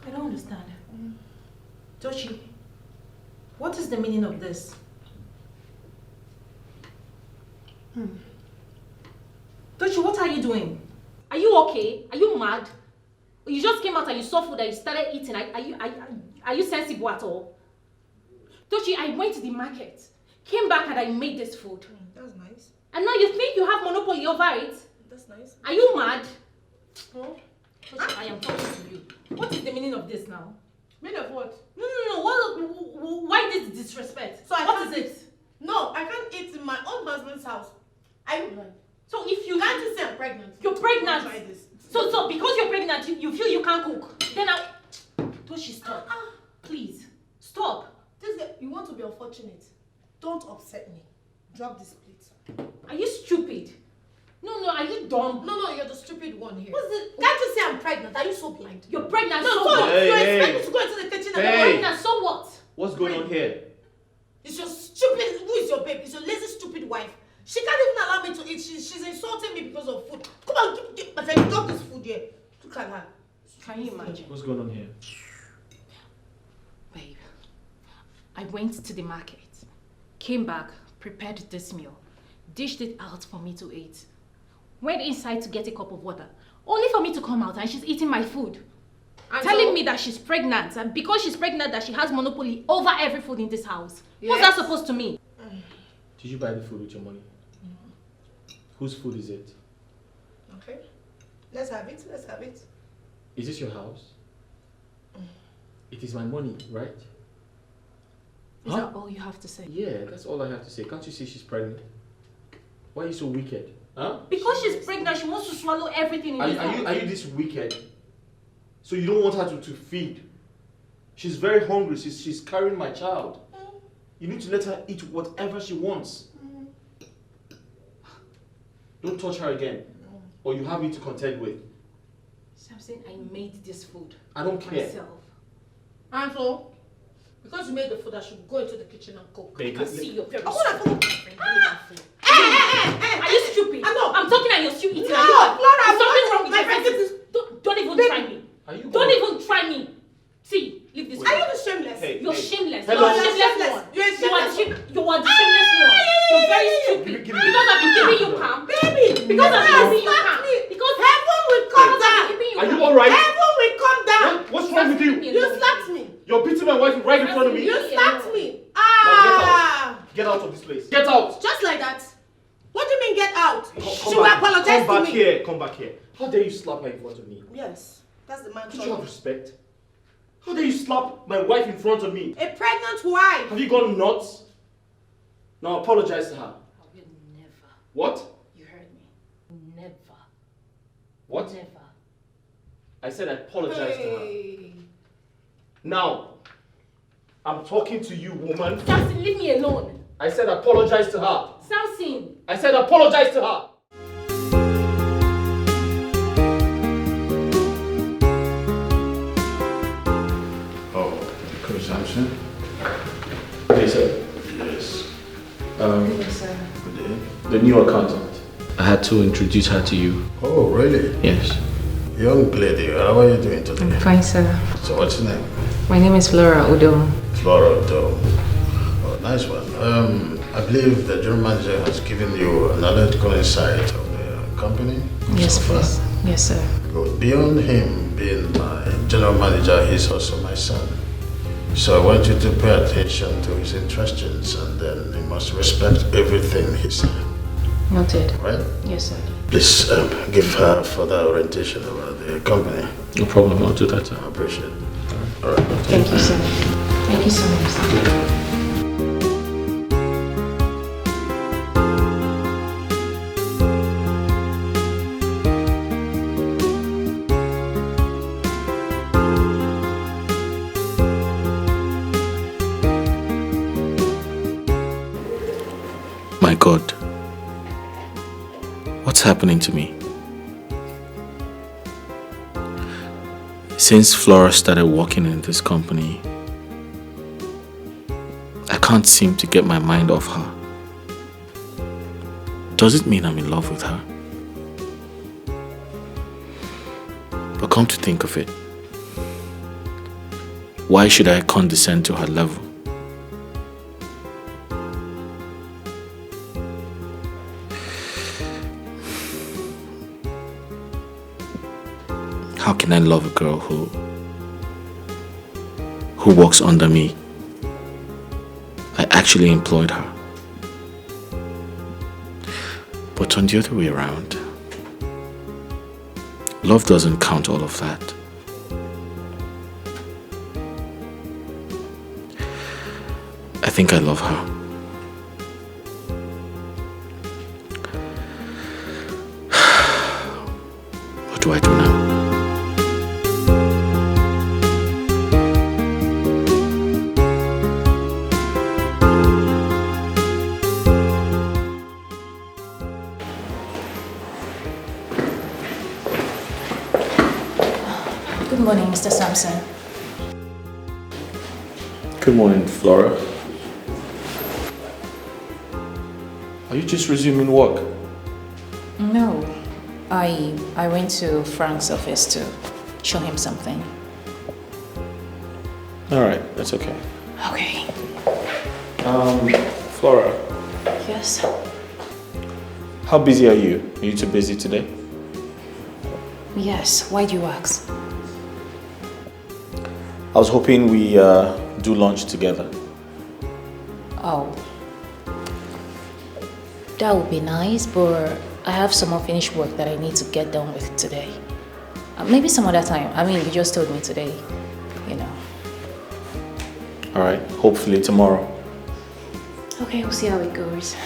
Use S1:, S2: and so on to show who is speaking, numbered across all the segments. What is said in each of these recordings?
S1: I don't understand. Tochi, what is the meaning of this? Tochi, what are you doing?
S2: Are you okay? Are you mad? You just came out and you saw food and you started eating. Are you sensible at all? Tochi, I went to the market, came back and I made this food.
S1: That's nice.
S2: And now you think you have monopoly over it?
S1: That's nice.
S2: Are you mad?
S1: Oh.
S2: Tochi, I am talking to you. What is the meaning of this now?
S1: Meaning of what?
S2: No. Why this disrespect?
S1: So
S2: what is it?
S1: No, I can't eat in my own husband's house.
S2: So if you
S1: can't you say I'm pregnant?
S2: You're pregnant.
S1: Try this.
S2: So because you're pregnant, you feel you can't cook. Then Toshi, stop. Please, stop.
S1: You want to be unfortunate. Don't upset me. Drop this plate.
S2: Are you stupid? No, are you dumb?
S1: No, you're the stupid one here.
S2: What's it?
S1: Can't you say I'm pregnant? Are you so blind?
S2: You're pregnant,
S1: No,
S2: so
S1: so
S2: what?
S1: you expect me to go into the kitchen and
S2: You're pregnant, so what?
S3: What's going on here?
S1: It's your stupid, who is your babe? It's your lazy, stupid wife. She can't even allow me to eat. She's insulting me because of food. Come on, but I drop this food here. Look at her.
S2: Can you imagine?
S3: What's going on here?
S2: Babe, I went to the market, came back, prepared this meal, dished it out for me to eat, went inside to get a cup of water, only for me to come out and she's eating my food. And telling me that she's pregnant, and because she's pregnant that she has monopoly over every food in this house. Yes. What's that supposed to mean?
S3: Did you buy the food with your money? Whose food is it?
S1: Okay. Let's have it.
S3: Is this your house? It is my money, right?
S2: Is that all you have to say?
S3: Yeah, that's all I have to say. Can't you see she's pregnant? Why are you so wicked? Huh?
S2: Because she's pregnant, she wants to swallow everything in this house.
S3: Are you this wicked? So you don't want her to feed? She's very hungry. She's carrying my child. You need to let her eat whatever she wants. Don't touch her again, or you have me to contend with.
S2: Samson, I made this food.
S3: I don't care.
S2: Myself.
S1: And so, because you made the food, I should go into the kitchen and cook.
S2: I can see your parents.
S1: I want to cook.
S2: Are you stupid? I'm talking and you're still eating.
S1: No, Flora,
S2: Is something wrong with
S1: my
S2: your
S1: friend.
S2: face? Don't even try me. Don't even try me. See, leave this.
S1: Are you the shameless?
S2: You're shameless.
S3: Hello.
S2: You're shameless one.
S1: You're a shameless.
S2: You are the shameless one. You're very stupid.
S3: Give me
S2: Because I've been giving you calm.
S1: Baby,
S2: Because I've been giving you calm.
S1: Because heaven will come down.
S3: Are you alright?
S1: Heaven will come down.
S3: What's wrong with you?
S1: You slapped me.
S3: You're beating my wife right in front of me.
S1: You slapped me.
S3: Get out of this place. Get out.
S1: Just like that. What do you mean get out? She will
S3: back.
S1: apologize
S3: Come
S1: to
S3: back
S1: me.
S3: here. Come back here. How dare you slap her in front of me?
S1: Yes, that's the man.
S3: Don't you have respect? How dare you slap my wife in front of me?
S1: A pregnant wife.
S3: Have you gone nuts? Now apologize to her.
S2: I will never.
S3: What?
S2: You heard me. Never.
S3: What?
S2: Never.
S3: I said I apologize to her. Now, I'm talking to you, woman.
S2: Samson, leave me alone.
S3: I said apologize to her.
S2: Samson.
S3: I said apologize to her.
S4: Samson?
S3: Yes, sir.
S4: Yes.
S2: Yes, sir.
S4: Good day.
S3: The new accountant. I had to introduce her to you.
S4: Oh, really?
S3: Yes.
S4: Young lady, how are you doing today?
S2: I'm fine, sir.
S4: So what's your name?
S2: My name is Flora Udo.
S4: Flora Udo. Oh, nice one. I believe the general manager has given you an analytical insight of the company.
S2: Yes,
S4: so
S2: please. Yes, sir.
S4: Good. Beyond him being my general manager, he's also my son. So I want you to pay attention to his instructions, and then you must respect everything he said.
S2: Noted.
S4: Right?
S2: Yes, sir.
S4: Please give her further orientation about the company.
S3: No problem, I'll do that.
S4: I appreciate it. All right.
S2: Thank you, sir. Thank you so much, sir.
S3: My God, what's happening to me? Since Flora started working in this company, I can't seem to get my mind off her. Does it mean I'm in love with her? But come to think of it, why should I condescend to her level? How can I love a girl who works under me? I actually employed her. But on the other way around, love doesn't count all of that. I think I love her. What do I do now?
S2: Good morning, Mr. Samson.
S3: Good morning, Flora. Are you just resuming work?
S2: No. I went to Frank's office to show him something.
S3: Alright, that's okay.
S2: Okay.
S3: Flora,
S2: Yes.
S3: how busy are you? Are you too busy today?
S2: Yes. Why do you ask?
S3: I was hoping we do lunch together.
S2: Oh. That would be nice, but I have some unfinished work that I need to get done with today. Maybe some other time. I mean, you just told me today, you know.
S3: Alright, hopefully tomorrow.
S2: Okay, we'll see how it goes.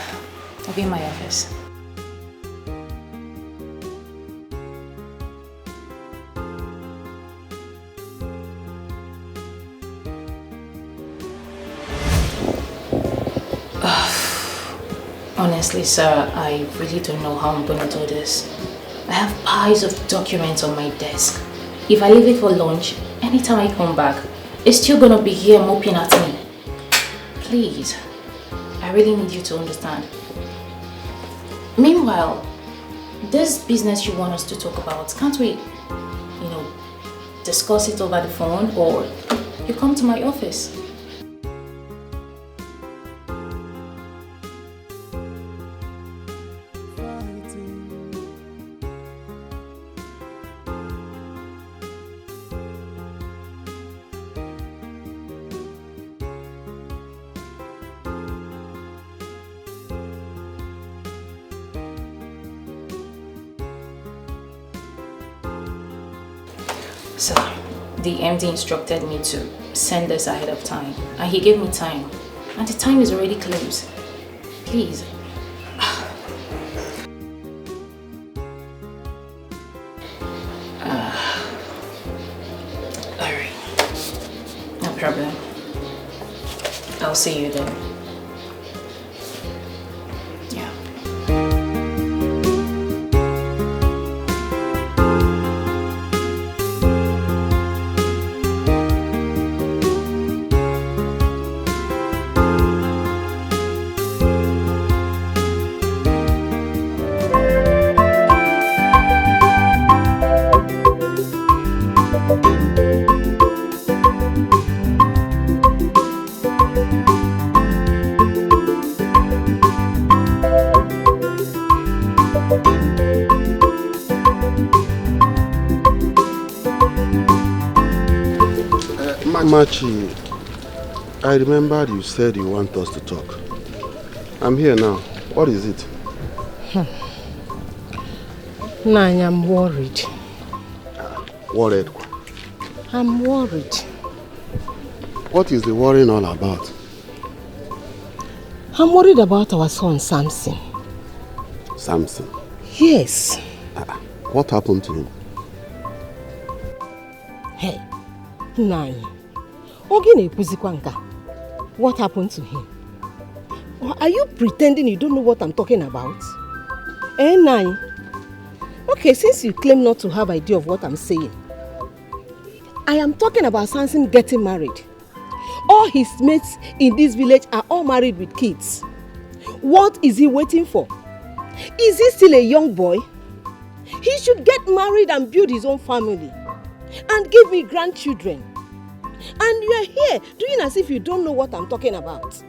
S2: I'll be in my office. Honestly, sir, I really don't know how I'm going to do this. I have piles of documents on my desk. If I leave it for lunch, anytime I come back, it's still going to be here moping at me. Please, I really need you to understand. Meanwhile, this business you want us to talk about, can't we, discuss it over the phone, or you come to my office? So, the MD instructed me to send this ahead of time, and he gave me time, and the time is already close. Please. Alright, no problem. I'll see you then. Yeah.
S5: Machi, I remembered you said you want us to talk. I'm here now. What is it?
S6: Nanya, I'm worried.
S5: Worried?
S6: I'm worried.
S5: What is the worrying all about?
S6: I'm worried about our son, Samson.
S5: Samson?
S6: Yes.
S5: What happened to him?
S6: Hey, Nanya. What happened to him? Or are you pretending you don't know what I'm talking about? Eh, Nanya? Okay, since you claim not to have idea of what I'm saying, I am talking about Samson getting married. All his mates in this village are all married with kids. What is he waiting for? Is he still a young boy? He should get married and build his own family. and give me grandchildren. And you are here doing as if you don't know what I'm talking about.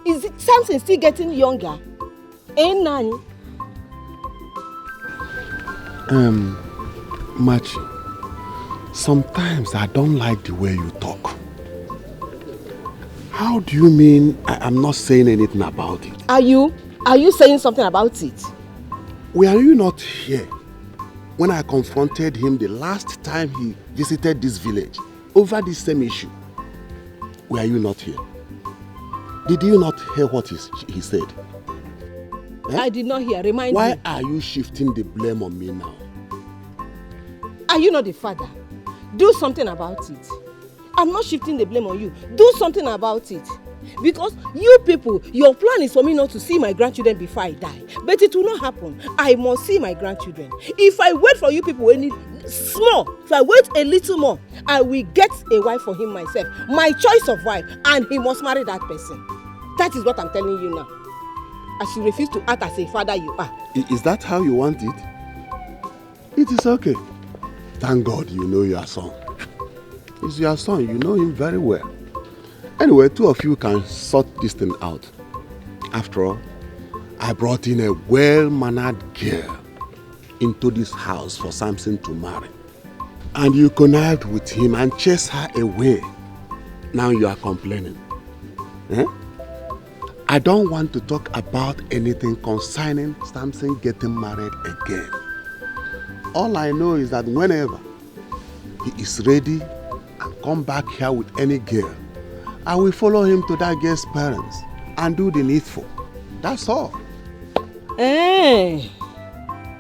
S6: Is it Samson still getting younger? Ain't Nani?
S5: Machi, sometimes I don't like the way you talk. How do you mean I'm not saying anything about it?
S6: Are you saying something about it?
S5: Were you not here when I confronted him the last time he visited this village over this same issue? Were you not here? Did you not hear what he said?
S6: I did not hear. Remind me.
S5: Why are you shifting the blame on me now?
S6: Are you not the father? Do something about it. I'm not shifting the blame on you. Do something about it. Because you people, your plan is for me not to see my grandchildren before I die. But it will not happen. I must see my grandchildren. If I wait for you people if I wait a little more, I will get a wife for him myself. My choice of wife. And he must marry that person. That is what I'm telling you now. As you refuse to act as a father you are.
S5: Is that how you want it? It is okay. Thank God you know your son. He's your son, you know him very well. Anyway, two of you can sort this thing out. After all, I brought in a well-mannered girl into this house for Samson to marry. And you connived with him and chased her away. Now you are complaining. Eh? I don't want to talk about anything concerning Samson getting married again. All I know is that whenever he is ready and come back here with any girl, I will follow him to that girl's parents and do the needful. That's all.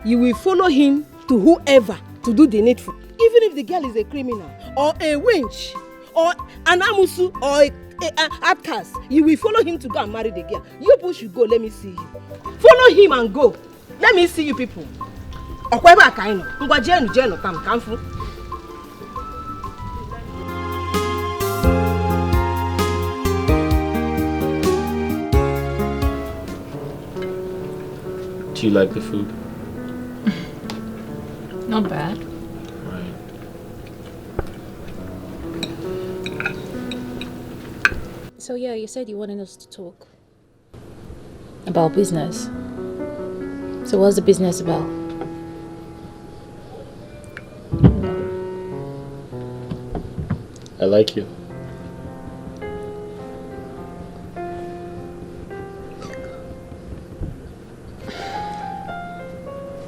S6: You will follow him to whoever to do the needful. Even if the girl is a criminal or a wench or an amusu or an outcast, you will follow him to go and marry the girl. You people should go, let me see you. Follow him and go. Let me see you people.
S3: Do you like the food?
S2: Not bad.
S3: Right.
S2: So yeah, you said you wanted us to talk about business. So what's the business about?
S3: I like you.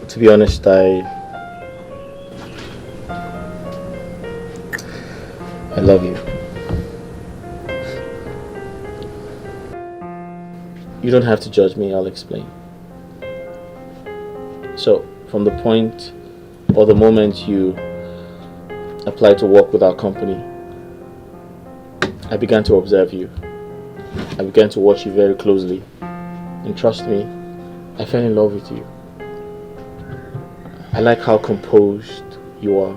S3: To be honest, I love you. You don't have to judge me, I'll explain. So, from the point or the moment you applied to work with our company, I began to observe you. I began to watch you very closely. And trust me, I fell in love with you. I like how composed you are.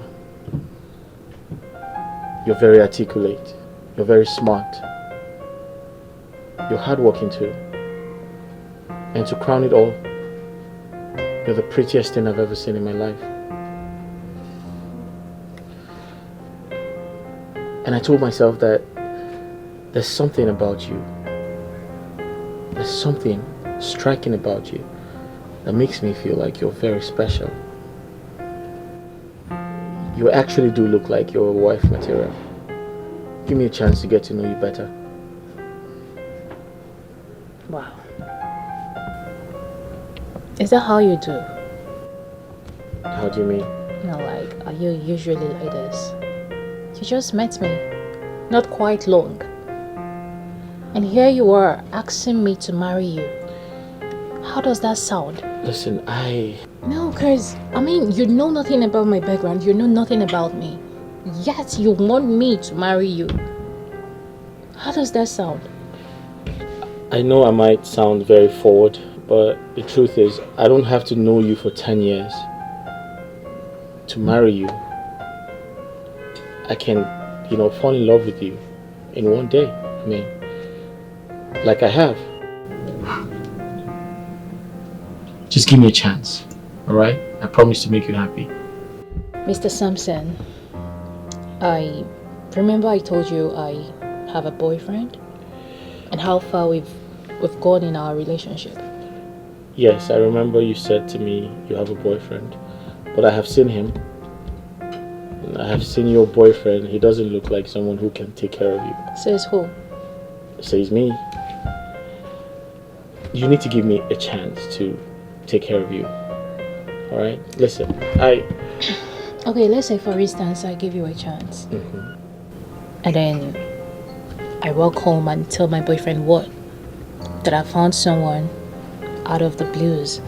S3: You're very articulate. You're very smart. You're hardworking too. And to crown it all, you're the prettiest thing I've ever seen in my life. And I told myself that there's something about you. There's something striking about you that makes me feel like you're very special. You actually do look like you're wife material. Give me a chance to get to know you better.
S2: Wow. Is that how you do?
S3: How do you mean?
S2: No, like, are you usually like this? You just met me, not quite long. And here you are asking me to marry you. How does that sound?
S3: Listen,
S2: No, cause, I mean, you know nothing about my background, you know nothing about me. Yet you want me to marry you. How does that sound?
S3: I know I might sound very forward, but the truth is, I don't have to know you for 10 years to marry you. I can, fall in love with you in one day. I mean, like I have. Just give me a chance, alright? I promise to make you happy.
S2: Mr. Samson, I remember I told you I have a boyfriend and how far we've gone in our relationship.
S3: Yes, I remember you said to me you have a boyfriend, but I have seen him. I have seen your boyfriend. He doesn't look like someone who can take care of you.
S2: Says who?
S3: Says me. You need to give me a chance to take care of you. Alright? Listen,
S2: Okay, let's say for instance I give you a chance. And then I walk home and tell my boyfriend what? That I found someone out of the blues,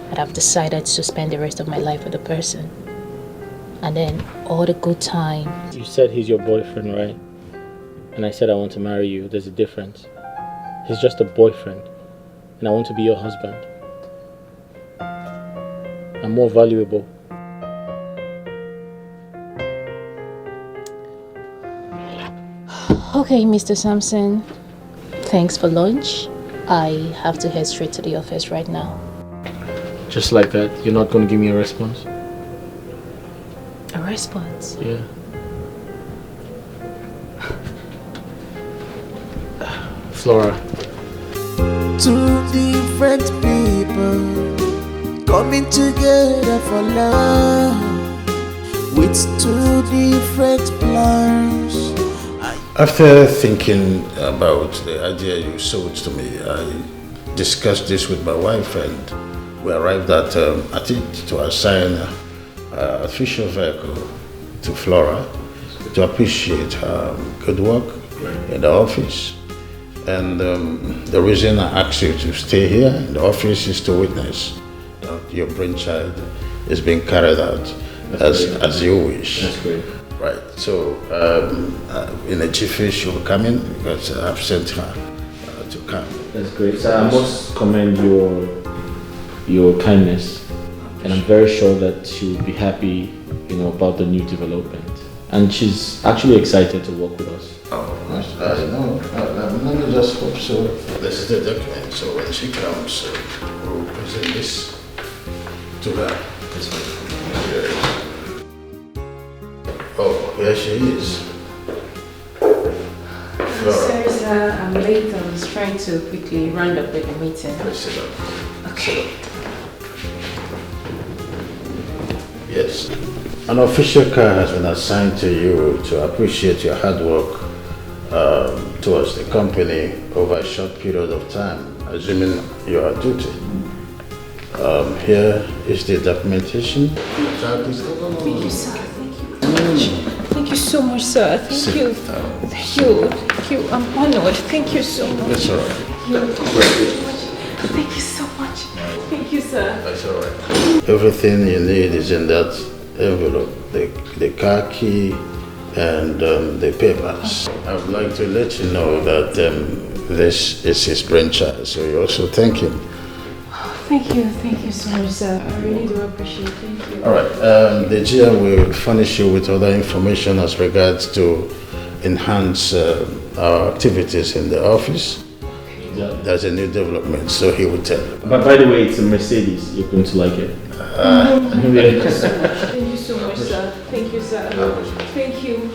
S2: that I've decided to spend the rest of my life with the person. And then all the good time.
S3: You said he's your boyfriend, right? And I said I want to marry you. There's a difference. He's just a boyfriend, and I want to be your husband. I'm more valuable.
S2: Okay, Mr. Samson. Thanks for lunch. I have to head straight to the office right now.
S3: Just like that, you're not going to give me a response?
S2: A response?
S3: Yeah. Flora.
S7: Two different people coming together for love with two different plans.
S4: After thinking about the idea you sold to me, I discussed this with my wife and we arrived at it to assign an official vehicle to Flora to appreciate her good work in the office. And the reason I asked you to stay here in the office is to witness that your brainchild is being carried out as you wish.
S3: That's great.
S4: Right, so in a jiffy she will come in because I've sent her to come.
S3: That's great. So I must commend your kindness, and I'm very sure that she will be happy, about the new development. And she's actually excited to work with us.
S4: Oh, I know. Let me just hope so. This is the document, so when she comes, we'll present this to her. Oh, here she is.
S2: Sorry, sir, I'm late. I was trying to quickly round up with the meeting.
S4: Please sit down.
S2: Okay.
S4: Yes. An official car has been assigned to you to appreciate your hard work towards the company over a short period of time, assuming you are duty. Here is the documentation.
S2: Thank you, sir. Thank you so much, sir. Thank you. Thank you. Thank you. I'm honored. Thank you so much.
S4: That's all right.
S2: Thank you so much. Thank you, sir.
S4: That's all right. Everything you need is in that envelope. The car key and the papers. I would like to let you know that this is his brainchild, so you also thank him.
S2: Thank you so much, sir. I really do appreciate it. Thank you.
S4: All right, the GM will furnish you with other information as regards to enhance our activities in the office.
S3: Yeah.
S4: There's a new development, so he will tell you.
S3: But by the way, it's a Mercedes. You're going to like it.
S2: Thank you so much, sir. Thank you, sir. Thank you.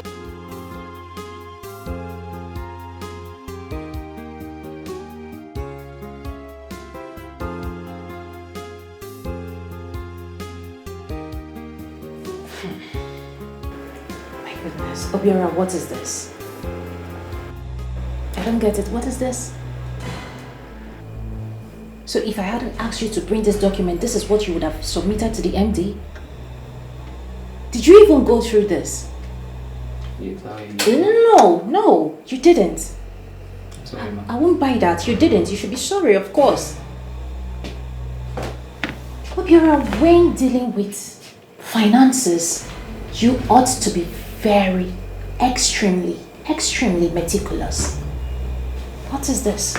S2: My goodness. Obiora, what is this? I don't get it. What is this? So if I hadn't asked you to bring this document, this is what you would have submitted to the MD? Did you even go through this? No, you didn't.
S3: Sorry, ma'am.
S2: I won't buy that. You didn't. You should be sorry, of course. Obiora, when dealing with finances, you ought to be very, extremely meticulous. What is this?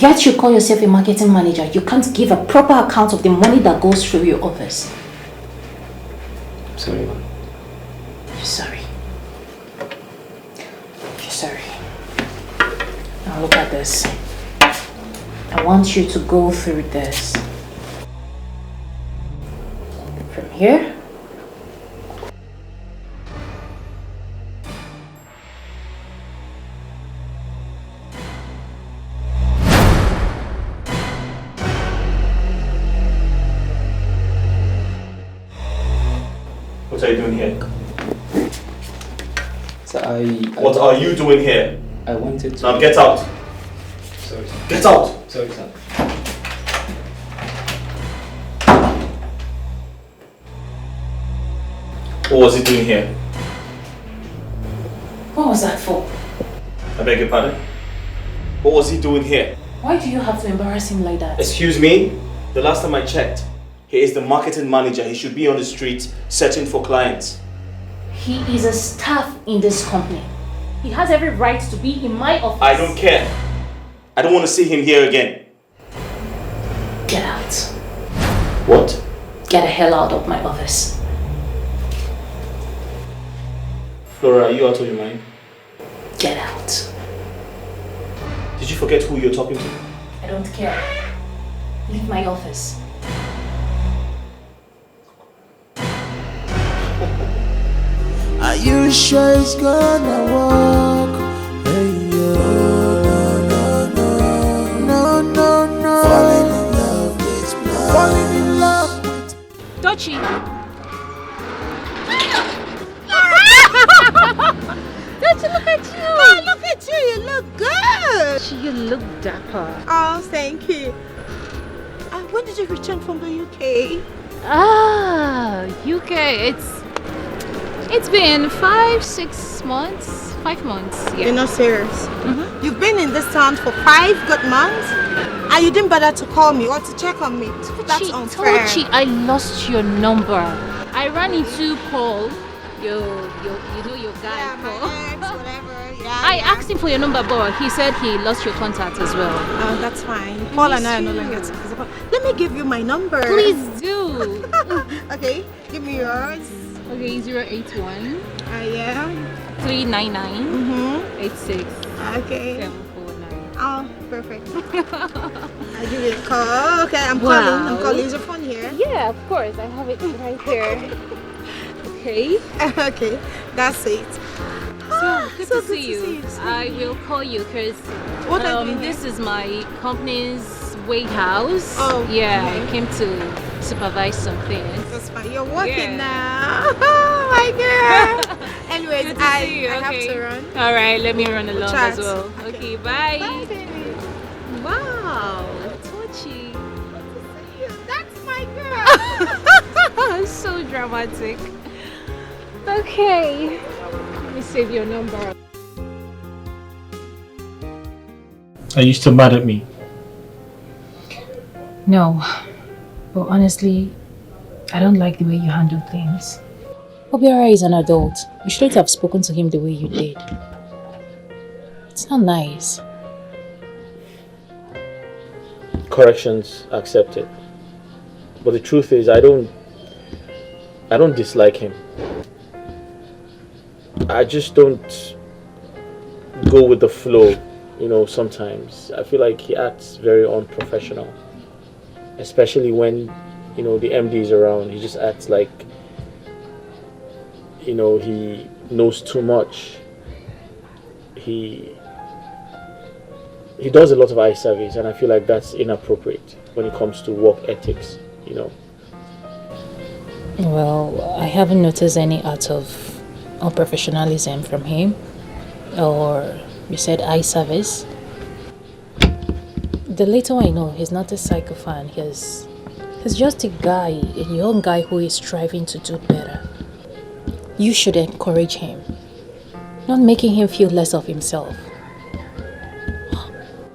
S2: Yet you call yourself a marketing manager. You can't give a proper account of the money that goes through your office.
S3: Sorry, ma'am.
S2: You're sorry. You're sorry. Now look at this. I want you to go through this. From here
S3: What are you doing here?
S8: So
S3: What are you doing here?
S8: I wanted to...
S3: Now get out.
S8: Sorry, sir.
S3: Get out!
S8: Sorry, sir.
S3: What was he doing here?
S2: What was that for?
S3: I beg your pardon? What was he doing here?
S2: Why do you have to embarrass him like that?
S3: Excuse me? The last time I checked, he is the marketing manager. He should be on the street searching for clients.
S2: He is a staff in this company. He has every right to be in my office.
S3: I don't care. I don't want to see him here again.
S2: Get out.
S3: What?
S2: Get the hell out of my office.
S3: Flora, are you out of your mind?
S2: Get out.
S3: Did you forget who you're talking to?
S2: I don't care. Leave my office.
S7: Are you sure it's gonna work? Hey, no, no, no. Falling in love with blood. Falling in love with...
S2: Dochi!
S6: Dochi, look at you! Oh, look at you! You look good!
S2: You look dapper.
S6: Oh, thank you. When did you return from the UK?
S2: Ah, UK. It's been 5 months. 5 months. Yeah.
S6: You're not serious. You've been in this town for 5 good months, and you didn't bother to call me or to check on me. That's unfair.
S2: Tochi, I lost your number. I ran into Paul. You know your guy, Paul.
S6: My ex, whatever. Yeah,
S2: I asked him for your number, but he said he lost your contact as well.
S6: Oh, that's fine. Paul and I are no longer together. Let me give you my number.
S2: Please do.
S6: Okay, give me yours.
S2: Okay, 081
S6: Yeah.
S2: 399 86
S6: Okay.
S2: 749.
S6: Oh, perfect. I'll give you a call. Okay, I'm calling. Is your phone here?
S2: Yeah, of course. I have it right here. Okay.
S6: Okay, that's it.
S2: So good to see you. I will call you because this is my company's warehouse.
S6: Oh,
S2: yeah.
S6: okay.
S2: I came to supervise some things.
S6: That's fine. You're working
S2: Yeah.
S6: now. Oh my girl. Anyways,
S2: Good to
S6: I
S2: see you.
S6: have
S2: Okay.
S6: to run.
S2: All right, let me run along
S6: chat.
S2: as well. Okay, bye.
S6: Bye, baby.
S2: Wow, Tochi.
S6: That's my girl.
S2: So dramatic. Okay, let me save your number.
S3: Are you still mad at me?
S2: No, but honestly, I don't like the way you handle things. Obiora is an adult. You shouldn't have spoken to him the way you did. It's not nice.
S3: Corrections accepted. But the truth is, I don't dislike him. I just don't go with the flow, sometimes. I feel like he acts very unprofessional. Especially when, the MD is around. He just acts like, he knows too much. He does a lot of eye service, and I feel like that's inappropriate when it comes to work ethics,
S2: Well, I haven't noticed any act of unprofessionalism from him. Or you said eye service. The little I know, he's not a psychophant. He's just a guy, a young guy who is striving to do better. You should encourage him, not making him feel less of himself.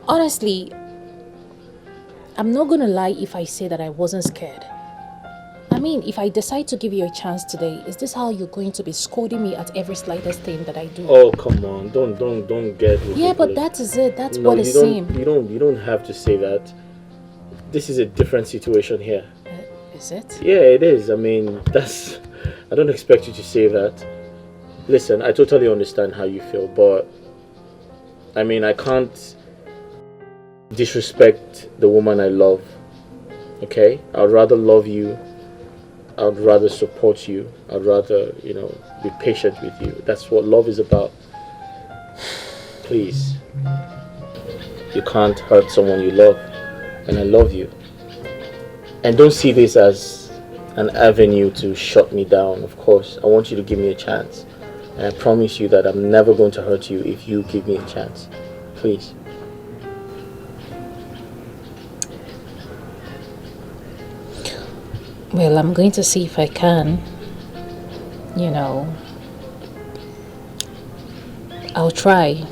S2: Honestly, I'm not gonna lie if I say that I wasn't scared. I mean, if I decide to give you a chance today, is this how you're going to be scolding me at every slightest thing that I do?
S3: Oh, come on. Don't get ridiculous.
S2: Yeah, but that is it. That's
S3: No,
S2: what it
S3: you don't-
S2: seems.
S3: You don't have to say that. This is a different situation here.
S2: Is it?
S3: Yeah, it is. I mean, I don't expect you to say that. Listen, I totally understand how you feel, but I mean, I can't disrespect the woman I love. Okay? I'd rather love you. I'd rather support you. I'd rather, be patient with you. That's what love is about. Please. You can't hurt someone you love. And I love you. And don't see this as an avenue to shut me down. Of course, I want you to give me a chance. And I promise you that I'm never going to hurt you if you give me a chance. Please.
S2: Well, I'm going to see if I can. I'll try.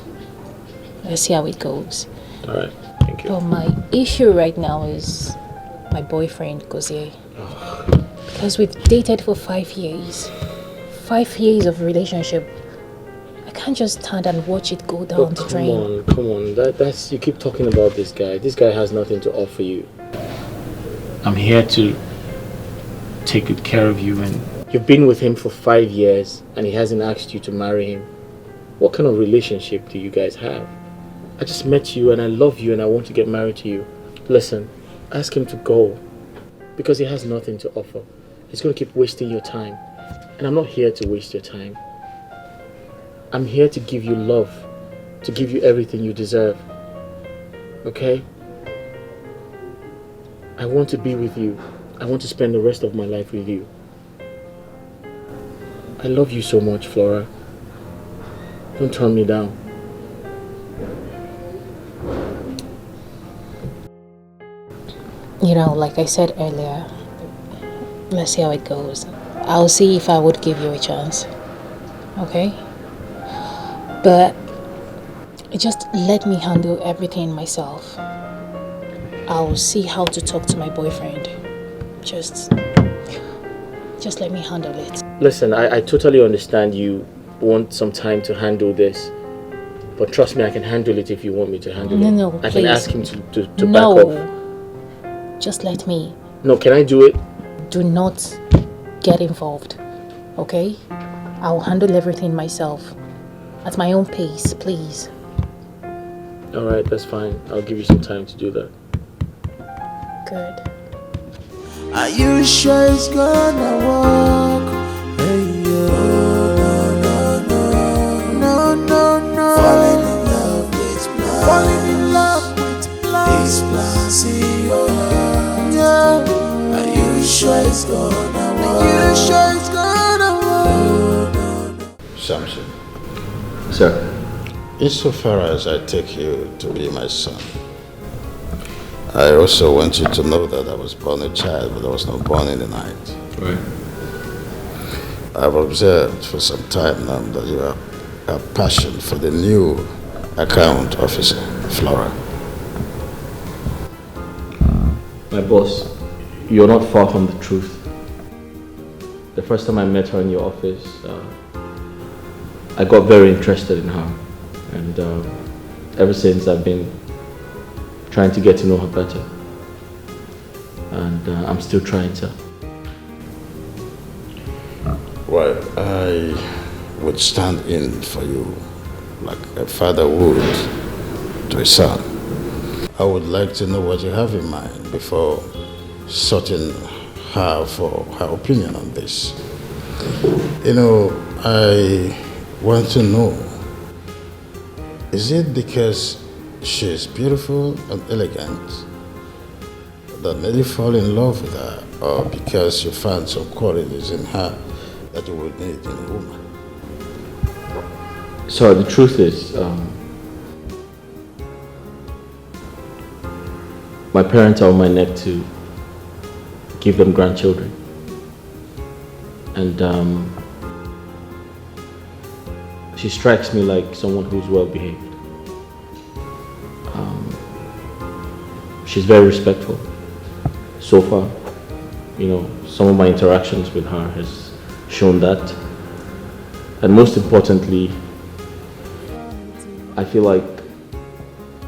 S2: Let's see how it goes.
S3: Alright, thank you.
S2: But my issue right now is my boyfriend, Gozie. Because we've dated for 5 years. 5 years of relationship. I can't just stand and watch it go down the drain.
S3: Come on. That's you keep talking about this guy. This guy has nothing to offer you. I'm here to take good care of you, and you've been with him for 5 years and he hasn't asked you to marry him. What kind of relationship do you guys have? I just met you and I love you and I want to get married to you. Listen, ask him to go because he has nothing to offer. He's going to keep wasting your time, and I'm not here to waste your time. I'm here to give you love, to give you everything you deserve. Okay? I want to be with you. I want to spend the rest of my life with you. I love you so much, Flora. Don't turn me down.
S2: Like I said earlier, let's see how it goes. I'll see if I would give you a chance. Okay? But just let me handle everything myself. I'll see how to talk to my boyfriend. Just let me handle it.
S3: Listen, I totally understand you want some time to handle this. But trust me, I can handle it if you want me to handle it.
S2: No,
S3: I
S2: please.
S3: can ask him to back off.
S2: Just let me.
S3: No, can I do it?
S2: Do not get involved. Okay? I'll handle everything myself. At my own pace, please.
S3: Alright, that's fine. I'll give you some time to do that.
S2: Good.
S7: Are you sure it's gonna work? Hey, no. Falling in love with blind. Falling in love with blind. These plans in your heart. Yeah. Are you sure it's gonna work? Are you sure it's gonna work?
S4: Samson,
S3: Sir?
S4: insofar as I take you to be my son, I also want you to know that I was born a child, but I was not born in the night.
S3: Right.
S4: I've observed for some time now that you have a passion for the new account officer, Flora.
S3: My boss, you're not far from the truth. The first time I met her in your office, I got very interested in her. And ever since, I've been trying to get to know her better. And I'm still trying to.
S4: Well, I would stand in for you like a father would to a son. I would like to know what you have in mind before sorting her for her opinion on this. I want to know, is it because she's beautiful and elegant that made you fall in love with her, or because you found some qualities in her that you would need in a woman?
S3: So the truth is, my parents are on my neck to give them grandchildren. And she strikes me like someone who's well behaved. She's very respectful. So far, some of my interactions with her has shown that. And most importantly, I feel like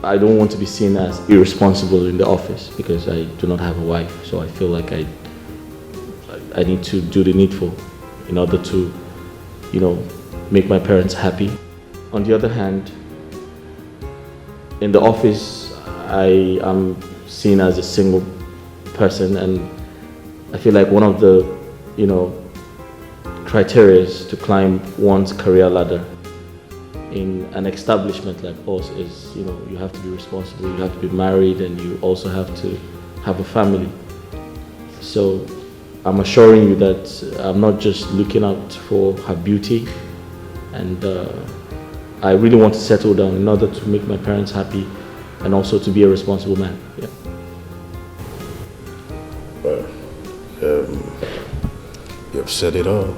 S3: I don't want to be seen as irresponsible in the office because I do not have a wife. So I feel like I need to do the needful in order to, make my parents happy. On the other hand, in the office, I am seen as a single person, and I feel like one of the, criteria to climb one's career ladder in an establishment like us is, you have to be responsible, you have to be married, and you also have to have a family. So I'm assuring you that I'm not just looking out for her beauty, and I really want to settle down in order to make my parents happy and also to be a responsible man. Yeah.
S4: You've said it all,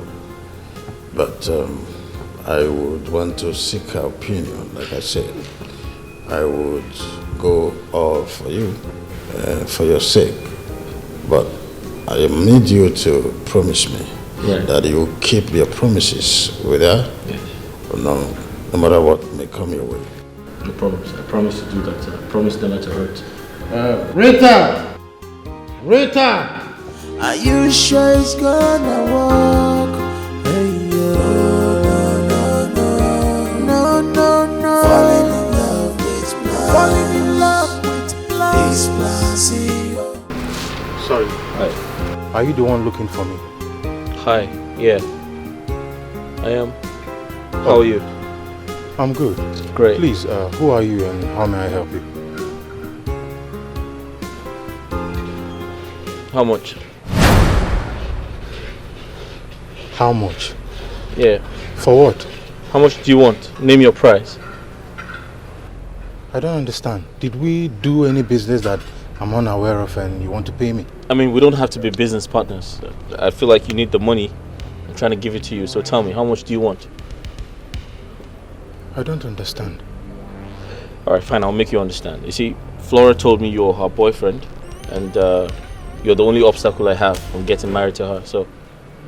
S4: but I would want to seek her opinion. Like I said, I would go all for you, for your sake, but I need you to promise me that you will keep your promises with her.
S3: Yes.
S4: No matter what may come your way.
S3: No problems. I promise to do that. I promise never to hurt.
S4: Rita!
S7: Are you sure it's gonna work? Hey, no. Falling in love with blind. Falling in love with blind. This blind.
S9: Sorry.
S3: Hi.
S9: Are you the one looking for me?
S3: Hi. Yeah. I am. How are you?
S9: I'm good.
S3: Great.
S9: Please, who are you and how may I help you?
S3: How much?
S9: How much?
S3: Yeah.
S9: For what?
S3: How much do you want? Name your price.
S9: I don't understand. Did we do any business that I'm unaware of and you want to pay me?
S3: I mean, we don't have to be business partners. I feel like you need the money. I'm trying to give it to you. So tell me, how much do you want?
S9: I don't understand.
S3: Alright, fine. I'll make you understand. You see, Flora told me you're her boyfriend. And you're the only obstacle I have from getting married to her. So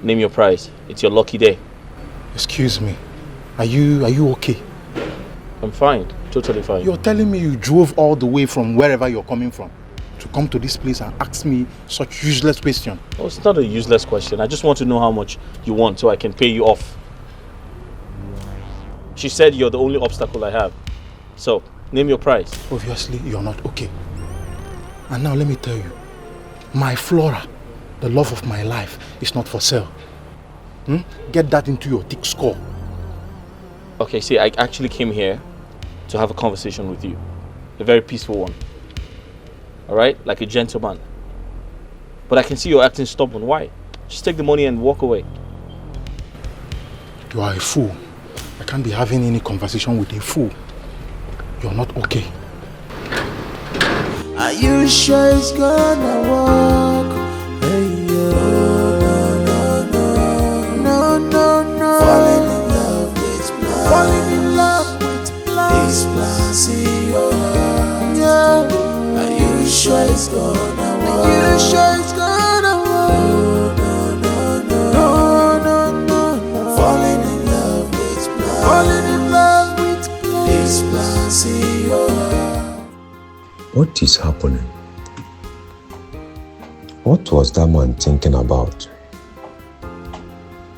S3: name your price. It's your lucky day.
S9: Excuse me. Are you okay?
S3: I'm fine. Totally fine.
S9: You're telling me you drove all the way from wherever you're coming from to come to this place and ask me such useless question?
S3: Oh, it's not a useless question. I just want to know how much you want so I can pay you off. She said you're the only obstacle I have. So, name your price.
S9: Obviously, you're not okay. And now let me tell you, my Flora, the love of my life, is not for sale. Get that into your thick skull.
S3: Okay, see, I actually came here to have a conversation with you. A very peaceful one. Alright? Like a gentleman. But I can see you're acting stubborn. Why? Just take the money and walk away.
S9: You are a fool. I can't be having any conversation with a fool. You're not okay.
S7: Are you sure it's gonna work? Hey, no. Falling in love with blind. Falling in love with blind. This blind. Yeah. Are you sure it's gonna work? Are you sure it's gonna work? No. Falling in love with blind. Falling in love with blind. This blind.
S10: What is happening? What was that man thinking about?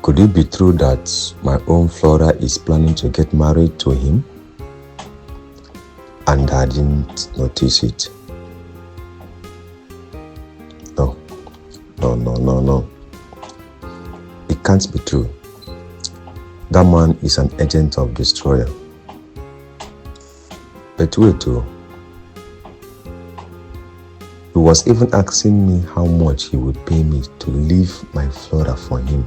S10: Could it be true that my own Flora is planning to get married to him? And I didn't notice it. No. It can't be true. That man is an agent of destroyer. But wait too. He was even asking me how much he would pay me to leave my Flora for him.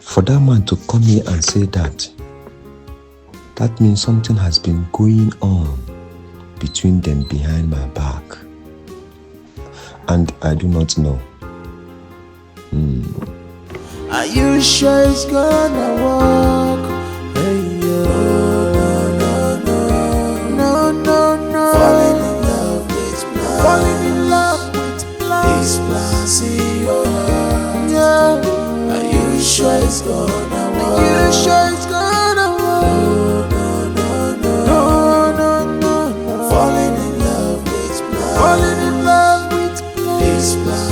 S10: For that man to come here and say that means something has been going on between them behind my back. And I do not know.
S7: Are you sure it's gonna work? Hey, no. Falling in love with blind. Falling in love with blind. This blind. Yeah. Are you sure it's gonna work? Are you sure it's gonna work? No. Falling in love with blind. Falling in love with blind. This blind.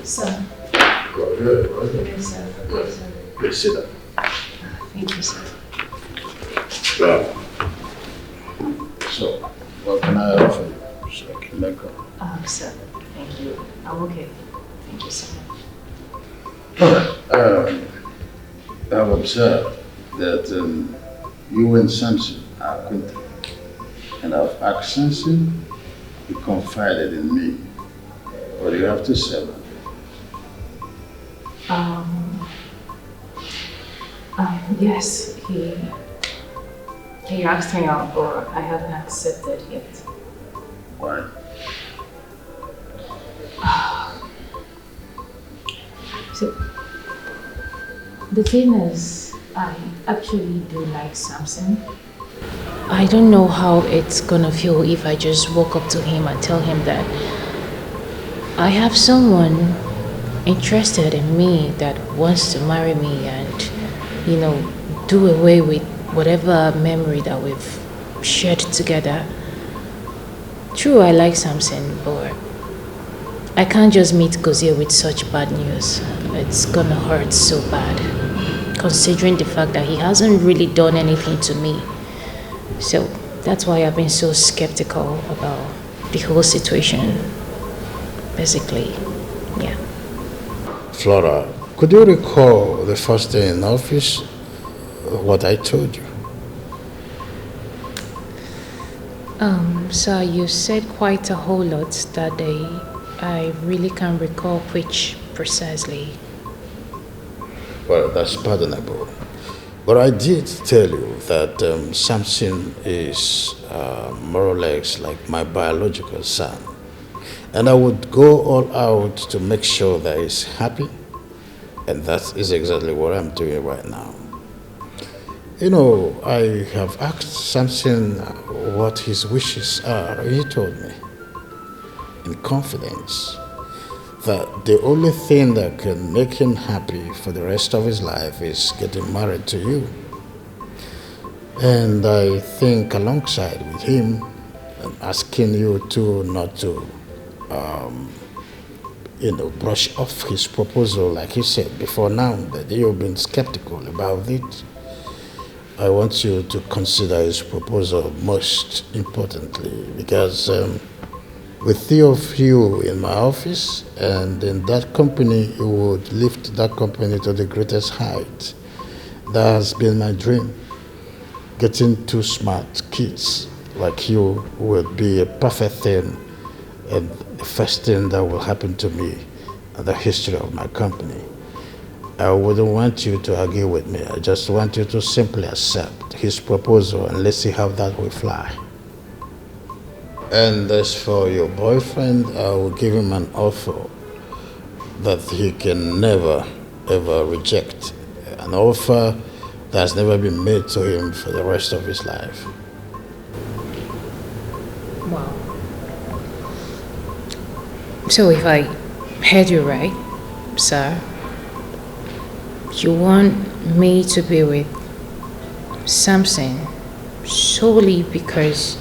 S2: Sir.
S4: Go ahead.
S2: Yes, sir.
S4: Please sit down.
S2: Thank you, sir.
S4: So, makeup.
S2: Sir, thank you. I'm okay. Thank you so much.
S4: Alright, I've observed that you and Samson are acquainted. And I've asked Samson, he confided in me. What do you have to say about it?
S2: Yes, he asked me out, but I haven't accepted yet.
S4: Why?
S2: So, the thing is, I actually do like Samson. I don't know how it's gonna feel if I just walk up to him and tell him that I have someone interested in me that wants to marry me and, do away with whatever memory that we've shared together. True, I like Samson, but I can't just meet Gozie with such bad news. It's gonna hurt so bad, considering the fact that he hasn't really done anything to me. So that's why I've been so skeptical about the whole situation. Basically, yeah.
S4: Flora, could you recall the first day in office, what I told you?
S2: Sir, you said quite a whole lot that day. I really can't recall which precisely.
S4: Well, that's pardonable. But I did tell you that Samson is more or less like my biological son. And I would go all out to make sure that he's happy. And that is exactly what I'm doing right now. I have asked Samson what his wishes are. He told me, in confidence, that the only thing that can make him happy for the rest of his life is getting married to you. And I think alongside with him, I'm asking you to not to, brush off his proposal, like he said before now, that you've been skeptical about it. I want you to consider his proposal most importantly, because with three of you in my office and in that company, you would lift that company to the greatest height. That has been my dream. Getting two smart kids like you would be a perfect thing and the first thing that will happen to me in the history of my company. I wouldn't want you to argue with me. I just want you to simply accept his proposal and let's see how that will fly. And as for your boyfriend, I will give him an offer that he can never, ever reject. An offer that has never been made to him for the rest of his life.
S2: Wow. So if I heard you right, sir, you want me to be with Samson solely because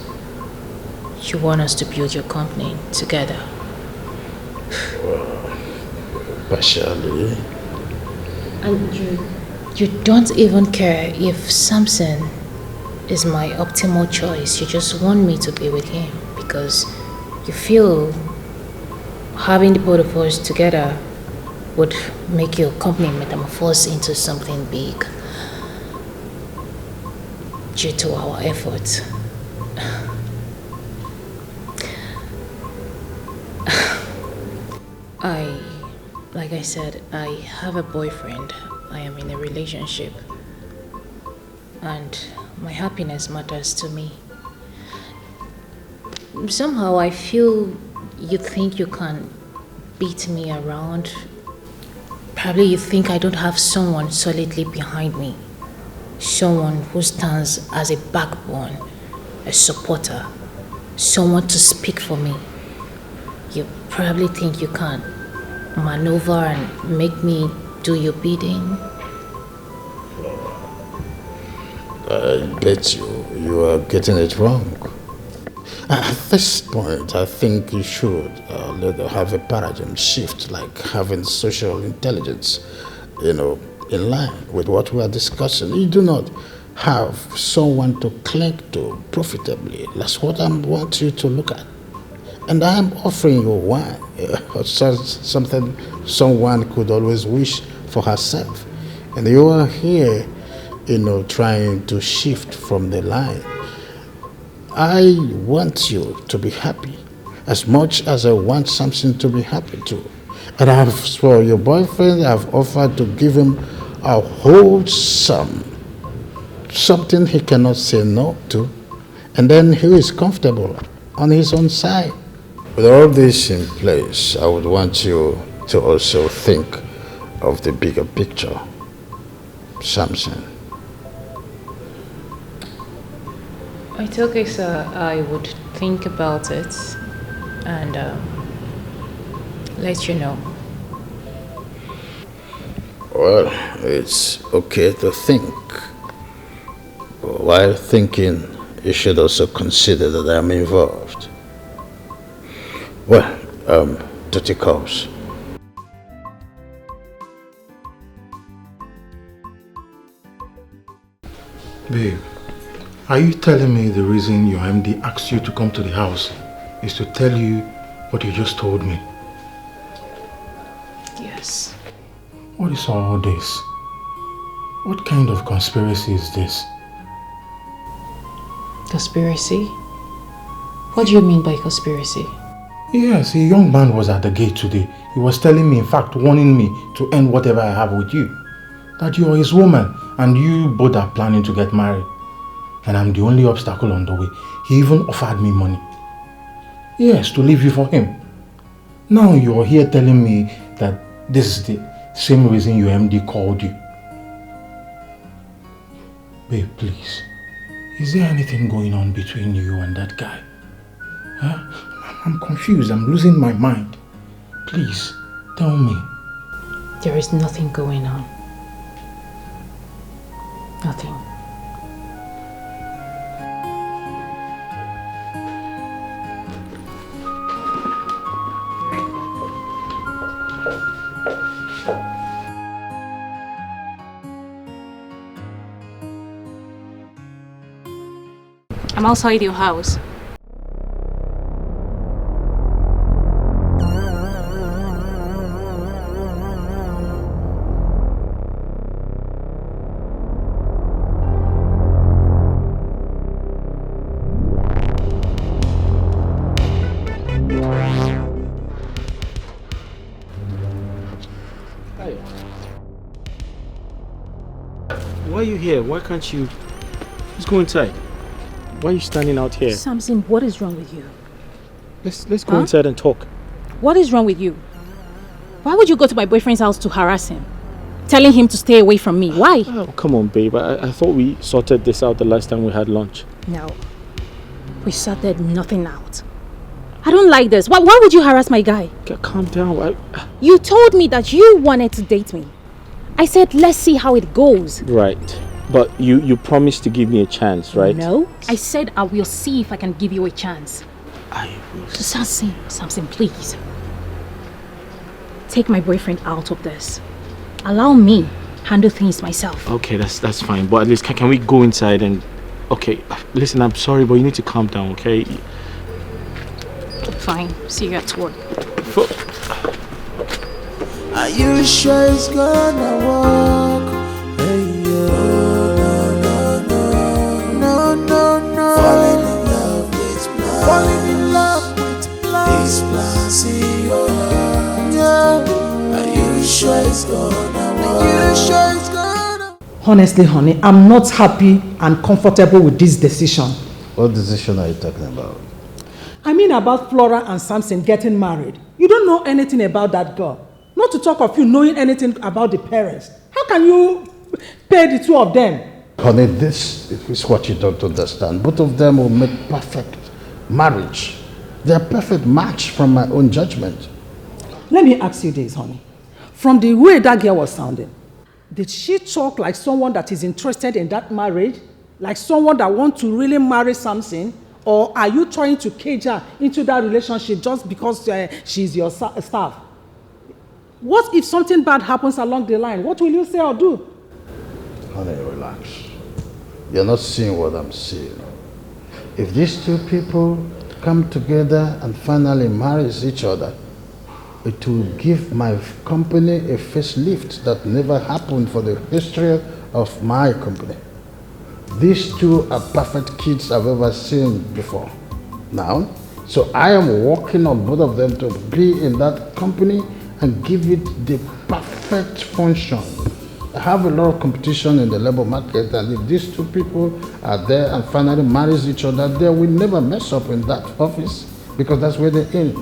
S2: you want us to build your company together?
S4: Well, partially.
S2: And you don't even care if Samson is my optimal choice. You just want me to be with him because you feel having the both of us together would make your company metamorphose into something big due to our efforts. Like I said, I have a boyfriend. I am in a relationship. And my happiness matters to me. Somehow I feel you think you can beat me around. Probably you think I don't have someone solidly behind me. Someone who stands as a backbone, a supporter, someone to speak for me. You probably think you can maneuver and make me do your bidding.
S4: I bet you are getting it wrong. At this point, I think you should have a paradigm shift, like having social intelligence, in line with what we are discussing. You do not have someone to cling to profitably. That's what I want you to look at. And I am offering you wine, something someone could always wish for herself. And you are here, trying to shift from the line. I want you to be happy as much as I want Samson to be happy too. And as for your boyfriend, I've offered to give him a whole sum, something he cannot say no to, and then he is comfortable on his own side. With all this in place, I would want you to also think of the bigger picture, Samson.
S2: It's okay, sir. I would think about it and let you know.
S4: Well, it's okay to think. But while thinking, you should also consider that I'm involved. Well, duty calls.
S9: Babe, are you telling me the reason your MD asked you to come to the house is to tell you what you just told me?
S2: Yes.
S9: What is all this? What kind of conspiracy is this?
S2: Conspiracy? What do you mean by conspiracy?
S9: Yes, a young man was at the gate today. He was telling me, in fact, warning me to end whatever I have with you. That you are his woman and you both are planning to get married. And I'm the only obstacle on the way. He even offered me money. Yes, to leave you for him. Now you're here telling me that this is the same reason your MD called you. Babe, please. Is there anything going on between you and that guy? Huh? I'm confused. I'm losing my mind. Please, tell me.
S2: There is nothing going on. Nothing. I'm outside your house.
S3: Why are you here? Why can't you just go inside? Why are you standing out here?
S2: Samson, what is wrong with you?
S3: Let's go inside and talk.
S2: What is wrong with you? Why would you go to my boyfriend's house to harass him? Telling him to stay away from me. Why?
S3: Oh, come on, babe. I thought we sorted this out the last time we had lunch.
S2: No. We sorted nothing out. I don't like this. Why would you harass my guy?
S3: Calm down.
S2: You told me that you wanted to date me. I said, let's see how it goes.
S3: Right. But you promised to give me a chance, right?
S2: No. I said I will see if I can give you a chance.
S3: I will.
S2: Samson, please. Take my boyfriend out of this. Allow me handle things myself.
S3: Okay, that's fine. But at least can we go inside and... Okay, listen, I'm sorry, but you need to calm down, okay?
S2: Fine. See you at work.
S7: Are you sure it's gonna work? Hey, no. Falling in love with blind. These plans in your heart. Yeah. Are you sure it's gonna work?
S6: Honestly, honey, I'm not happy and comfortable with this decision.
S4: What decision are you talking about?
S6: I mean about Flora and Samson getting married. You don't know anything about that girl. Not to talk of you knowing anything about the parents. How can you pay the two of them?
S4: Honey, this is what you don't understand. Both of them will make perfect marriage. They're a perfect match from my own judgment.
S6: Let me ask you this, honey. From the way that girl was sounding, did she talk like someone that is interested in that marriage? Like someone that wants to really marry Samson? Or are you trying to cage her into that relationship just because she's your staff? What if something bad happens along the line? What will you say or do?
S4: Honey, relax. You're not seeing what I'm seeing. If these two people come together and finally marries each other, it will give my company a facelift that never happened for the history of my company. These two are perfect kids I've ever seen before. Now, so I am working on both of them to be in that company and give it the perfect function. I have a lot of competition in the labor market, and if these two people are there and finally marries each other, they will never mess up in that office because that's where they're in.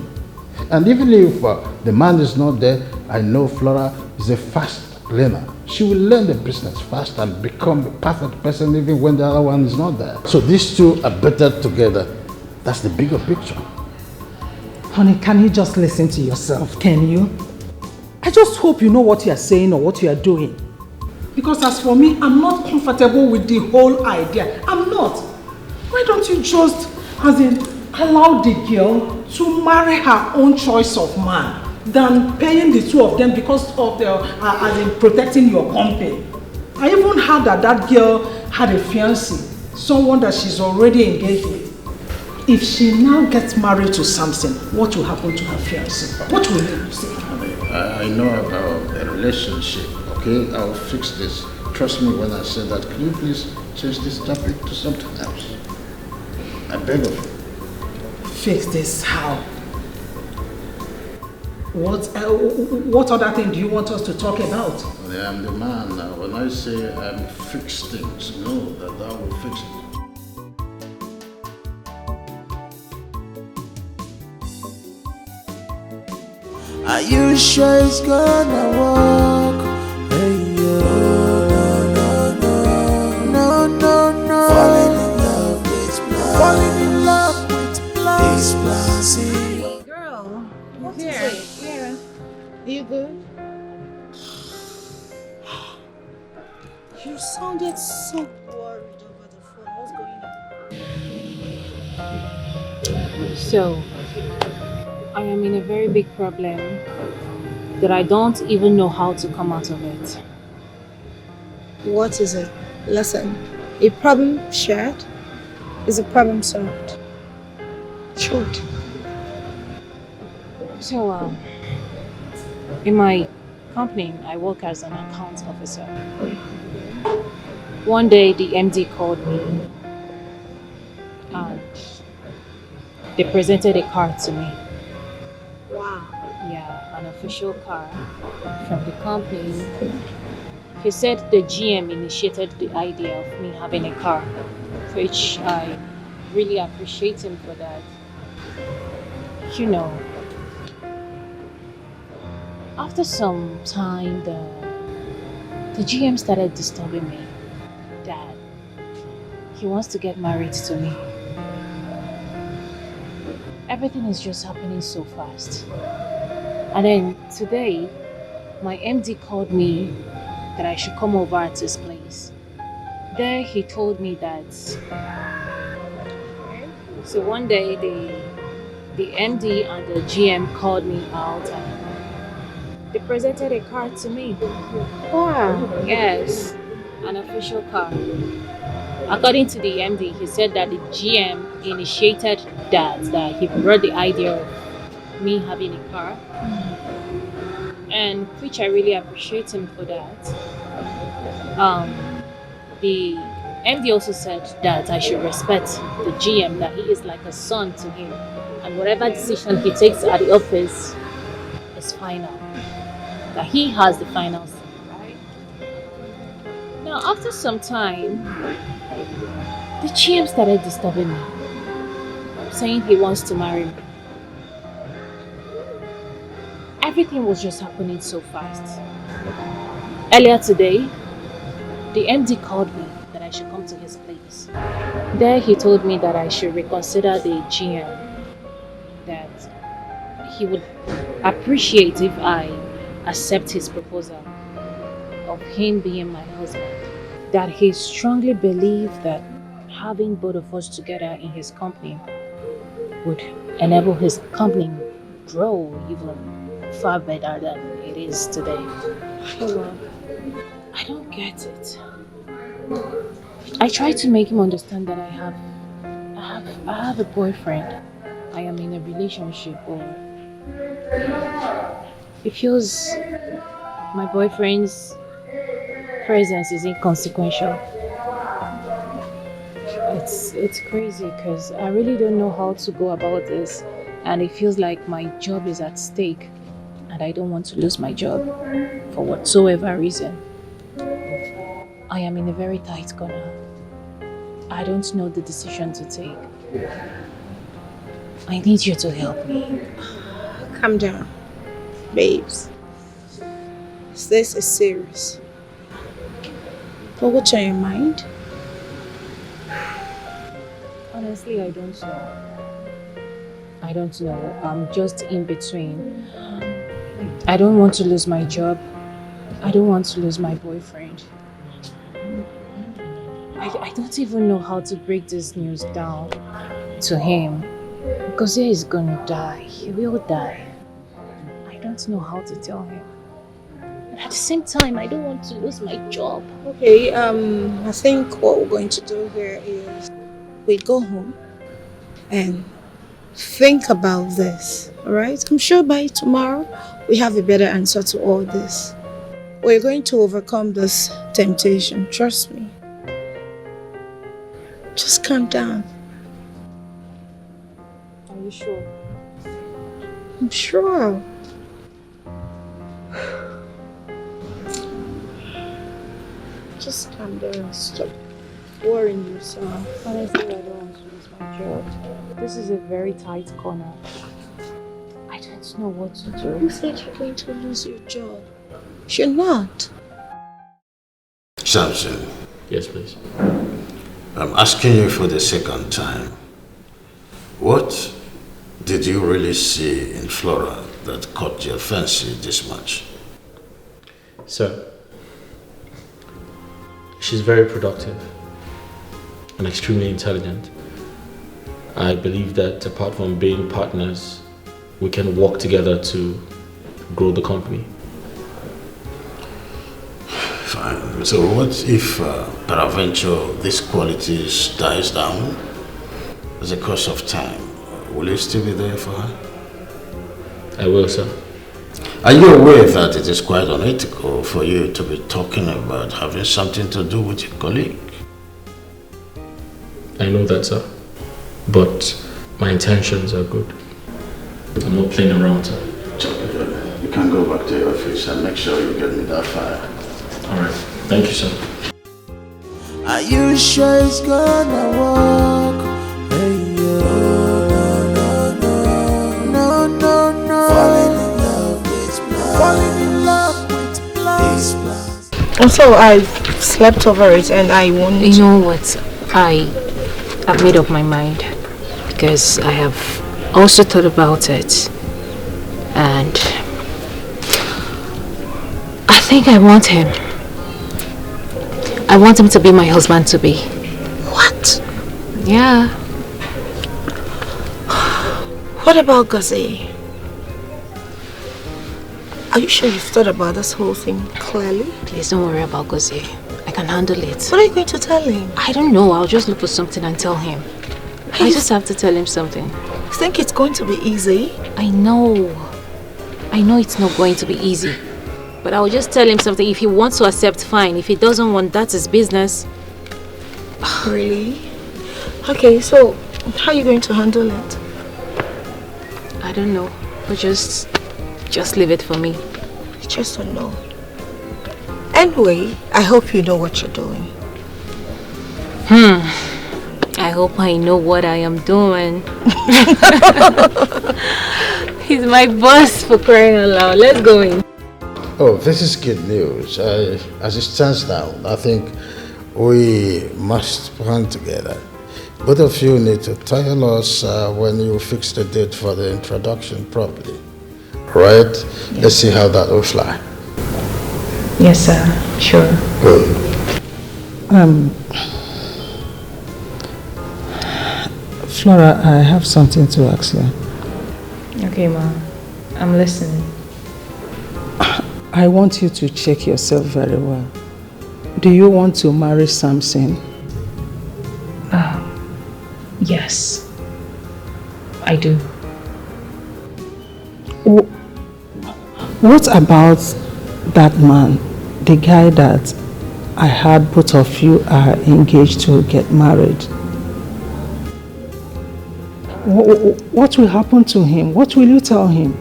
S4: And even if the man is not there, I know Flora is a fast learner. She will learn the business fast and become a perfect person even when the other one is not there. So these two are better together. That's the bigger picture.
S6: Honey, can you just listen to yourself, can you? I just hope you know what you are saying or what you are doing. Because as for me, I'm not comfortable with the whole idea. I'm not. Why don't you just, allow the girl to marry her own choice of man than paying the two of them because of protecting your company? I even heard that girl had a fiancé, someone that she's already engaged with. If she now gets married to Samson, what will happen to her fiancé? What will you say?
S4: I know about the relationship, okay? I'll fix this. Trust me when I say that. Can you please change this topic to something else? I beg of you.
S6: Fix this how? What other thing do you want us to talk about?
S4: I am the man. When I say I fix things, know that I will fix it.
S7: Are you sure it's gonna work? Hey, yo. No. Falling in love with plans.
S1: Girl, what's here? Yeah. Are you good? You sounded so worried over the phone. What's going on?
S2: So, I am in a very big problem that I don't even know how to come out of it.
S11: What is it? Listen, a problem shared is a problem solved. Short.
S2: So, in my company, I work as an accounts officer. One day, the MD called me and they presented a card to me.
S11: Wow.
S2: Yeah, an official card from the company. He said the GM initiated the idea of me having a car, which I really appreciate him for that. You know, after some time, the GM started disturbing me that he wants to get married to me. Everything is just happening so fast. And then today, my MD called me that I should come over at his place. There he told me that. So one day the MD and the GM called me out and they presented a card to me.
S11: Wow.
S2: Yes, an official card. According to the MD, he said that the GM initiated that he brought the idea of me having a car. And which I really appreciate him for that. The MD also said that I should respect the GM, that he is like a son to him, and whatever decision he takes at the office is final. That he has the final say, right? Now, after some time, the GM started disturbing me, saying he wants to marry me. Everything was just happening so fast. Earlier today, the MD called me that I should come to his place. There he told me that I should reconsider the GM, that he would appreciate if I accept his proposal of him being my husband. That he strongly believed that having both of us together in his company would enable his company grow even far better than it is today. I don't get it. I try to make him understand that I have a boyfriend. I am in a relationship, or it feels my boyfriend's presence is inconsequential. It's crazy because I really don't know how to go about this, and it feels like my job is at stake and I don't want to lose my job for whatsoever reason. I am in a very tight corner. I don't know the decision to take. I need you to help me.
S11: Calm down, babes. This is serious. But what's on your mind?
S2: Honestly, I don't know. I don't know. I'm just in between. I don't want to lose my job. I don't want to lose my boyfriend. I don't even know how to break this news down to him. Because he is gonna die. He will die. I don't know how to tell him. And at the same time, I don't want to lose my job.
S11: Okay, I think what we're going to do here is we go home and think about this, alright? I'm sure by tomorrow we have a better answer to all this. We're going to overcome this temptation, trust me. Just calm down.
S2: Are you sure?
S11: I'm sure. Just calm down, stop worrying yourself.
S2: Honestly, I don't want to lose my job. This is a very tight corner. I don't know what to do.
S11: You said you're going to lose your job. You're not.
S4: Samson,
S3: Yes, please.
S4: I'm asking you for the second time. What did you really see in Flora that caught your fancy this much?
S3: Sir, she's very productive and extremely intelligent. I believe that apart from being partners, we can work together to grow the company.
S4: Fine. So what if, peradventure, these qualities dies down as a course of time? Will you still be there for her?
S3: I will, sir.
S4: Are you aware that it is quite unethical for you to be talking about having something to do with your colleague?
S3: I know that, sir. But my intentions are good. I'm not playing around, sir.
S4: You can go back to your office and make sure you get me that file.
S3: Alright. Thank you, sir.
S7: Are you sure it's gonna work? Hey, yo. No. Falling in love with blind.
S11: Also, I slept over it and I won't.
S2: You know what? I've made up my mind because I have also thought about it, and I think I want him. I want him to be my husband to be.
S11: What?
S2: Yeah.
S11: What about Gazi? Are you sure you've thought about this whole thing clearly?
S2: Please don't worry about Gozie. I can handle it.
S11: What are you going to tell him?
S2: I don't know. I'll just look for something and tell him. I just have to tell him something.
S11: You think it's going to be easy?
S2: I know. I know it's not going to be easy. But I'll just tell him something. If he wants to accept, fine. If he doesn't want, that's his business.
S11: Really? Okay, so how are you going to handle it?
S2: I don't know. But just leave it for me.
S11: I just don't know. Anyway, I hope you know what you're doing.
S2: I hope I know what I am doing. He's my boss, for crying out loud. Let's go in.
S4: Oh, this is good news. As it stands now, I think we must plan together. Both of you need to tell us when you fix the date for the introduction properly. Right? Yeah. Let's see how that will fly.
S2: Yes, sir. Sure.
S4: Good.
S12: Flora, I have something to ask you.
S2: Okay, Ma. I'm listening.
S12: I want you to check yourself very well. Do you want to marry Samson?
S2: Yes. I I do.
S12: What about that man, the guy that I heard both of you are engaged to get married? What will happen to him? What will you tell him?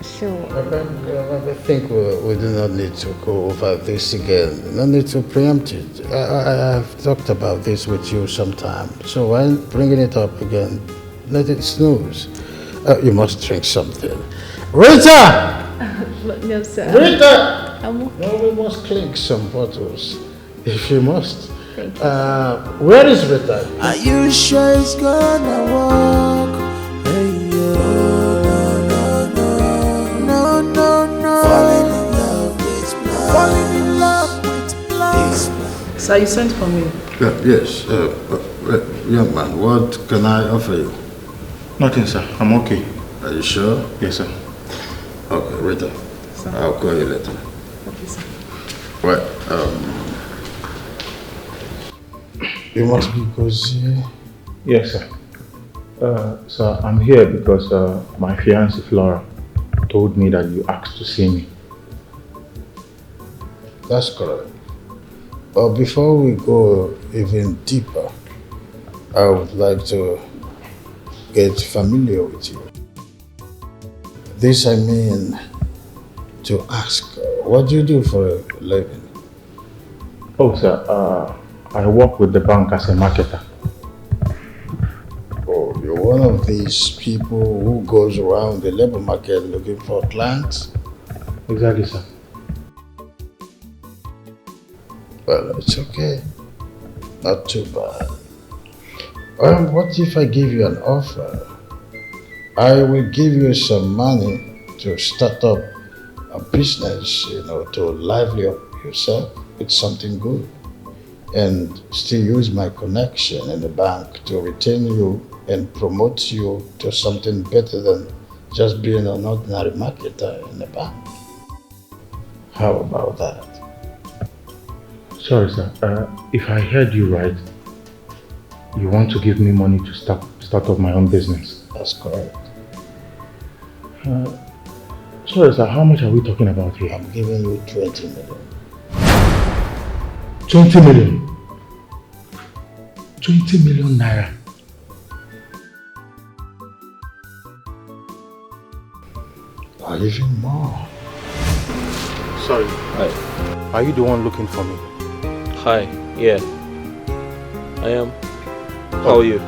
S4: So I think we do not need to go over this again. No need to preempt it. I've talked about this with you sometime. So when bringing it up again, let it snooze. You must drink something. Rita!
S2: No, sir.
S4: Rita! No, we must clink some bottles. If you must.
S2: Thank you.
S4: Where is Rita?
S7: Are you sure it's gonna work? Hey, no, no, no. Falling in love with blind. Falling in love with blind.
S12: Sir, you sent for me.
S4: Yes. Young man, what can I offer you?
S9: Nothing, sir. I'm okay.
S4: Are you sure?
S9: Yes, sir.
S4: Okay, Rita. I'll call you later.
S12: Okay, sir.
S4: Right. You must be busy.
S9: Yes, sir. Sir, I'm here because my fiancée Flora told me that you asked to see me.
S4: That's correct. But before we go even deeper, I would like to get familiar with you. This I mean to ask, what do you do for a living?
S9: Oh, sir, I work with the bank as a marketer.
S4: Oh, you're one of these people who goes around the labor market looking for clients?
S9: Exactly, sir.
S4: Well, it's okay. Not too bad. What if I give you an offer? I will give you some money to start up a business, to lively up yourself with something good, and still use my connection in the bank to retain you and promote you to something better than just being an ordinary marketer in the bank. How about that?
S9: Sorry, sir. If I heard you right, you want to give me money to start up my own business.
S4: That's correct.
S9: Sorry, sir. How much are we talking about here?
S4: I'm giving you 20 million.
S9: 20 million? 20 million naira?
S4: Or even more.
S9: Sorry.
S3: Hi.
S9: Are you the one looking for me?
S3: Hi. Yeah. I am. How are you?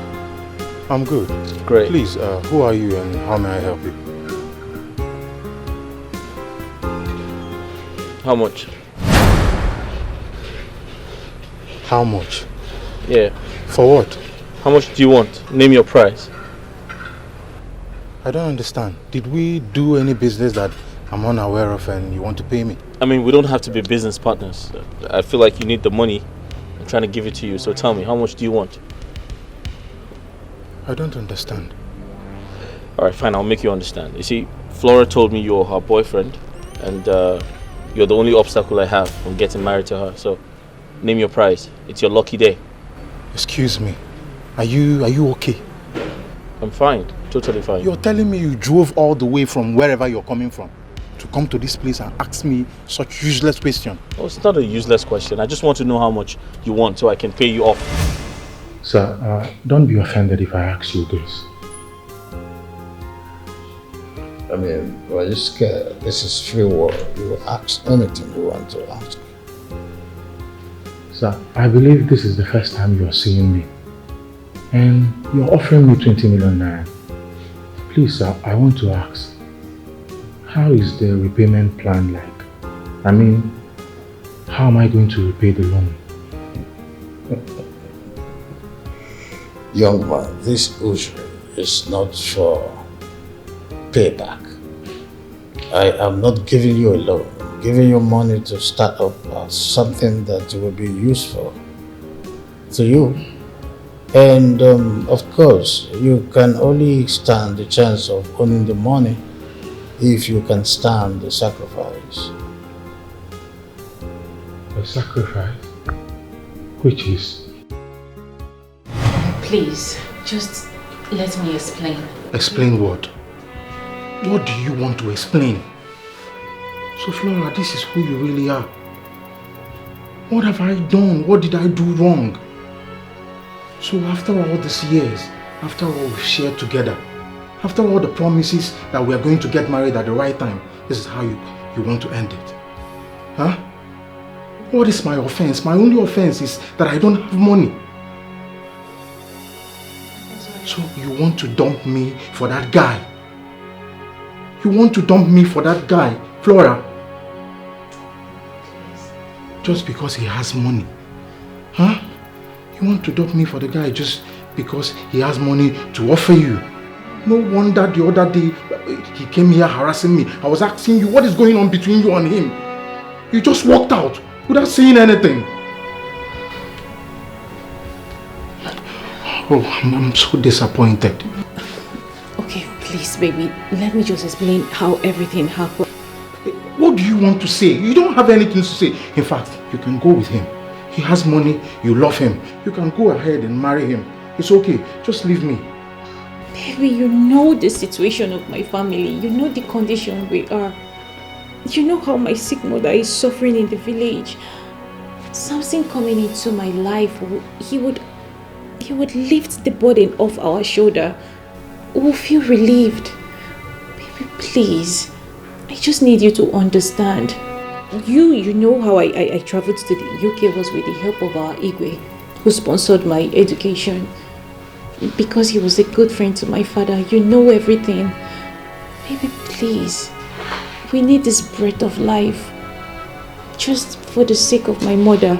S9: I'm good.
S3: Great.
S9: Please, who are you and how may I help you?
S3: How much?
S9: How much?
S3: Yeah.
S9: For what?
S3: How much do you want? Name your price.
S9: I don't understand. Did we do any business that I'm unaware of and you want to pay me?
S3: I mean, we don't have to be business partners. I feel like you need the money. I'm trying to give it to you. So tell me, how much do you want?
S9: I don't understand.
S3: Alright, fine. I'll make you understand. You see, Flora told me you're her boyfriend. And you're the only obstacle I have from getting married to her. So name your price. It's your lucky day.
S9: Excuse me. Are you okay?
S3: I'm fine. Totally fine.
S9: You're telling me you drove all the way from wherever you're coming from to come to this place and ask me such useless question?
S3: Oh, it's not a useless question. I just want to know how much you want so I can pay you off.
S9: Sir, don't be offended if I ask you this.
S4: I mean, why are you scared? This is free world. You will ask anything you want to ask.
S9: Sir, I believe this is the first time you are seeing me. And you're offering me 20 million naira. Please, sir, I want to ask, how is the repayment plan like? I mean, how am I going to repay the loan?
S4: Young man, this usury is not for payback. I am not giving you a loan. I'm giving you money to start up something that will be useful to you. And of course, you can only stand the chance of owning the money if you can stand the sacrifice.
S9: A sacrifice? Which is?
S2: Please, just Let me explain.
S9: Explain what? What do you want to explain? So Flora, this is who you really are. What have I done? What did I do wrong? So after all these years, after all we've shared together, after all the promises that we are going to get married at the right time, this is how you want to end it? Huh? What is my offense? My only offense is that I don't have money. So you want to dump me for that guy? You want to dump me for that guy, Flora? Just because he has money? Huh? You want to dump me for the guy just because he has money to offer you? No wonder the other day he came here harassing me. I was asking you what is going on between you and him. You just walked out without saying anything. Oh, I'm so disappointed.
S2: Okay, please, baby. Let me just explain how everything happened.
S9: What do you want to say? You don't have anything to say. In fact, you can go with him. He has money, you love him. You can go ahead and marry him. It's okay, just leave me.
S2: Baby, you know the situation of my family. You know the condition we are. You know how my sick mother is suffering in the village. Samson coming into my life, he would lift the burden off our shoulder. We'll feel relieved. Baby, please. I just need you to understand. You know how I traveled to the UK was with the help of our Igwe, who sponsored my education. Because he was a good friend to my father. You know everything. Baby, please. We need this breath of life. Just for the sake of my mother.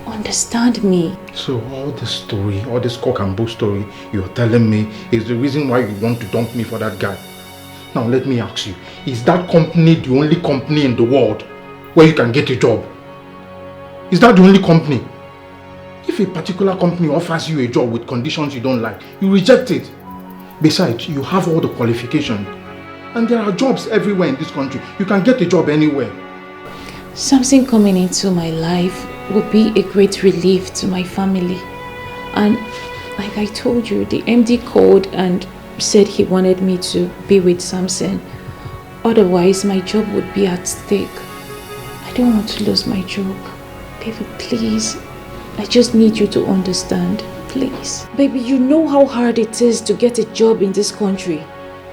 S2: Understand me.
S9: So all this story, all this cock and bull story you're telling me is the reason why you want to dump me for that guy. Now let me ask you, is that company the only company in the world where you can get a job? Is that the only company? If a particular company offers you a job with conditions you don't like, you reject it. Besides, you have all the qualifications. And there are jobs everywhere in this country. You can get a job anywhere.
S2: Something coming into my life would be a great relief to my family. And like I told you, the MD called and said he wanted me to be with Samson. Otherwise, my job would be at stake. I don't want to lose my job. Baby, please. I just need you to understand. Please. Baby, you know how hard it is to get a job in this country.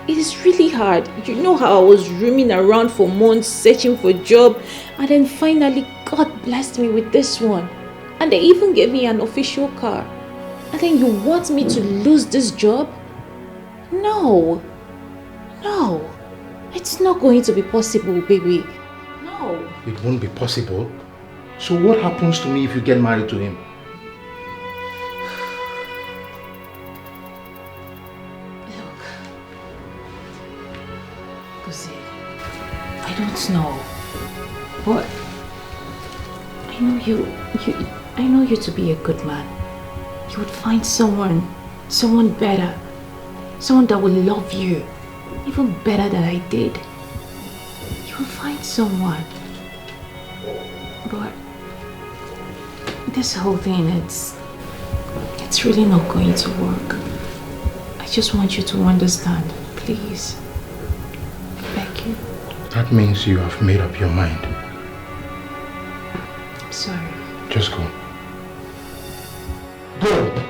S2: It is really hard. You know how I was roaming around for months searching for a job, and then finally God blessed me with this one. And they even gave me an official car. And then you want me to lose this job? No. No. It's not going to be possible, baby. No.
S9: It won't be possible. So what happens to me if you get married to him?
S2: I don't know, but I know you to be a good man. You would find someone better, someone that will love you, even better than I did. You will find someone, but this whole thing, it's really not going to work. I just want you to understand, please. I beg you.
S9: That means you have made up your mind.
S2: I'm sorry.
S9: Just go. Go!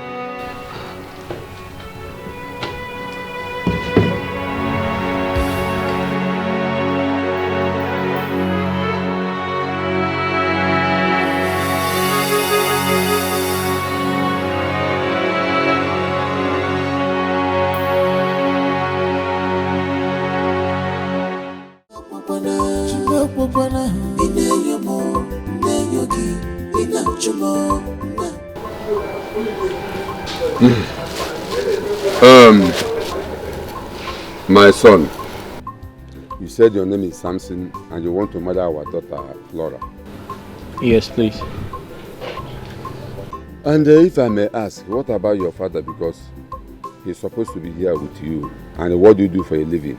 S13: My son, you said your name is Samson and you want to marry our daughter, Flora.
S3: Yes, please.
S13: And if I may ask, what about your father? Because he's supposed to be here with you. And what do you do for a living?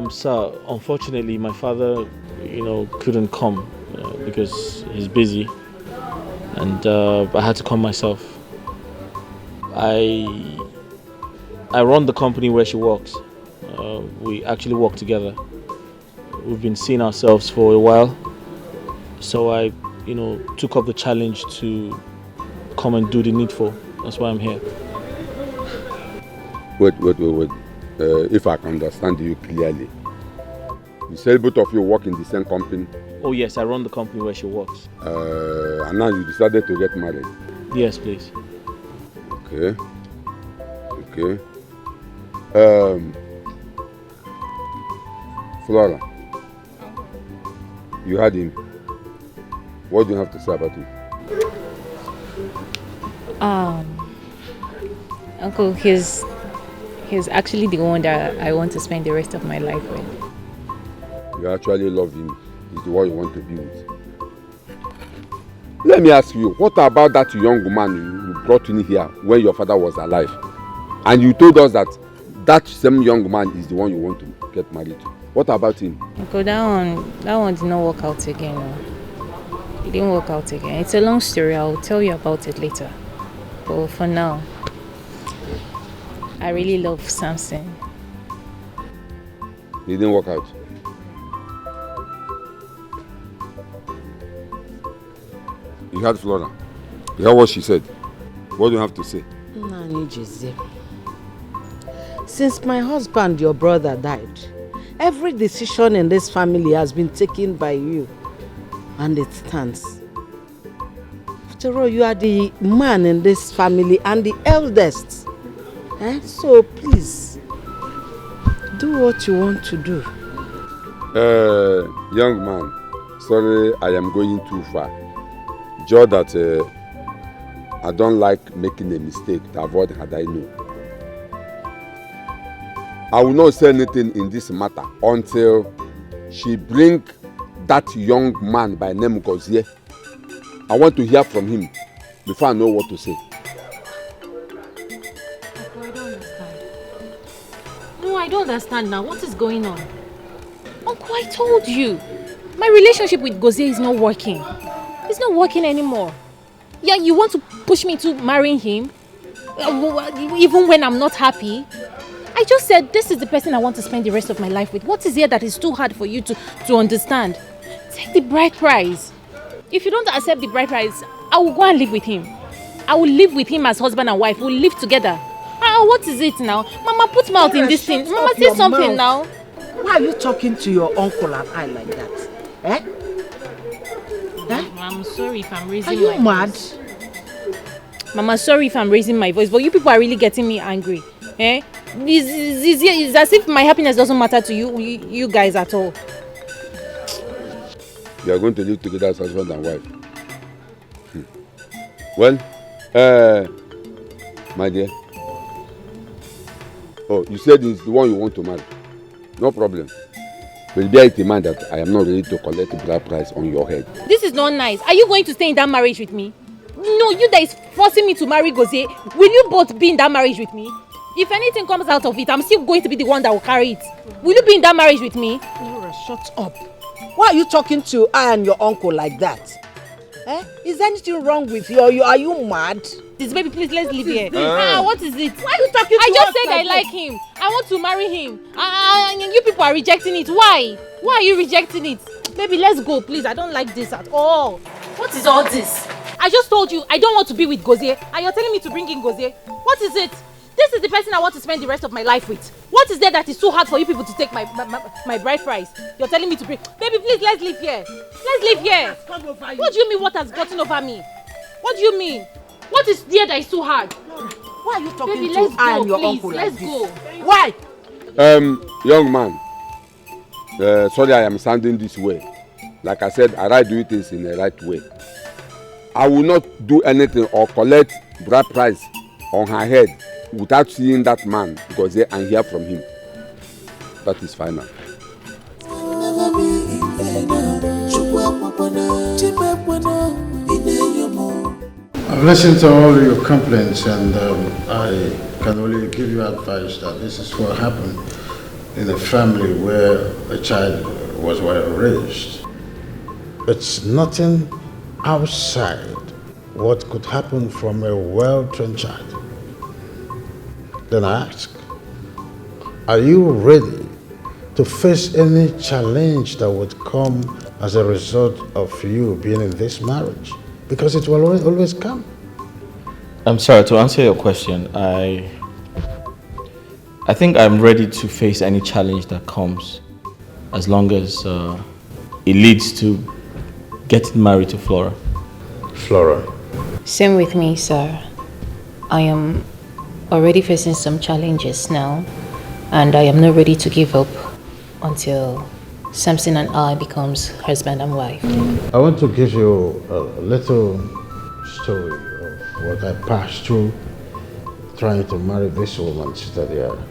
S3: Sir, unfortunately, my father, couldn't come because he's busy. And I had to come myself. I run the company where she works. We actually work together. We've been seeing ourselves for a while. So I, took up the challenge to come and do the needful. That's why I'm here.
S13: Wait. If I can understand you clearly. You said both of you work in the same company?
S3: Oh yes, I run the company where she works.
S13: And now you decided to get married?
S3: Yes, please.
S13: Okay. Flora, you had him. What do you have to say about him?
S2: Uncle, he's actually the one that I want to spend the rest of my life with.
S13: You actually love him. He's the one you want to be with. Let me ask you, what about that young man you brought in here when your father was alive? And you told us that same young man is the one you want to get married to. What about him?
S2: Uncle, that one did not work out again. No. It didn't work out again. It's a long story. I'll tell you about it later. But for now, I really love Samson.
S13: It didn't work out. You heard Flora. You heard what she said. What do you have to say?
S6: Nani Jose. Since my husband, your brother, died, every decision in this family has been taken by you. And it stands. After all, you are the man in this family and the eldest. So please, do what you want to do.
S13: Young man, sorry I am going too far. Just that I don't like making a mistake to avoid had I know. I will not say anything in this matter until she bring that young man by name Gozie. I want to hear from him before I know what to say.
S2: I don't understand. No, I don't understand now. What is going on? Uncle, I told you. My relationship with Gozie is not working. It's not working anymore. Yeah, you want to push me to marrying him? Even when I'm not happy? I just said this is the person I want to spend the rest of my life with. What is here that is too hard for you to understand? Take the bride price. If you don't accept the bride price, I will go and live with him. I will live with him as husband and wife. We'll live together. What is it now? Mama, put mouth in this thing. Mama, say something now.
S6: Why are you talking to your uncle and I like that?
S2: I'm sorry if I'm raising
S6: my voice. Are you mad?
S2: Mama, sorry if I'm raising my voice, but you people are really getting me angry. It's as if my happiness doesn't matter to you guys at all.
S13: You are going to live together as husband and wife. Well, my dear. Oh, you said it's the one you want to marry. No problem. But bear it in mind that I am not ready to collect the bride price on your head.
S2: This is not nice. Are you going to stay in that marriage with me? No, you that is forcing me to marry Gozie. Will you both be in that marriage with me? If anything comes out of it, I'm still going to be the one that will carry it. Will you be in that marriage with me?
S6: Laura, shut up. Why are you talking to I and your uncle like that? Is anything wrong with you? Are you mad?
S2: Baby, please, let's leave here. What is it?
S6: Why are you talking to
S2: I just said
S6: like
S2: I like him. I want to marry him. And you people are rejecting it. Why? Why are you rejecting it? Baby, let's go, please. I don't like this at all. What is all this? I just told you I don't want to be with Gozie. And you're telling me to bring in Gozie. What is it? This is the person I want to spend the rest of my life with. What is there that is so hard for you people to take my bride price? You're telling me to bring... Baby, please, let's leave here. Let's leave here. What do you mean what has gotten over me? What do you mean? What is there that is so hard?
S6: Why are you talking
S2: Baby,
S6: to I and your
S2: please,
S6: uncle like
S2: let's
S6: this?
S2: go.
S6: Why?
S13: Young man. Sorry I am sounding this way. Like I said, I like to do things in the right way. I will not do anything or collect bride price on her head without seeing that man because they and hear from him. That is final.
S4: I've listened to all your complaints and I can only give you advice that this is what happened in a family where a child was well raised. It's nothing outside what could happen from a well-trained child. Then I ask, are you ready to face any challenge that would come as a result of you being in this marriage? Because it will always come.
S3: I'm sorry, to answer your question, I think I'm ready to face any challenge that comes as long as it leads to getting married to Flora.
S4: Flora.
S14: Same with me, sir. I am already facing some challenges now, and I am not ready to give up until Samson and I becomes husband and wife.
S4: I want to give you a little story of what I passed through trying to marry this woman, Sister Diara.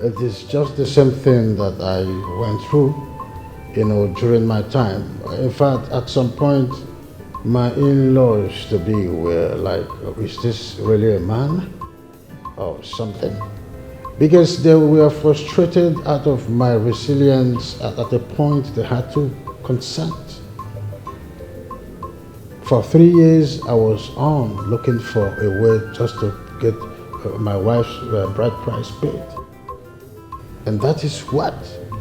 S4: It is just the same thing that I went through, during my time. In fact, at some point, my in-laws to be were like, is this really a man or something? Because they were frustrated out of my resilience at a point they had to consent. For 3 years, I was on looking for a way just to get my wife's bride price paid. And that is what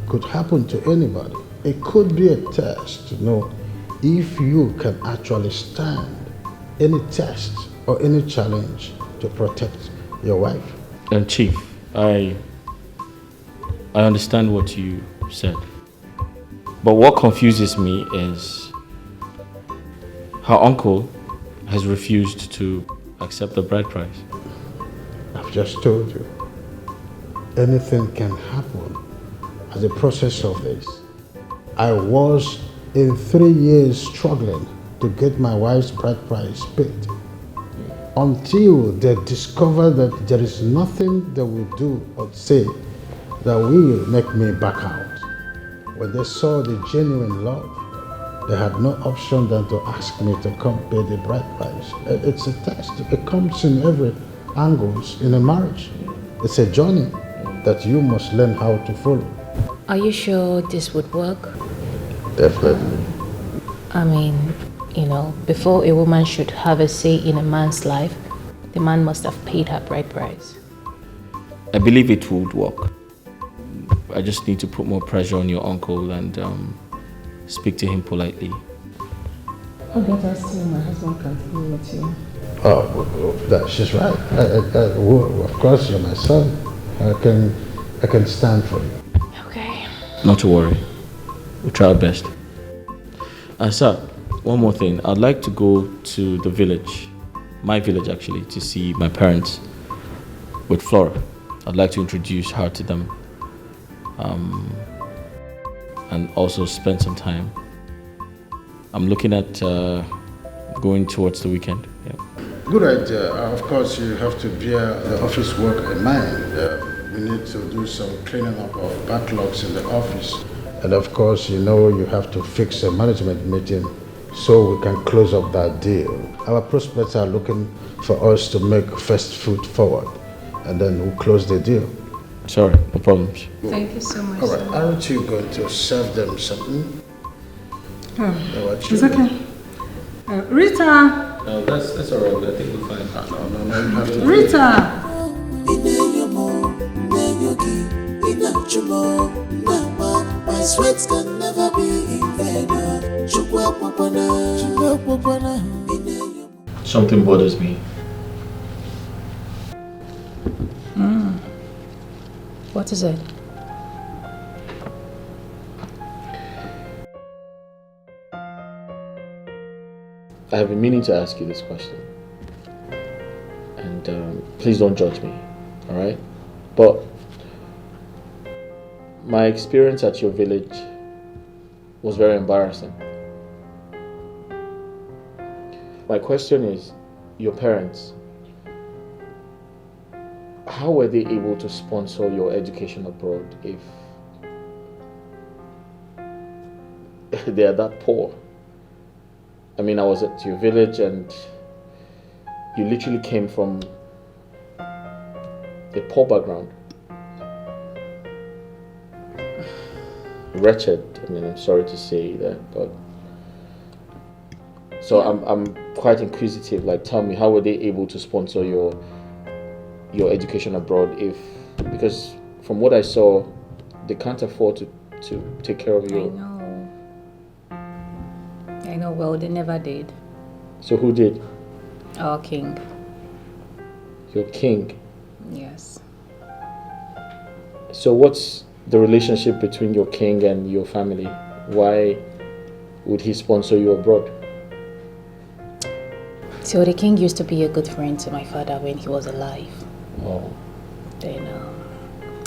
S4: could happen to anybody. It could be a test to know if you can actually stand any test or any challenge to protect your wife.
S3: And Chief, I understand what you said. But what confuses me is her uncle has refused to accept the bride price.
S4: I've just told you, anything can happen as a process of this. I was in 3 years struggling to get my wife's bride price paid until they discovered that there is nothing they will do or say that will make me back out. When they saw the genuine love, they had no option than to ask me to come pay the bride price. It's a test. It comes in every angles in a marriage. It's a journey that you must learn how to follow.
S14: Are you sure this would work?
S4: Definitely.
S14: I mean, before a woman should have a say in a man's life, the man must have paid her bride price.
S3: I believe it would work. I just need to put more pressure on your uncle and speak to him politely.
S12: How better still, my husband can stay with you.
S4: Oh, she's right. Of course, you're my son. I can stand for you.
S14: Okay.
S3: Not to worry. We'll try our best. Sir, one more thing. I'd like to go to the village, my village actually, to see my parents with Flora. I'd like to introduce her to them and also spend some time. I'm looking at going towards the weekend. Yeah.
S4: Good idea. Of course, you have to bear the office work in mind. We need to do some cleaning up of backlogs in the office. And of course, you have to fix a management meeting so we can close up that deal. Our prospects are looking for us to make first foot forward, and then we'll close the deal.
S3: Sorry, no problems.
S14: Thank you so much.
S4: All right, aren't you going to serve them something?
S12: It's okay. Rita!
S3: No, that's all right. I think we'll find her.
S4: No, you have to.
S12: Rita!
S7: My sweat can never be in vain.
S3: Something bothers me.
S14: What is it?
S3: I have been meaning to ask you this question. And please don't judge me, all right? But my experience at your village was very embarrassing. My question is, your parents, how were they able to sponsor your education abroad if they are that poor? I mean, I was at your village and you literally came from a poor background. Wretched, I mean, I'm sorry to say that, but so I'm quite inquisitive. Like, tell me, how were they able to sponsor your your education abroad if, because from what I saw, they can't afford to take care of you.
S14: I know, well, they never did.
S3: So who did?
S14: Our king.
S3: Your king?
S14: Yes.
S3: So what's the relationship between your king and your family? Why would he sponsor you abroad?
S14: So the king used to be a good friend to my father when he was alive.
S3: Oh.
S14: Then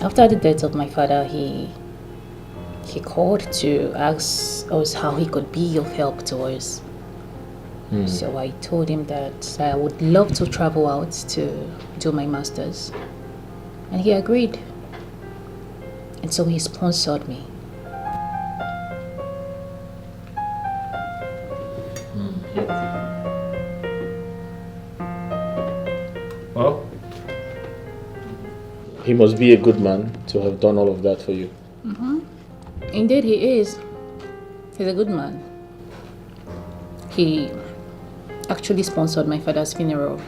S14: after the death of my father, he called to ask us how he could be of help to us. So I told him that I would love to travel out to do my master's. And he agreed. And so he sponsored me.
S3: Well, he must be a good man to have done all of that for you.
S14: Indeed, he is. He's a good man. He actually sponsored my father's funeral.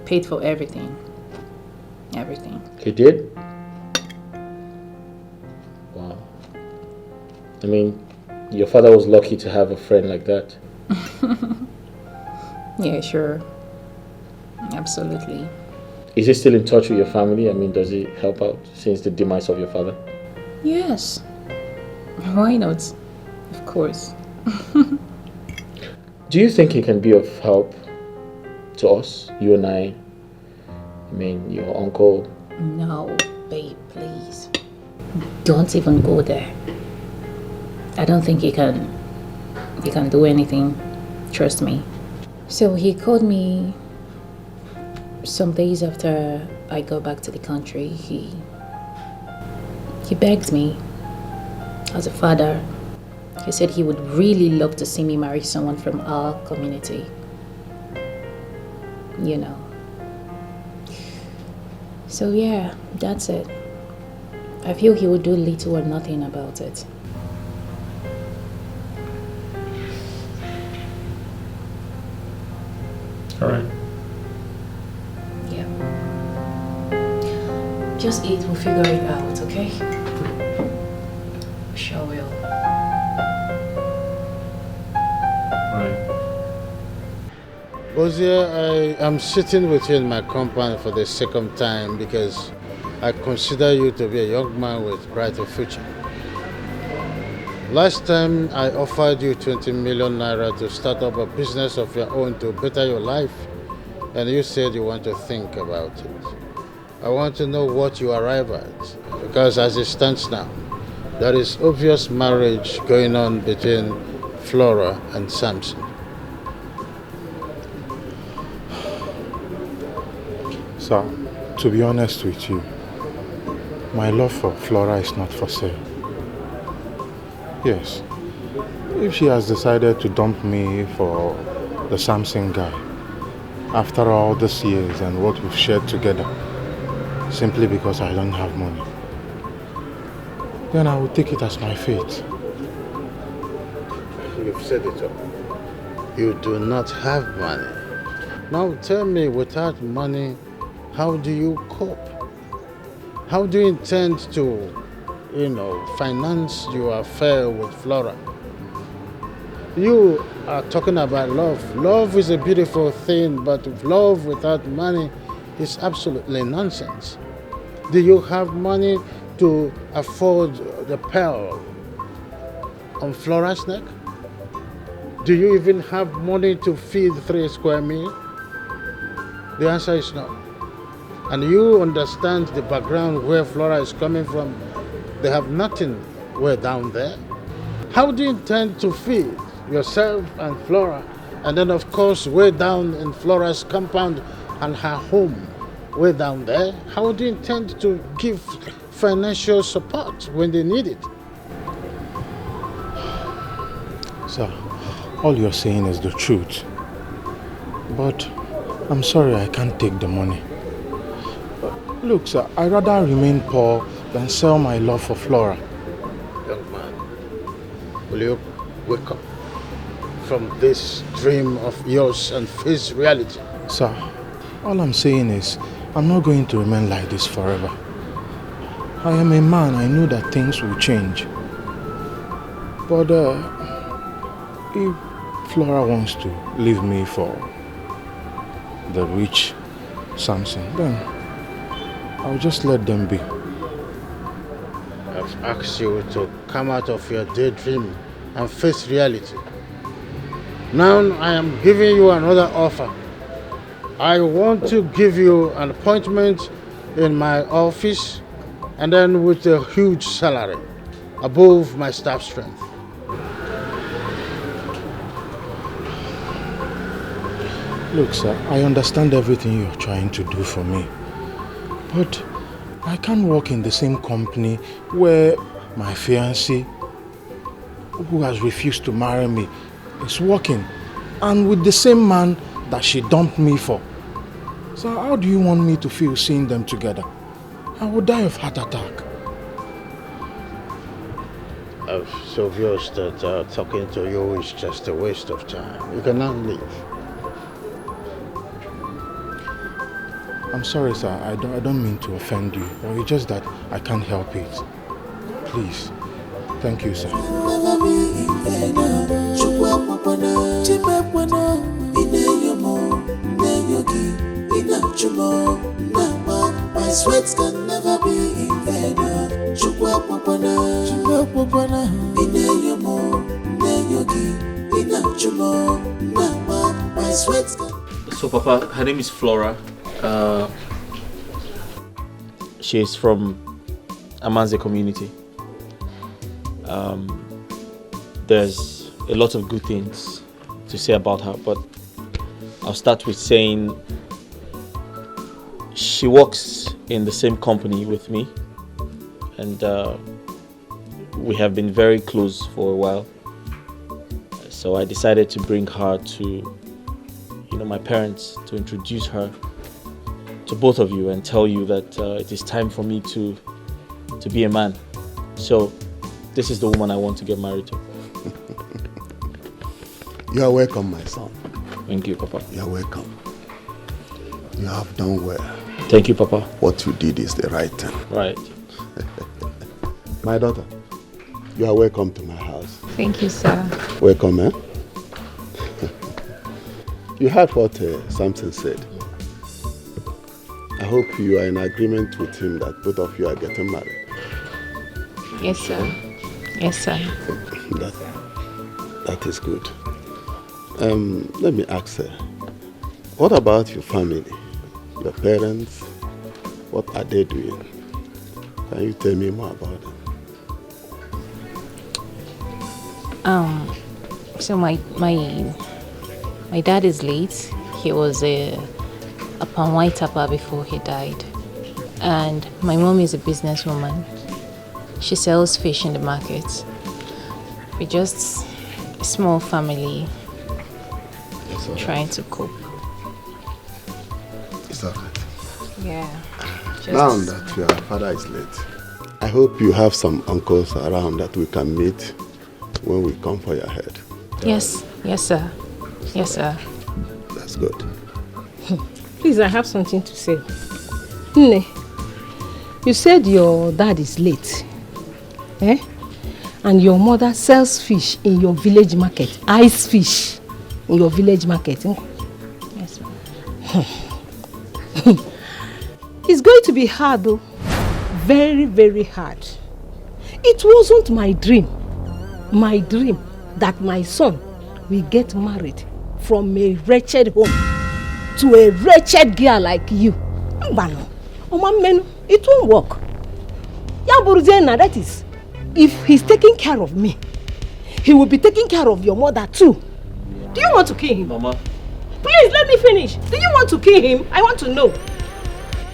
S14: Paid for everything. Everything.
S3: He did? Wow. I mean, your father was lucky to have a friend like that.
S14: Yeah, sure. Absolutely.
S3: Is he still in touch with your family? I mean, does he help out since the demise of your father?
S14: Yes. Why not? Of course.
S3: Do you think he can be of help to us, you and I mean, your uncle?
S14: No, babe, please. Don't even go there. I don't think he can do anything. Trust me. So he called me some days after I got back to the country. He begged me as a father. He said he would really love to see me marry someone from our community. You know. So yeah, that's it. I feel he would do little or nothing about it.
S3: All right.
S14: Yeah. Just eat, we'll figure it out, okay? Sure will.
S4: Ozia, I am sitting with you in my compound for the second time because I consider you to be a young man with brighter future. Last time I offered you 20 million naira to start up a business of your own to better your life, and you said you want to think about it. I want to know what you arrive at, because as it stands now, there is obvious marriage going on between Flora and Samson.
S9: Sir, to be honest with you, my love for Flora is not for sale. Yes, if she has decided to dump me for the Samson guy, after all these years and what we've shared together, simply because I don't have money, then I will take it as my fate.
S4: You've said it all. You do not have money. Now tell me, without money, how do you cope? How do you intend to, finance your affair with Flora? You are talking about love. Love is a beautiful thing, but love without money is absolutely nonsense. Do you have money to afford the pearl on Flora's neck? Do you even have money to feed 3 square meals? The answer is no. And you understand the background where Flora is coming from. They have nothing way down there. How do you intend to feed yourself and Flora? And then, of course, way down in Flora's compound and her home, way down there. How do you intend to give financial support when they need it?
S9: Sir, all you're saying is the truth. But I'm sorry I can't take the money. Look, sir, I'd rather remain poor than sell my love for Flora.
S4: Young man, will you wake up from this dream of yours and face reality?
S9: Sir, All I'm saying is, I'm not going to remain like this forever. I am a man, I know that things will change. But if Flora wants to leave me for the rich Samson, then I'll just let them be.
S5: I've asked you to come out of your daydream and face reality. Now I am giving you another offer. I want to give you an appointment in my office and then with a huge salary above my staff strength.
S9: Look, sir, I understand everything you're trying to do for me. But I can't work in the same company where my fiancé, who has refused to marry me, is working, and with the same man that she dumped me for. So how do you want me to feel seeing them together? I will die of heart attack.
S5: It's obvious that talking to you is just a waste of time. You cannot leave.
S9: I'm sorry, sir. I don't mean to offend you, but it's just that I can't help it. Please. Thank you, sir.
S7: My sweat can never be in vain.
S3: So, Papa, her name is Flora. She's from Amanze community. There's a lot of good things to say about her, but I'll start with saying she works in the same company with me, and we have been very close for a while. So I decided to bring her to, my parents, to introduce her to both of you and tell you that it is time for me to be a man. So this is the woman I want to get married to.
S5: You are welcome, my son.
S3: Thank you, Papa.
S5: You are welcome. You have done well.
S3: Thank you, Papa.
S5: What you did is the right thing.
S3: Right.
S5: My daughter, you are welcome to my house.
S14: Thank you, sir.
S5: Welcome, eh? You heard what Samson said. I hope you are in agreement with him that both of you are getting married.
S14: Yes, sir. Yes, sir.
S5: That is good. Let me ask her, what about your family? Your parents? What are they doing? Can you tell me more about them?
S14: So my dad is late. He was a palm white tapper before he died. And my mom is a businesswoman. She sells fish in the market. We're just a small family trying to cope.
S5: It's all right.
S14: Yeah.
S5: Now that your father is late, I hope you have some uncles around that we can meet when we come for your head.
S14: Yes. Yes, sir. Yes, sir.
S5: That's good.
S6: Please, I have something to say. Nne, you said your dad is late. Eh? And your mother sells fish in your village market. Ice fish in your village market.
S14: Yes, ma'am.
S6: It's going to be hard though. Very, very hard. It wasn't my dream that my son will get married from a wretched home to a wretched girl like you. It won't work. That is, if he's taking care of me, he will be taking care of your mother too. Do you want to kill him?
S3: Mama.
S6: Please let me finish. Do you want to kill him? I want to know.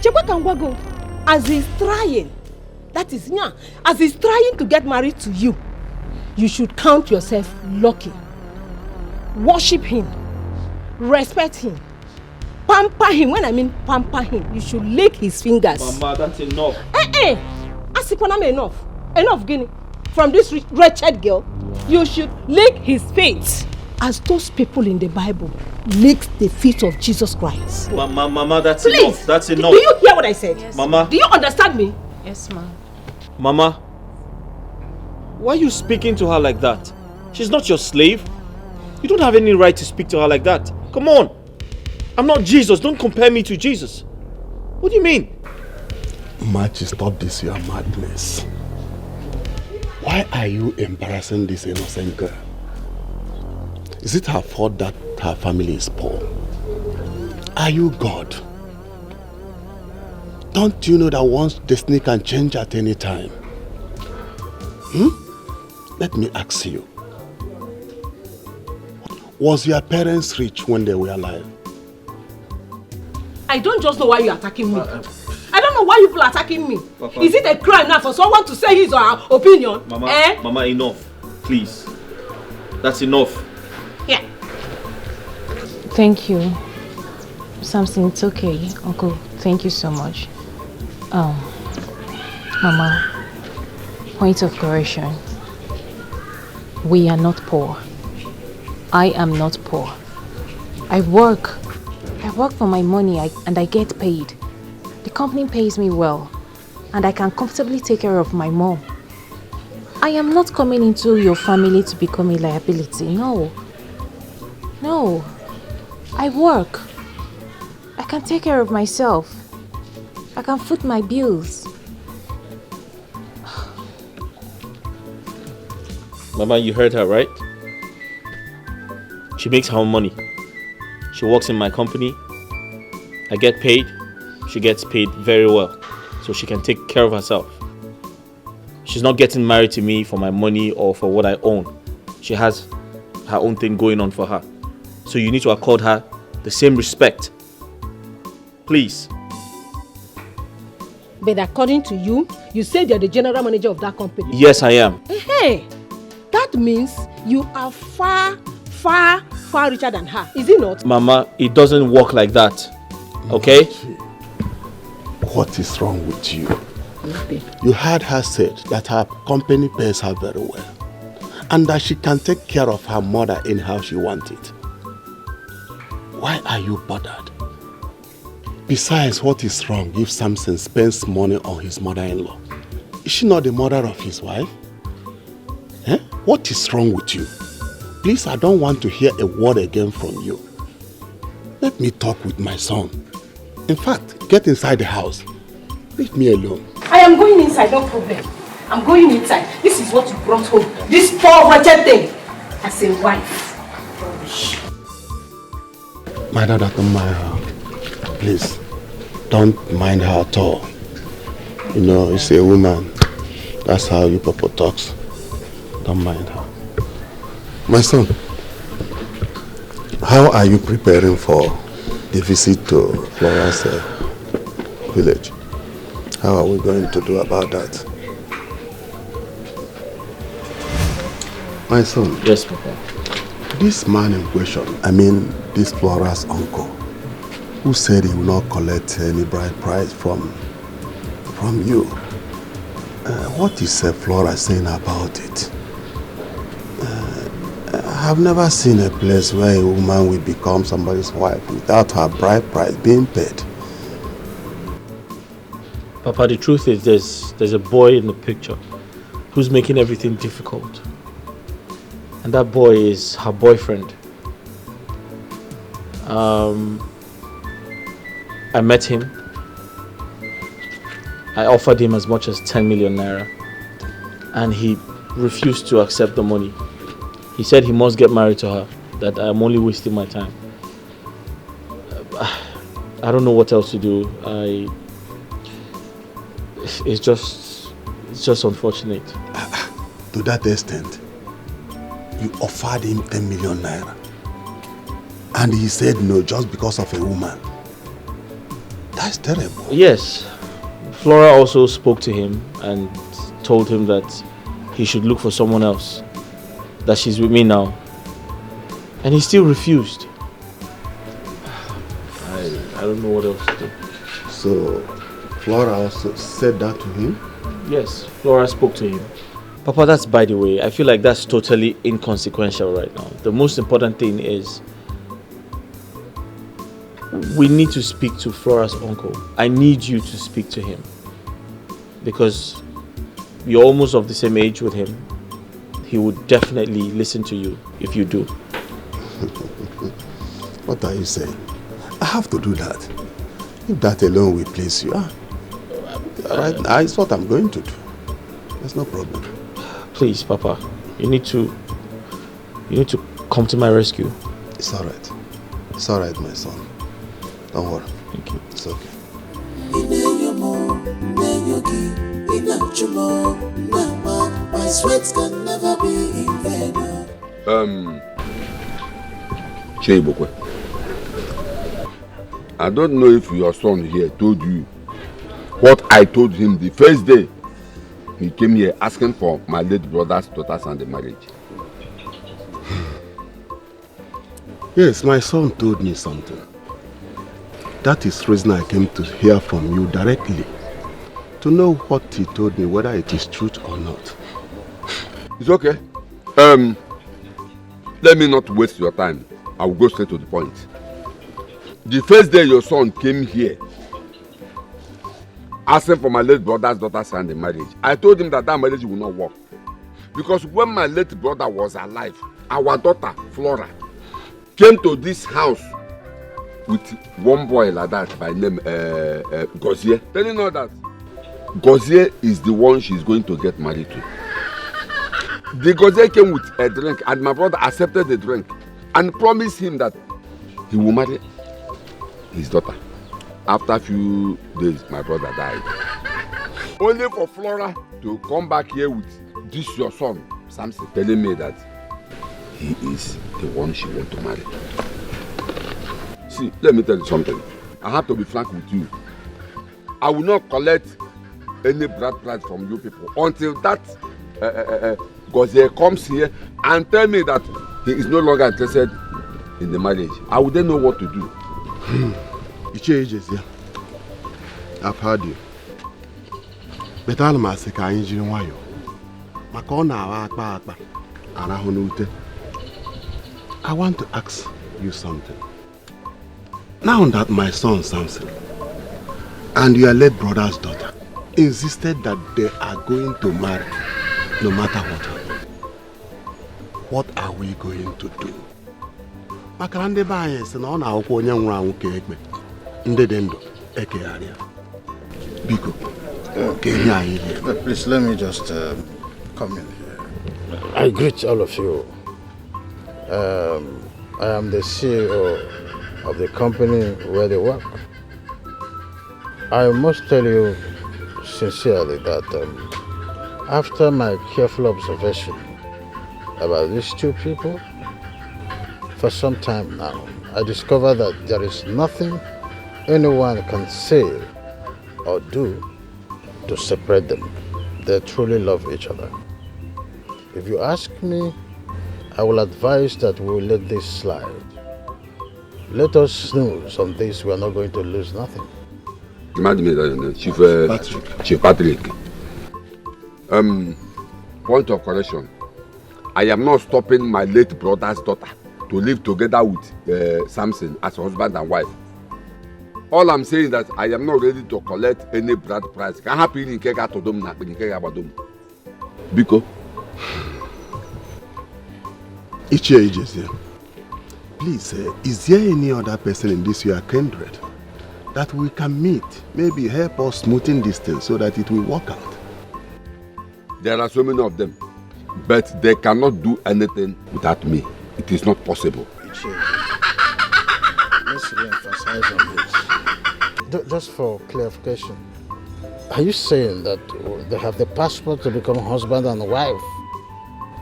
S6: Chekwa as he's trying, that is, as he's trying to get married to you, you should count yourself lucky. Worship him. Respect him. Pamper him. When I mean pamper him, you should lick his fingers.
S3: Mama, that's enough.
S6: Asipaname enough. Enough, Guinea. From this wretched girl, you should lick his feet. as those people in the Bible licked the feet of Jesus Christ.
S3: Mama, that's
S6: Please,
S3: enough. That's enough.
S6: Do you hear what I said?
S14: Yes.
S3: Mama.
S6: Do you understand me?
S14: Yes, ma'am.
S3: Mama, why are you speaking to her like that? She's not your slave. You don't have any right to speak to her like that. Come on. I'm not Jesus. Don't compare me to Jesus. What do you mean?
S5: Machi, stop this, your madness. Why are you embarrassing this innocent girl? Is it her fault that her family is poor? Are you God? Don't you know that one's destiny can change at any time? Let me ask you. Was your parents rich when they were alive?
S6: I don't just know why you're attacking me. I don't know why people are attacking me.
S3: Papa.
S6: Is it a crime now for someone to say his or her opinion?
S3: Mama, Mama, enough. Please. That's enough.
S6: Yeah.
S14: Thank you. Samson, it's okay. Uncle, thank you so much. Mama, point of correction. We are not poor. I am not poor. I work for my money and I get paid. The company pays me well and I can comfortably take care of my mom. I am not coming into your family to become a liability. No. No. I work. I can take care of myself. I can foot my bills.
S3: Mama, you heard her, right? She makes her own money. She works in my company. I get paid. She gets paid very well. So she can take care of herself. She's not getting married to me for my money or for what I own. She has her own thing going on for her. So you need to accord her the same respect. Please.
S6: But according to you, you said you're the general manager of that company.
S3: Yes, I am.
S6: Hey, that means you are far richer than her, is it not?
S3: Mama, it doesn't work like that. Okay?
S5: What is wrong with you? You heard her say that her company pays her very well and that she can take care of her mother in how she wants it. Why are you bothered? Besides, what is wrong if Samson spends money on his mother-in-law? Is she not the mother of his wife? What is wrong with you? Please, I don't want to hear a word again from you. Let me talk with my son. In fact, get inside the house. Leave me alone.
S6: I am going inside, no problem. I'm going inside. This is what you brought home. This poor wretched thing. As a wife. Rubbish.
S5: My daughter, don't mind her. Please, don't mind her at all. You know, it's a woman. That's how you people talks. Don't mind her. My son, how are you preparing for the visit to Flora's village? How are we going to do about that? My son.
S3: Yes, Papa.
S5: This man in question, I mean this Flora's uncle, who said he will not collect any bride price from you. What is Flora saying about it? I've never seen a place where a woman will become somebody's wife without her bride price being paid.
S3: Papa, the truth is there's a boy in the picture who's making everything difficult. And that boy is her boyfriend. I met him. I offered him as much as 10 million naira. And he refused to accept the money. He said he must get married to her, that I'm only wasting my time. I don't know what else to do. It's just unfortunate.
S5: To that extent, you offered him 10 million naira. And he said no just because of a woman. That's terrible.
S3: Yes. Flora also spoke to him and told him that he should look for someone else. That she's with me now. And he still refused. I don't know what else to do.
S5: So, Flora also said that to him?
S3: Yes, Flora spoke to him. Papa, that's by the way. I feel like that's totally inconsequential right now. The most important thing is we need to speak to Flora's uncle. I need you to speak to him because you're almost of the same age with him. He would definitely listen to you if you do.
S5: What are you saying? I have to do that. If that alone will please you, right? It's what I'm going to do. There's no problem.
S3: Please, Papa, you need to come to my rescue.
S5: It's all right. It's all right, my son. Don't worry.
S3: Thank you.
S5: It's okay.
S7: My sweat can never be in vain.
S13: Chebokwe, I don't know if your son here told you what I told him the first day he came here asking for my late brother's daughter's hand in marriage.
S5: Yes, my son told me something. That is the reason I came to hear from you directly. To know what he told me, whether it is truth or not.
S13: It's okay. Let me not waste your time. I will go straight to the point. The first day your son came here asking for my late brother's daughter's hand in marriage, I told him that marriage will not work. Because when my late brother was alive, our daughter, Flora, came to this house with one boy like that by name Gozie. Tell you know that Gozie is the one she's going to get married to. The Gozie came with a drink and my brother accepted the drink and promised him that he will marry his daughter. After a few days, my brother died. Only for Flora to come back here with this your son, Samson, telling me that he is the one she wants to marry. See, let me tell you something. I have to be frank with you. I will not collect any bride price from you people until that Gozie comes here and tell me that he is no longer interested in the marriage. I will then know what to do.
S5: I've heard you. But I'm a second engineer. I want to ask you something. Now that my son Samson and your late brother's daughter insisted that they are going to marry no matter what happens, what are we going to do?
S4: Please let me just come in here. I greet all of you. I am the CEO of the company where they work. I must tell you sincerely that after my careful observation about these two people, for some time now, I discovered that there is nothing anyone can say or do to separate them. They truly love each other. If you ask me, I will advise that we will let this slide. Let us snooze on this, we are not going to lose nothing.
S13: Chief Patrick. Point of correction. I am not stopping my late brother's daughter to live together with Samson as husband and wife. All I'm saying is that I am not ready to collect any bride price. Can happen in Kega to them, not in Kega Badum. Biko.
S5: Please, is there any other person in this your kindred that we can meet, maybe help us smoothing this thing so that it will work out?
S13: There are so many of them, but they cannot do anything without me. It is not possible.
S4: Let's re-emphasize on this. Just for clarification, are you saying that they have the passport to become husband and wife,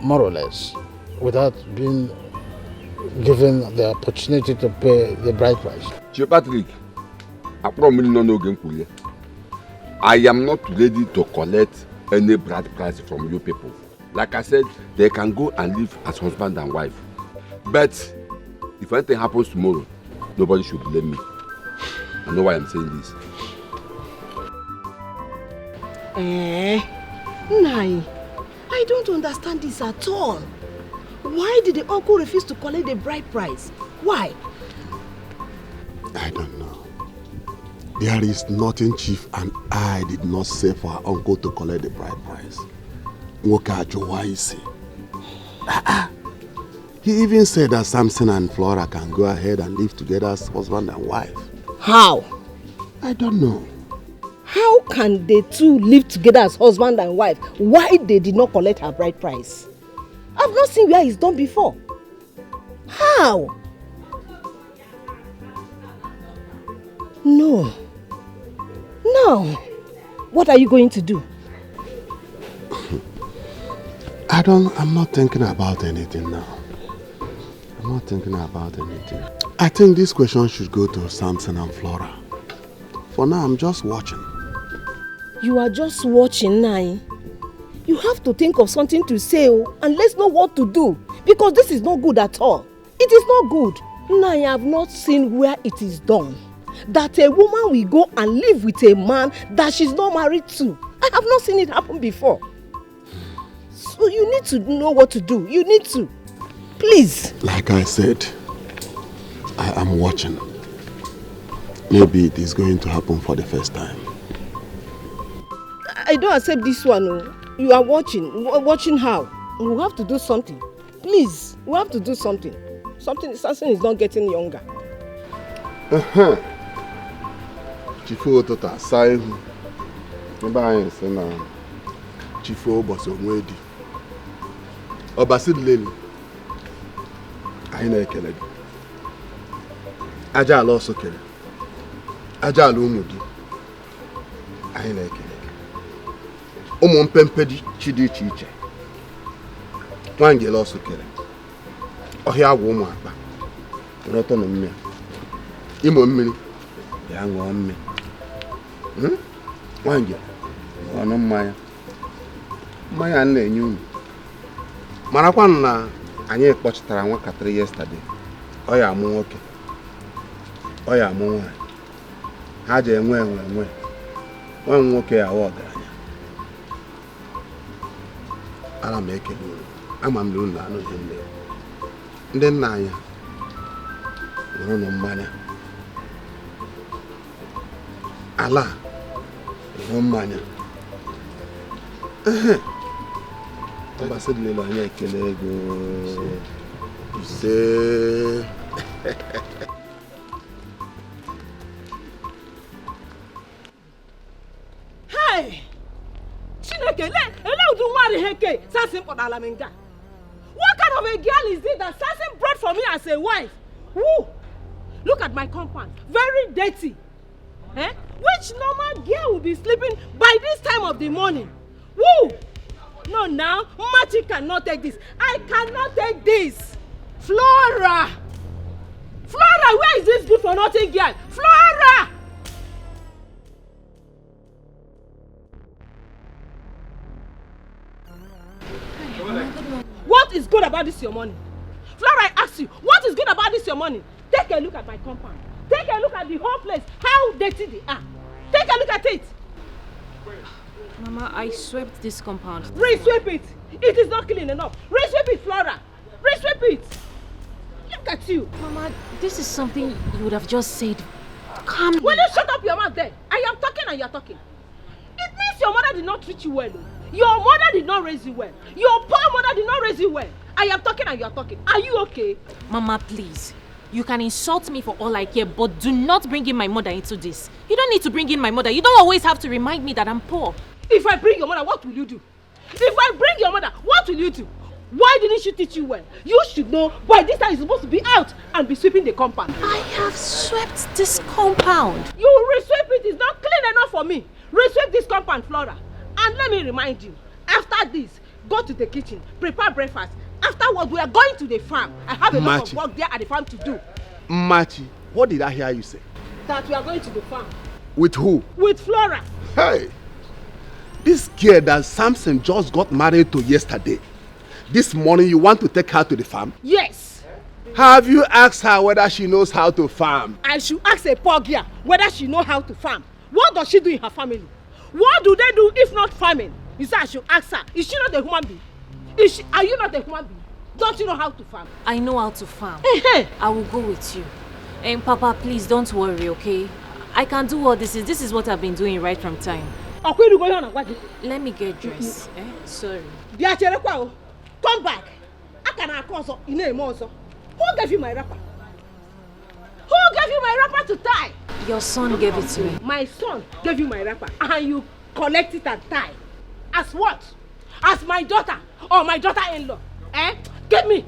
S4: more or less, without being given the opportunity to pay the bride price?
S13: Chief Patrick, I am not ready to collect any bride price from you people. Like I said, they can go and live as husband and wife. But if anything happens tomorrow, nobody should blame me. I know why I'm saying this.
S6: I don't understand this at all. Why did the uncle refuse to collect the bride price? Why?
S5: I don't know. There is nothing Chief and I did not say for our uncle to collect the bride price. He even said that Samson and Flora can go ahead and live together as husband and wife.
S6: How?
S5: I don't know.
S6: How can the two live together as husband and wife? Why they did not collect her bride price? I've not seen where it's done before. How? No. No. What are you going to do?
S5: I'm not thinking about anything now. I'm not thinking about anything. I think this question should go to Samson and Flora. For now, I'm just watching.
S6: You are just watching, Nai. You have to think of something to say and let's know what to do. Because this is not good at all. It is not good. Nai, I have not seen where it is done. That a woman will go and live with a man that she's not married to. I have not seen it happen before. So you need to know what to do. You need to. Please.
S5: Like I said, I am watching. Maybe it is going to happen for the first time.
S6: I don't accept this one. You are watching. Watching how? We have to do something. Please, we have to do something. Samson is not getting younger.
S5: Chifo tota saihu. Mba anyị sị na Chifo ụbọchị onwe di. Ọbasi leli. Anyị na-ekele gị. Aja ala ọsọ kere. Aja ala ụmụ gị. Anyị na-ekele gị. Ụmụ mpempe dị iche iche. Nwangele ọsọ kere. Ọhịa agwụ ụmụ akpa. Rọtọ na mmiri. Imo mmiri. Ya ṅụọ mmiri. Nwangele. Ọnụ mmanya. Mmanya na-enye unu. Marakwa na anyị kpọchitara nwakatịrị yesterday. Ọ ya amụ nwoke. Ọ ya amụ nwaanyị. Ha je enwe. Nwa nwoke ya awa ọgaranya. Ana m ekele unu. Ama m na unu anụghị nne. Ndị nna anyị ṅụrụ nụ mmanya. Ala ṅụrụ mmanya. Ọbasi lele anyị ekele ego. Ise.
S6: Hey! Chineke, ele udu nwari heke Samson kpọdala m nga. What kind of a girl is it that Samson brought for me as a wife? Woo! Look at my compound. Very dirty. Eh? Which normal girl will be sleeping by this time of the morning? Woo! No, now, Machi cannot take this. I cannot take this. Flora! Flora, where is this good for nothing girl? Flora! What is good about this your money? Flora, I ask you, what is good about this your money? Take a look at my compound. Take a look at the whole place. How dirty they are. Take a look at it.
S2: Mama, I swept this compound.
S6: Re-sweep it. It is not clean enough. Re-sweep it, Flora. Re-sweep it. Look at you.
S2: Mama, this is something you would have just said calmly.
S6: Will you shut up your mouth there? I am talking and you are talking. It means your mother did not treat you well. Your mother did not raise you well. Your poor mother did not raise you well. I am talking and you are talking. Are you okay?
S2: Mama, please. You can insult me for all I care, but do not bring in my mother into this. You don't need to bring in my mother. You don't always have to remind me that I'm poor.
S6: If I bring your mother, what will you do? If I bring your mother, what will you do? Why didn't she teach you well? You should know by this time you're supposed to be out and be sweeping the compound.
S2: I have swept this compound.
S6: You re-sweep it. It's not clean enough for me. Re-sweep this compound, Flora. And let me remind you, after this, go to the kitchen, prepare breakfast. Afterwards, we are going to the farm. I have a lot of work there at the farm to do.
S5: Machi, what did I hear you say?
S6: That we are going to the farm.
S5: With who?
S6: With Flora.
S5: Hey! This girl that Samson just got married to yesterday. This morning you want to take her to the farm?
S6: Yes.
S5: Have you asked her whether she knows how to farm?
S6: I should ask a poor girl whether she knows how to farm. What does she do in her family? What do they do if not farming? You say I should ask her. Is she not a human being? Are you not a human being? Don't you know how to farm?
S14: I know how to farm.
S6: Hey.
S14: I will go with you. And Papa, please don't worry, okay? I can do all this. This is what I've been doing right from time. Let me get dressed. Sorry.
S6: Come back. I can call you know also. Who gave you my wrapper? Who gave you my wrapper to tie?
S14: Your son gave it to me.
S6: My son gave you my wrapper and you collect it and tie. As what? As my daughter or my daughter-in-law? Give me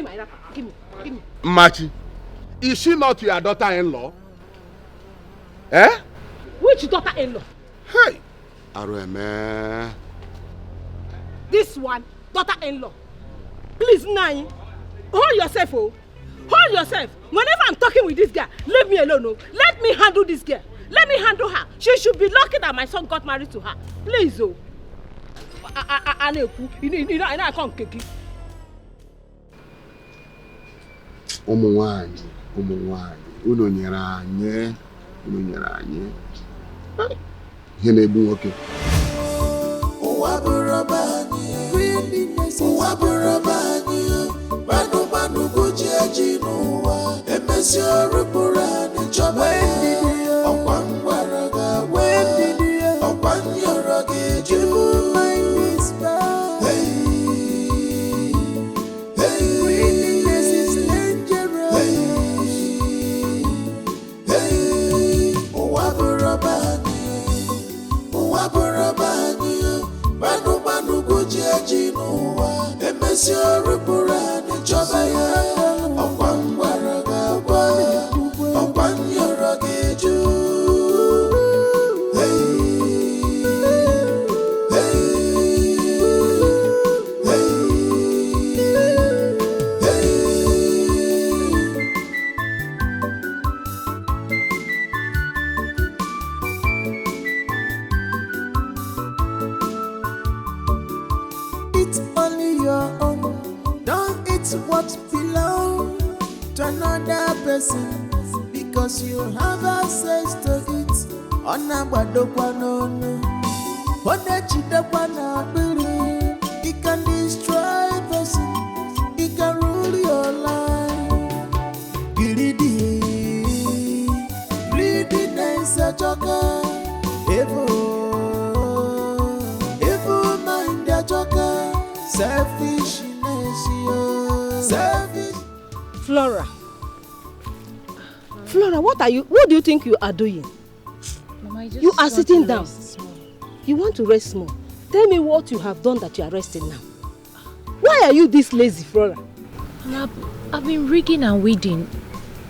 S6: my wrapper. Give me.
S5: Machi, is she not your daughter-in-law?
S6: Which daughter-in-law?
S5: Hey, Areme.
S6: This one, daughter-in-law. Please, Nai, hold yourself, oh. Hold yourself. Whenever I'm talking with this girl, leave me alone, oh. Let me handle this girl. Let me handle her. She should be lucky that my son got married to her. Please, oh. I know I can't kick it.
S5: Umuwanji, uno nyere anyị. Ihe na-egbu nwoke.
S7: Ụwa bụrụ anyị, manụ goji eji n'ụwa, emesi ọrụ bụrụ anyị chọba ya. Ọkwa ngwara ga-agwa, ọkwa nyọrọ ga-eju. Manụ goji eji n'ụwa, emesi ọrụ bụrụ anyị chọba ya. Ọkwa ngwara ga-agwa, ọkwa nyọrọ ga-eju. What belongs to another person because you have access to it. It can destroy a person. It can rule your life. Greediness a joker. Evil mind a joker. Selfishness.
S6: Flora, what do you think you are doing?
S14: Mama,
S6: you are sitting down. You want to rest more. Tell me what you have done that you are resting now. Why are you this lazy, Flora?
S14: I've been rigging and weeding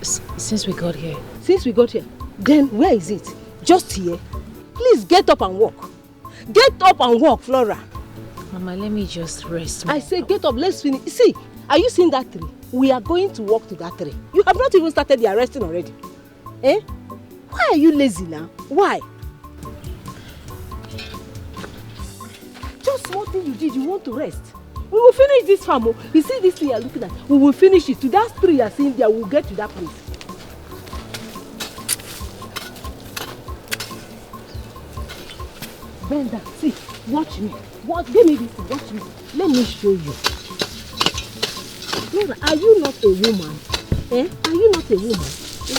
S14: since we got here.
S6: Since we got here? Then where is it? Just here? Please get up and walk. Get up and walk, Flora.
S14: Mama, let me just rest more.
S6: I say get up, let's finish. See, are you seeing that tree? We are going to walk to that tree. You have not even started the arresting already. Why are you lazy now? Why? Just one thing you did, you want to rest. We will finish this farm. You see this thing you are looking at? We will finish it. To that tree you are seeing there, we will get to that place. Bend down. See, watch me. Give me this thing. Watch me. Let me show you. Flora, are you not a woman? Are you not a woman?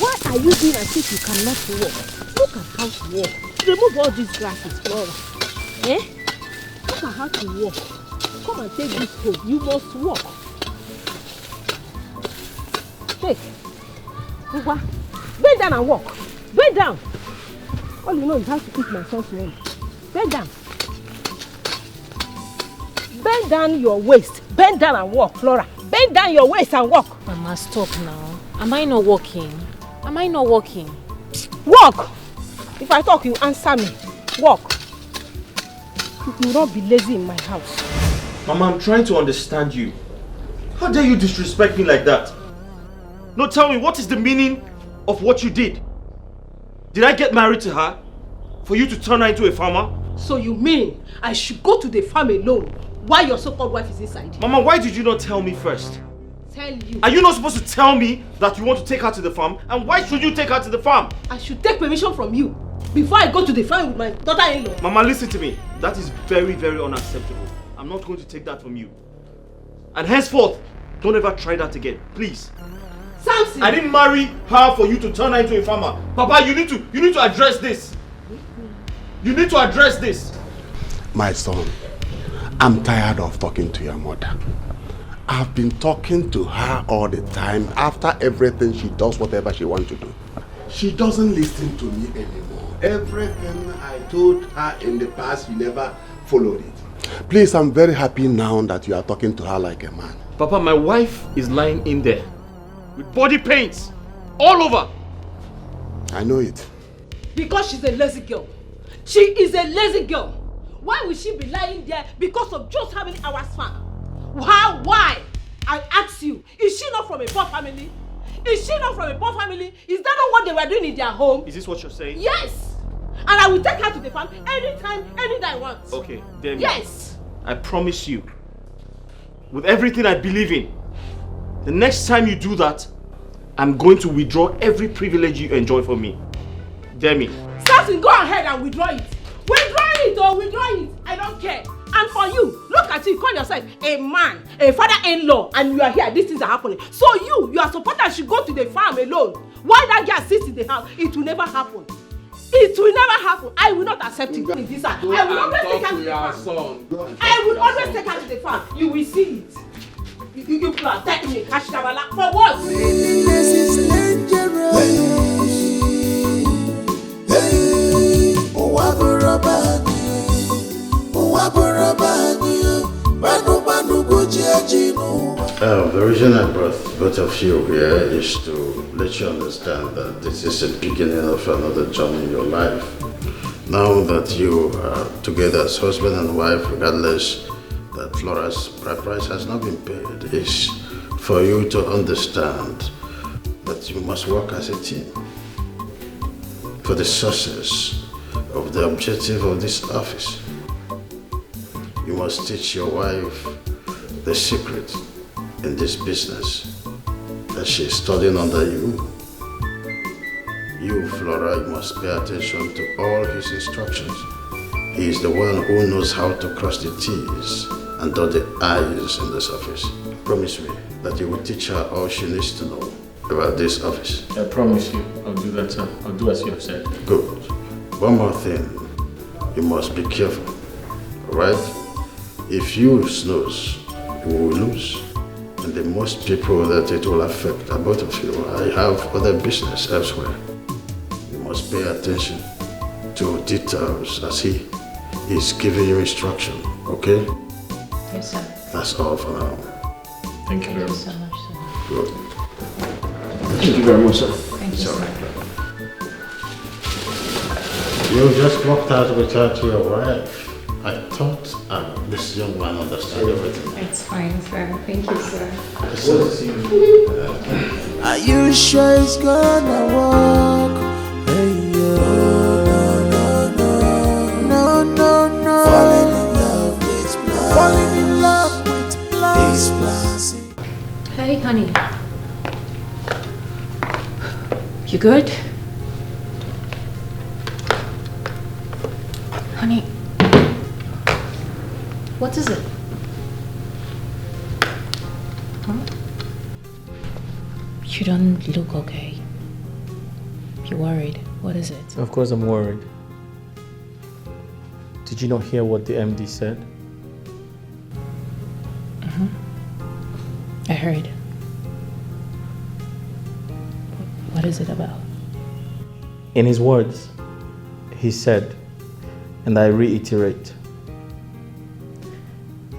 S6: Why are you doing as if you cannot walk? Look at how to walk. Remove all these grasses, Flora. Look at how to walk. Come and take this home. You must walk. Take. Bend down and walk. Bend down. All you know is how to eat my son's money. Bend down. Bend down your waist. Bend down and walk, Flora. Bend down your waist and walk.
S14: Mama, stop now. Am I not walking?
S6: Walk! If I talk, you answer me. Walk. You will not be lazy in my house.
S3: Mama, I'm trying to understand you. How dare you disrespect me like that? No, tell me, what is the meaning of what you did? Did I get married to her for you to turn her into a farmer?
S6: So you mean I should go to the farm alone while your so-called wife is inside?
S3: Mama, why did you not tell me first?
S6: Tell you?
S3: Are you not supposed to tell me that you want to take her to the farm? And why should you take her to the farm?
S6: I should take permission from you before I go to the farm with my daughter-in-law.
S3: Mama, listen to me.
S15: That is very, very unacceptable. I'm not going to take that from you. And henceforth, don't ever try that again, please.
S1: Samson!
S15: I didn't marry her for you to turn her into a farmer. Papa, you need to address this. You need to address this.
S5: My son, I'm tired of talking to your mother. I've been talking to her all the time. After everything, she does whatever she wants to do. She doesn't listen to me anymore. Everything I told her in the past, she never followed it. Please, I'm very happy now that you are talking to her like a man.
S15: Papa, my wife is lying in there with body pains all over.
S5: I know it.
S1: Because she's a lazy girl. She is a lazy girl. Why would she be lying there because of just how many hours farm? Why? I ask you, is she not from a poor family? Is she not from a poor family? Is that not what they were doing in their home?
S15: Is this what you're saying?
S1: Yes. And I will take her to the farm anytime, any day I want.
S15: Okay, then.
S1: Yes.
S15: I promise you, with everything I believe in, the next time you do that, I'm going to withdraw every privilege you enjoy from me. Dare me.
S1: Samson, go ahead and withdraw it. Withdraw it or withdraw it. I don't care. And for you, look at you, call yourself a man, a father-in-law, and you are here, these things are happening. So you are supposed that she go to the farm alone. Why that girl sits in the house? It will never happen. It will never happen. I will not accept it in this house. I will always take her to the farm. I will always take her to the farm. You will see it. You protect me, Kashdabala. For what?
S7: This is dangerous.
S4: The reason I brought both of you here is to let you understand that this is the beginning of another journey in your life. Now that you are together as husband and wife, regardless that Flora's bride price has not been paid, is for you to understand that you must work as a team for the success of the objective of this office. You must teach your wife the secret in this business that she is studying under you. You, Flora, you must pay attention to all his instructions. He is the one who knows how to cross the T's and dot the I's in this office. Promise me that you will teach her all she needs to know about this office.
S3: I promise you, I'll do that, sir. I'll do as you have said.
S4: Good. One more thing. You must be careful. Alright? If you snooze, you will lose. And the most people that it will affect are both of you. I have other business elsewhere. You must pay attention to details as he is giving you instruction, okay?
S14: Yes, sir.
S4: That's all for now.
S3: Thank you very much.
S14: So much, sir.
S4: Good.
S3: Thank you very much, sir.
S14: Thank you, sir.
S4: You just walked out without your wife. I thought this young man understood everything.
S14: It's fine, sir. Thank you, sir.
S7: Are you sure it's gonna work? Hey, no. Falling in love with blind. Falling in love with blind. These plans.
S2: Hey, honey. You good? Honey. What is it? Huh?
S14: You don't look okay. You're worried. What is it?
S3: Of course I'm worried. Did you not hear what the MD said?
S14: I heard. What is it about?
S3: In his words, he said, and I reiterate,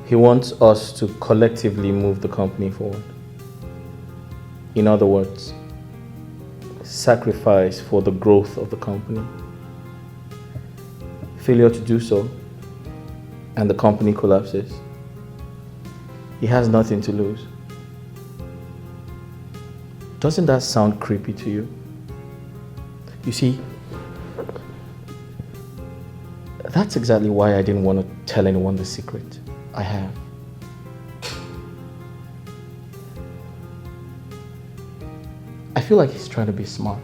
S3: he wants us to collectively move the company forward. In other words, sacrifice for the growth of the company. Failure to do so, and the company collapses. He has nothing to lose. Doesn't that sound creepy to you? You see, that's exactly why I didn't want to tell anyone the secret. I have. I feel like he's trying to be smart.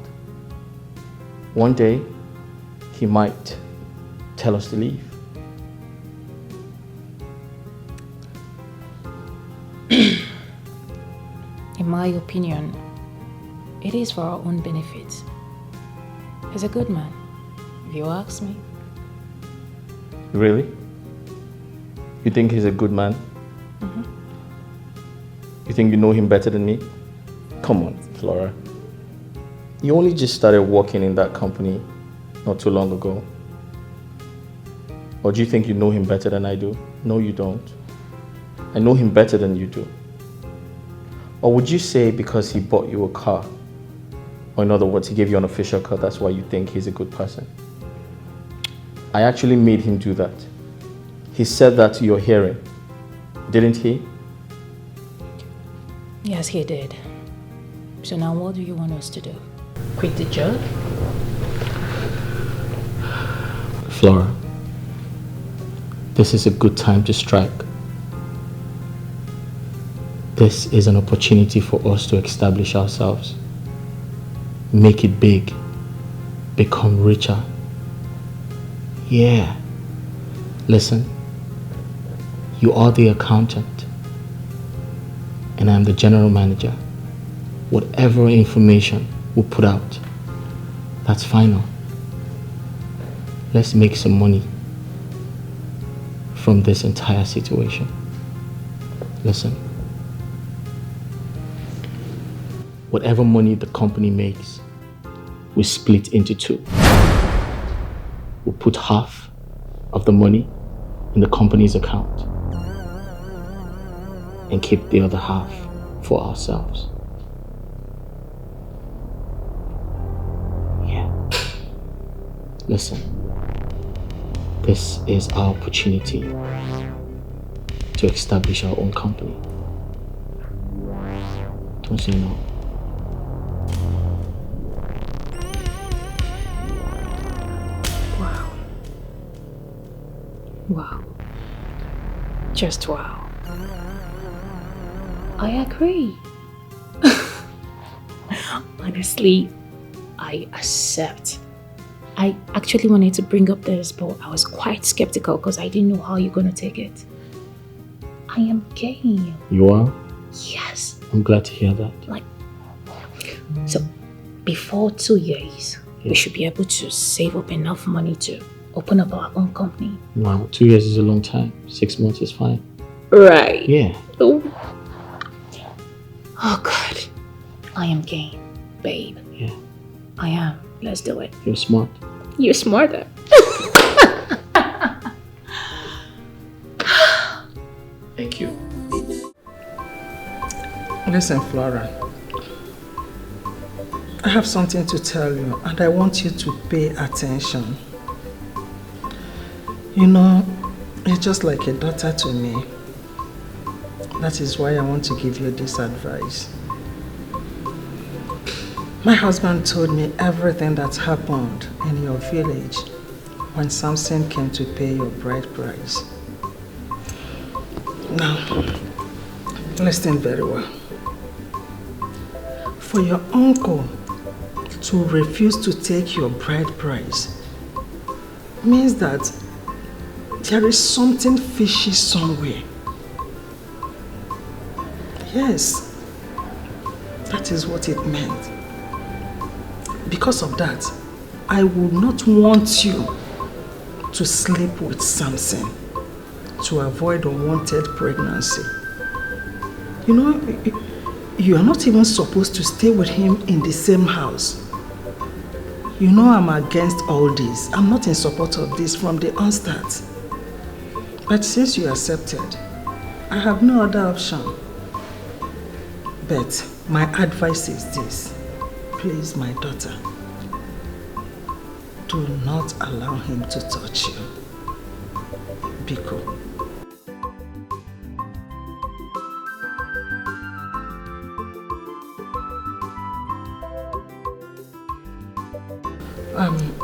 S3: One day, he might tell us to leave.
S14: my opinion, it is for our own benefit. He's a good man, if you ask me.
S3: Really? You think he's a good man?
S14: Mm-hmm.
S3: You think you know him better than me? Come on, Flora. You only just started working in that company not too long ago. Or do you think you know him better than I do? No, you don't. I know him better than you do. Or would you say because he bought you a car, or in other words, he gave you an official car, that's why you think he's a good person? I actually made him do that. He said that to your hearing, didn't he?
S14: Yes, he did. So now what do you want us to do? Quit the job?
S3: Flora, this is a good time to strike. This is an opportunity for us to establish ourselves, make it big, become richer. Yeah. Listen, you are the accountant, and I'm the general manager. Whatever information we put out, that's final. Let's make some money from this entire situation. Listen, whatever money the company makes, we split into two. We'll put half of the money in the company's account and keep the other half for ourselves. Yeah. Listen, this is our opportunity to establish our own company. Don't say no.
S14: Wow. Just wow. I agree. Honestly, I accept. I actually wanted to bring up this, but I was quite skeptical because I didn't know how you're going to take it. I am game.
S3: You are?
S14: Yes.
S3: I'm glad to hear that.
S14: So, before 2 years, we should be able to save up enough money to open up our own company.
S3: Wow, 2 years is a long time. 6 months is fine.
S14: Right.
S3: Yeah.
S14: Oh God. I am game, babe.
S3: Yeah.
S14: I am. Let's do it.
S3: You're smart.
S14: You're smarter.
S3: Thank you.
S12: Listen, Flora. I have something to tell you, and I want you to pay attention. You know, you're just like a daughter to me. That is why I want to give you this advice. My husband told me everything that happened in your village when Samson came to pay your bride price. Now, listen very well. For your uncle to refuse to take your bride price means that there is something fishy somewhere. Yes, that is what it meant. Because of that, I would not want you to sleep with Samson to avoid unwanted pregnancy. You know, you are not even supposed to stay with him in the same house. You know I'm against all this. I'm not in support of this from the onstart. But since you accepted, I have no other option. But my advice is this. Please, my daughter, do not allow him to touch you. Biko.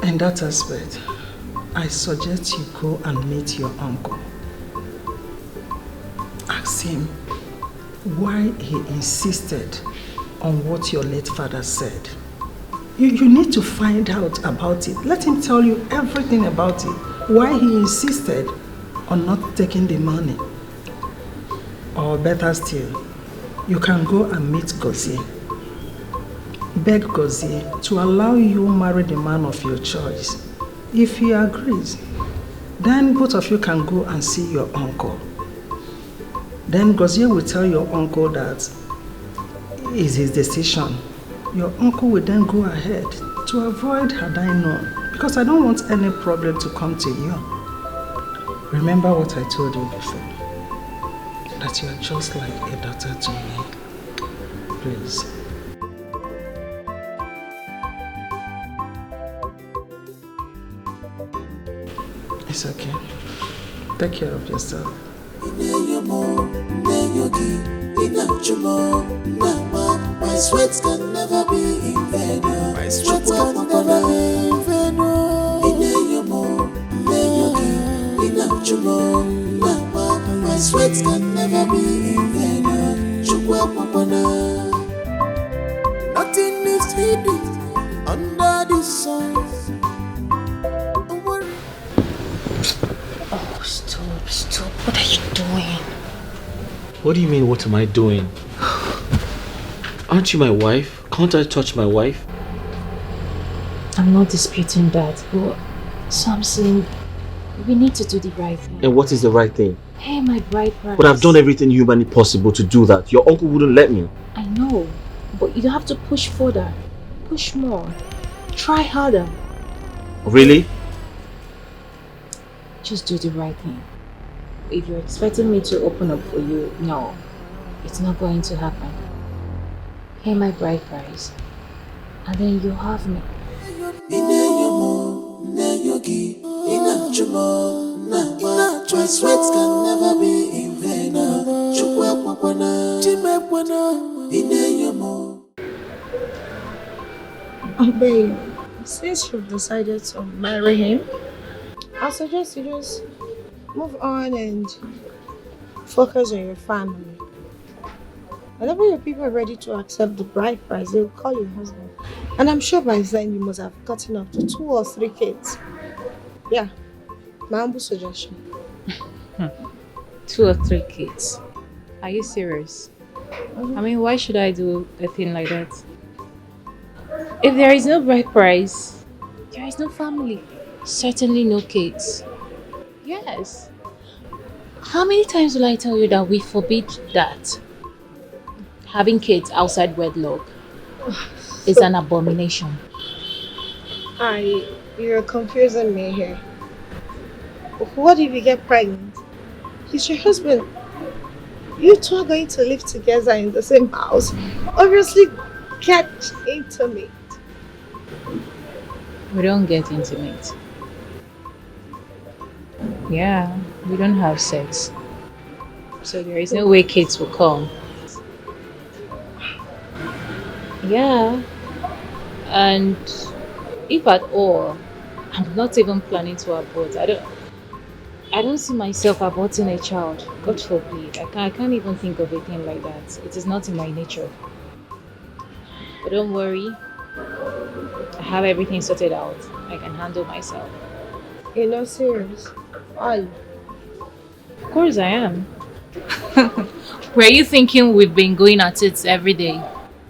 S12: In that aspect, I suggest you go and meet your uncle. Ask him why he insisted on what your late father said. You need to find out about it. Let him tell you everything about it. Why he insisted on not taking the money. Or better still, you can go and meet Gozie. Beg Gozie to allow you marry the man of your choice. If he agrees, then both of you can go and see your uncle. Then Gozie will tell your uncle that it's his decision. Your uncle will then go ahead to avoid had I known, because I don't want any problem to come to you. Remember what I told you before, that you are just like a daughter to me. Please. It's okay. Take care of yourself.
S7: My sweat can never be in vain. My sweat can never be in vain. My sweat can never be in vain. Nothing is hidden under the sun.
S14: Oh, stop. What are you doing?
S3: What do you mean, what am I doing? Aren't you my wife? Can't I touch my wife?
S14: I'm not disputing that, but Samson, we need to do the right thing.
S3: And what is the right thing?
S14: Hey, my bride price.
S3: But I've done everything humanly possible to do that. Your uncle wouldn't let me.
S14: I know, but you have to push further. Push more. Try harder.
S3: Really?
S14: Just do the right thing. If you're expecting me to open up for you, no. It's not going to happen. Hey, my bride price. And then you have me.
S7: My sweat can never be in vain.
S11: Babe, since you've decided to marry him, I suggest you just move on and focus on your family. Whenever your people are ready to accept the bride price, they will call your husband. And I'm sure by then you must have gotten up to 2 or 3 kids. Yeah, my humble suggestion.
S14: 2 or 3 kids. Are you serious? I mean, why should I do a thing like that? If there is no bride price, there is no family. Certainly no kids. Yes. How many times will I tell you that we forbid that? Having kids outside wedlock is an abomination.
S11: You're confusing me here. What if you get pregnant? He's your husband. You two are going to live together in the same house. Obviously, get intimate.
S14: We don't get intimate. Yeah, we don't have sex. So there is no way kids will come. Yeah. And if at all, I'm not even planning to abort. I don't see myself aborting a child. God forbid. I can't even think of a thing like that. It is not in my nature. But don't worry. I have everything sorted out. I can handle myself.
S11: You're not serious? Are you?
S14: Of course I am. Were you thinking we've been going at it every day?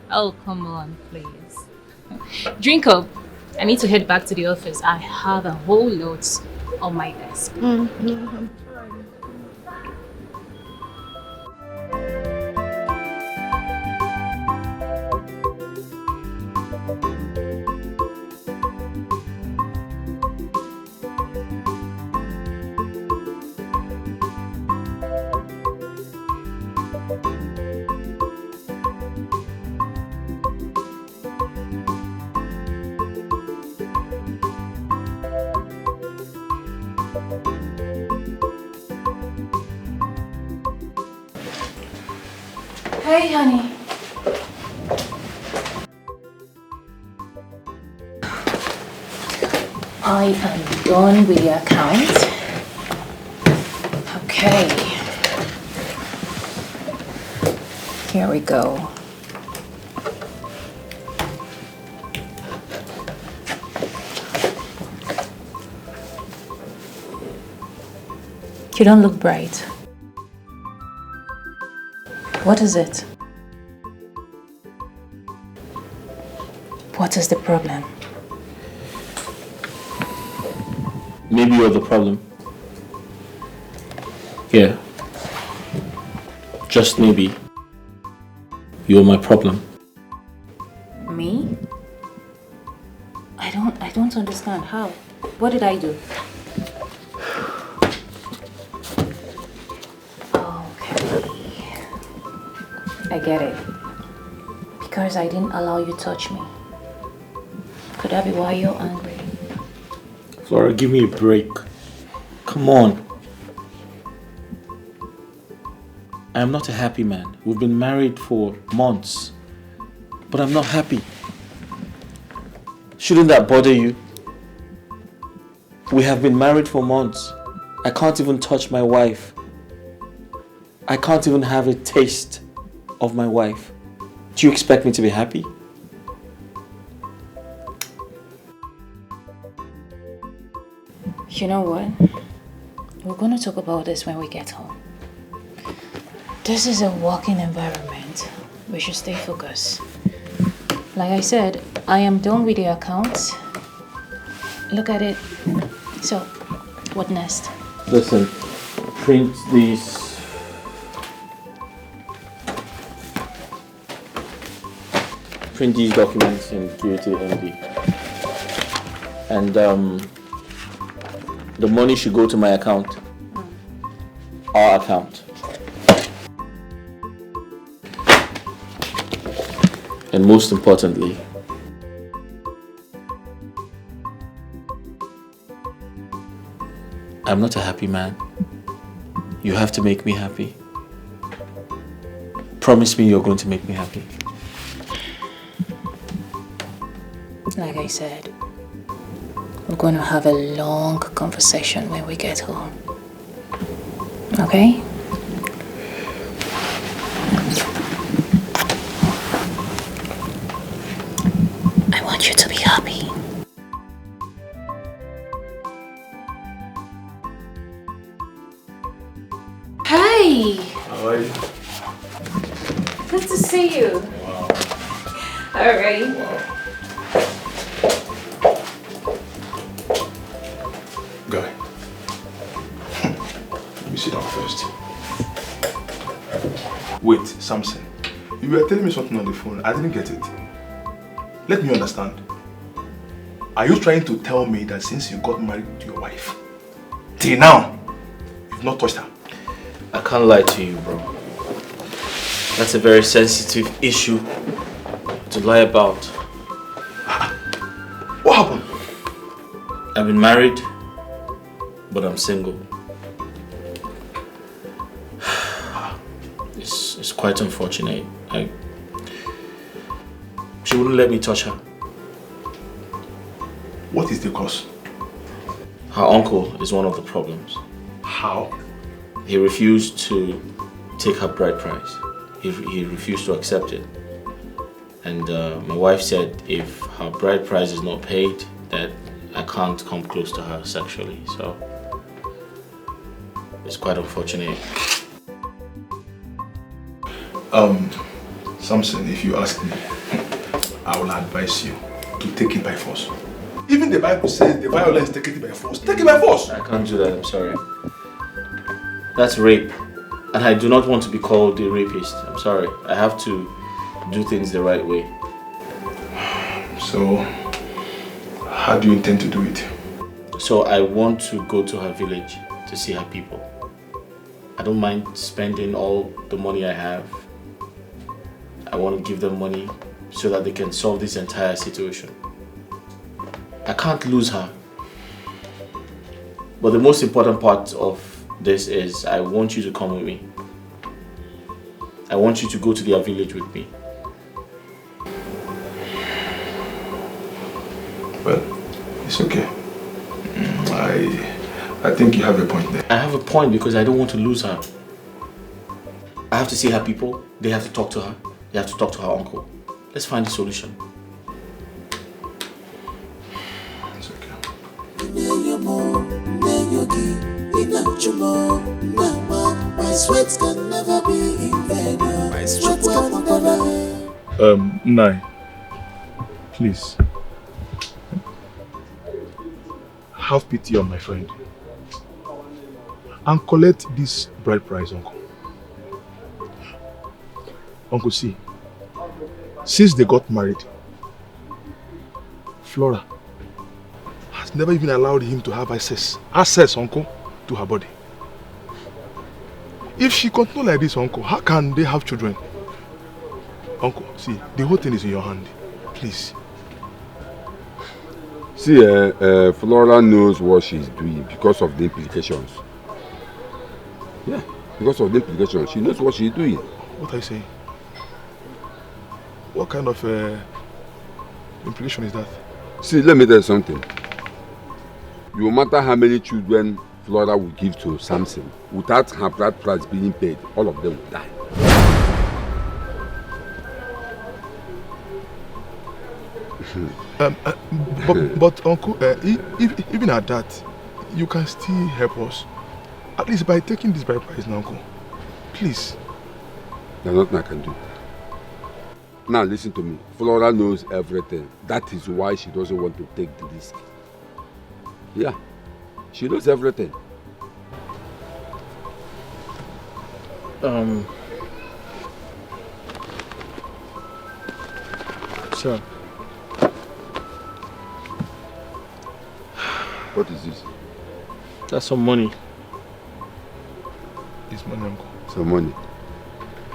S14: Oh, come on, please. Drink up. I need to head back to the office. I have a whole lot on my desk.
S11: Mm-hmm.
S2: Hey, honey.
S14: I am done with the account. Okay. Here we go. You don't look bright. What is it? What is the problem?
S3: Maybe you're the problem. Yeah. Just maybe. You're my problem.
S14: Me? I don't understand. How? What did I do? Okay. I get it. Because I didn't allow you to touch me. Could that be why you're angry?
S3: Flora, give me a break. Come on. I am not a happy man. We've been married for months, but I'm not happy. Shouldn't that bother you? We have been married for months. I can't even touch my wife. I can't even have a taste of my wife. Do you expect me to be happy?
S14: You know what? We're going to talk about this when we get home. This is a working environment. We should stay focused. Like I said, I am done with the accounts. Look at it. So, what next?
S3: Listen, print these. Print these documents and give it to the MD. And the money should go to my account. Our account. And most importantly, I'm not a happy man. You have to make me happy. Promise me you're going to make me happy.
S14: Like I said, we're going to have a long conversation when we get home. Okay? I want you to be happy. Hey!
S3: How are you?
S14: Good to see you.
S3: Wow.
S14: All right.
S3: Wow.
S9: Guy. Let me sit down first. Wait, Samson. You were telling me something on the phone. I didn't get it. Let me understand. Are you trying to tell me that since you got married to your wife, till now, you've not touched her?
S3: I can't lie to you, bro. That's a very sensitive issue to lie about.
S9: What happened?
S3: I've been married, but I'm single. It's quite unfortunate. She wouldn't let me touch her.
S9: What is the cause?
S3: Her uncle is one of the problems.
S9: How?
S3: He refused to take her bride price. He refused to accept it. And my wife said if her bride price is not paid, that I can't come close to her sexually. So it's quite unfortunate.
S9: Samson, if you ask me, I will advise you to take it by force. Even the Bible says the violence, take it by force. Take it by force!
S3: I can't do that, I'm sorry. That's rape. And I do not want to be called a rapist. I'm sorry. I have to do things the right way.
S9: So, how do you intend to do it?
S3: So I want to go to her village to see her people. I don't mind spending all the money I have. I want to give them money so that they can solve this entire situation. I can't lose her. But the most important part of this is I want you to come with me. I want you to go to their village with me.
S9: Well, it's okay. I think you have a point there.
S3: I have a point because I don't want to lose her. I have to see her people. They have to talk to her. They have to talk to her uncle. Let's find a solution.
S9: It's okay.
S7: My sweat can never be in vain. My sweat can never.
S9: Nai, Please. Have pity on my friend. And collect this bride price, uncle. Uncle, see. Since they got married, Flora has never even allowed him to have access, uncle, to her body. If she continues like this, uncle, how can they have children? Uncle, see, the whole thing is in your hand. Please.
S13: See, Flora knows what she's doing because of the implications. Yeah, because of the implications. She knows what she's doing.
S9: What are you saying? What kind of implication is that?
S13: See, let me tell you something. No matter how many children Flora will give to Samson, without her bride price being paid, all of them will die.
S9: But uncle, even at that, you can still help us. At least by taking this bride price now, uncle. Please.
S13: There's nothing I can do. Now listen to me. Flora knows everything. That is why she doesn't want to take the risk. Yeah, she knows everything.
S3: Sir.
S13: What is this?
S3: That's some money.
S9: It's money, uncle.
S13: Some money?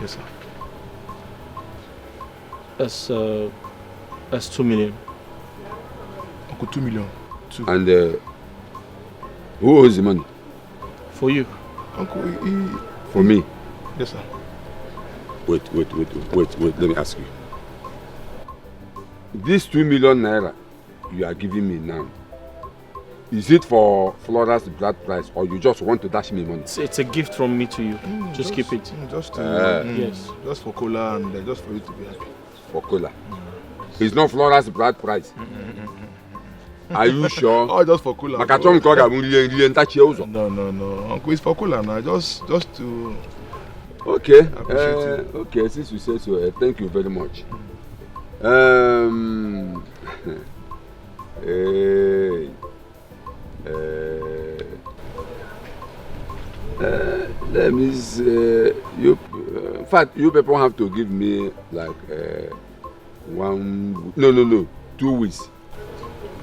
S9: Yes, sir.
S3: That's 2 million.
S9: Uncle, 2 million.
S13: And who owes the money?
S3: For you.
S9: Uncle,
S13: For me?
S9: Yes, sir.
S13: Wait, let me ask you. This 2 million naira you are giving me now, is it for Flora's bride price or you just want to dash me money?
S3: It's a gift from me to you. Just keep it.
S9: Just
S3: yes.
S9: Just for cola and just for you to be happy.
S13: For cola? It's not Flora's bride price. Are you sure?
S9: Oh, just for cola.
S13: No.
S9: Uncle, it's for cola now. Just to.
S13: Okay. Okay. Since you say so, thank you very much. Let me say, in fact, you people have to give me like 2 weeks.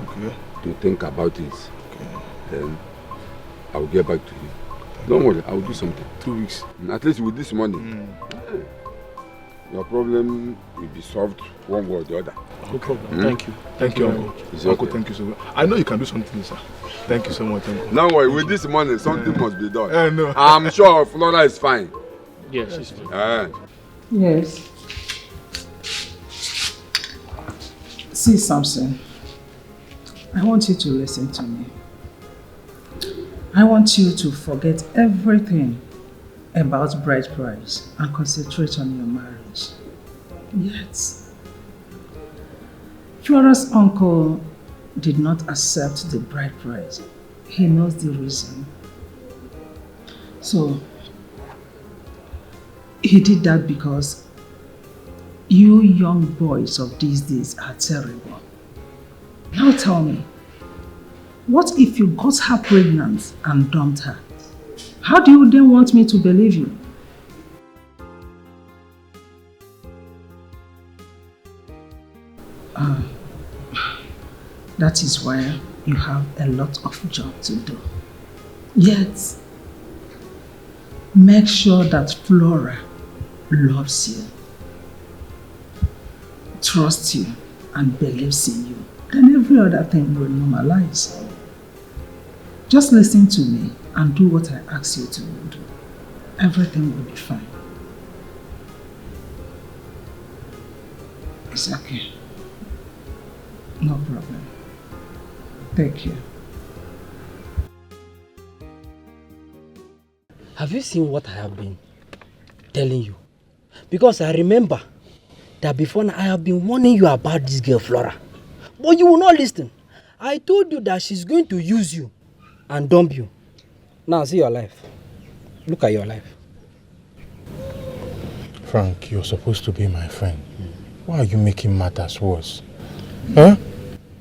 S9: Okay.
S13: To think about it.
S9: Okay.
S13: Then I'll get back to you. Don't worry, I'll do something.
S9: 2 weeks.
S13: At least with this money, your problem will be solved one way or the other.
S3: No problem. Thank you.
S9: Thank you, Uncle.
S13: Okay.
S9: Uncle, thank you so much. I know you can do something, sir. Thank you so much, Uncle.
S13: Don't worry, with this money, something must be done.
S9: No.
S13: I'm sure Flora is fine.
S3: Yes, she's fine.
S12: Yes. See, Samson, I want you to listen to me. I want you to forget everything about bride price and concentrate on your marriage. Yes. Flora's uncle did not accept the bride price. He knows the reason. So, he did that because you young boys of these days are terrible. Now tell me, what if you got her pregnant and dumped her? How do you then want me to believe you? That is why you have a lot of job to do. Yet, make sure that Flora loves you, trusts you, and believes in you. Then every other thing will normalize. Just listen to me and do what I ask you to do. Everything will be fine. It's okay. No problem. Take care.
S16: Have you seen what I have been telling you? Because I remember that before now I have been warning you about this girl Flora. But you will not listen. I told you that she's going to use you and dump you. Now see your life. Look at your life.
S9: Frank, you're supposed to be my friend. Why are you making matters worse? Huh?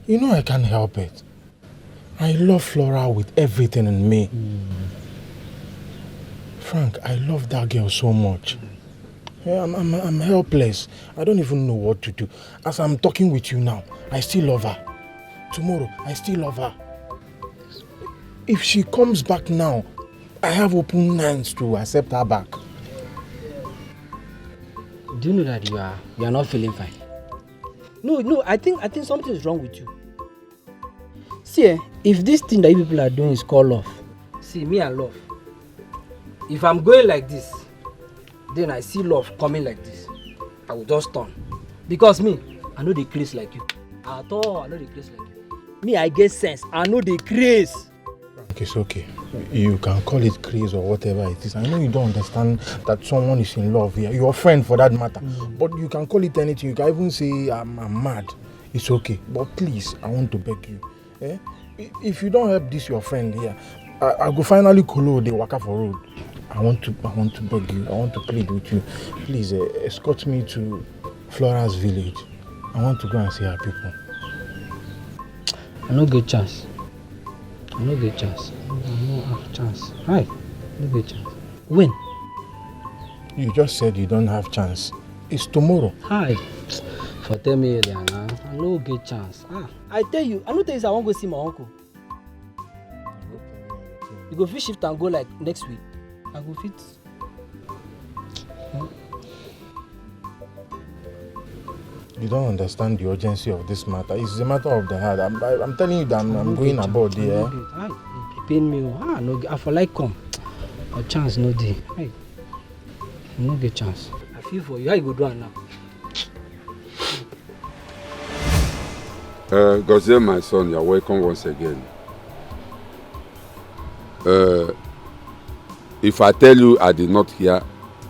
S9: You know I can't help it. I love Flora with everything in me. Frank, I love that girl so much. Yeah, I'm helpless. I don't even know what to do. As I'm talking with you now, I still love her. Tomorrow, I still love her. If she comes back now, I have open hands to accept her back.
S16: Do you know that you are not feeling fine? No, I think something is wrong with you. See, if this thing that you people are doing is called love, see, me and love. If I'm going like this, then I see love coming like this, I will just turn. Because me, I know the craze like you. At all, I know the craze like you. Me, I get sense. I know the craze.
S9: Okay, it's okay. You can call it craze or whatever it is. I know you don't understand that someone is in love here. Your friend for that matter. But you can call it anything. You can even say I'm mad. It's okay. But please, I want to beg you. If you don't help this your friend here, I go finally colo the waka for road. I want to beg you. I want to plead with you. Please escort me to Flora's village. I want to go and see her people.
S16: I no get chance. I no get chance. I no have chance. Hi. No get chance. When?
S9: You just said you don't have chance. It's tomorrow.
S16: Hi. For tell me earlier now. I no get chance. I tell you, I no tell you I won't go see my uncle. You go fit shift and go like next week. I go fit.
S9: You don't understand the urgency of this matter. It's a matter of the heart. I'm telling you that I'm going about there.
S16: It pain me. No, I for like come. A chance no day. I no get chance. I feel for you. How you go do it now?
S13: Gozie, my son, you're welcome once again. If I tell you I did not hear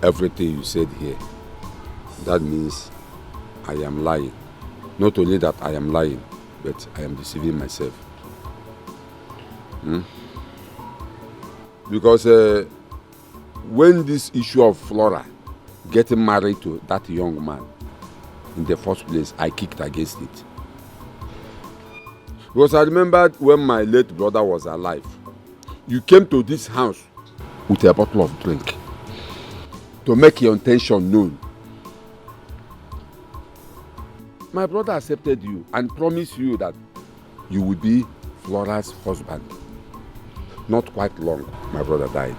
S13: everything you said here, that means I am lying. Not only that I am lying, but I am deceiving myself. Because when this issue of Flora getting married to that young man, in the first place, I kicked against it. Because I remembered when my late brother was alive, you came to this house with a bottle of drink to make your intention known. My brother accepted you and promised you that you would be Flora's husband. Not quite long, my brother died.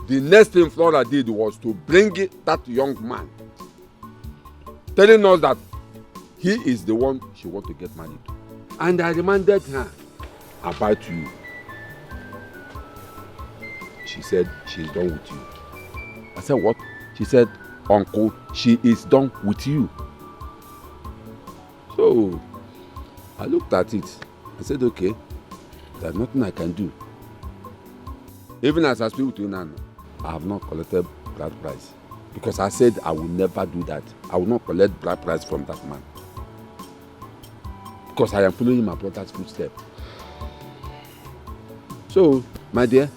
S13: The next thing Flora did was to bring that young man, telling us that he is the one she wants to get married to. And I reminded her about you. She said she's done with you. I said, what? She said, uncle, she is done with you. So I looked at it. I said, okay, there's nothing I can do. Even as I speak with you now, I have not collected bride price. Because I said I will never do that. I will not collect bride price from that man. Because I am following my brother's footsteps. So, my dear,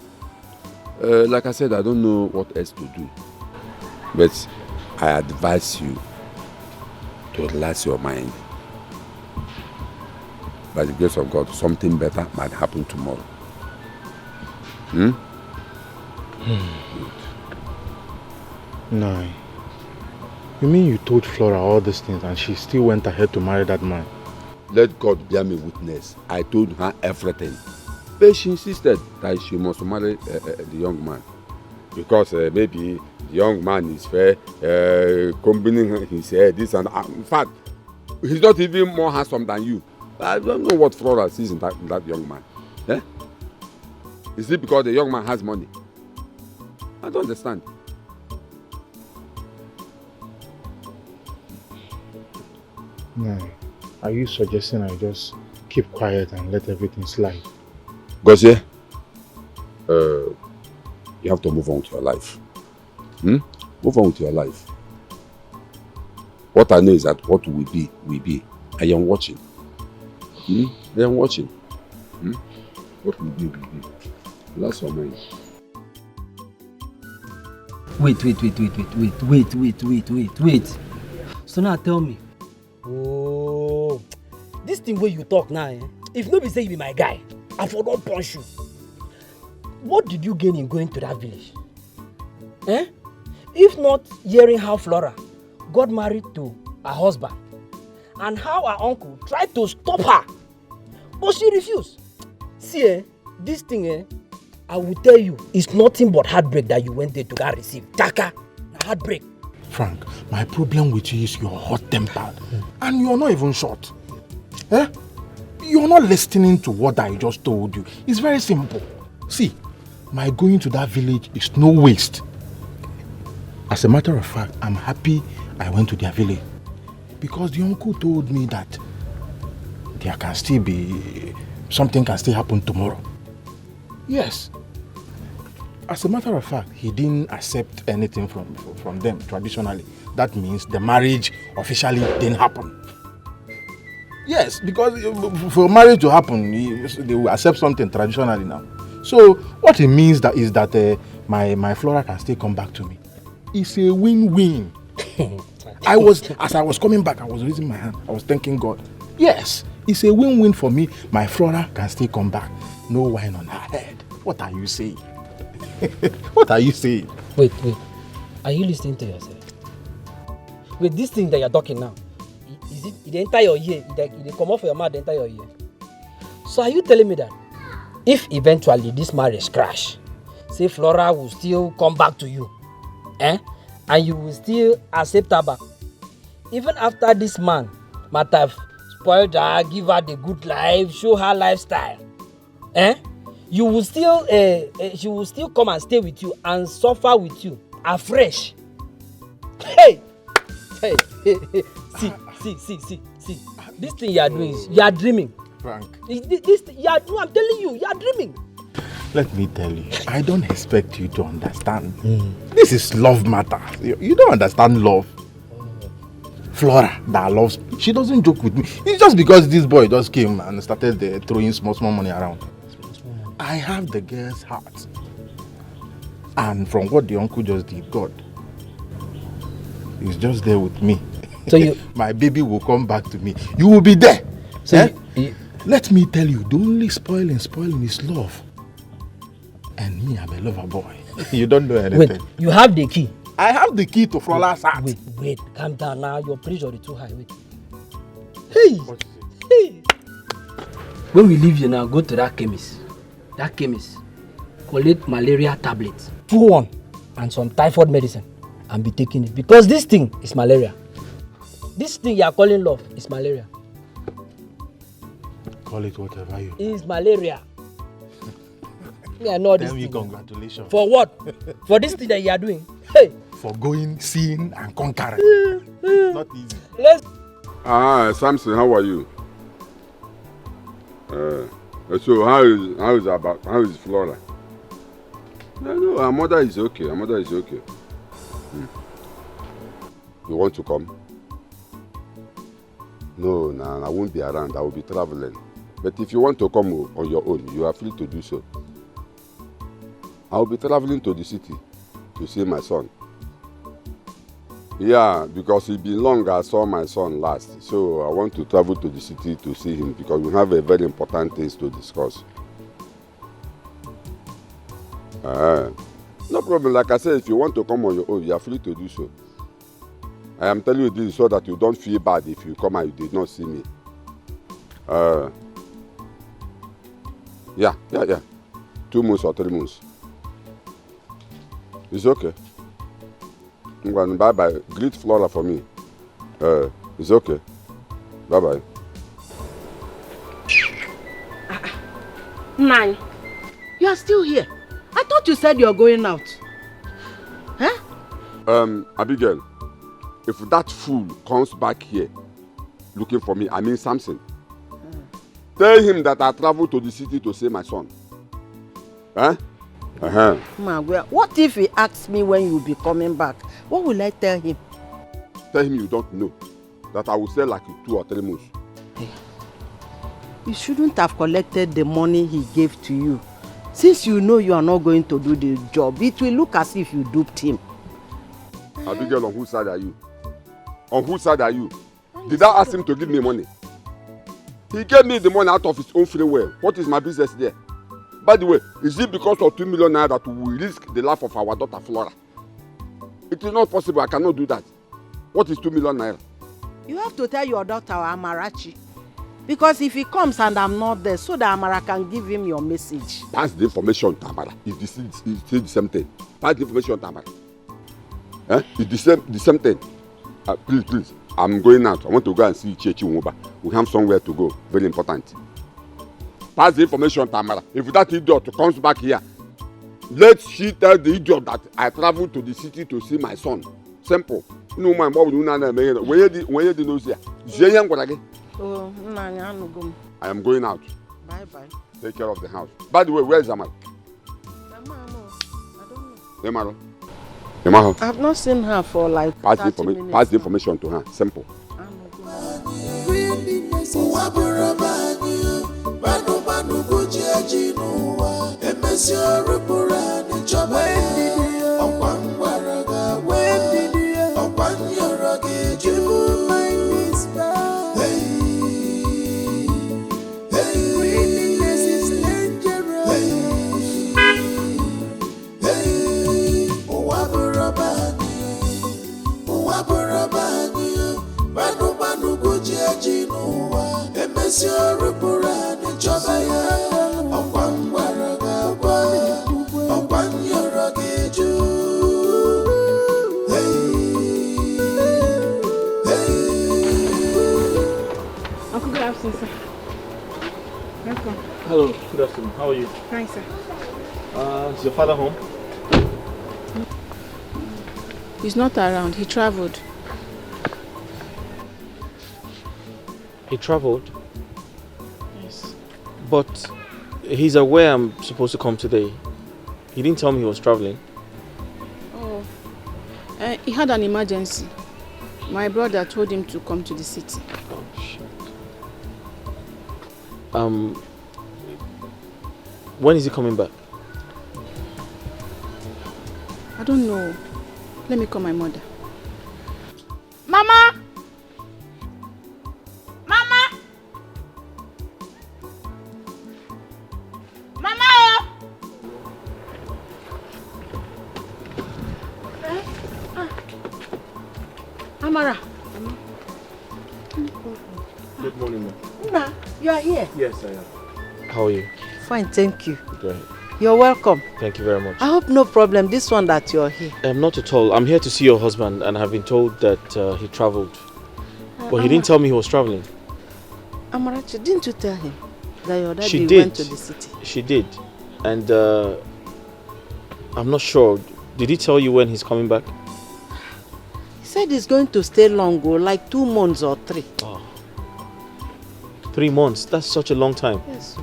S13: like I said, I don't know what else to do. But I advise you to relax your mind. By the grace of God, something better might happen tomorrow.
S9: No. You mean you told Flora all these things and she still went ahead to marry that man?
S13: Let God bear me witness. I told her everything. But she insisted that she must marry the young man. Because maybe the young man is fair, combining his hair, this and that. In fact, he's not even more handsome than you. I don't know what Flora sees in that young man. Eh? Is it because the young man has money? I don't understand.
S9: No. Are you suggesting I just keep quiet and let everything slide?
S13: Gozie, you have to move on with your life. Move on with your life. What I know is that what will be, will be. I am watching. I am watching. What will be, will be. That's your mind.
S16: Wait. So now tell me. Oh, thing where you talk now, if nobody say you be my guy, I for don't punch you. What did you gain in going to that village? If not hearing how Flora got married to her husband and how her uncle tried to stop her, but she refused. See, this thing, I will tell you, it's nothing but heartbreak that you went there to get receive. Taka, heartbreak.
S9: Frank, my problem with you is you're hot-tempered and you're not even short. You're not listening to what I just told you. It's very simple. See, my going to that village is no waste. As a matter of fact, I'm happy I went to their village because the uncle told me that there can still be, something can still happen tomorrow. Yes. As a matter of fact, he didn't accept anything from them traditionally. That means the marriage officially didn't happen. Yes, because for marriage to happen, they will accept something traditionally now. So what it means is that my Flora can still come back to me. It's a win-win. As I was coming back, I was raising my hand. I was thanking God. Yes, it's a win-win for me. My Flora can still come back. No wine on her head. What are you saying? What are you saying?
S16: Wait. Are you listening to yourself? With this thing that you're talking now, is it the entire year? It come off your mouth the entire year. So are you telling me that if eventually this marriage crash, say Flora will still come back to you, and you will still accept her back, even after this man might have spoiled her, give her the good life, show her lifestyle, you will still, she will still come and stay with you and suffer with you afresh. Hey, see. This thing you are doing is you are dreaming.
S9: Frank.
S16: This you are doing. I'm telling you, you are dreaming.
S9: Let me tell you, I don't expect you to understand. This is love matter. You don't understand love. Flora that loves me, she doesn't joke with me. It's just because this boy just came and started throwing small money around. I have the girl's heart. And from what the uncle just did, God is just there with me. So my baby will come back to me. You will be there. So let me tell you, the only spoiling is love. And me, I'm a lover boy. You don't know anything.
S16: Wait, you have the key?
S9: I have the key to Flola's heart.
S16: Wait, calm down now. Your pressure is too high. Wait. Hey. When we leave you now, go to that chemist. Collect malaria tablets, 2-1, and some typhoid medicine, and be taking it. Because this thing is malaria. This thing you are calling love is malaria.
S9: Call it whatever you.
S16: It's malaria. I know this thing.
S9: Congratulations.
S16: For what? For this thing that you are doing? Hey.
S9: For going, seeing, and conquering. Not easy.
S13: Samson, how are you? So how is Flora? No, her mother is okay. You want to come? No, I won't be around. I will be traveling. But if you want to come on your own, you are free to do so. I will be traveling to the city to see my son. Yeah, because it's been long I saw my son last. So I want to travel to the city to see him because we have a very important things to discuss. No problem. Like I said, if you want to come on your own, you are free to do so. I am telling you this so that you don't feel bad if you come and you did not see me. Yeah. 2 months or 3 months. It's okay. I'm going to bye-bye. Greet Flora for me. It's okay. Bye-bye.
S6: Nine, you are still here. I thought you said you are going out.
S13: Abigail, if that fool comes back here looking for me, I mean Samson, tell him that I traveled to the city to see my son.
S6: What if he asks me when you will be coming back? What will I tell him?
S13: Tell him you don't know. That I will say like 2 or 3 months.
S6: You shouldn't have collected the money he gave to you. Since you know you are not going to do the job, it will look as if you duped him.
S13: Abigail, on whose side are you? On whose side are you? Did I ask him to give me money? He gave me the money out of his own free will. What is my business there? By the way, is it because of 2 million naira that we will risk the life of our daughter Flora? It is not possible. I cannot do that. What is 2 million naira?
S6: You have to tell your daughter Amarachi. Because if he comes and I'm not there, so that Amara can give him your message.
S13: Pass the information to Amara. It's the same thing. Pass the information to Amara. It's the same thing. Please. I'm going out. I want to go and see Chechi Nwoba. We have somewhere to go. Very important. Pass the information to Amara. If that idiot comes back here, let she tell the idiot that I traveled to the city to see my son. Simple. No man, what will where the nose here?
S6: Oh,
S13: I am going out.
S6: Bye.
S13: Take care of the house. By the way, where is Amara?
S6: I don't know.
S13: Emma.
S6: I've not seen her for like 30 minutes.
S13: Pass the information to her. Simple.
S1: Uncle, good afternoon, sir. Welcome.
S15: Hello, good afternoon. How are you?
S1: Fine, sir.
S15: Is your father home?
S1: He's not around. He traveled.
S3: He traveled?
S1: Yes.
S3: But he's aware I'm supposed to come today. He didn't tell me he was traveling.
S1: Oh. He had an emergency. My brother told him to come to the city.
S3: Oh, shit. When is he coming back?
S1: I don't know. Let me call my mother. Mama! Mama! Mama! Amara.
S3: Good morning, ma'am.
S6: Nna, you are here?
S3: Yes, I am. How are you?
S6: Fine, thank you.
S3: Great.
S6: You're welcome.
S3: Thank you very much.
S6: I hope no problem this one that you're here.
S3: Not at all. I'm here to see your husband and I've been told that he traveled. But he didn't tell me he was traveling.
S6: Amarachi, didn't you tell him that your daddy
S3: She did.
S6: went to the city?
S3: She did. And I'm not sure. Did he tell you when he's coming back?
S6: He said he's going to stay long, like 2 months or 3.
S3: Oh. 3 months? That's such a long time.
S6: Yes.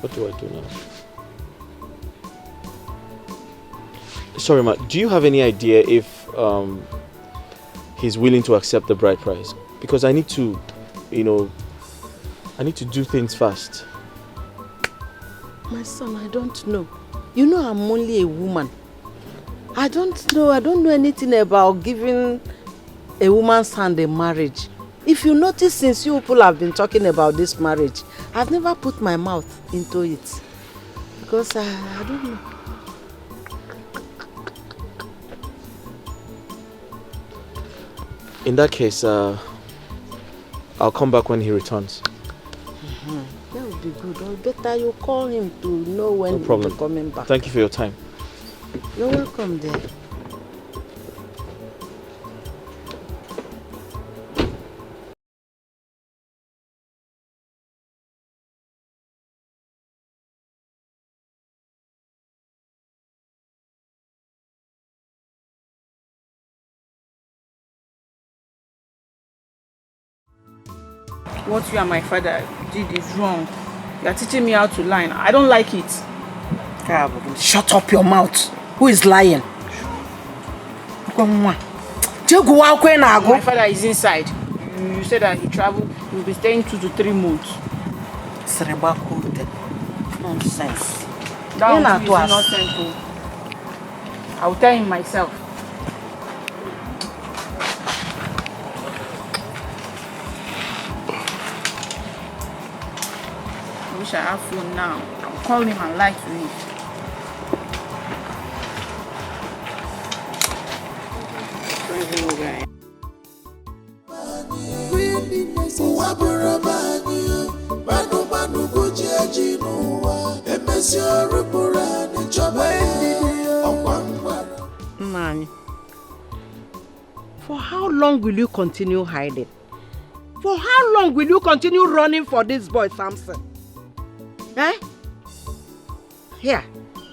S3: What do I do now? Sorry, ma, do you have any idea if he's willing to accept the bride price? Because I need to, I need to do things fast.
S6: My son, I don't know. You know I'm only a woman. I don't know anything about giving a woman's hand in marriage. If you notice, since you people have been talking about this marriage, I've never put my mouth into it. Because I don't know.
S3: In that case, I'll come back when he returns.
S6: That would be good. Or better you call him to know when he'll be coming back.
S3: Thank you for your time.
S6: You're welcome there.
S1: What you and my father did is wrong. You are teaching me how to lie. I don't like it.
S6: Shut up your mouth. Who is lying?
S1: My father is inside. You said that he traveled. He will be staying 2 to 3 months.
S6: Nonsense.
S1: That is nonsense. I will tell him myself.
S11: wish I have phone now. I'll call him and lie to him.
S6: Man, for how long will you continue hiding? For how long will you continue running for this boy, Samson? Eh? Here.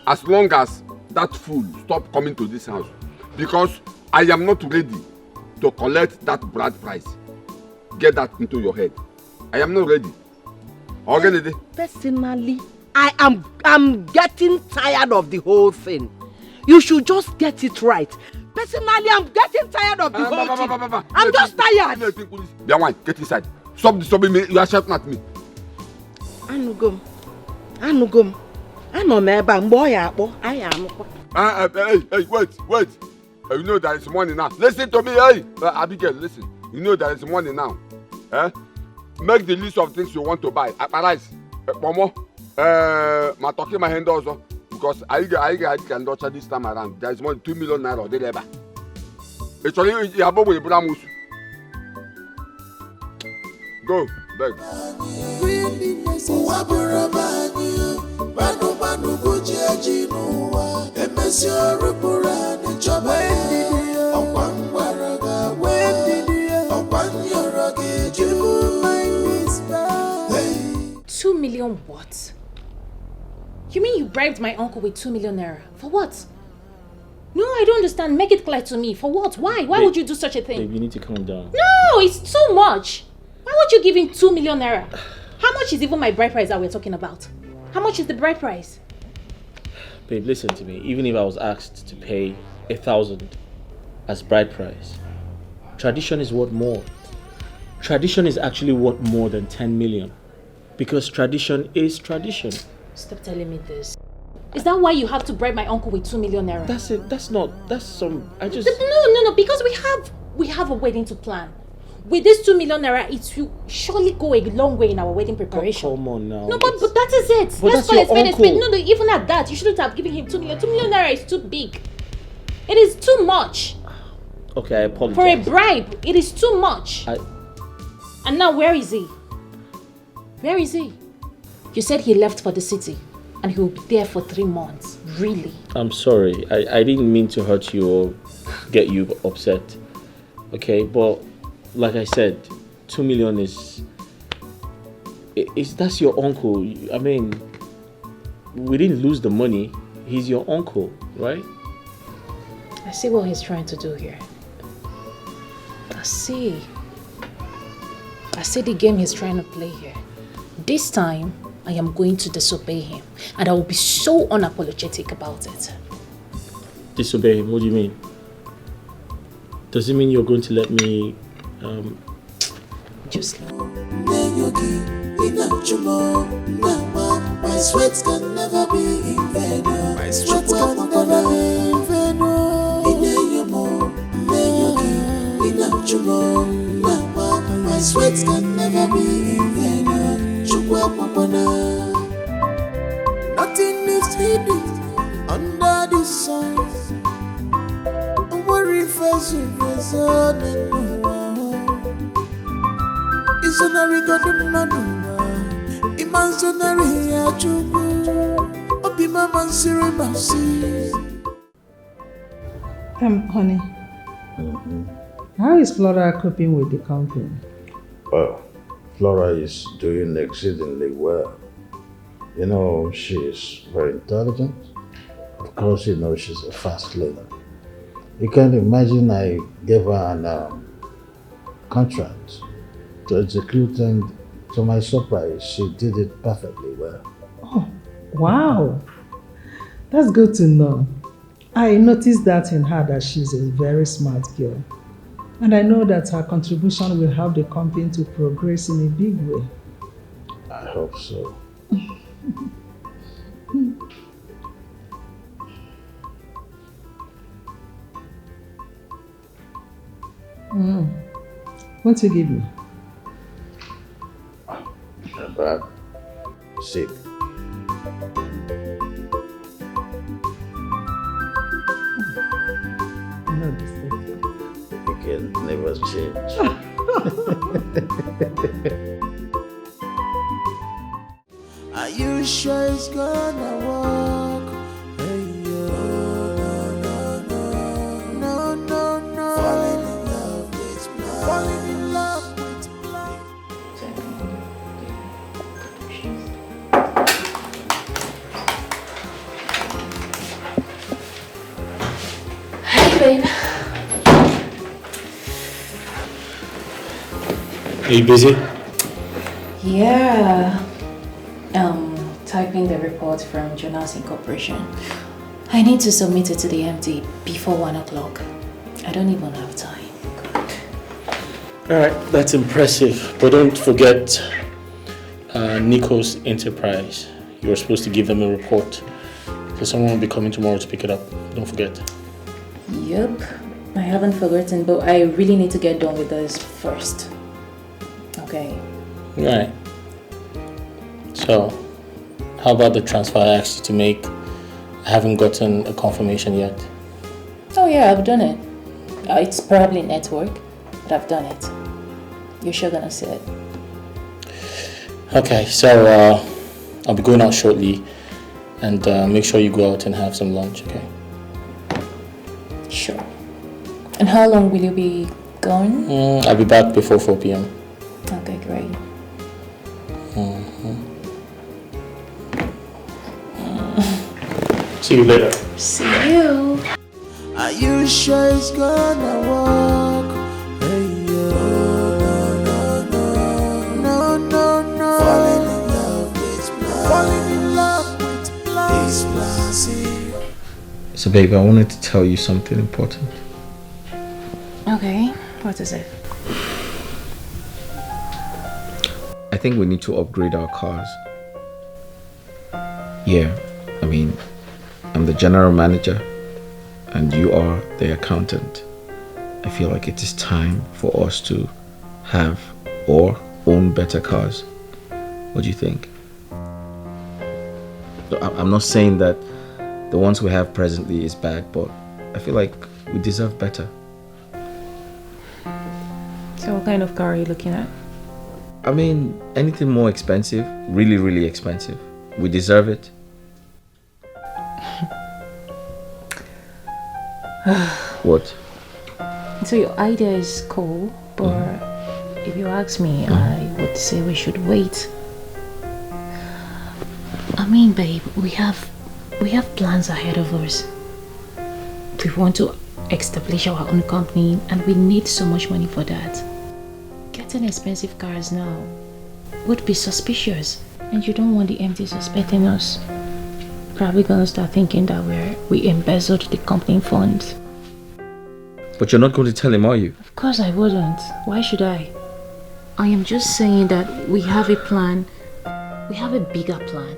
S13: As long as that fool stop coming to this house, because I am not ready to collect that bride price. Get that into your head. I am not ready. Okay,
S6: personally, I'm getting tired of the whole thing. You should just get it right. Personally, I'm getting tired of the whole thing. I'm just tired.
S13: Bianwan, get inside. Stop disturbing me. You are shouting at me.
S6: Anugum. Anomeba, boy, I am.
S13: Hey, wait. You know there is money now. Listen to me, hey. Abigail, listen. You know there is money now. Make the list of things you want to buy. Rice, Momo, my talking my hand also. Because I can nurture this time around. There is more than 2 million naira or whatever. It's only you have with Bramus. Go, beg.
S2: $2 million what? You mean you bribed my uncle with 2 million naira? For what? No, I don't understand. Make it clear to me. For what? Why? Why would you do such a thing?
S3: Babe, you need to calm down.
S2: No, it's too much. Why would you give him 2 million naira? How much is even my bride price that we're talking about? How much is the bride price?
S3: Babe, listen to me. Even if I was asked to pay 1,000 as bride price, tradition is worth more. Tradition is actually worth more than 10 million. Because tradition is tradition.
S2: Stop telling me this. Is that why you have to bribe my uncle with 2 million naira?
S3: That's it. That's some.
S2: No. Because we have a wedding to plan. With this 2 million naira, it will surely go a long way in our wedding preparation.
S3: Oh, come on now.
S2: No, but that is it.
S3: But
S2: Let's call it spade a spade. No, even at that, you shouldn't have given him 2 million. 2 million naira is too big. It is too much.
S3: Okay, I apologize.
S2: For a bribe, it is too much. And now, where is he? Where is he? You said he left for the city and he will be there for 3 months. Really?
S3: I'm sorry. I didn't mean to hurt you or get you upset. Okay, but like I said, 2 million is that's your uncle. I mean, we didn't lose the money. He's your uncle, right?
S2: I see what he's trying to do here. I see the game he's trying to play here. This time, I am going to disobey him. And I will be so unapologetic about it.
S3: Disobey him? What do you mean? Does it mean you're going to let me,
S2: Just
S7: My sweat can never be in vain. My sweat can never be in vain. My sweat can never be in vain. Nothing is hidden under the sun. Worry first, it's a good man. Imaginary, Obi Mama Siri.
S12: Honey, how is Flora coping with the company?
S4: Well, Flora is doing exceedingly well. You know, she is very intelligent. Of course, you know, she's a fast learner. You can imagine I gave her an contract to execute, and to my surprise, she did it perfectly well.
S12: Oh, wow. That's good to know. I noticed that in her, that she's a very smart girl. And I know that her contribution will help the company to progress in a big way.
S4: I hope so.
S12: What you give me?
S4: But sick. You can never change.
S7: Are you sure it's gonna work? Hey, no, no, no. Falling in love with blind. Falling in love with blind.
S14: Hey, babe.
S3: Are you busy?
S14: Yeah. Typing the report from Jonas Incorporation. I need to submit it to the MD before 1 o'clock. I don't even have time.
S3: Alright, that's impressive. But don't forget Nico's Enterprise. You're supposed to give them a report. So someone will be coming tomorrow to pick it up. Don't forget.
S14: Yep. I haven't forgotten, but I really need to get done with this first. Okay.
S3: Alright. So, how about the transfer I asked you to make? I haven't gotten a confirmation yet.
S14: Oh yeah, I've done it. It's probably network, but I've done it. You're sure gonna see it?
S3: Okay, so I'll be going out shortly, and make sure you go out and have some lunch, okay?
S14: Sure. And how long will you be gone?
S3: I'll be back before 4 p.m.
S14: Okay, great.
S3: See you later.
S14: See you.
S7: Are you sure it's gonna work? Hey, no, no, no. Falling in love with blind. Falling in love with blind. It's blind.
S3: So babe, I wanted to tell you something important.
S14: Okay, what is it?
S3: I think we need to upgrade our cars. Yeah, I mean, I'm the general manager and you are the accountant. I feel like it is time for us to have or own better cars. What do you think? I'm not saying that the ones we have presently is bad, but I feel like we deserve better.
S14: So what kind of car are you looking at?
S3: I mean, anything more expensive, really, really expensive. We deserve it. What?
S14: So your idea is cool, but if you ask me, I would say we should wait. I mean, babe, we have plans ahead of us. We want to establish our own company and we need so much money for that. Getting expensive cars now would be suspicious, and you don't want the MD suspecting us. Probably gonna start thinking that we embezzled the company funds.
S3: But you're not going to tell him, are you?
S14: Of course I wouldn't. Why should I? I am just saying that we have a plan. We have a bigger plan.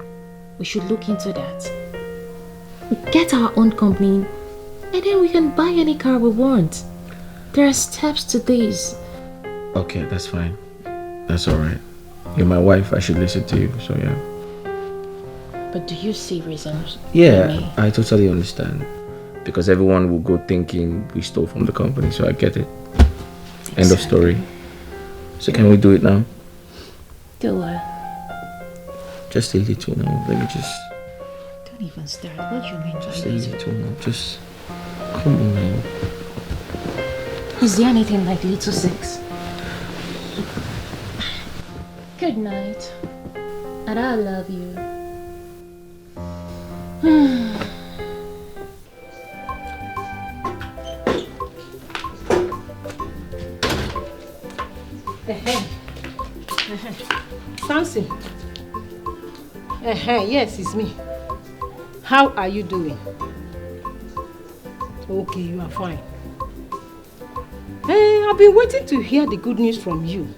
S14: We should look into that. We get our own company and then we can buy any car we want. There are steps to this.
S3: Okay, that's fine. That's alright. You're my wife, I should listen to you, so yeah.
S14: But do you see reasons?
S3: Yeah, I totally understand. Because everyone will go thinking we stole from the company, so I get it. Exactly. End of story. So can we do it now?
S14: Do what?
S3: Just a little now. Let me just...
S14: Don't even start. What do you mean?
S3: Just a little now. Just... Come on now.
S14: Is there anything like little sex? Good night. And I love you.
S6: Samson. Yes, it's me. How are you doing? Okay, you are fine. I've been waiting to hear the good news from you.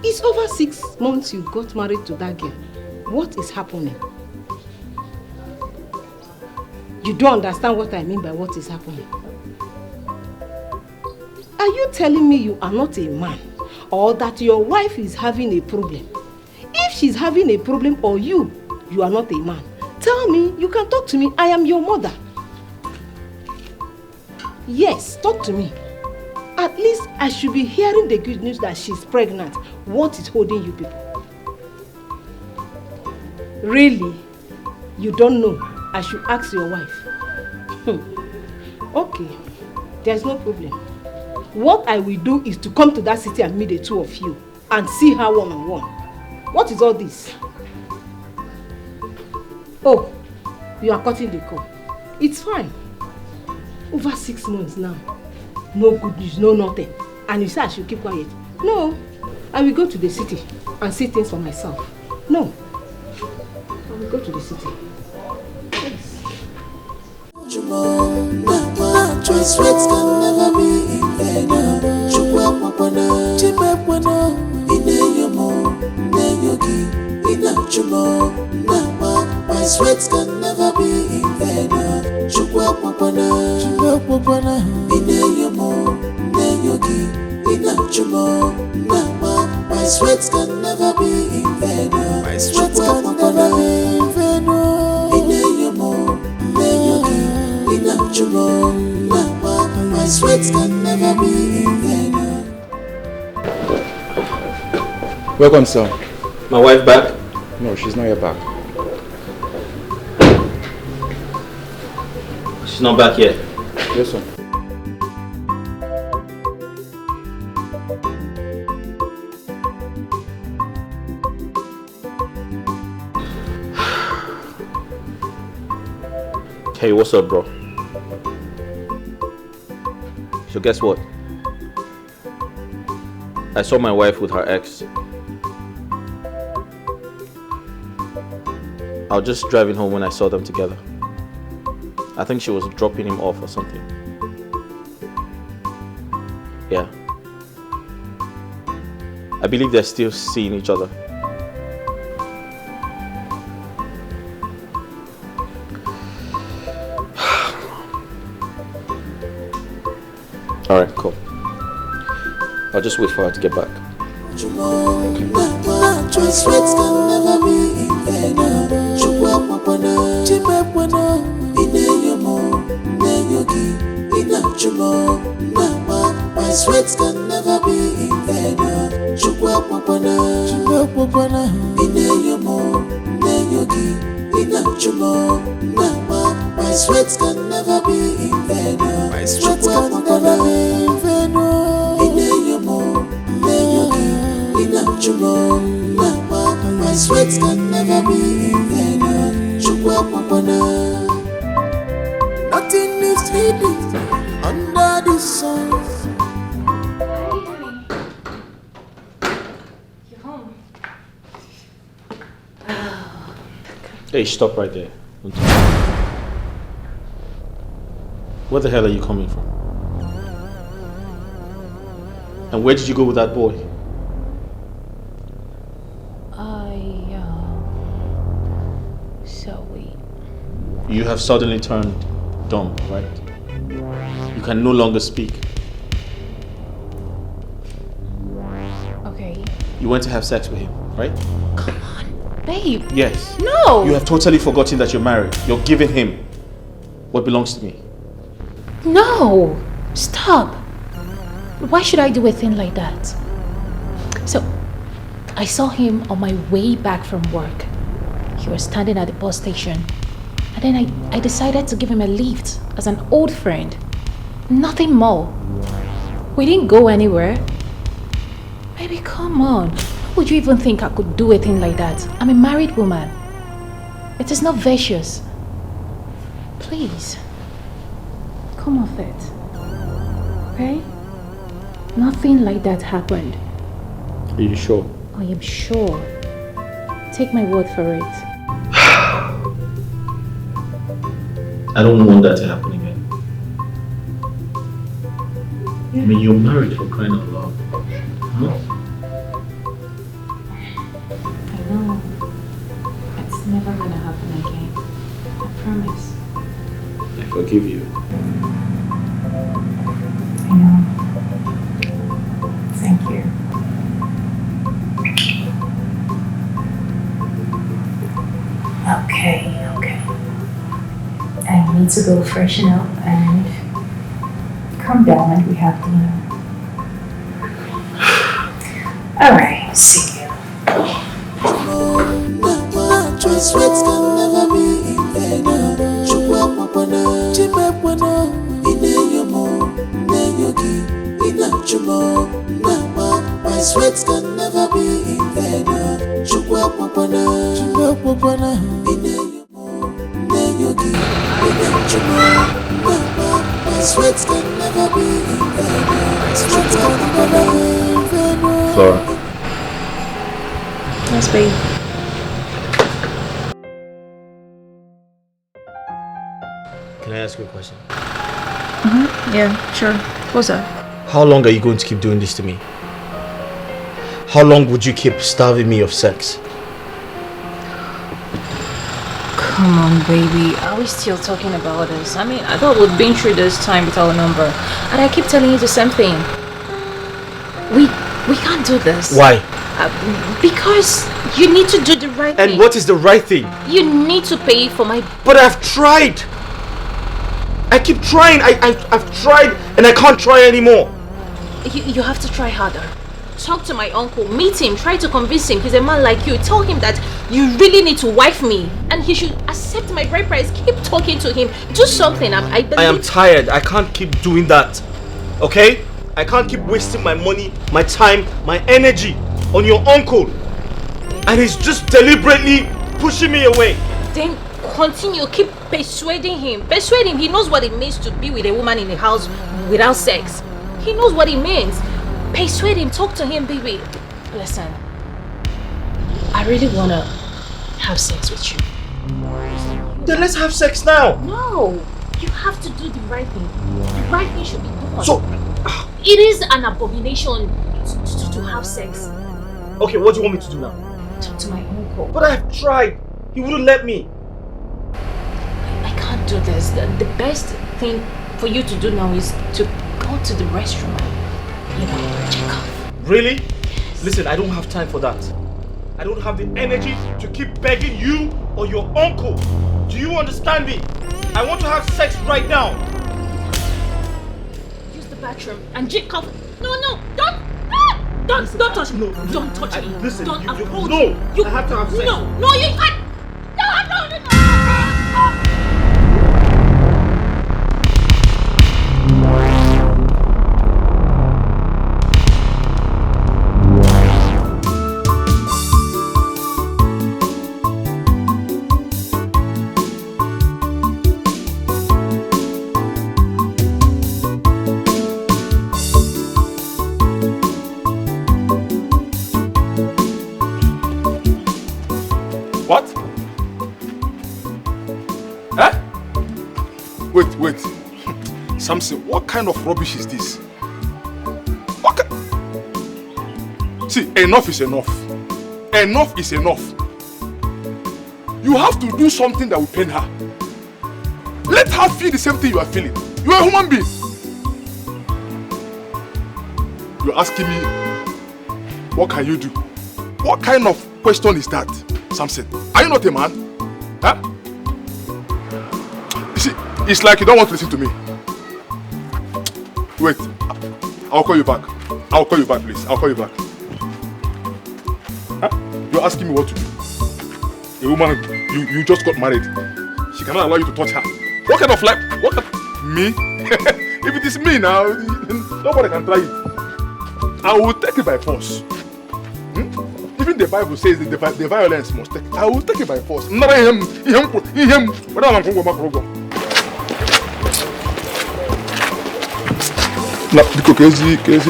S6: It's over 6 months you got married to that girl. What is happening? You don't understand what I mean by what is happening. Are you telling me you are not a man, or that your wife is having a problem? If she's having a problem or you you are not a man. Tell me, you can talk to me. I am your mother. Yes, talk to me. At least I should be hearing the good news that she's pregnant. What is holding you people? Really? You don't know? I should ask your wife. Okay, there's no problem. What I will do is to come to that city and meet the two of you and see her one-on-one. What is all this? Oh, you are cutting the call. It's fine. Over 6 months now. No good news, no nothing. And you say I should keep quiet. No, I will go to the city and see things for myself. No, I will go to the city. Yes.
S7: Choice words can never be in vain. My sweats can never be in vain. My sweats can never be in vain. My sweats can never be in vain. My sweats can never be in vain.
S9: Welcome, sir.
S3: My wife back?
S9: No, she's not yet back.
S3: She's not back yet?
S9: Yes, sir.
S3: Hey, what's up, bro? So guess what? I saw my wife with her ex. I was just driving home when I saw them together. I think she was dropping him off or something. Yeah. I believe they're still seeing each other. Alright, cool. I'll just wait for her to get back.
S7: Choice words can never be in vain. My sweats can never be in vain. My sweats can never be in vain. My sweats can never be in vain. My sweats can never be in vain. Nothing is hidden under the sun.
S2: You're home.
S3: Hey, stop right there. Where the hell are you coming from? And where did you go with that boy? You have suddenly turned dumb, right? You can no longer speak.
S2: Okay.
S3: You went to have sex with him, right?
S2: Come on, babe.
S3: Yes.
S2: No!
S3: You have totally forgotten that you're married. You're giving him what belongs to me.
S2: No! Stop! Why should I do a thing like that? So, I saw him on my way back from work. He was standing at the bus station. And then I decided to give him a lift as an old friend. Nothing more. We didn't go anywhere. Baby, come on. How would you even think I could do a thing like that? I'm a married woman. It is not virtuous. Please. Come off it. Okay? Nothing like that happened.
S3: Are you sure?
S2: I am sure. Take my word for it.
S3: I don't want that to happen again. I mean, you're married, for crying out loud. Huh?
S2: I know. It's never gonna happen again. I promise.
S3: I forgive you.
S2: I know. Thank you. need to go freshen up and come down and we have dinner. Alright, see you.
S7: Sweats can never be in vain. My sweats can never be in vain. My sweats can never be in vain.
S3: Flora.
S14: Yes, babe.
S15: Can I ask you a question?
S14: Yeah, sure. What's up?
S15: How long are you going to keep doing this to me? How long would you keep starving me of sex?
S14: Come on, baby. Are we still talking about this? I mean, I thought we'd been through this time with our number. And I keep telling you the same thing. We can't do this.
S15: Why?
S14: Because you need to do the right thing.
S15: And what is the right thing?
S14: You need to pay for my...
S15: But I've tried! I keep trying. I've tried and I can't try anymore.
S14: You have to try harder. Talk to my uncle, meet him, try to convince him. He's a man like you. Tell him that you really need to wife me and he should accept my bride price. Keep talking to him. Do something. I
S15: am tired. I can't keep doing that. Okay? I can't keep wasting my money, my time, my energy on your uncle. And he's just deliberately pushing me away.
S14: Then continue. Keep persuading him. Persuade him. He knows what it means to be with a woman in the house without sex. He knows what it means. Persuade him. Talk to him, baby. Listen, I really want to have sex with you.
S15: Then let's have sex now.
S14: No. You have to do the right thing. The right thing should be done.
S15: So,
S14: it is an abomination to have sex.
S15: Okay, what do you want me to do now?
S14: Talk to my uncle.
S15: But I've tried. He wouldn't let me.
S14: I can't do this. The best thing for you to do now is to go to the restroom and, check off.
S15: Really? Yes. Listen, I don't have time for that. I don't have the energy to keep begging you or your uncle. Do you understand me? I want to have sex right now.
S14: Use the bathroom and jack off. No, don't touch me. No, don't touch me.
S15: Listen,
S14: don't approach
S15: no,
S14: me.
S15: I have to have sex.
S14: No, you can't. No.
S17: What? Eh? Wait. Samson, what kind of rubbish is this? See, enough is enough. Enough is enough. You have to do something that will pain her. Let her feel the same thing you are feeling. You are a human being. You're asking me, what can you do? What kind of question is that, Samson? Are you not a man? Huh? You see, it's like you don't want to listen to me. Wait, I'll call you back. I'll call you back, please. I'll call you back. Huh? You're asking me what to do. A woman, you just got married. She cannot allow you to touch her. What kind of life? Me? If it is me now, nobody can try it. I will take it by force. Even the Bible says that the violence must take. I will take it by force. Not him. No, the crazy there.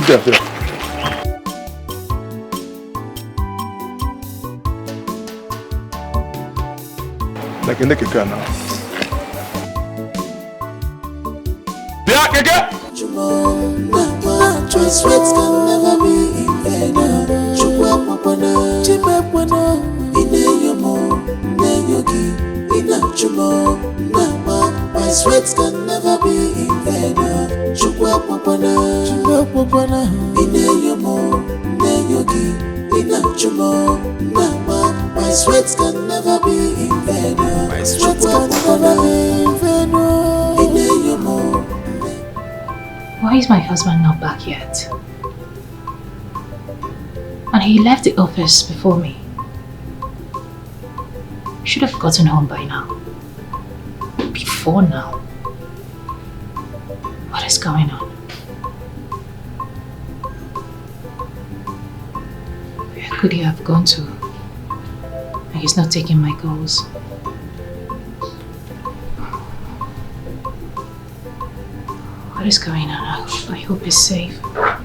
S17: Like a naked girl now.
S7: Sweats can never be in vain. My sweats can never be in vain. My sweats can never be in vain. My sweats can never be in vain.
S2: Why is my husband not back yet? And he left the office before me. Should have gotten home by now. Before now. What is going on? Where could he have gone to? And he's not taking my calls. What is going on? I hope he's safe.
S7: My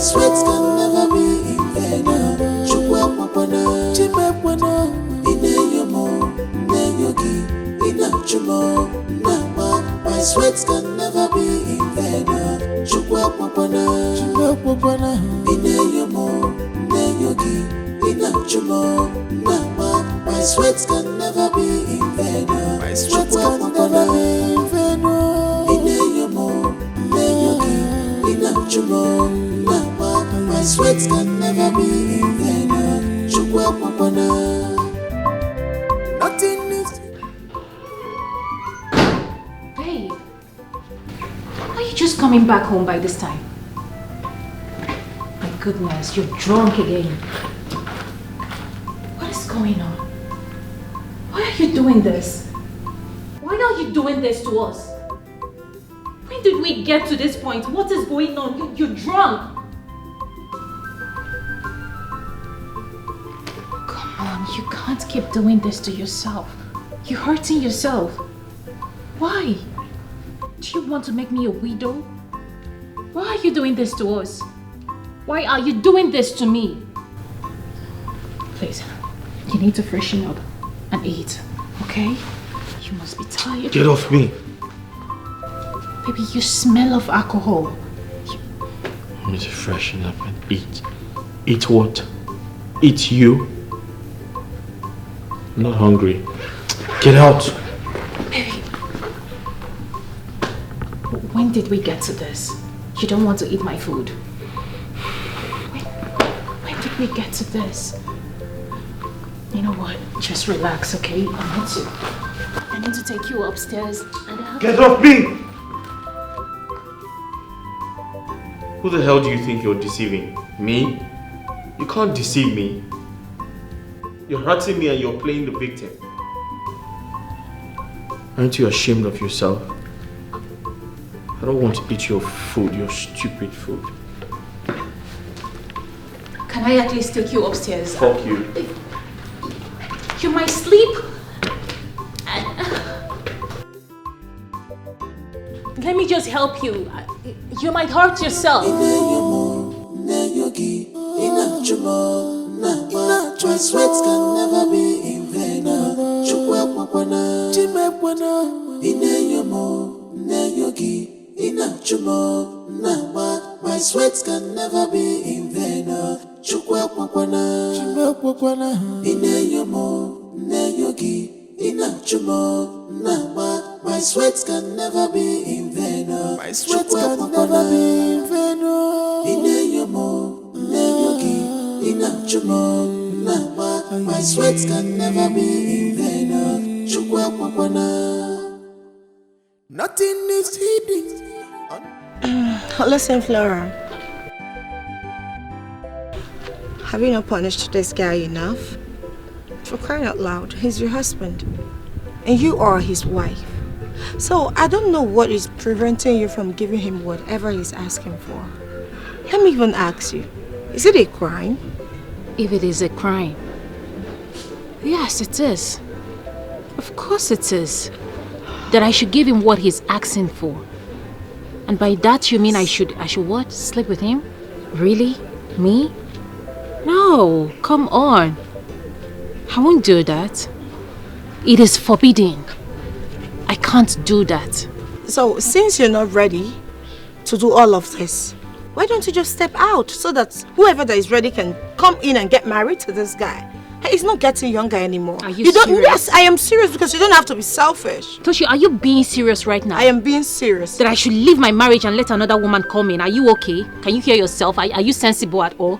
S7: sweats can never be in vain. My sweats can never be in vain. My sweats can never be in vain. My sweats can never be in vain. My sweats can never be in vain. Nothing is.
S2: Babe, are you just coming back home by this time? My goodness, you're drunk again. What is going on? Why are you doing this? Why are you doing this to us? When did we get to this point? What is going on? You're drunk. Come on, you can't keep doing this to yourself. You're hurting yourself. Why? Do you want to make me a widow? Why are you doing this to us? Why are you doing this to me? Please, you need to freshen up and eat, okay? You must be tired.
S15: Get off me.
S2: Baby, you smell of alcohol.
S3: I need to freshen up and eat. Eat what? Eat you? I'm not hungry. Get out.
S2: Baby. When did we get to this? You don't want to eat my food. When did we get to this? You know what? Just relax, okay? I need to take you upstairs and
S15: Get off me! Who the hell do you think you're deceiving? Me? You can't deceive me. You're hurting me and you're playing the victim.
S3: Aren't you ashamed of yourself? I don't want to eat your food, your stupid food.
S2: Can I at least take you upstairs?
S15: Fuck you.
S2: You might sleep. Let me just help you. You might hurt yourself.
S7: My sweats can never be in vain. My sweats can never be in vain. My sweats can never be in vain. My sweats can never be in vain. My sweats can never be in vain. Nothing is hidden.
S11: Listen, Flora. Have you not punished this guy enough? For crying out loud, he's your husband. And you are his wife. So I don't know what is preventing you from giving him whatever he's asking for. Let me even ask you, is it a crime?
S2: If it is a crime, yes, it is. Of course it is. That I should give him what he's asking for. And by that you mean I should what? Sleep with him? Really? Me? No, come on. I won't do that. It is forbidden. I can't do that.
S11: So since you're not ready to do all of this, why don't you just step out so that whoever that is ready can come in and get married to this guy? He's not getting younger anymore.
S2: Are you serious?
S11: Yes, I am serious because you don't have to be selfish.
S2: Toshi, are you being serious right now?
S11: I am being serious.
S2: That I should leave my marriage and let another woman come in. Are you okay? Can you hear yourself? Are you sensible at all?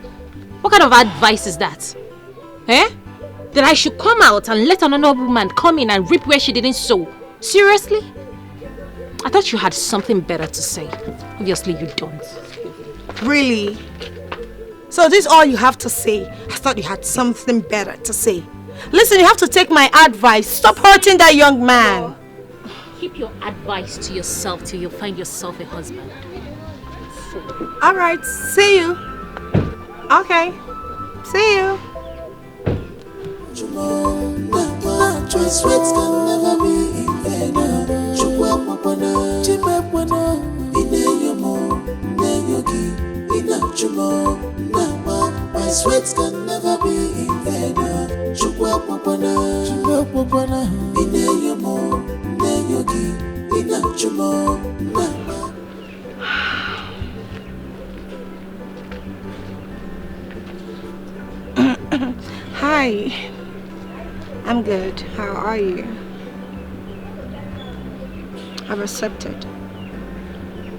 S2: What kind of advice is that? Eh? That I should come out and let another woman come in and reap where she didn't sow? Seriously? I thought you had something better to say. Obviously you don't.
S11: Really? So this is all you have to say? I thought you had something better to say. Listen, you have to take my advice. Stop hurting that young man.
S2: Keep your advice to yourself till you find yourself a husband.
S11: Alright, see you. Okay, see you.
S7: Choice words can never be in vain. My sweats can never be in vain.
S11: Hi, I'm good. How are you? I've accepted.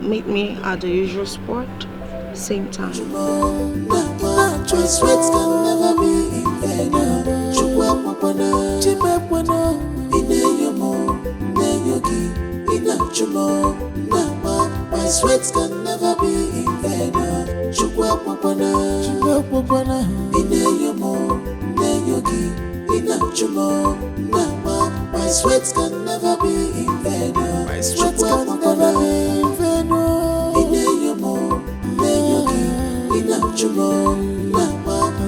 S11: Meet me at the usual spot, same time.
S7: Choice words can never be in vain. My sweats can never be in vain. My sweats can never be in vain. My sweats can never be in vain.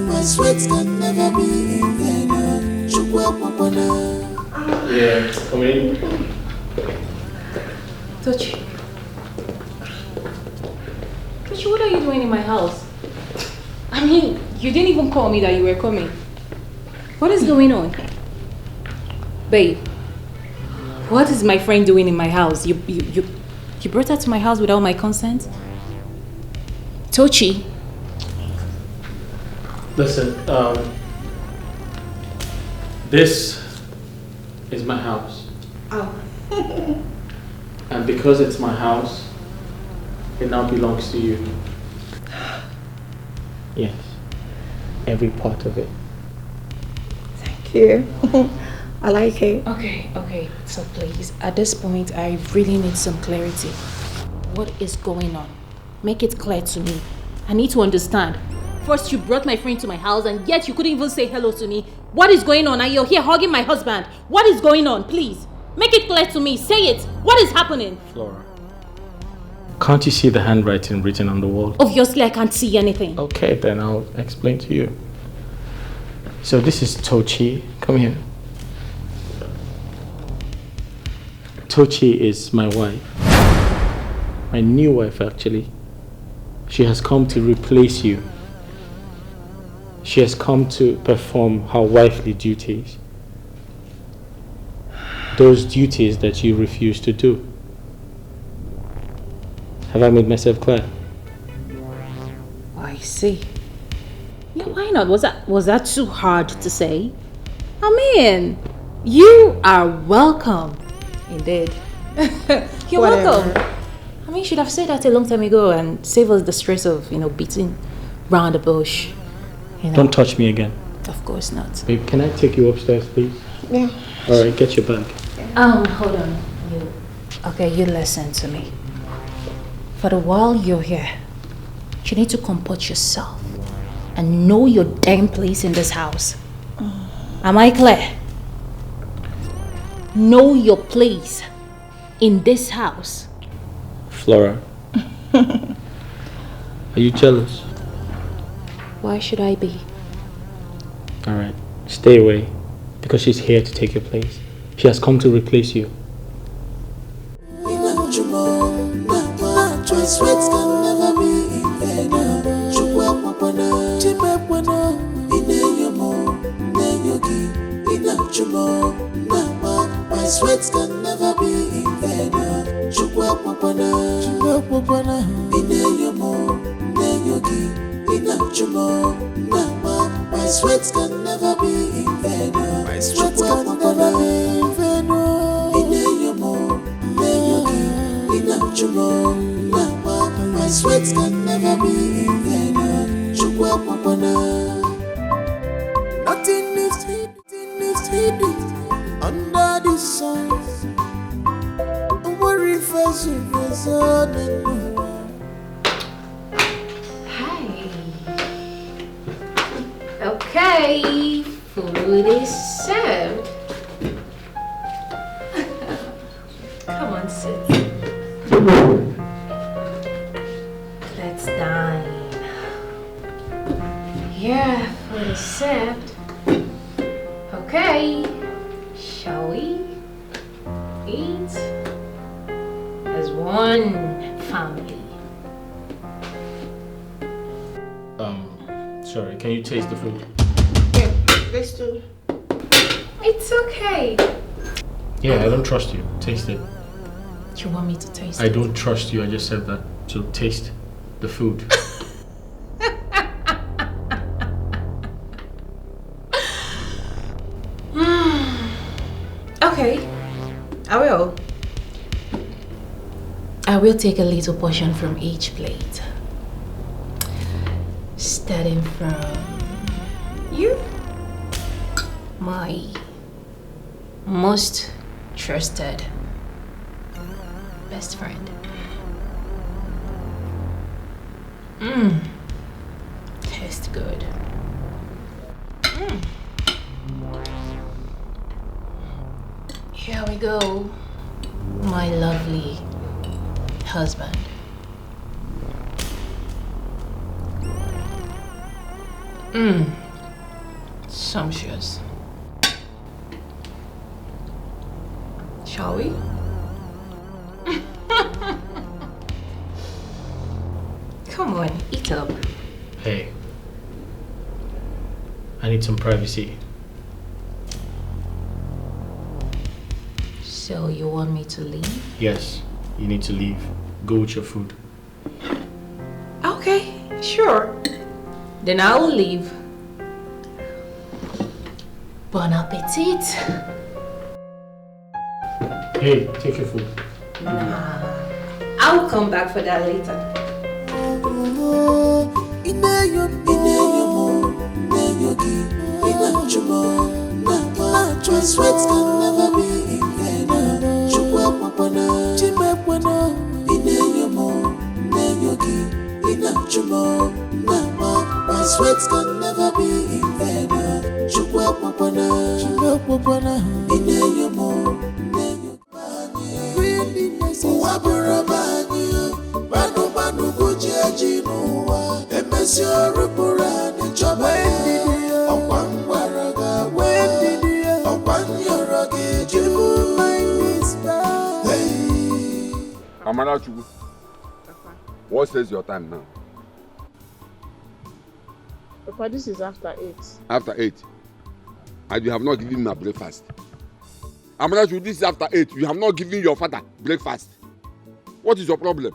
S7: My sweats can never be in vain.
S3: Yeah, come in.
S2: Tochi, what are you doing in my house? I mean, you didn't even call me that you were coming. What is going on? Babe, what is my friend doing in my house? You brought her to my house without my consent? Tochi.
S3: Listen, this is my house.
S11: Oh.
S3: And because it's my house, it now belongs to you. Yes. Every part of it.
S11: Thank you. I like it.
S2: Okay. So please, at this point, I really need some clarity. What is going on? Make it clear to me. I need to understand. First, you brought my friend to my house, and yet you couldn't even say hello to me. What is going on? And you're here hugging my husband. What is going on? Please, make it clear to me. Say it. What is happening?
S3: Flora, can't you see the handwriting written on the wall?
S2: Obviously, I can't see anything.
S3: Okay, then I'll explain to you. So this is Tochi. Come here. Tochi is my wife. My new wife, actually. She has come to replace you. She has come to perform her wifely duties. Those duties that you refuse to do. Have I made myself clear?
S2: I see. Yeah, why not? Was that too hard to say? I mean, you are welcome. Indeed. You're welcome. I mean, you should have said that a long time ago and save us the stress of, beating round the bush.
S3: Don't touch me again.
S2: Of course not.
S3: Babe, can I take you upstairs, please?
S11: Yeah.
S3: Alright, get your bag.
S2: Hold on. You listen to me. For the while you're here, you need to comport yourself and know your damn place in this house. Am I clear? Know your place in this house.
S3: Flora, are you jealous?
S2: Why should I be?
S3: Alright, stay away, because she's here to take your place. She has come to replace you.
S7: Choice words can never be in vain. My sweats can never be in vain. My sweats can never be in vain. My sweats can never be in vain. My sweats can never be in vain. Nothing is hidden under the sun. I'm worried
S14: Hi. Okay, food is served. Come on, sit. Let's dine. Yeah, food is served. Okay, shall we eat as one family?
S3: Sorry, can you taste the food?
S1: Yeah, let's do.
S14: It's okay.
S3: Yeah, I don't trust you. Taste it.
S14: You want me to taste
S3: I
S14: it?
S3: don't trust you, I just said that. So taste the food.
S14: Okay, I will. I will take a little portion from each plate. Starting from you, my most trusted best friend. Tastes good. Here we go, my lovely husband. Sumptuous. Shall we? Come on, eat up.
S3: Hey. I need some privacy.
S14: So you want me to leave?
S3: Yes, you need to leave. Go with your food.
S14: Okay, sure. Then I will leave. Bon appetit.
S3: Hey, take your food.
S14: Nah, I'll come back for that later.
S7: Sweat can never be in vain. My sweat can never be in vain.
S13: Amarachu, what says your time now?
S1: Papa, this is after 8.
S13: After 8. And you have not given me a breakfast. Amarachu, this is after 8. You have not given your father breakfast. What is your problem?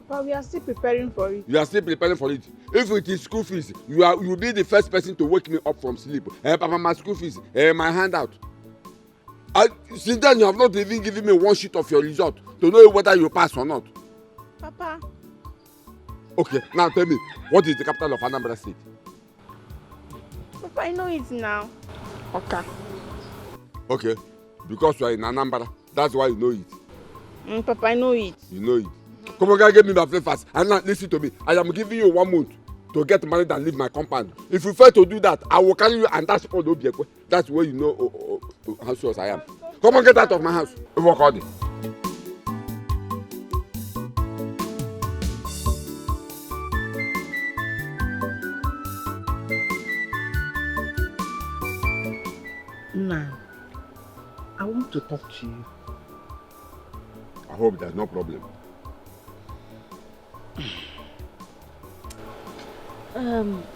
S1: But we are still preparing for it.
S13: You are still preparing for it. If it is school fees, you will be the first person to wake me up from sleep. Papa, my school fees, my handout. Since then, you have not even given me one sheet of your result to know whether you pass or not.
S1: Papa.
S13: Okay, now tell me, what is the capital of Anambra State?
S1: Papa, I know it now. Okay.
S13: Okay, because you are in Anambra, that's why you know it.
S1: Papa, I know it.
S13: You know it. Come on, guys, give me my breakfast. And now, listen to me. I am giving you 1 month to get married and leave my compound. If you fail to do that, I will carry you and that's all Obiekwe. That's where you know how serious I am. Come on, get out of my house. Work all day.
S12: Nah, I want to talk to you.
S13: I hope there's no problem.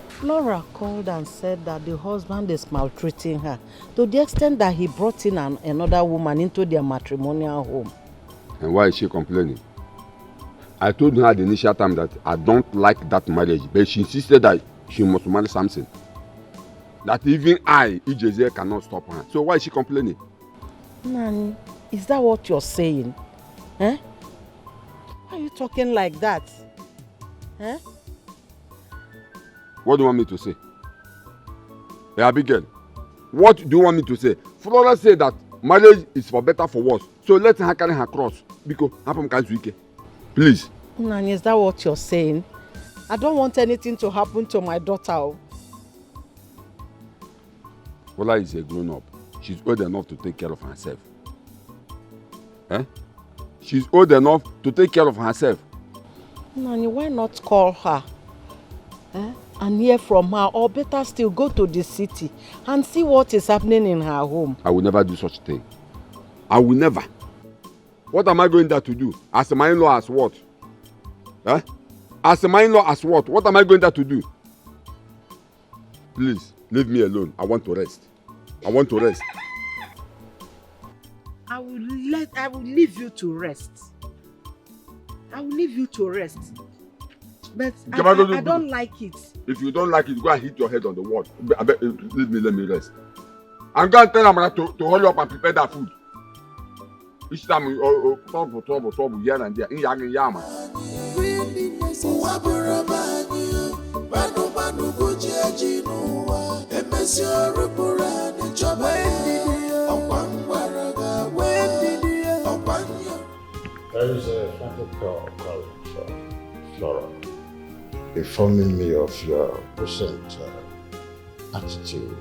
S16: Flora called and said that the husband is maltreating her to the extent that he brought in another woman into their matrimonial home.
S13: And why is she complaining? I told her the initial time that I don't like that marriage, but she insisted that she must marry Samson. That even I, Ijeze, cannot stop her. So why is she complaining?
S16: Nani, is that what you're saying? Eh? Why are you talking like that? Eh?
S13: What do you want me to say? Hey, Abigail, what do you want me to say? Flora said that marriage is for better for worse. So let her carry her cross. Because happen Kazuike. Please.
S6: Nani, is that what you're saying? I don't want anything to happen to my daughter.
S13: Fola is a grown-up. She's old enough to take care of herself. Eh? She's old enough to take care of herself.
S6: Nani, why not call her? And hear from her, or better still go to the city and see what is happening in her home.
S13: I will never do such a thing. I will never. What am I going there to do? As my in-law as what? Eh? As my in-law as what? What am I going there to do? Please, leave me alone. I want to rest. I want to rest.
S6: I will leave you to rest. I will leave you to rest. But I don't like it.
S13: If you don't like it, go and hit your head on the wall. Leave me, let me rest. I'm going to tell Amara to hurry up and prepare that food. Each time trouble here and there. In Yama.
S4: There is a phantom call calling Flora, informing me of your recent attitude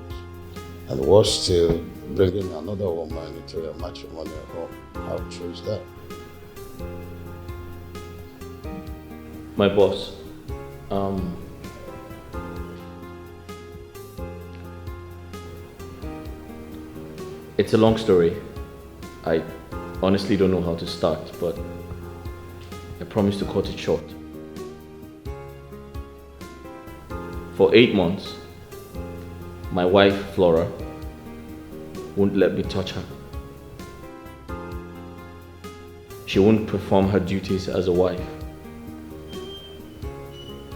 S4: and was still bringing another woman into your matrimonial home. How true is that?
S3: My boss, it's a long story. I honestly don't know how to start, but I promise to cut it short. For 8 months, my wife, Flora, won't let me touch her. She won't perform her duties as a wife.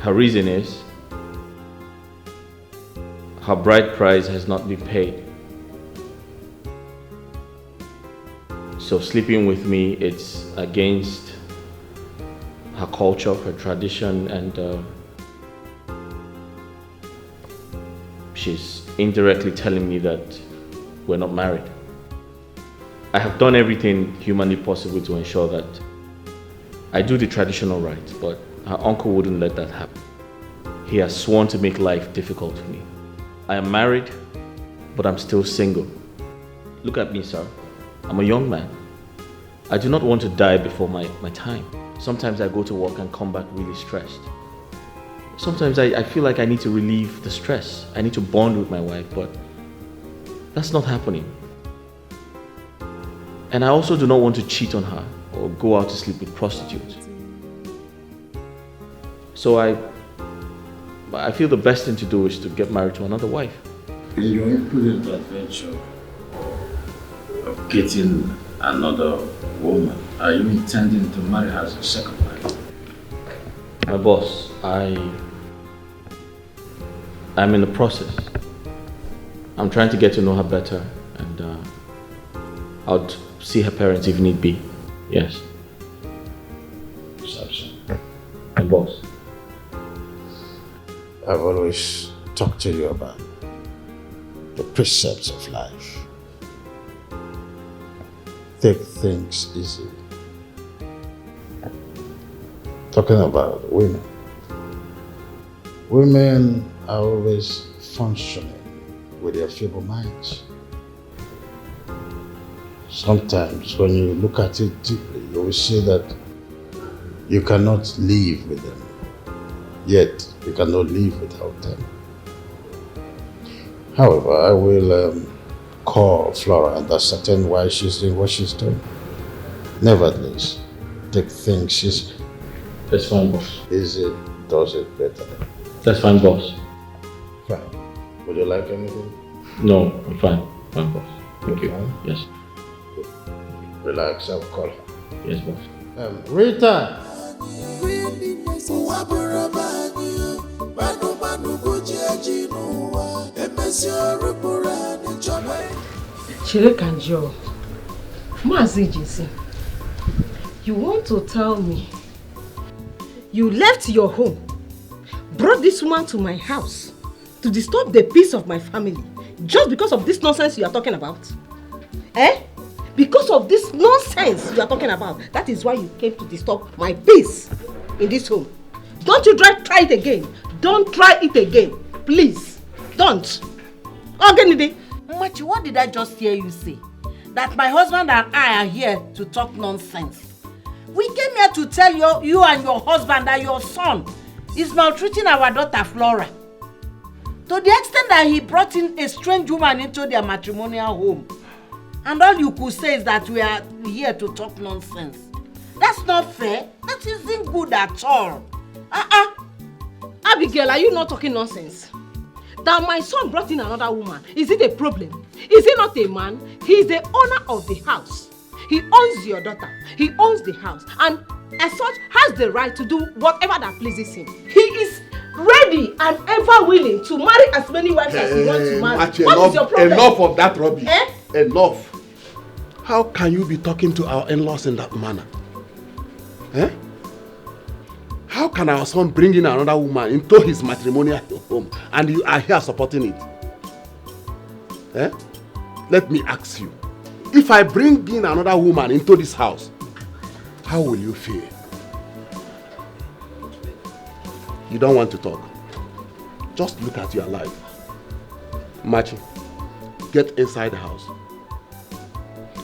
S3: Her reason is her bride price has not been paid. So sleeping with me, it's against her culture, her tradition, and she's indirectly telling me that we're not married. I have done everything humanly possible to ensure that I do the traditional rites, but her uncle wouldn't let that happen. He has sworn to make life difficult for me. I am married, but I'm still single. Look at me, sir. I'm a young man. I do not want to die before my time. Sometimes I go to work and come back really stressed. Sometimes I feel like I need to relieve the stress. I need to bond with my wife, but that's not happening. And I also do not want to cheat on her or go out to sleep with prostitutes. So I feel the best thing to do is to get married to another wife.
S4: In your imprudent adventure of getting another woman, are you intending to marry her as a second wife?
S3: My boss, I'm in the process. I'm trying to get to know her better, and I'll see her parents if need be. Yes.
S4: Samson.
S3: My boss.
S4: I've always talked to you about the precepts of life. Take things easy. Talking about women. Women are always functioning with their feeble minds. Sometimes when you look at it deeply, you will see that you cannot live with them, yet you cannot live without them. However, I will call Flora and ascertain why she's doing what she's doing. Nevertheless, take things easy.
S3: That's fine, boss.
S4: Easy does it better.
S3: That's fine, boss.
S4: Fine. Would you like anything?
S3: No, I'm fine. Fine, boss. Thank you.
S4: Fine?
S3: Yes.
S4: Good. Relax, I'll call her.
S3: Yes, boss.
S4: Rita!
S6: Chilekanjo, Mazijisi, you want to tell me you left your home, brought this woman to my house to disturb the peace of my family just because of this nonsense you are talking about? Eh? Because of this nonsense you are talking about. That is why you came to disturb my peace in this home. Don't you try it again. Don't try it again. Please. Don't. Okay,
S18: Machi, what did I just hear you say? That my husband and I are here to talk nonsense. We came here to tell you and your husband that your son is maltreating our daughter Flora. To the extent that he brought in a strange woman into their matrimonial home. And all you could say is that we are here to talk nonsense. That's not fair. That isn't good at all.
S6: Abigail, are you not talking nonsense? That my son brought in another woman, is it a problem? Is he not a man? He is the owner of the house. He owns your daughter. He owns the house. And as such, has the right to do whatever that pleases him. He is ready and ever willing to marry as many wives as he wants to marry. What is your problem?
S5: Enough of that rubbish. Enough. How can you be talking to our in-laws in that manner? How can our son bring in another woman into his matrimonial home and you are here supporting it? Let me ask you. If I bring in another woman into this house, how will you feel? You don't want to talk. Just look at your life. Machi, get inside the house.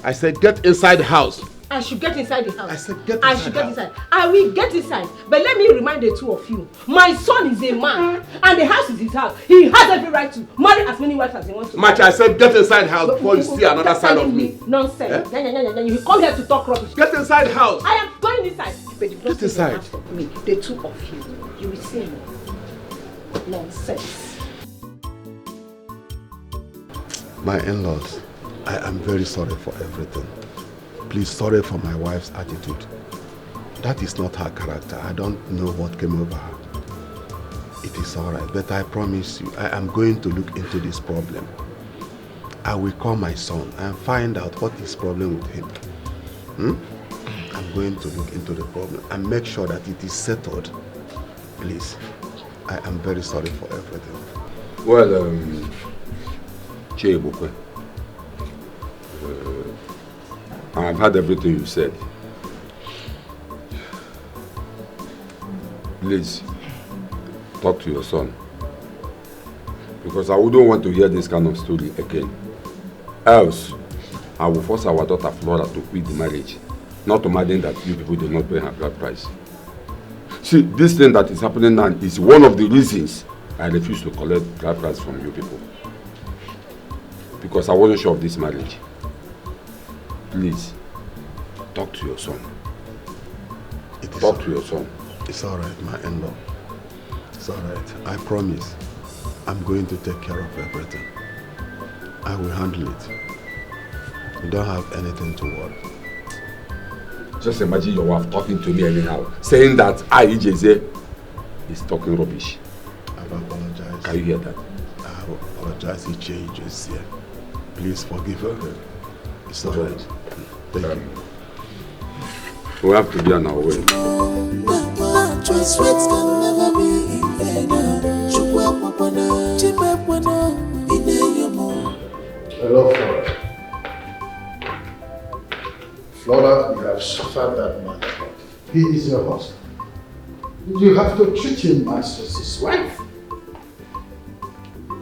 S5: I said get inside the house.
S6: I should get inside the house.
S5: I said get inside.
S6: I should get inside. I will get inside. But let me remind the two of you. My son is a man and the house is his house. He has every right to marry as many wives as he wants to.
S5: Machi, I said get inside the house before you see another side of me.
S6: Nonsense. Then you come here to talk rubbish.
S5: Get inside the house.
S6: I am going inside. But you
S5: get inside.
S6: Me, the two of you. You will see me. Nonsense.
S5: My in-laws, I am very sorry for everything. Please, sorry for my wife's attitude. That is not her character. I don't know what came over her. It is alright, but I promise you, I am going to look into this problem. I will call my son and find out what is the problem with him. I'm going to look into the problem and make sure that it is settled. Please, I am very sorry for everything.
S13: Well, Chebukwe, I've heard everything you said. Please, talk to your son. Because I wouldn't want to hear this kind of story again. Else, I will force our daughter Flora to quit the marriage. Not to imagine that you people did not pay her bride price. See, this thing that is happening now is one of the reasons I refuse to collect bride price from you people. Because I wasn't sure of this marriage. Please, talk to your son. Talk to your son.
S5: It's alright, my in-law. It's alright. I promise. I'm going to take care of everything. I will handle it. You don't have anything to worry.
S13: Just imagine your wife talking to me anyhow, saying that I, Ijeze, is talking rubbish.
S5: I apologize.
S13: Can you hear that?
S5: I apologize, Ijeze. Please forgive her. It's alright. Thank you.
S13: We have to be on our way.
S4: Hello, Flora. Flora, you have suffered that man. He is your husband. You have to treat him as his wife.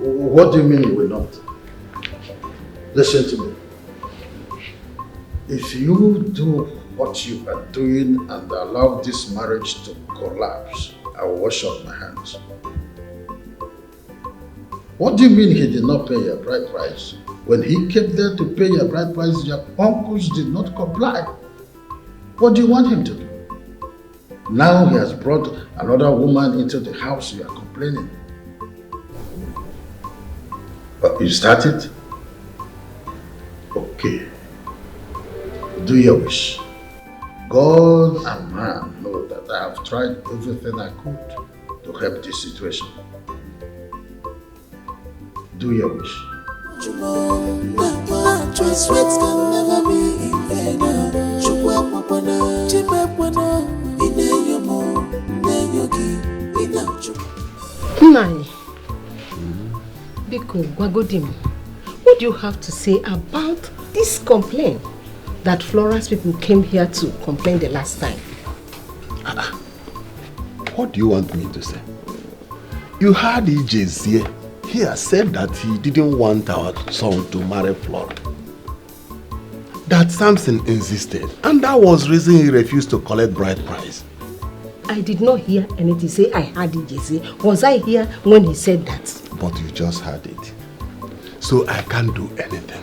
S4: What do you mean you will not? Listen to me. If you do what you are doing and allow this marriage to collapse, I will wash up my hands. What do you mean he did not pay your bride price? When he came there to pay your bride price, your uncles did not comply. What do you want him to do? Now he has brought another woman into the house, you are complaining. But you started? Okay. Do your wish. God and man know that I have tried everything I could to help this situation. Do your wish.
S6: Nai, Biko Gwagodim, what do you have to say about this complaint that Flora's people came here to complain the last time.
S5: What do you want me to say? You heard EJ's here. He has said that he didn't want our son to marry Flora. That Samson insisted, and that was the reason he refused to collect bride price.
S6: I did not hear anything say I heard EJ say. Was I here when he said that?
S5: But you just heard it. So I can't do anything.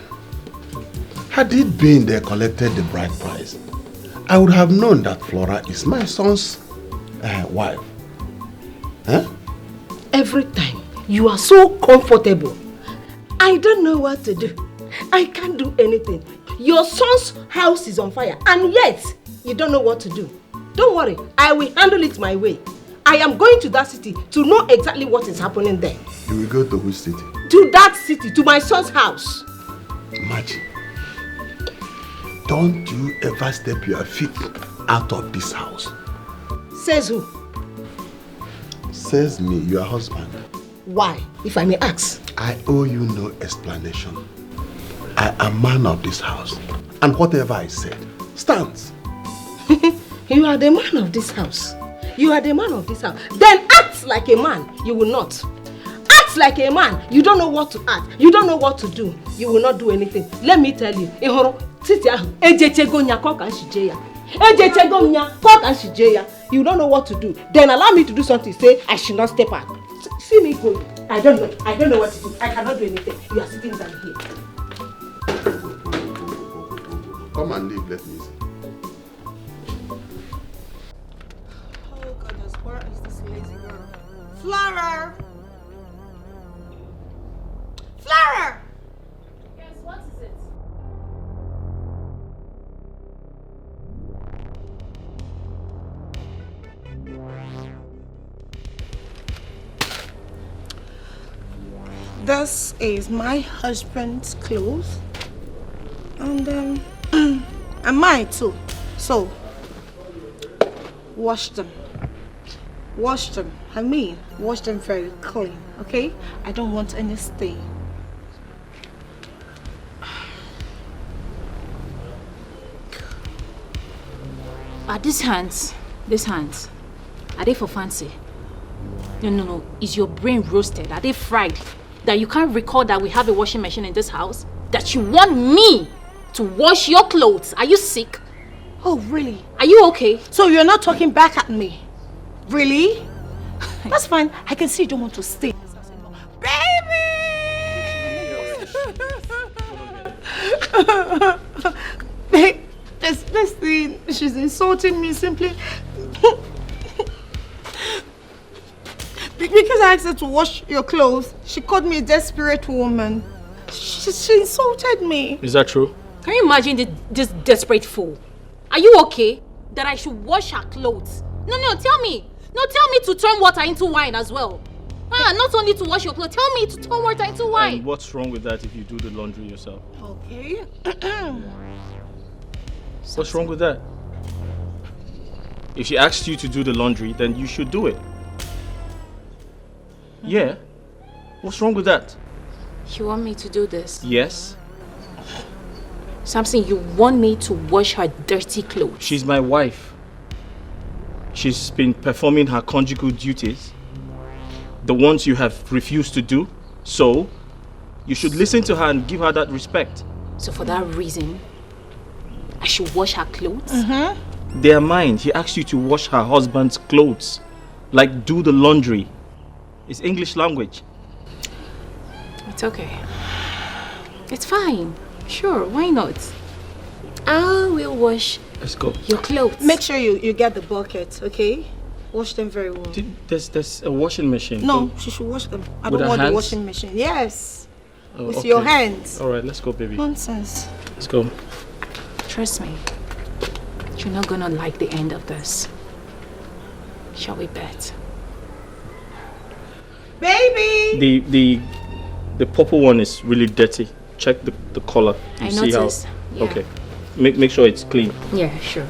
S5: Had it been they collected the bride price, I would have known that Flora is my son's wife. Huh?
S6: Every time you are so comfortable. I don't know what to do. I can't do anything. Your son's house is on fire and yet you don't know what to do. Don't worry, I will handle it my way. I am going to that city to know exactly what is happening there.
S5: You will go to which city?
S6: To that city, to my son's house.
S5: Imagine. Don't you ever step your feet out of this house.
S6: Says who?
S5: Says me, your husband.
S6: Why, if I may ask?
S5: I owe you no explanation. I am man of this house. And whatever I said stands.
S6: You are the man of this house. You are the man of this house. Then act like a man. You will not. Act like a man. You don't know what to act. You don't know what to do. You will not do anything. Let me tell you. You don't know what to do. Then allow me to do something. Say I should not step out. See me go. I don't know. I don't know what to do. I cannot do anything. You are sitting down here.
S5: Come and leave. Let me see.
S11: Oh goodness, where is this lazy girl? Flora! Flora!
S2: Yes, what is it?
S11: This is my husband's clothes. And and mine too. So wash them. Wash them. I mean, wash them very clean, okay? I don't want any stain.
S2: Are these hands, are they for fancy? No. Is your brain roasted? Are they fried? That you can't recall that we have a washing machine in this house? That you want me to wash your clothes? Are you sick?
S11: Oh, really?
S2: Are you okay?
S11: So you're not talking back at me? Really? That's fine. I can see you don't want to stay. Baby! This thing, she's insulting me simply because I asked her to wash your clothes. She called me a desperate woman. She insulted me.
S15: Is that true?
S2: Can you imagine this desperate fool? Are you okay? That I should wash her clothes? No, tell me. No, tell me to turn water into wine as well. Not only to wash your clothes, tell me to turn water into wine.
S15: And what's wrong with that if you do the laundry yourself?
S11: Okay.
S15: What's wrong with that? If she asked you to do the laundry, then you should do it. Yeah. What's wrong with that?
S2: You want me to do this?
S15: Yes.
S2: Samson, you want me to wash her dirty clothes?
S15: She's my wife. She's been performing her conjugal duties, the ones you have refused to do. So, you should listen to her and give her that respect.
S2: So for that reason, I should wash her clothes?
S11: Mm-hmm.
S15: They are mine. He asked you to wash her husband's clothes. Like do the laundry. It's English language.
S2: It's okay. It's fine. Sure, why not? I will wash
S15: Let's go.
S2: your clothes.
S11: Make sure you get the bucket, okay? Wash them very well.
S15: There's a washing machine.
S11: No, she should wash them. I
S15: With
S11: don't
S15: her
S11: want
S15: hands?
S11: the washing machine. Yes.
S15: Oh,
S11: With
S15: okay.
S11: your hands.
S15: Alright, let's go, baby.
S11: Nonsense.
S15: Let's go.
S2: Trust me. You're not gonna like the end of this. Shall we bet?
S11: Baby!
S15: The purple one is really dirty. Check the color. You
S2: I
S15: see
S2: noticed.
S15: how?
S2: Yeah.
S15: Okay. Make sure it's clean.
S2: Yeah, sure.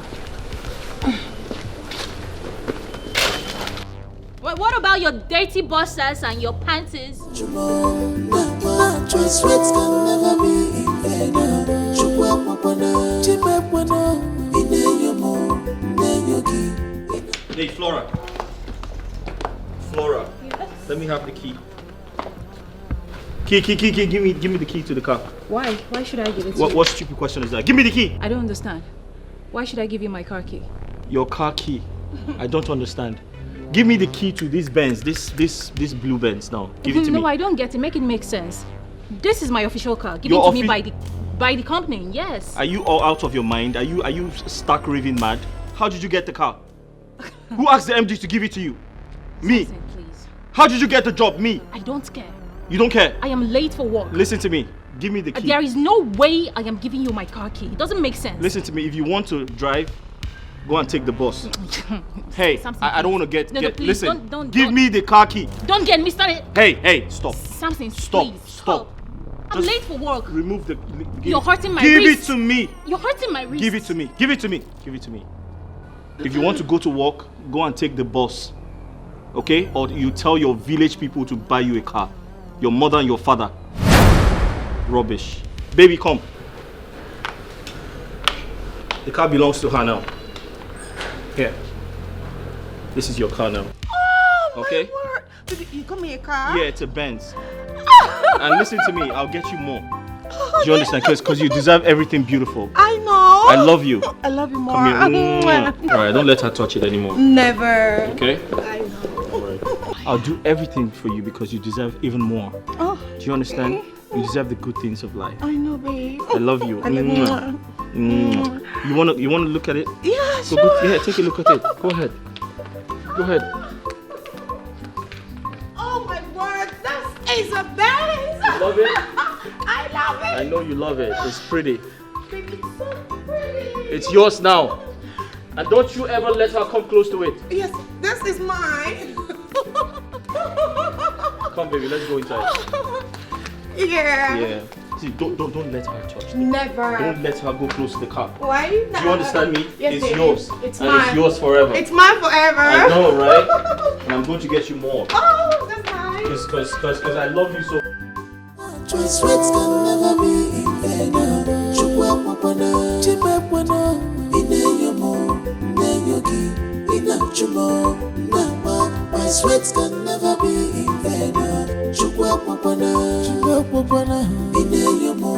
S2: What about your dirty boxers and your panties?
S7: Choice words can never be in vain.
S15: Hey, Flora. Flora.
S2: Yes?
S15: Let me have the key. Key. Give me the key to the car.
S2: Why? Why should I give it to you?
S15: What stupid question is that? Give me the key.
S2: I don't understand. Why should I give you my car key?
S15: Your car key. I don't understand. Give me the key to this Benz, this blue Benz now. Give it to me.
S2: No, I don't get it. Make it make sense. This is my official car, given
S15: Your
S2: to me by the company. Yes.
S15: Are you all out of your mind? Are you stark raving mad? How did you get the car? Who asked the MD to give it to you? Me.
S2: Samson, please.
S15: How did you get the job? Me.
S2: I don't care.
S15: You don't care?
S2: I am late for work.
S15: Listen to me. Give me the key.
S2: There is no way I am giving you my car key. It doesn't make sense.
S15: Listen to me. If you want to drive, go and take the bus. Hey,
S2: Samson,
S15: I don't want to get.
S2: No, please,
S15: listen.
S2: don't
S15: give me the car key.
S2: Don't get me started.
S15: Hey, stop.
S2: Something.
S15: Stop.
S2: Please,
S15: Stop.
S2: I'm late for work.
S15: Remove the.
S2: You're hurting my
S15: wrist. Give it to me.
S2: You're hurting my wrist.
S15: Give it to me. Give it to me. Give it to me. If you want to go to work, go and take the bus. Okay? Or you tell your village people to buy you a car. Your mother and your father. Rubbish. Baby, come. The car belongs to her now. Here. This is your car now.
S18: Oh,
S15: okay?
S18: my word. You got me a car?
S15: Yeah, it's a Benz. And listen to me, I'll get you more. Do you understand? Because you deserve everything beautiful.
S18: I know.
S15: I love you.
S18: I love you more.
S15: Come here. Alright, don't let her touch it anymore.
S18: Never.
S15: Okay?
S18: I know.
S15: Alright. I'll do everything for you because you deserve even more.
S18: Oh.
S15: Do you understand? You deserve the good things of life.
S18: I know, babe.
S15: I love you.
S18: I love you.
S15: You wanna look at it?
S18: Yeah, sure.
S15: Yeah, take a look at it. Go ahead. Go ahead.
S18: Oh my word, that's Isabel's.
S15: You love it?
S18: I love it.
S15: I know you love it. It's pretty.
S18: Baby, it's so pretty.
S15: It's yours now. And don't you ever let her come close to it.
S18: Yes, this is mine.
S15: Come, baby, let's go inside.
S18: Yeah.
S15: Yeah. See, don't let her touch it.
S18: Never.
S15: Don't let her go close to the car.
S18: Why?
S15: Do you understand me?
S18: Yes,
S15: it's
S18: baby.
S15: yours.
S18: It's
S15: and
S18: mine.
S15: It's yours forever.
S18: It's mine forever.
S15: I know, right? And I'm going to get you more.
S18: Oh, that's nice.
S15: Because I love you so.
S7: Choice words can never be in vain. Chukwa Chipepwana, Ineyomo, Neyogi, Inachumo, Nama. My sweats can never be in vain. Chukwa Ineyomo,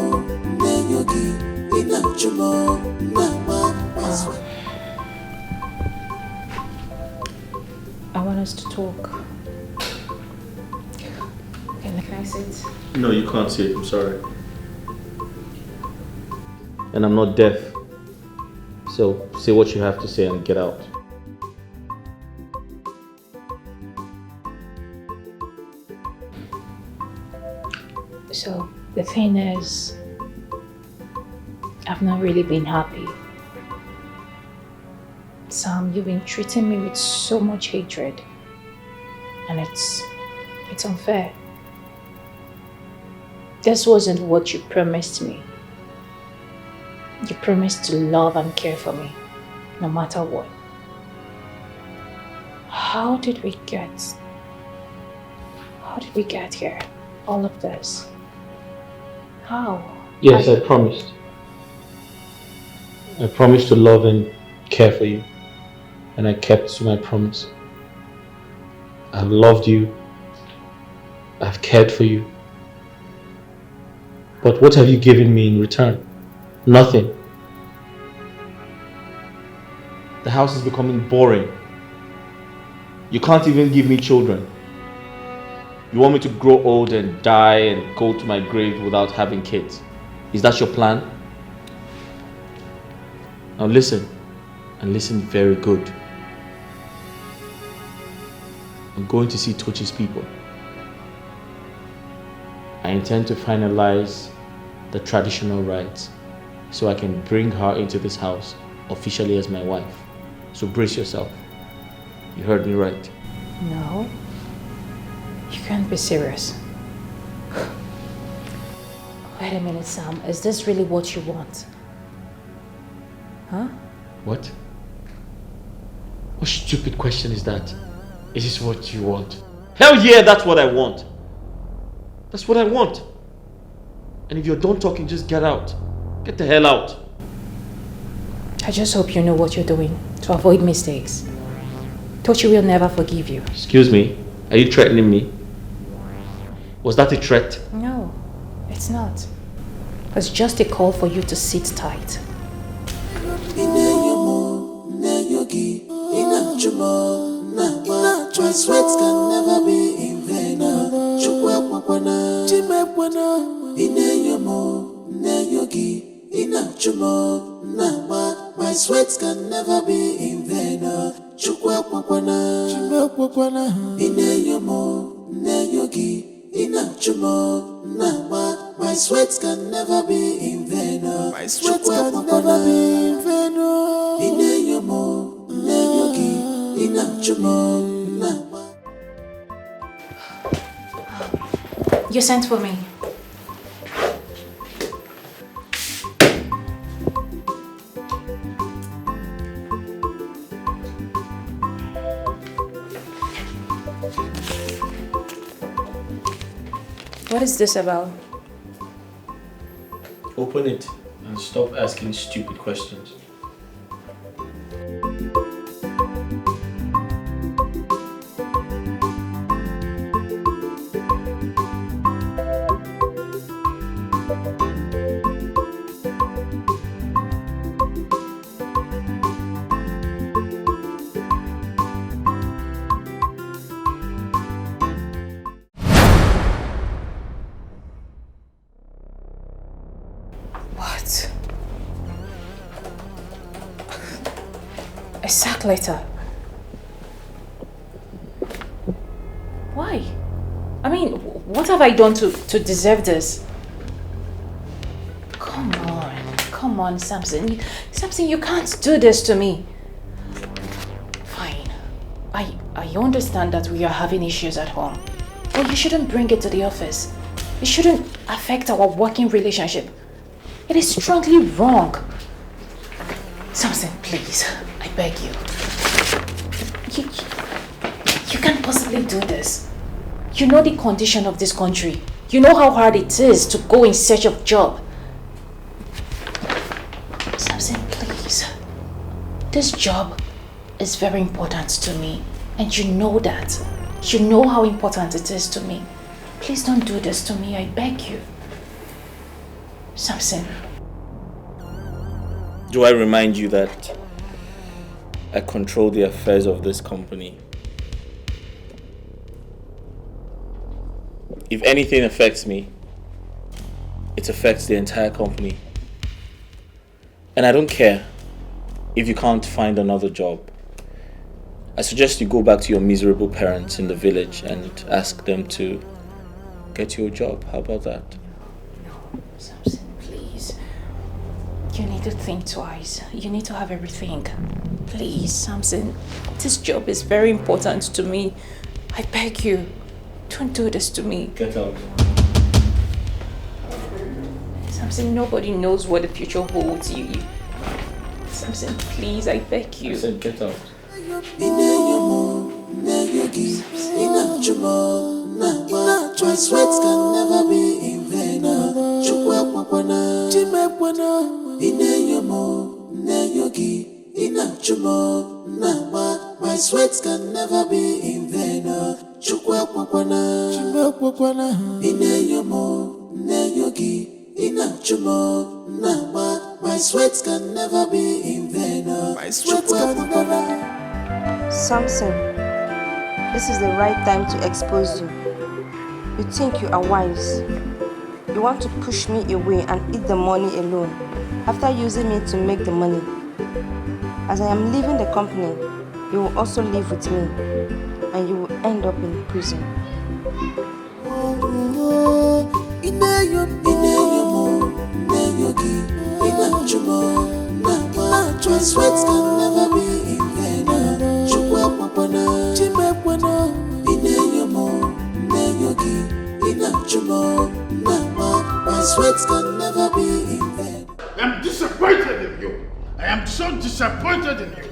S7: Neyogi, Inachumo, Nama. My sweat.
S2: I want us to talk. Can I sit?
S3: No, you can't sit. I'm sorry. And I'm not deaf. So say what you have to say and get out.
S14: So the thing is, I've not really been happy. Sam, you've been treating me with so much hatred. And it's unfair. This wasn't what you promised me. You promised to love and care for me, no matter what. How did we get here? All of this? How?
S3: Yes, I promised. I promised to love and care for you. And I kept to my promise. I've loved you. I've cared for you. But what have you given me in return? Nothing. The house is becoming boring. You can't even give me children. You want me to grow old and die and go to my grave without having kids. Is that your plan? Now listen, and listen very good. I'm going to see Tochi's people. I intend to finalize the traditional rites so I can bring her into this house officially as my wife. So brace yourself. You heard me right.
S14: No. You can't be serious. Wait a minute, Sam. Is this really what you want? Huh?
S3: What? What stupid question is that? Is this what you want? Hell yeah, that's what I want. That's what I want. And if you're done talking, just get out. Get the hell out.
S14: I just hope you know what you're doing to avoid mistakes. Tochi will never forgive you.
S3: Excuse me, are you threatening me? Was that a threat?
S14: No, it's not. It's just a call for you to sit tight.
S7: My sweat can never be in vain. My sweat can never be in vain. My sweat can never be in vain. My sweat can never be in vain.
S14: You sent for me. What is this about?
S3: Open it and stop asking stupid questions.
S14: Letter. Why? I mean, what have I done to deserve this? Come on, Samson. Samson, you can't do this to me. Fine. I understand that we are having issues at home, but you shouldn't bring it to the office. It shouldn't affect our working relationship. It is strongly wrong. Samson, please, I beg you. You can't possibly do this. You know the condition of this country. You know how hard it is to go in search of a job. Samson, please. This job is very important to me, and you know that. You know how important it is to me. Please don't do this to me, I beg you. Samson.
S3: Do I remind you that I control the affairs of this company? If anything affects me, it affects the entire company. And I don't care if you can't find another job. I suggest you go back to your miserable parents in the village and ask them to get you a job. How about that?
S14: No, Samson, please. You need to think twice. You need to have everything. Please, Samson. This job is very important to me. I beg you. Don't do this to me.
S3: Get out.
S14: Samson, nobody knows what the future holds. Samson, please, I beg you.
S3: I said get out.
S7: My sweat can never be in vain. My sweat can never be in vain. My sweat can never be in vain. My sweat can never.
S11: Samson, this is the right time to expose you. You think you are wise. You want to push me away and eat the money alone after using me to make the money. As I am leaving the company, you will also live with me and you will end up in prison.
S7: My sweat can never be in vain. My sweat can never be in vain.
S4: I'm disappointed in you. I am so disappointed in you.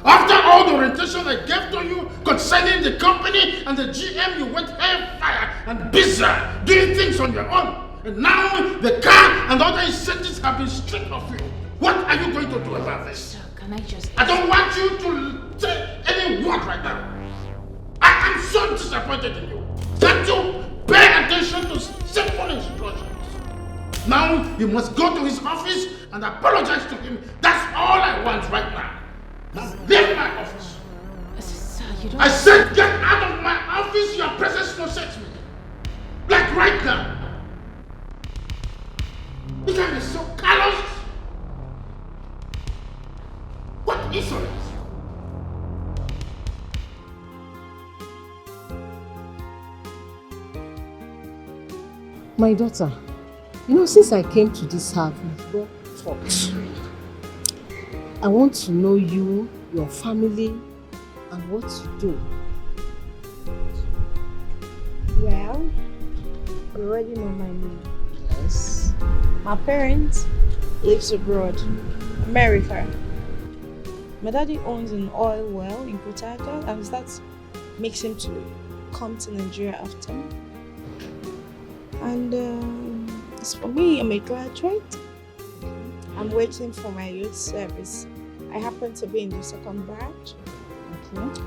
S4: After all the orientation I gave to you concerning the company and the GM, you went hellfire and bizarre, doing things on your own. And now the car and other incentives have been stripped of you. What are you going to do about this?
S2: Sir, can I just...
S4: I don't want you to say any word right now. I am so disappointed in you. Can't you pay attention to simple instructions? Now you must go to his office and apologize to him. That's all I want right now. Now leave my office.
S2: Sir, you don't...
S4: I said get out of my office. Your presence upsets me. Like right now. You can be so callous. What insolence?
S6: My daughter, you know, since I came to this house, we've not talked. I want to know you, your family, and what you do.
S11: Well, you already know my name.
S6: Yes.
S11: My parents lives abroad, America. My daddy owns an oil well in Paternal, and that makes him to come to Nigeria often. And as for me, I'm a graduate. I'm waiting for my youth service. I happen to be in the second batch.
S6: Okay.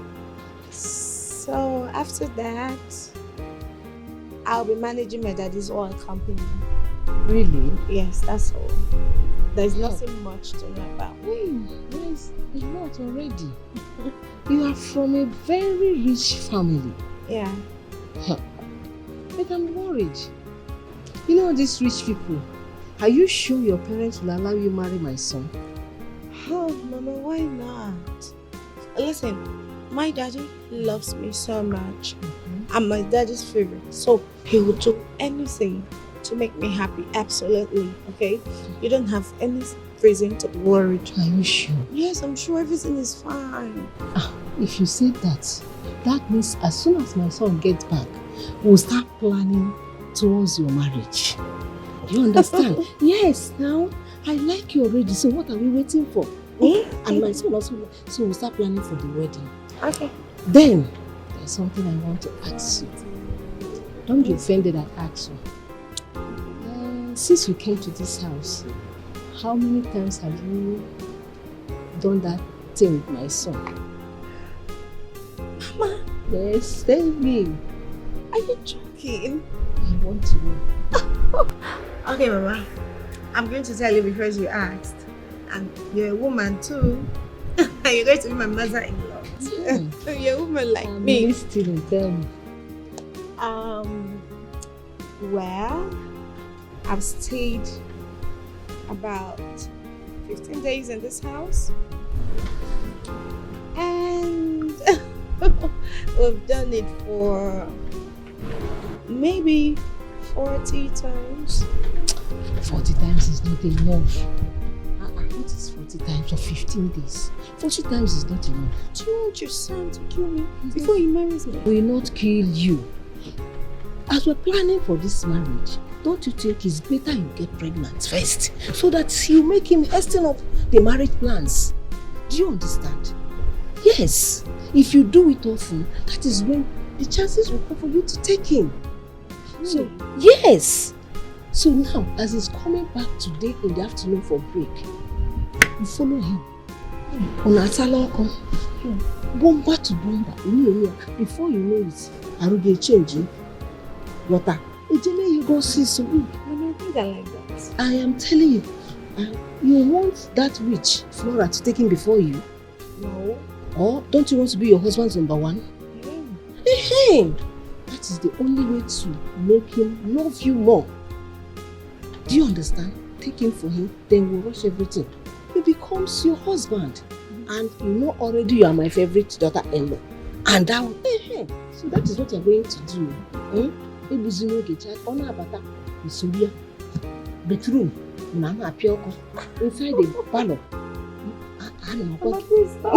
S11: So after that, I'll be managing my daddy's oil company.
S6: Really?
S11: Yes, that's all. There's nothing much to know about.
S6: There's a lot already. You are from a very rich family.
S11: Yeah.
S6: But I'm worried. You know these rich people. Are you sure your parents will allow you marry my son?
S11: Oh, Mama, why not? Listen, my daddy loves me so much. I'm my daddy's favorite. So he will do anything to make me happy. Absolutely. Okay? You don't have any reason to be worried.
S6: Are you sure?
S11: Yes, I'm sure everything is fine.
S6: If you say that, that means as soon as my son gets back, we'll start planning towards your marriage. You understand? Yes, now I like you already, so what are we waiting for? And my son also, so we'll start planning for the wedding.
S11: Okay.
S6: Then, there's something I want to ask you. Don't be offended I ask you. Since you came to this house, how many times have you done that thing with my son?
S11: Mama.
S6: Yes, tell me.
S11: Are you joking?
S6: I want to know.
S11: Okay, Mama. I'm going to tell you because you asked. And you're a woman too. You're going to be my mother-in-law. You're a woman like me.
S6: I'm listening, tell me.
S11: Well, I've stayed about 15 days in this house. And we've done it for maybe 40 times.
S6: 40 times is not enough. What is 40 times or 15 days? 40 times is not enough.
S11: Do you want your son to kill me before he marries me?
S6: Will not kill you. As we're planning for this marriage, don't you think it's better you get pregnant first so that you make him hasten up the marriage plans? Do you understand? Yes. If you do it often, that is when the chances will come for you to take him.
S11: Really?
S6: So, yes. So now, as he's coming back today in the afternoon for break, you follow him. On Ataloko, bomba to bomba. Before you know it, I will get changing. Water. You go see some.
S11: I think I like that.
S6: I am telling you, you want that witch, Flora, to take him before you?
S11: No.
S6: Or don't you want to be your husband's number one?
S11: Yeah.
S6: That is the only way to make him love you more. Do you understand? Take him for him, then we'll rush everything. He becomes your husband. And you know already you are my favorite daughter-in-law. And that will, so that is what you're going to do. Inside bedroom, inside the parlor.
S11: Mama, please stop. I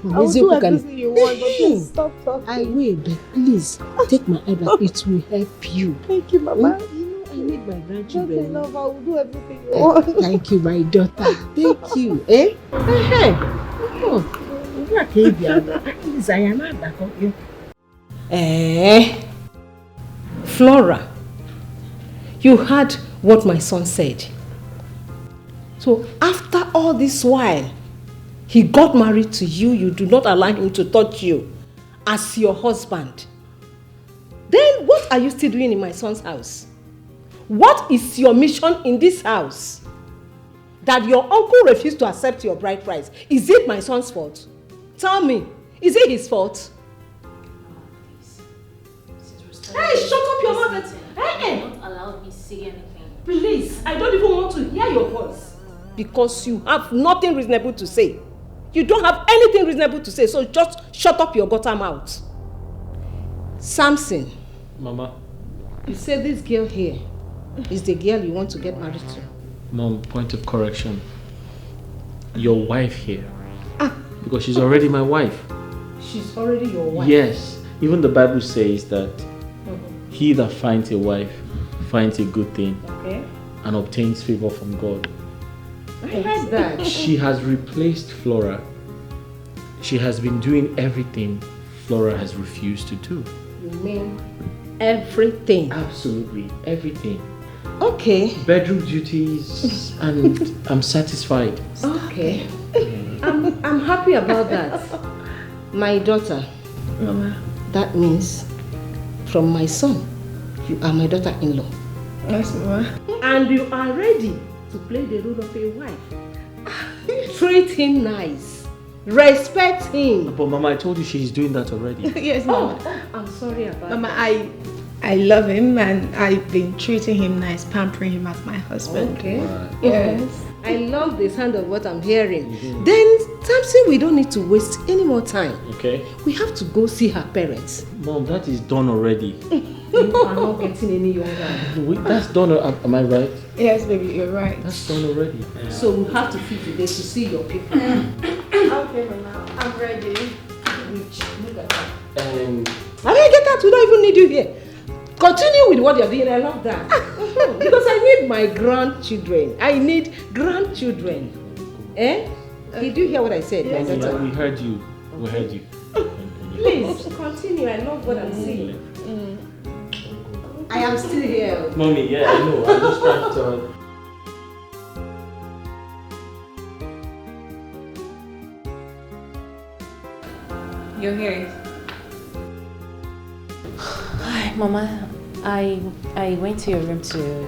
S11: will do everything you want, but please stop talking.
S6: I will, but please take my advice. It will help you.
S11: Thank you, Mama.
S6: You know I need my grandchildren.
S11: Okay, love, I will do everything you want.
S6: Thank you, my daughter. Thank you. Flora, you heard what my son said. So after all this while, he got married to you, you do not allow him to touch you as your husband. Then what are you still doing in my son's house? What is your mission in this house? That your uncle refused to accept your bride price. Is it my son's fault? Tell me, is it his fault? Hey, shut up your mouth. Hey,
S2: Don't allow me to say anything.
S6: please, I don't even want to hear your voice. Because you have nothing reasonable to say. You don't have anything reasonable to say, so just shut up your gutter mouth. Samson.
S3: Mama.
S6: You say this girl here is the girl you want to get married to.
S3: Mom, point of correction. Your wife here. Because she's already my wife.
S6: She's already your wife?
S3: Yes. Even the Bible says that he that finds a wife finds a good thing and obtains favor from God.
S6: I heard that.
S3: She has replaced Flora. She has been doing everything Flora has refused to do.
S6: You mean everything?
S3: Absolutely, everything.
S6: Okay.
S3: Bedroom duties, and I'm satisfied.
S6: Okay. I'm happy about that. My daughter.
S11: Mama.
S6: That means from my son, you are my daughter-in-law.
S11: Yes, Mama.
S6: And you are ready to play the role of a wife. Treat him nice. Respect him.
S3: But Mama, I told you she's doing that already.
S11: Yes, Mama.
S6: I'm sorry about
S11: Mama,
S6: that.
S11: I love him and I've been treating him nice, pampering him as my husband.
S6: Okay.
S11: Yes.
S6: I love the sound of what I'm hearing. Then, Samson, we don't need to waste any more time.
S3: Okay.
S6: We have to go see her parents.
S3: Mom, that is done already.
S6: You are not getting any younger.
S3: That's done, am I right?
S11: Yes, baby, you're right.
S3: That's done already.
S6: So we have to feel today to see your people.
S11: Okay, Mama, I'm ready.
S6: Look at that.
S3: And
S6: I mean, get that. We don't even need you here. Continue with what you're doing. I love that. Because I need my grandchildren. I need grandchildren. Eh? Did you hear what I said?
S3: Yes, we heard you. We heard you.
S6: Please continue. I love what I'm saying. I am still here.
S3: Mommy, yeah, I know. I'm just trying to.
S14: You're here. Hi, Mama. I went to your room to,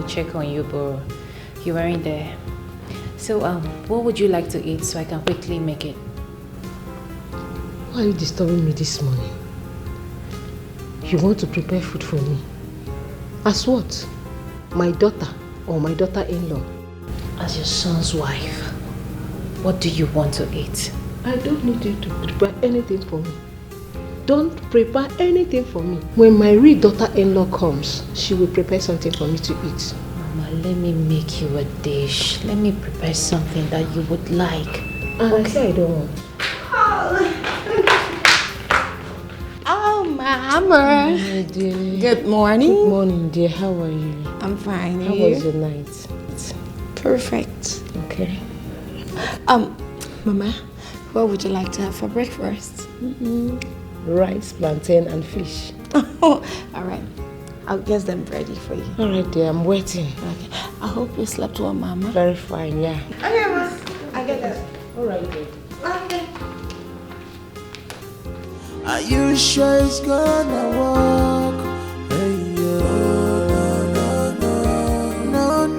S14: check on you, but you weren't there. So, what would you like to eat so I can quickly make it?
S6: Why are you disturbing me this morning? You want to prepare food for me? As what? My daughter or my daughter-in-law?
S14: As your son's wife, what do you want to eat?
S6: I don't need you to prepare anything for me. Don't prepare anything for me. When my real daughter-in-law comes, she will prepare something for me to eat.
S14: Mama, let me make you a dish. Let me prepare something that you would like.
S6: I say I don't want.
S11: Oh, Mama.
S6: My dear.
S11: Good morning.
S6: Good morning, dear. How are you?
S11: I'm fine.
S6: How was your night?
S11: Perfect.
S6: Okay.
S11: Mama, what would you like to have for breakfast?
S6: Rice, plantain, and fish.
S11: All right. I'll get them ready for you.
S6: All right, dear. I'm waiting.
S11: Okay. I hope you slept well, Mama.
S6: Very fine, yeah.
S11: Okay, Ma. I get that.
S6: All right, dear.
S11: Okay.
S7: Are you sure it's gonna work? Hey, no, no,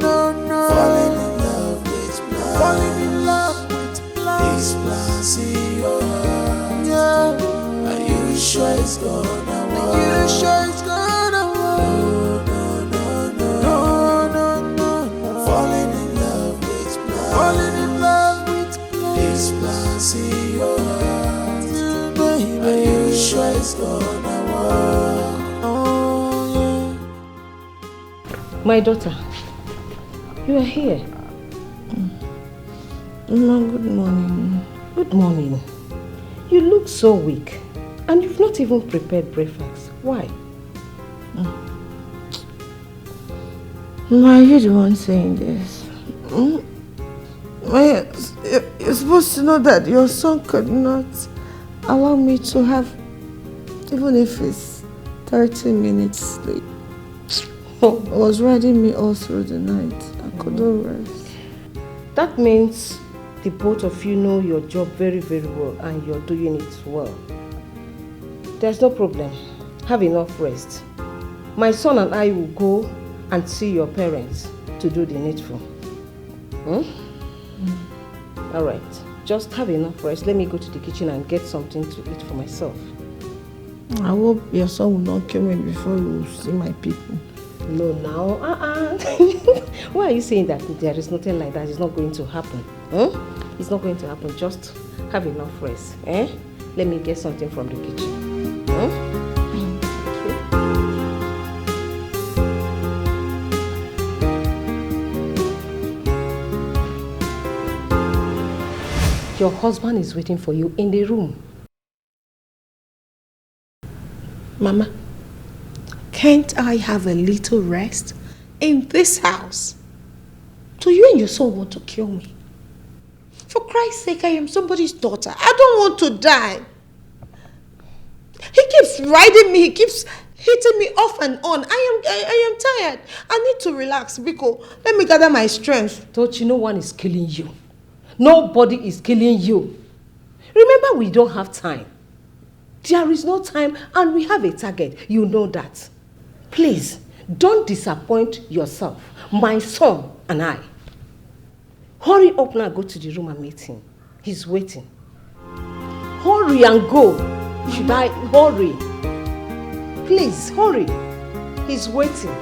S7: no. Falling in love with blind. Falling in love with blind. These plans in your heart. Yeah. Are you sure it's gonna work? Are you sure it's gonna work? No. Falling in love with blind. Falling in love with blind. These plans in your heart. Yeah, baby. Are you sure it's gonna work? Oh, yeah.
S6: My daughter, you are here.
S11: Mama, good morning.
S6: Good morning. You look so weak and you've not even prepared breakfast. Why?
S11: Mama, are you the one saying this? You're supposed to know that your son could not allow me to have, even if it's 30 minutes sleep. It was riding me all through the night. I couldn't rest.
S6: That means the both of you know your job very, very well and you're doing it well. There's no problem. Have enough rest. My son and I will go and see your parents to do the needful. All right. Just have enough rest. Let me go to the kitchen and get something to eat for myself.
S11: I hope your son will not kill me before you see my people.
S6: No, now. Why are you saying that there is nothing like that? It's not going to happen. It's not going to happen. Just have enough rest. Let me get something from the kitchen. Your husband is waiting for you in the room.
S11: Mama, can't I have a little rest in this house? Do you and your son want to kill me? For Christ's sake, I am somebody's daughter. I don't want to die. He keeps riding me. He keeps hitting me off and on. I am tired. I need to relax, Biko. Let me gather my strength.
S6: Don't you know one is killing you? Nobody is killing you. Remember, we don't have time. There is no time and we have a target. You know that. Please, don't disappoint yourself, my son and I. Hurry up now, go to the room and meet him. He's waiting. Hurry and go. Should I hurry? Please, hurry. He's waiting.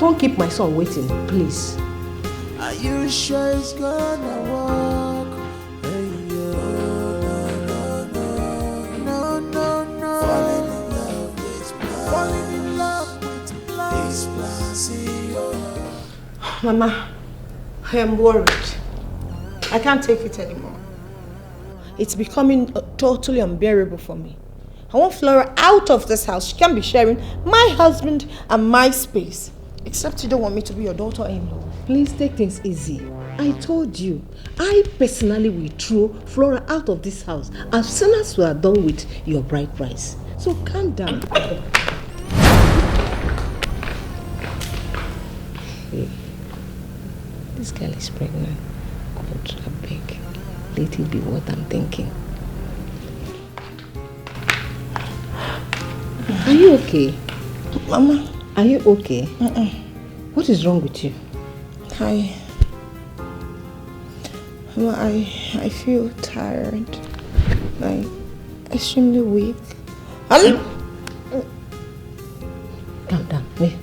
S6: Don't keep my son waiting, please.
S7: Are you sure it's gonna work? Hey, no. Falling in love with plans.
S11: Mama, I am worried. I can't take it anymore. It's becoming totally unbearable for me. I want Flora out of this house. She can't be sharing my husband and my space. Except you don't want me to be your daughter-in-law.
S6: Please take things easy. I told you, I personally will throw Flora out of this house as soon as we are done with your bride price. So calm down. Hey, this girl is pregnant. God, I beg. Let it be what I'm thinking. Are you okay?
S11: Mama.
S6: Are you okay? What is wrong with you?
S11: Mama, I feel tired. Like, extremely weak.
S6: Calm down. Wait.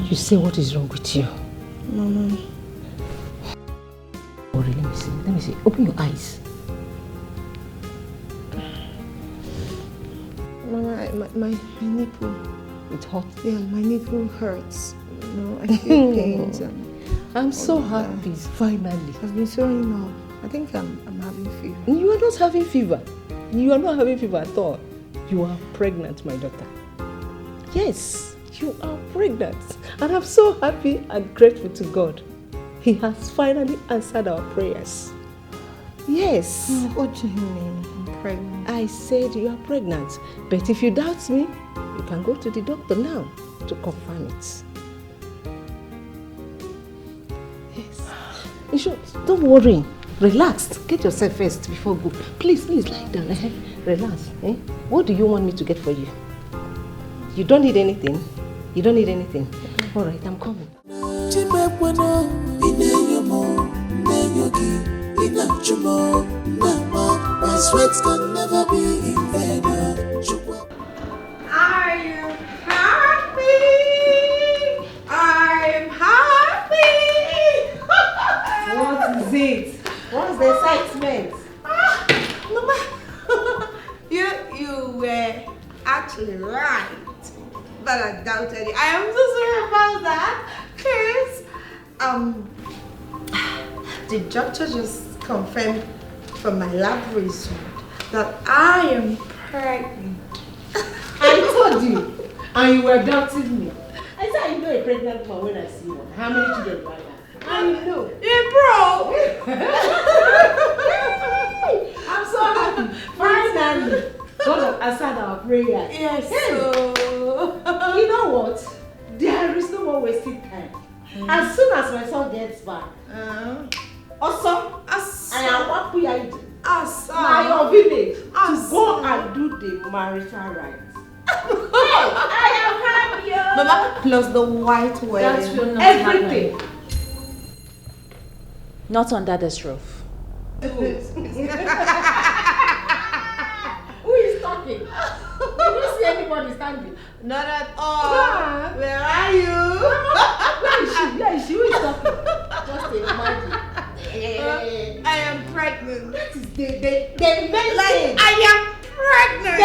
S6: You say what is wrong with you?
S11: Mama.
S6: Worry, let me see. Open your eyes.
S11: Mama, my nipple.
S6: It's hot.
S11: Yeah, my nipple hurts. I feel pains.
S6: I'm so happy, finally.
S11: I've been throwing up. I think I'm having fever.
S6: You are not having fever. You are not having fever at all. You are pregnant, my daughter. Yes, you are pregnant. And I'm so happy and grateful to God. He has finally answered our prayers. Yes.
S11: What do you mean? I'm pregnant.
S6: I said you are pregnant. But if you doubt me, you can go to the doctor now to confirm it. Yes. You should, don't worry. Relax. Get yourself first before go. Please lie down. Relax. What do you want me to get for you? You don't need anything? You don't need anything? All right, I'm coming.
S7: My sweat can never be in vain.
S18: Are you happy? I'm happy.
S6: What is it? What's the excitement?
S18: Mama, you were actually right. But I doubted it. I am so sorry about that. Because the doctor just confirmed from my lab result that I am pregnant.
S6: I told you.
S1: And you were adopting me. I said, I know a pregnant woman when I see one. How many children do I have? I know.
S18: Yeah, bro.
S1: I'm so happy. Finally, God has answered our prayer.
S18: Yes.
S1: Hey. You know what? There is no more wasting time. As soon as my son gets back, also, I am happy I do. My village to go and do the marital rites. I am happy.
S18: Mama, plus the white wedding.
S2: That will not
S1: Everything.
S2: happen. Not under this roof.
S1: Who is talking? Did you see anybody standing?
S18: Not at all.
S1: Yeah.
S18: Where are you?
S1: Where is she? Where is she? Who is talking? Just imagine.
S18: I am pregnant.
S1: That is the main
S18: Like,
S1: thing.
S18: I am pregnant.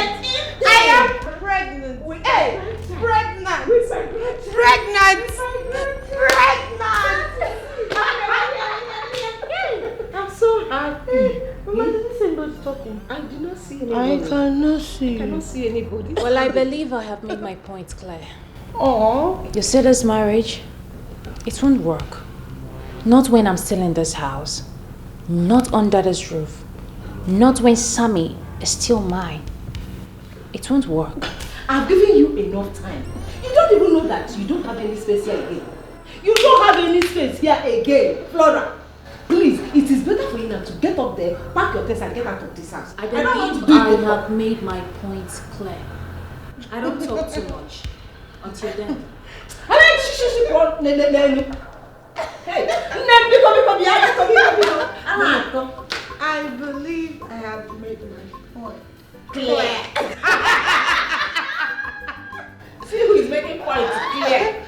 S18: I am pregnant. Hey, pregnant.
S1: I'm so happy. Mama, didn't see anybody talking. I did not see anybody.
S11: I cannot see.
S1: I cannot see anybody.
S2: Well, I believe I have made my point clear.
S1: Oh.
S2: You see this marriage? It won't work. Not when I'm still in this house. Not under this roof. Not when Sammy is still mine. It won't work.
S1: I've given you enough time. You don't even know that you don't have any space here again. You don't have any space here again, Flora. Please, it is better for you now to get up there, pack your things and get out of this house.
S2: I
S1: don't want to
S2: believe
S1: do it.
S2: I have made my points clear. I don't talk too much. Until then.
S1: Hey,
S18: I believe I have made my point
S1: clear. See who is making points clear.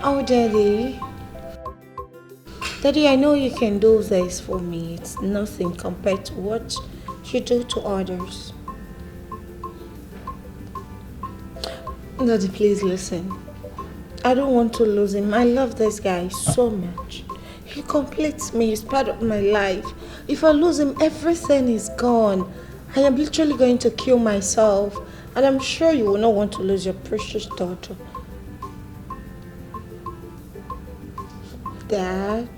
S11: Oh, Daddy. Daddy, I know you can do this for me. It's nothing compared to what you do to others. Daddy, please listen. I don't want to lose him. I love this guy so much. He completes me. He's part of my life. If I lose him, everything is gone. I am literally going to kill myself. And I'm sure you will not want to lose your precious daughter. Dad?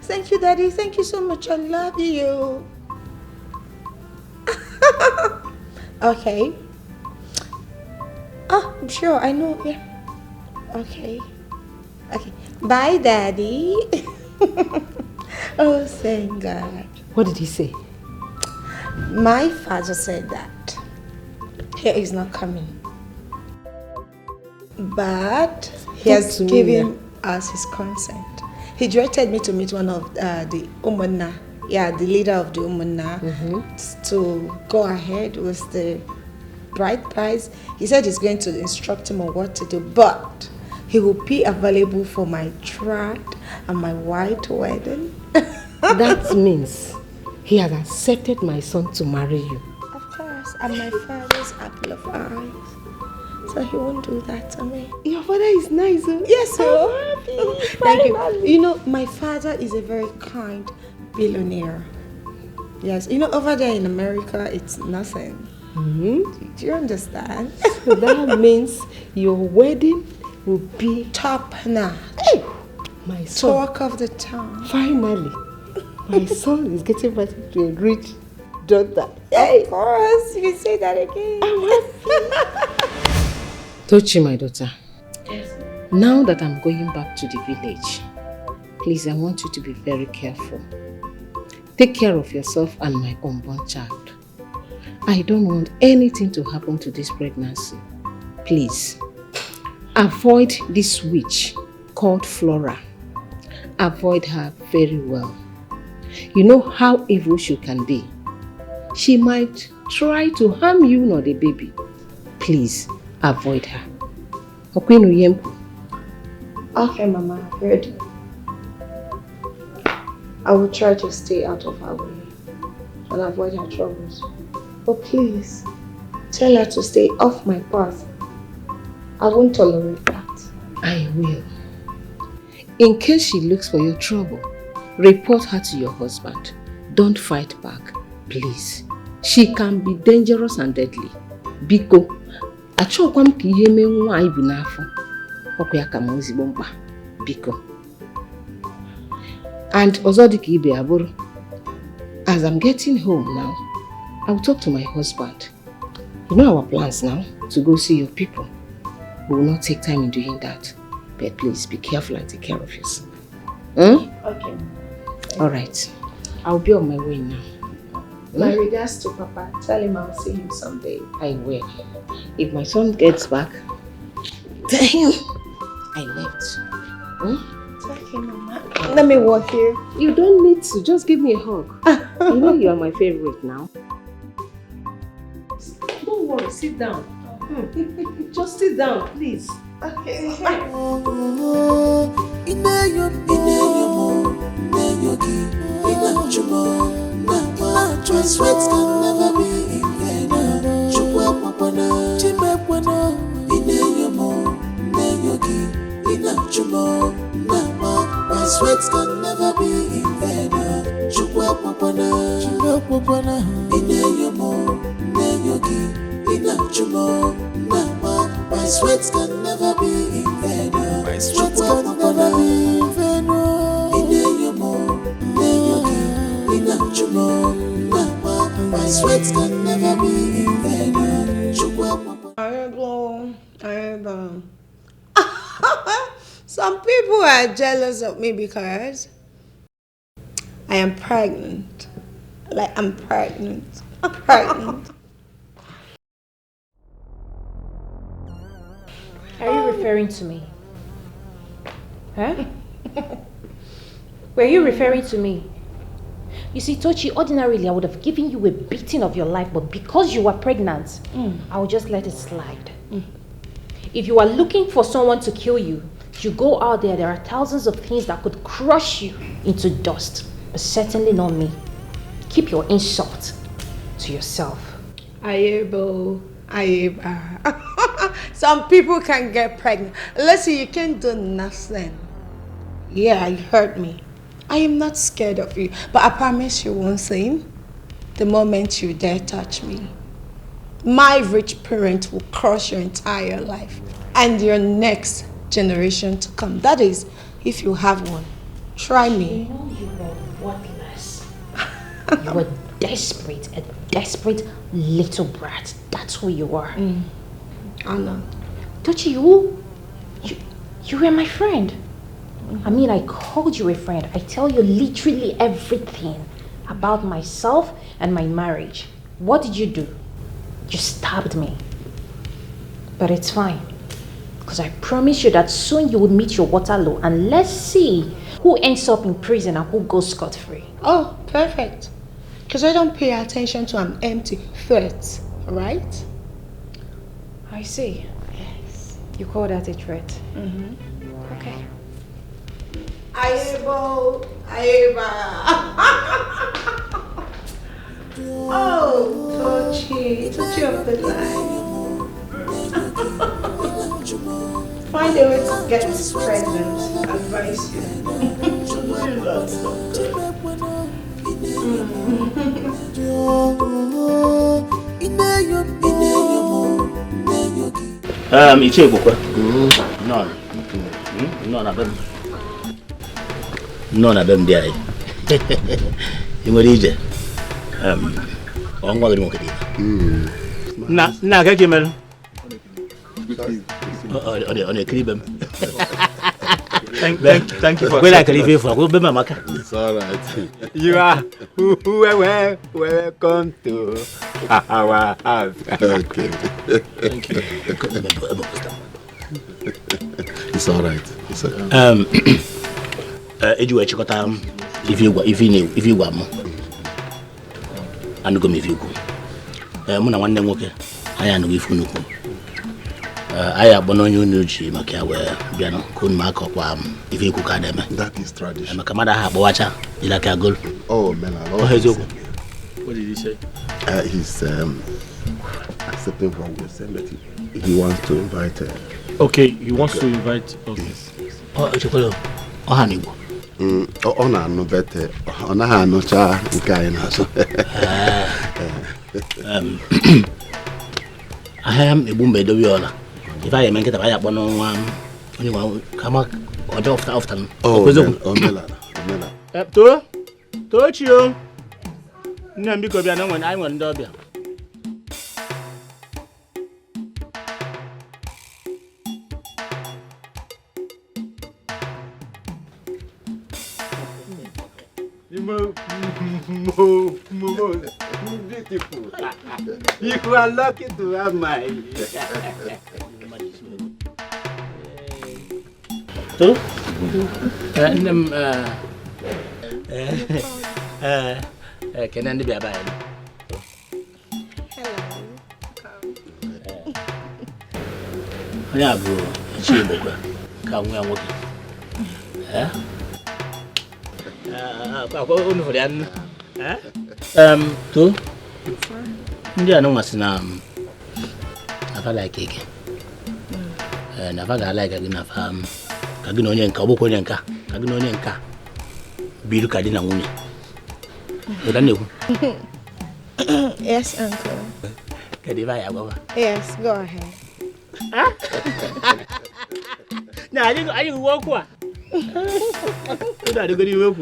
S11: Thank you, Daddy. Thank you so much. I love you. Okay. Oh, I'm sure. I know. Yeah. Okay. Okay. Bye, Daddy. Oh, thank God.
S6: What did he say?
S11: My father said that he is not coming. But he has given us his consent. He directed me to meet one of the Umana, the leader of the Umana, to go ahead with the bride price. He said he's going to instruct him on what to do, but he will be available for my trad and my white wedding.
S6: That means he has accepted my son to marry you.
S11: Of course, I'm my father's apple of eyes. So he won't do that to me.
S6: Your father is nice, huh?
S11: Yes, sir. Thank you. You know, my father is a very kind billionaire. Yes, you know, over there in America, it's nothing. Do you understand?
S6: So that means your wedding will be
S11: top notch.
S6: Hey, my son.
S11: Talk of the town.
S6: Finally, my son is getting married to a rich daughter.
S11: Hey. Of course, you can say that again.
S6: I'm happy. Tochi, my daughter.
S11: Yes.
S6: Now that I'm going back to the village, please, I want you to be very careful. Take care of yourself and my unborn child. I don't want anything to happen to this pregnancy. Please, avoid this witch called Flora. Avoid her very well. You know how evil she can be. She might try to harm you nor the baby. Please, avoid her.
S11: Okay, Mama, I've heard you. I will try to stay out of her way and avoid her troubles. But please, tell her to stay off my path. I won't tolerate that.
S6: I will. In case she looks for your trouble, report her to your husband. Don't fight back, please. She can be dangerous and deadly. Biko, achọkwa m ka ihe mee nwa anyị bụ n'afọ. Ọkwa ya ka m ezigbo mkpa. Biko. And ọzọ dị ka ibe abụrụ. As I'm getting home now, I'll talk to my husband. You know our plans now to go see your people. We will not take time in doing that. But please be careful and take care of yourself.
S11: Okay.
S6: All right. I'll be on my way now.
S11: My regards to Papa. Tell him I'll see him someday.
S6: I will. If my son gets back, tell him I left.
S11: It's okay, Mama. Let me walk here.
S6: You don't need to. Just give me a hug. You know you are my favorite now. Don't worry. Sit down. Just sit down, please.
S11: Okay.
S7: My sweats can never be in vain. My sweats can never be in vain. My sweats can never be in vain. My sweats can never be in vain. My sweats can never be in vain.
S11: Some people are jealous of me because I am pregnant. Like I'm pregnant. I'm pregnant.
S14: Are you referring to me? Huh? Were you referring to me? You see, Tochi, ordinarily I would have given you a beating of your life, but because you were pregnant, I will just let it slide. If you are looking for someone to kill you, you go out there are thousands of things that could crush you into dust, but certainly not me. Keep your insult to yourself.
S11: Some people can get pregnant. Listen, you can't do nothing. Yeah, you heard me. I am not scared of you, but I promise you one thing. The moment you dare touch me, my rich parent will crush your entire life and your next generation to come. That is, if you have one. Try me.
S14: You know you are worthless. You are desperate, a desperate little brat. That's who you are.
S11: I know.
S14: Don't you were my friend. I mean, I called you a friend. I tell you literally everything about myself and my marriage. What did you do? You stabbed me. But it's fine. Because I promise you that soon you will meet your Waterloo, and let's see who ends up in prison and who goes scot-free.
S11: Oh, perfect. Because I don't pay attention to an empty threat, right?
S14: I see. Yes. You call that a threat? Okay.
S11: Ayebo. Oh, Tochi of the line. Find a way to get pregnant. Advise you.
S19: Iche bukwa. No na bem dia. Imori ije. Ongwa gidi mokedi. Na ga kemel. On cribem.
S15: Thank you for
S19: Where I can for go be maka.
S17: It's all right.
S15: You are welcome to our house.
S17: Okay.
S19: Thank you.
S17: It's all right. It's okay.
S19: Eju we chikota if you gwa mo. Anu go me if you go. Mu na nwanne nwoke anya anu ifu nuku. I abono you nuchi maka we bia no kun maka kwa if you ka dem.
S17: That is tradition.
S19: Maka mada ha bowacha ila ka gol.
S17: Oh man, I love
S19: it.
S3: What did he say?
S17: He's accepting from the cemetery. He wants to invite
S3: Okay, he wants to invite. Okay.
S19: Oh, Chokolo. Oh, Hanibo.
S5: Ọ na-anụ bete, ọ naghị anụcha nke anyị na-asụ.
S19: Ahịa m egbu mgbe edobe ọla. Ife anyị eme nkịta bụ anyị akpọ n'ọnwa onye nwa kama ọjọọ ọfụta m. Tochi o. Nne m biko bịa na anyị nwere ndị ọbịa.
S5: Beautiful. You are lucky to have my.
S19: Tu? Nem kenan di biar bayan. Ya bro, cium buka. Kamu yang waktu. Aku unfurian. Tu? Dia nung masih apa lagi ke? Nafa gak lagi kagi nafa kagi nonye nka obo konye nka kagi nonye nka biru kadi na nwunye. Udah nego?
S11: Yes, uncle.
S19: Kadi ba ya baba?
S11: Yes, go ahead.
S19: Nah, ayo walk wa. Udah ada gadi walk.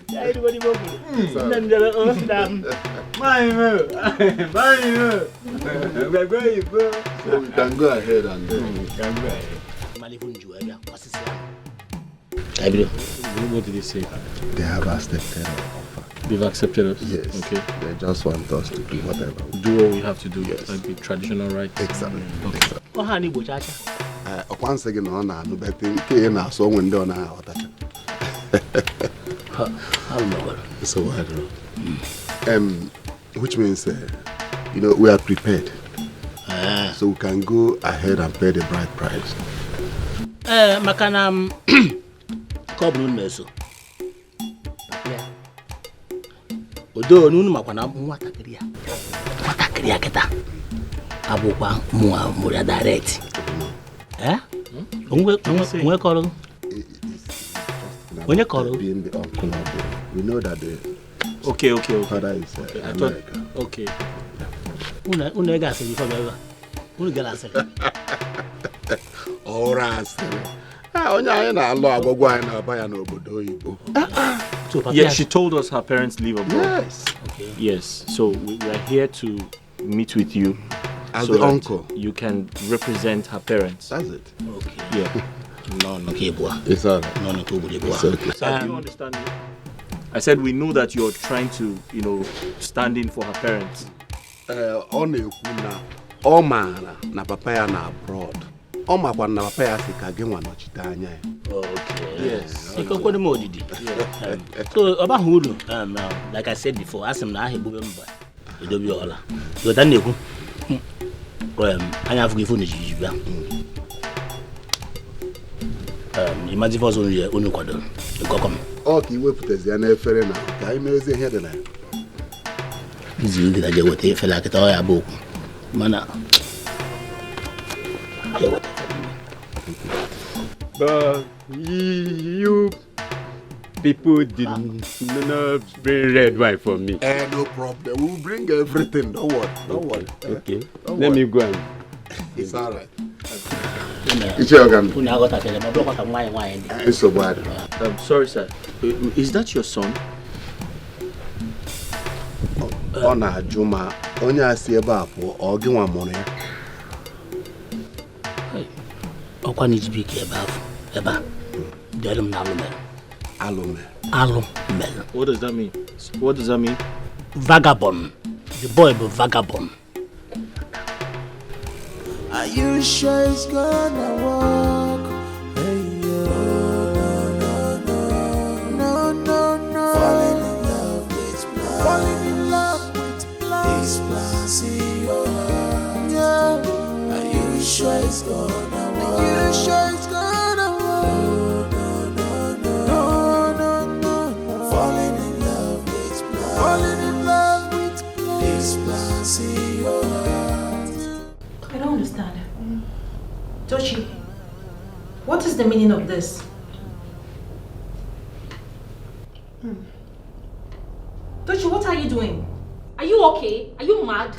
S19: Ya itu gadi walk. Dan jalan dam.
S5: My so we can go ahead and
S19: can go ahead.
S3: What did he say?
S5: They have accepted our offer.
S3: They've accepted us?
S5: Yes.
S3: Okay.
S5: They just want us to do whatever.
S3: Do what we have to do. Yes. Like the traditional rites.
S5: Exactly.
S3: Okay.
S19: Oh, honey, bochacha.
S5: Once again, on a new betting, Kena, so when they're now. So I don't know. Which means, we are prepared. So we can go ahead and pay the bride price.
S19: Makana koblun meso. Odo nunu makwana mwata kriya. Mwata kriya kita. Abukwa mwa muria direct. Unwe koro. Onye koro.
S5: Being the uncle of the, we know that the
S3: Okay.
S5: father is America.
S3: Okay.
S19: Una gase before beba. Una galase.
S5: Ora asere. Onye anyị na-alụ agwagwa anyị na-aba ya n'obodo oyibo.
S3: Yeah, she told us her parents live abroad.
S5: Yes.
S3: Okay. Yes. So we are here to meet with you
S5: as
S3: so
S5: the
S3: that
S5: uncle.
S3: You can represent her parents.
S5: That's it.
S19: Okay.
S3: Yeah.
S19: No, kebwa.
S5: It's all right.
S19: No, kebwa.
S5: It's okay.
S3: So do you understand me? I said we know that you're trying to, stand in for her parents.
S5: Ọ na-ekwu na ọ maara na papa ya na abroad. Ọ makwa na papa ya si ka gị nwa nọchite anya ya.
S19: Okay. Yes. Ikokwe dị modidi. So ọba hulu. Like I said before, asim na ahebube mba. Edobi ọla. So dan na-ekwu. Anya afọ ifo n'ejiji bịa. Imagine for unu kwado. Ikokom.
S5: Ọ ka iwepụtazi ya n'efere na ka anyị mezie ihe dị na ya.
S19: Izi ndị na jeweta efere akịta ọ ya bụ okwu. Mana
S20: but you people did not bring red wine for me.
S5: No problem. We'll bring everything. Don't worry.
S20: Okay. Let me go and.
S5: It's all right.
S3: It's so bad. Sorry, sir. Is that your son?
S5: Ọ na-ajụ ma onye asị ebe a pụọ ọ gị nwa mụrụ ya.
S19: Ọkwa n'ijibik ebe afọ ebe a dịrị m na
S5: alụmel.
S3: What does that mean? What does that mean?
S19: Vagabond. The boy be vagabond.
S7: Are you sure it's gonna work? Hey, no. Falling in love with blind. These plans in your heart. Yeah. Are you sure it's gonna work? Are you sure it's gonna work? No. Falling in love with blind. These plans in your heart.
S2: I don't understand. Tochi, what is the meaning of this? Tochi, what are you doing? Are you okay? Are you mad?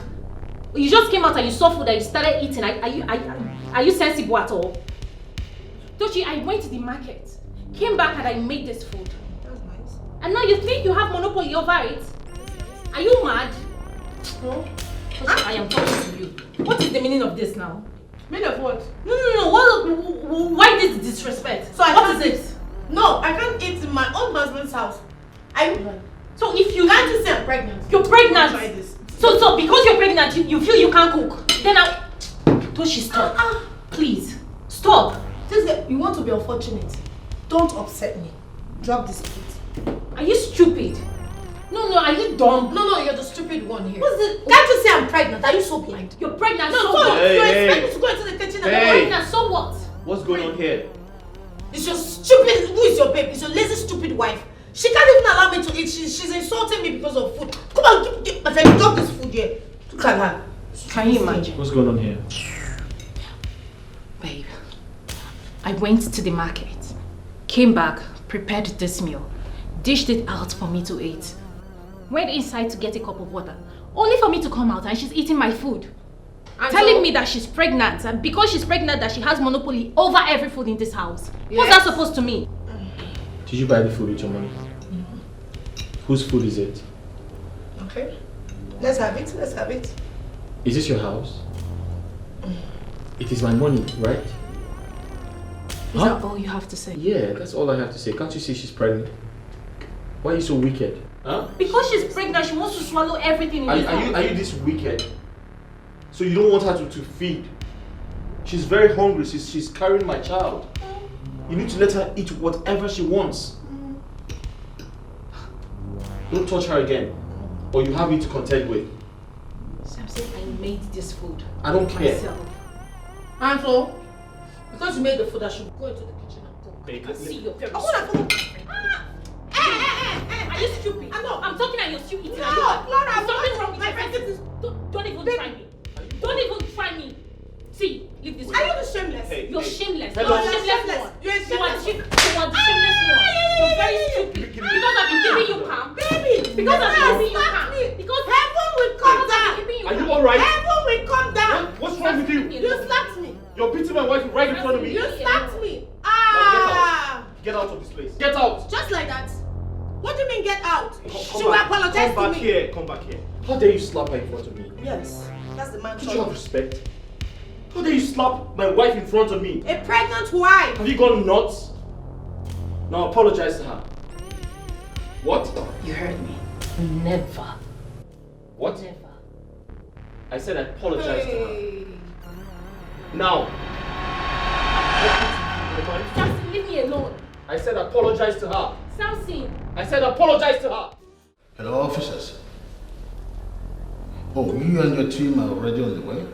S2: You just came out and you saw food and you started eating. Are you sensible at all? Tochi, I went to the market, came back and I made this food.
S11: That's nice.
S2: And now you think you have monopoly over it? Are you mad? No. Tochi, I am talking to you. What is the meaning of this now?
S1: Meaning of what?
S2: No. Why this disrespect?
S1: So
S2: what is it?
S1: No, I can't eat in my own husband's house.
S2: So if you
S1: can't you say I'm pregnant?
S2: You're pregnant.
S1: Try this.
S2: So because you're pregnant, you feel you can't cook. Then Toshi, stop. Please, stop.
S1: You want to be unfortunate. Don't upset me. Drop this plate.
S2: Are you stupid? No, are you dumb?
S1: No, you're the stupid one here.
S2: What's it?
S1: Can't you say I'm pregnant? Are you so blind?
S2: You're pregnant.
S1: No,
S2: so
S1: so
S2: what?
S1: you expect me to go into the kitchen and
S2: You're
S1: be
S2: pregnant. So what?
S15: What's going on here?
S1: It's your stupid. Who is your babe? It's your lazy, stupid wife. She can't even allow me to eat. She's insulting me because of food. Come on, my friend, drop this food here. Look at her.
S2: Can you imagine?
S15: What's going on here?
S2: Babe, I went to the market, came back, prepared this meal, dished it out for me to eat. Went inside to get a cup of water, only for me to come out and she's eating my food.
S1: And
S2: telling me that she's pregnant, and because she's pregnant that she has monopoly over every food in this house.
S1: Yes.
S2: What's that supposed to mean?
S15: Did you buy the food with your money? Whose food is it?
S1: Okay. Let's have it.
S15: Is this your house? It is my money, right?
S2: Is that all you have to say?
S15: Yeah, that's all I have to say. Can't you see she's pregnant? Why are you so wicked? Huh?
S2: Because she's pregnant, she wants to swallow everything in this house.
S15: Are you this wicked? So you don't want her to feed? She's very hungry. She's carrying my child. You need to let her eat whatever she wants. Don't touch her again, or you have me to contend with.
S2: Samson, I made this food.
S15: I don't care.
S2: Myself.
S1: And so, because you made the food, I should go into the kitchen and cook.
S2: I can see your very
S1: I wanna cook.
S2: Are you stupid? I'm talking and you're still eating.
S1: No, Flora,
S2: There's something wrong with
S1: my
S2: your
S1: friend.
S2: face. Don't even try me. Don't even try me. See, leave this.
S1: Are you the shameless?
S2: You're shameless.
S1: Hello.
S2: You're shameless one.
S1: You're a
S2: You are
S1: shameless
S2: the shameless one. You're very stupid. Because I've been keeping you calm.
S1: Baby,
S2: Because I've been keeping you
S1: stop
S2: calm.
S1: me.
S2: Because
S1: heaven will come down.
S15: Are you alright?
S1: Heaven will come down.
S15: What's wrong with you?
S1: You slapped me.
S15: You're beating my wife right in front of me.
S1: You slapped me.
S15: Get out of this place. Get out.
S1: Just like that. What do you mean get out? She will
S15: back.
S1: apologize
S15: Come
S1: to
S15: back
S1: me.
S15: here. Come back here. How dare you slap her in front of me?
S1: Yes, that's the man.
S15: Don't you have respect? How dare you slap my wife in front of me?
S1: A pregnant wife.
S15: Have you gone nuts? Now apologize to her. What?
S2: You heard me. Never.
S15: What?
S2: Never.
S15: I said I apologize to her. Now.
S2: Samson, leave me alone.
S15: I said apologize to her.
S2: Samson.
S15: I said apologize to her.
S4: Hello, officers. Oh, you and your team are already on the way?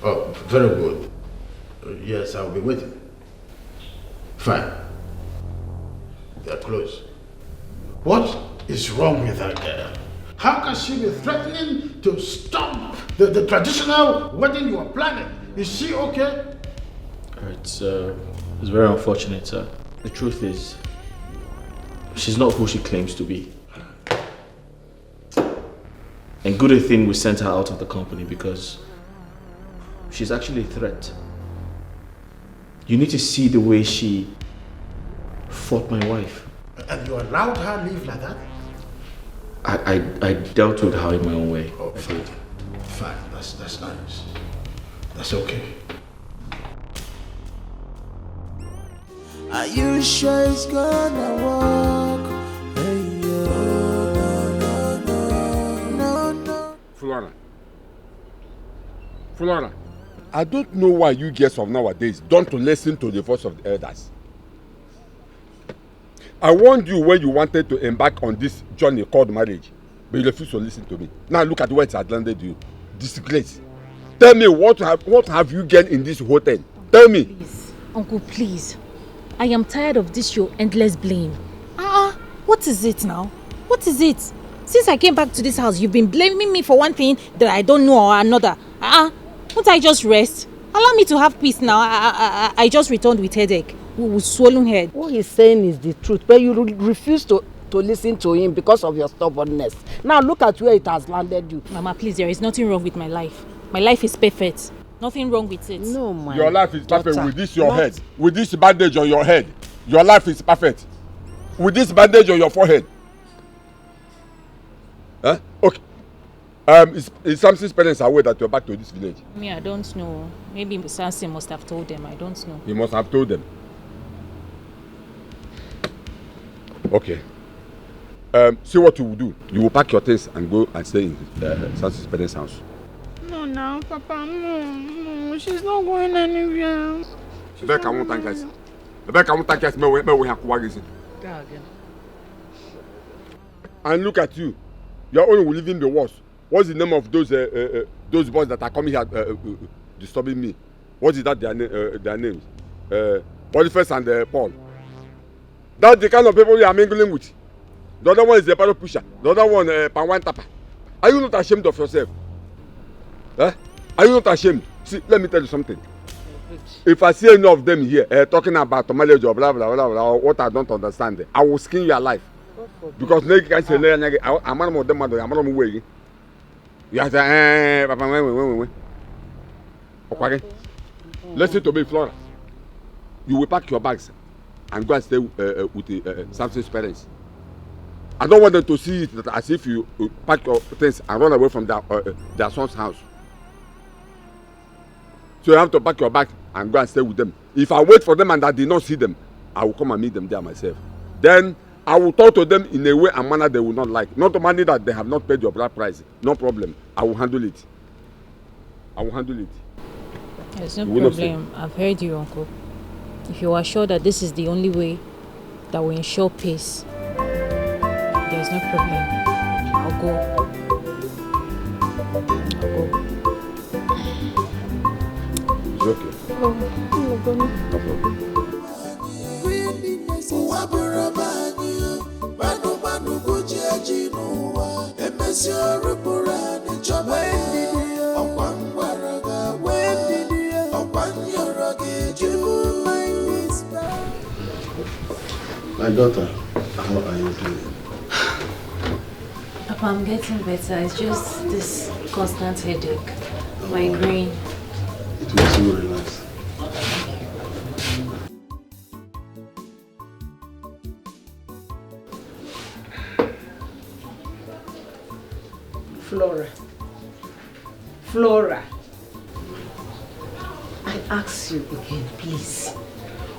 S4: Oh, very good. Yes, I'll be waiting. Fine. They're close. What is wrong with that girl? How can she be threatening to stop the traditional wedding you are planning? Is she okay?
S3: It's very unfortunate, sir. The truth is, she's not who she claims to be. And good a thing we sent her out of the company because she's actually a threat. You need to see the way she fought my wife.
S4: And you allowed her live like that?
S3: I dealt with her in my own way.
S4: Oh, fine. Fine. That's nice. That's okay.
S7: Are you sure it's gonna work? Hey, no.
S13: Flora, I don't know why you girls of nowadays don't listen to the voice of the elders. I warned you when you wanted to embark on this journey called marriage, but you refused to listen to me. Now look at where it has landed you. Disgrace. Tell me what have you gained in this whole thing? Tell me.
S2: Please, Uncle, please. I am tired of this your endless blame. What is it now? What is it? Since I came back to this house, you've been blaming me for one thing that I don't know or another. Won't I just rest? Allow me to have peace now. I just returned with headache, with swollen head.
S6: What he's saying is the truth, but you refuse to
S18: to listen to him because of your stubbornness. Now look at where it has landed you.
S2: Mama, please, there is nothing wrong with my life. My life is perfect. Nothing wrong with it.
S18: No, my
S13: Your life is perfect
S18: daughter.
S13: with this your head. With this bandage on your head. Your life is perfect. With this bandage on your forehead. Huh? Okay. Is Samson's parents aware that you're back to this village?
S2: Me, I don't know. Maybe Samson must have told them. I don't know.
S13: He must have told them. Okay. See what you will do. You will pack your things and go and stay in Samson's parents' house.
S11: No, Papa, no, she's not going anywhere.
S13: Rebecca won't thank us. Rebecca won't thank us. And look at you. You're only living the worst. What's the name of those boys that are coming here disturbing me? What is that their names? Boniface and Paul. That's the kind of people you are mingling with. The other one is a pedal pusher. The other one, Panwan Tapa. Are you not ashamed of yourself? Huh? Are you not ashamed? See, let me tell you something. If I see any of them here talking about marriage or blah, blah, blah, blah, what I don't understand, I will skin you alive. Because you can say, I'm not more than mother, I'm not way. You have to Papa, okay. Listen to me, Flora. You will pack your bags and go and stay with Samson's parents. I don't want them to see it as if you pack your things and run away from their son's house. So you have to pack your bag and go and stay with them. If I wait for them and I did not see them, I will come and meet them there myself. Then I will talk to them in a way and manner they will not like. Not money that they have not paid your bride price. No problem. I will handle it. I will handle it.
S2: There's no problem. I've heard you, Uncle. If you are sure that this is the only way that will ensure peace, there's no problem. I'll go.
S13: It's okay.
S11: No problem.
S5: My daughter, how are you doing?
S14: Papa, I'm getting better. It's just this constant headache, migraine.
S5: It makes you relax.
S18: Flora, I ask you again, please.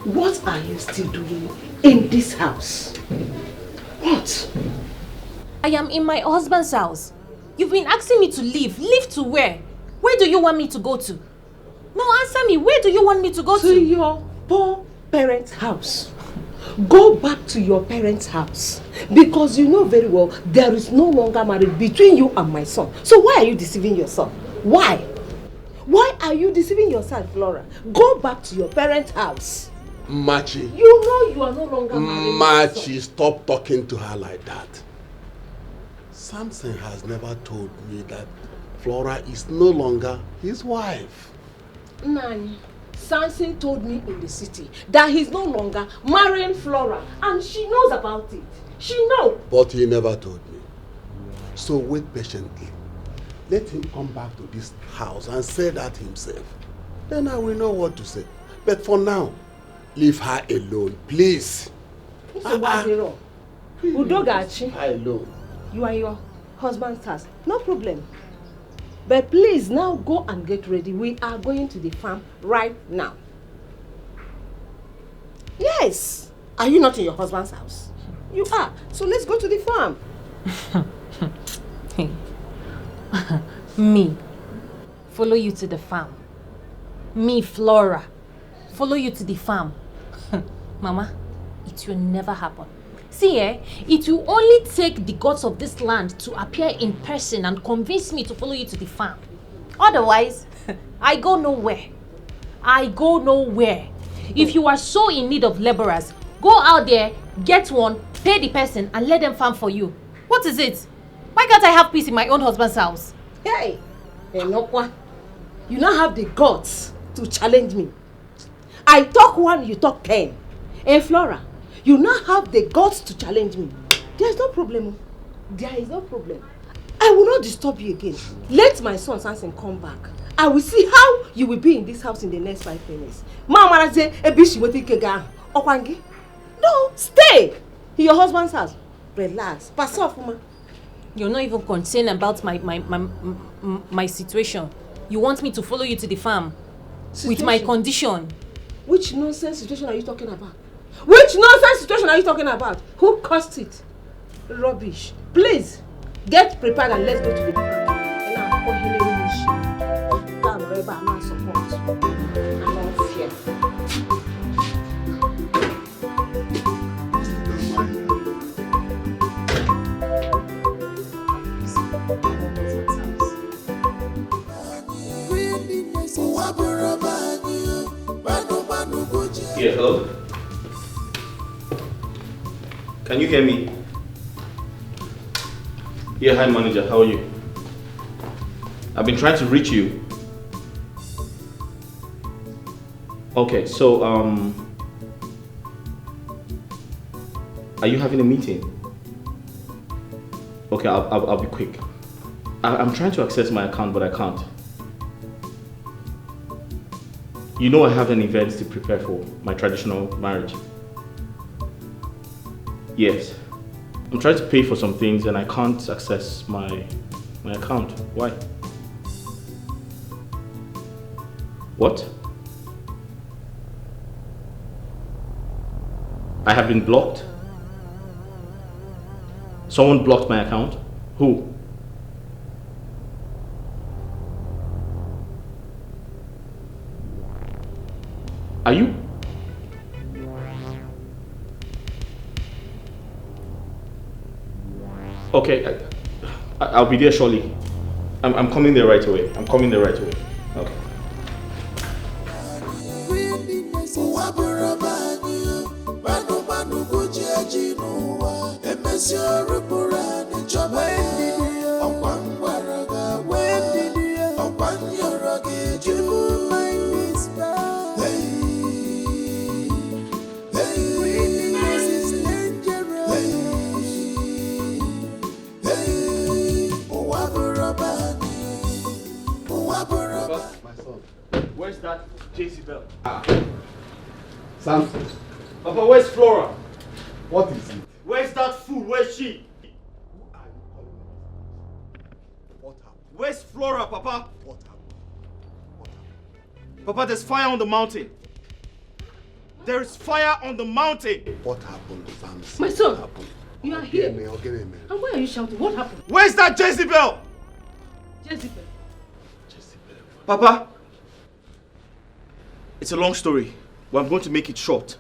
S18: What are you still doing in this house? What?
S2: I am in my husband's house. You've been asking me to leave. Leave to where? Where do you want me to go to? No, answer me. Where do you want me to go to?
S6: To your poor parents' house. Go back to your parents' house. Because you know very well there is no longer marriage between you and my son. So why are you deceiving yourself? Why? Why are you deceiving yourself, Flora? Go back to your parents' house.
S5: Machi.
S6: You know you are no longer married.
S5: Machi, stop talking to her like that. Samson has never told me that Flora is no longer his wife.
S6: Nani, Samson told me in the city that he's no longer marrying Flora and she knows about it. She knows.
S5: But he never told me. So wait patiently. Let him come back to this house and say that himself. Then I will know what to say. But for now, leave her alone, please.
S6: Udogachi,
S5: her alone.
S6: You are your husband's house. No problem. But please now go and get ready. We are going to the farm right now. Yes. Are you not in your husband's house? You are. So let's go to the farm.
S2: Me, follow you to the farm. Me, Flora, follow you to the farm. Mama, it will never happen. See, it will only take the gods of this land to appear in person and convince me to follow you to the farm. Otherwise, I go nowhere. I go nowhere. If you are so in need of laborers, go out there, get one, pay the person, and let them farm for you. What is it? Why can't I have peace in my own husband's house?
S6: Hey, Enokwa, you now have the guts to challenge me. I talk one, you talk 10. Hey, Flora, you now have the guts to challenge me. There is no problem. There is no problem. I will not disturb you again. Let my son Samson come back. I will see how you will be in this house in the next 5 minutes. Mama say ebishi wetikega. Okwangi. No, stay in your husband's house. Relax. Pass off, Mama.
S14: You're not even concerned about my situation. You want me to follow you to the farm with my condition.
S6: Which nonsense situation are you talking about? Which nonsense situation are you talking about? Who caused it? Rubbish. Please, get prepared and let's go to the farm.
S15: Yeah, hello? Can you hear me? Yeah, hi manager, how are you? I've been trying to reach you. Okay, so are you having a meeting? Okay, I'll be quick. I'm trying to access my account, but I can't. You know I have an event to prepare for, my traditional marriage. Yes. I'm trying to pay for some things and I can't access my account. Why? What? I have been blocked? Someone blocked my account? Who? Are you? Okay, I'll be there shortly. I'm coming there right away. Okay. Where's that Jezebel?
S5: Samson.
S15: Papa, where's Flora?
S5: What is it?
S15: Where's that fool? Where's she?
S5: What happened?
S15: Where's Flora, Papa?
S5: What happened?
S15: Papa, there's fire on the mountain. There is fire on the mountain.
S5: What happened, Samson?
S6: My son,
S5: What happened?
S6: you are here.
S5: Okay.
S6: And why are you shouting? What happened?
S15: Where's that Jezebel?
S6: Jezebel.
S15: Papa, it's a long story, but I'm going to make it short.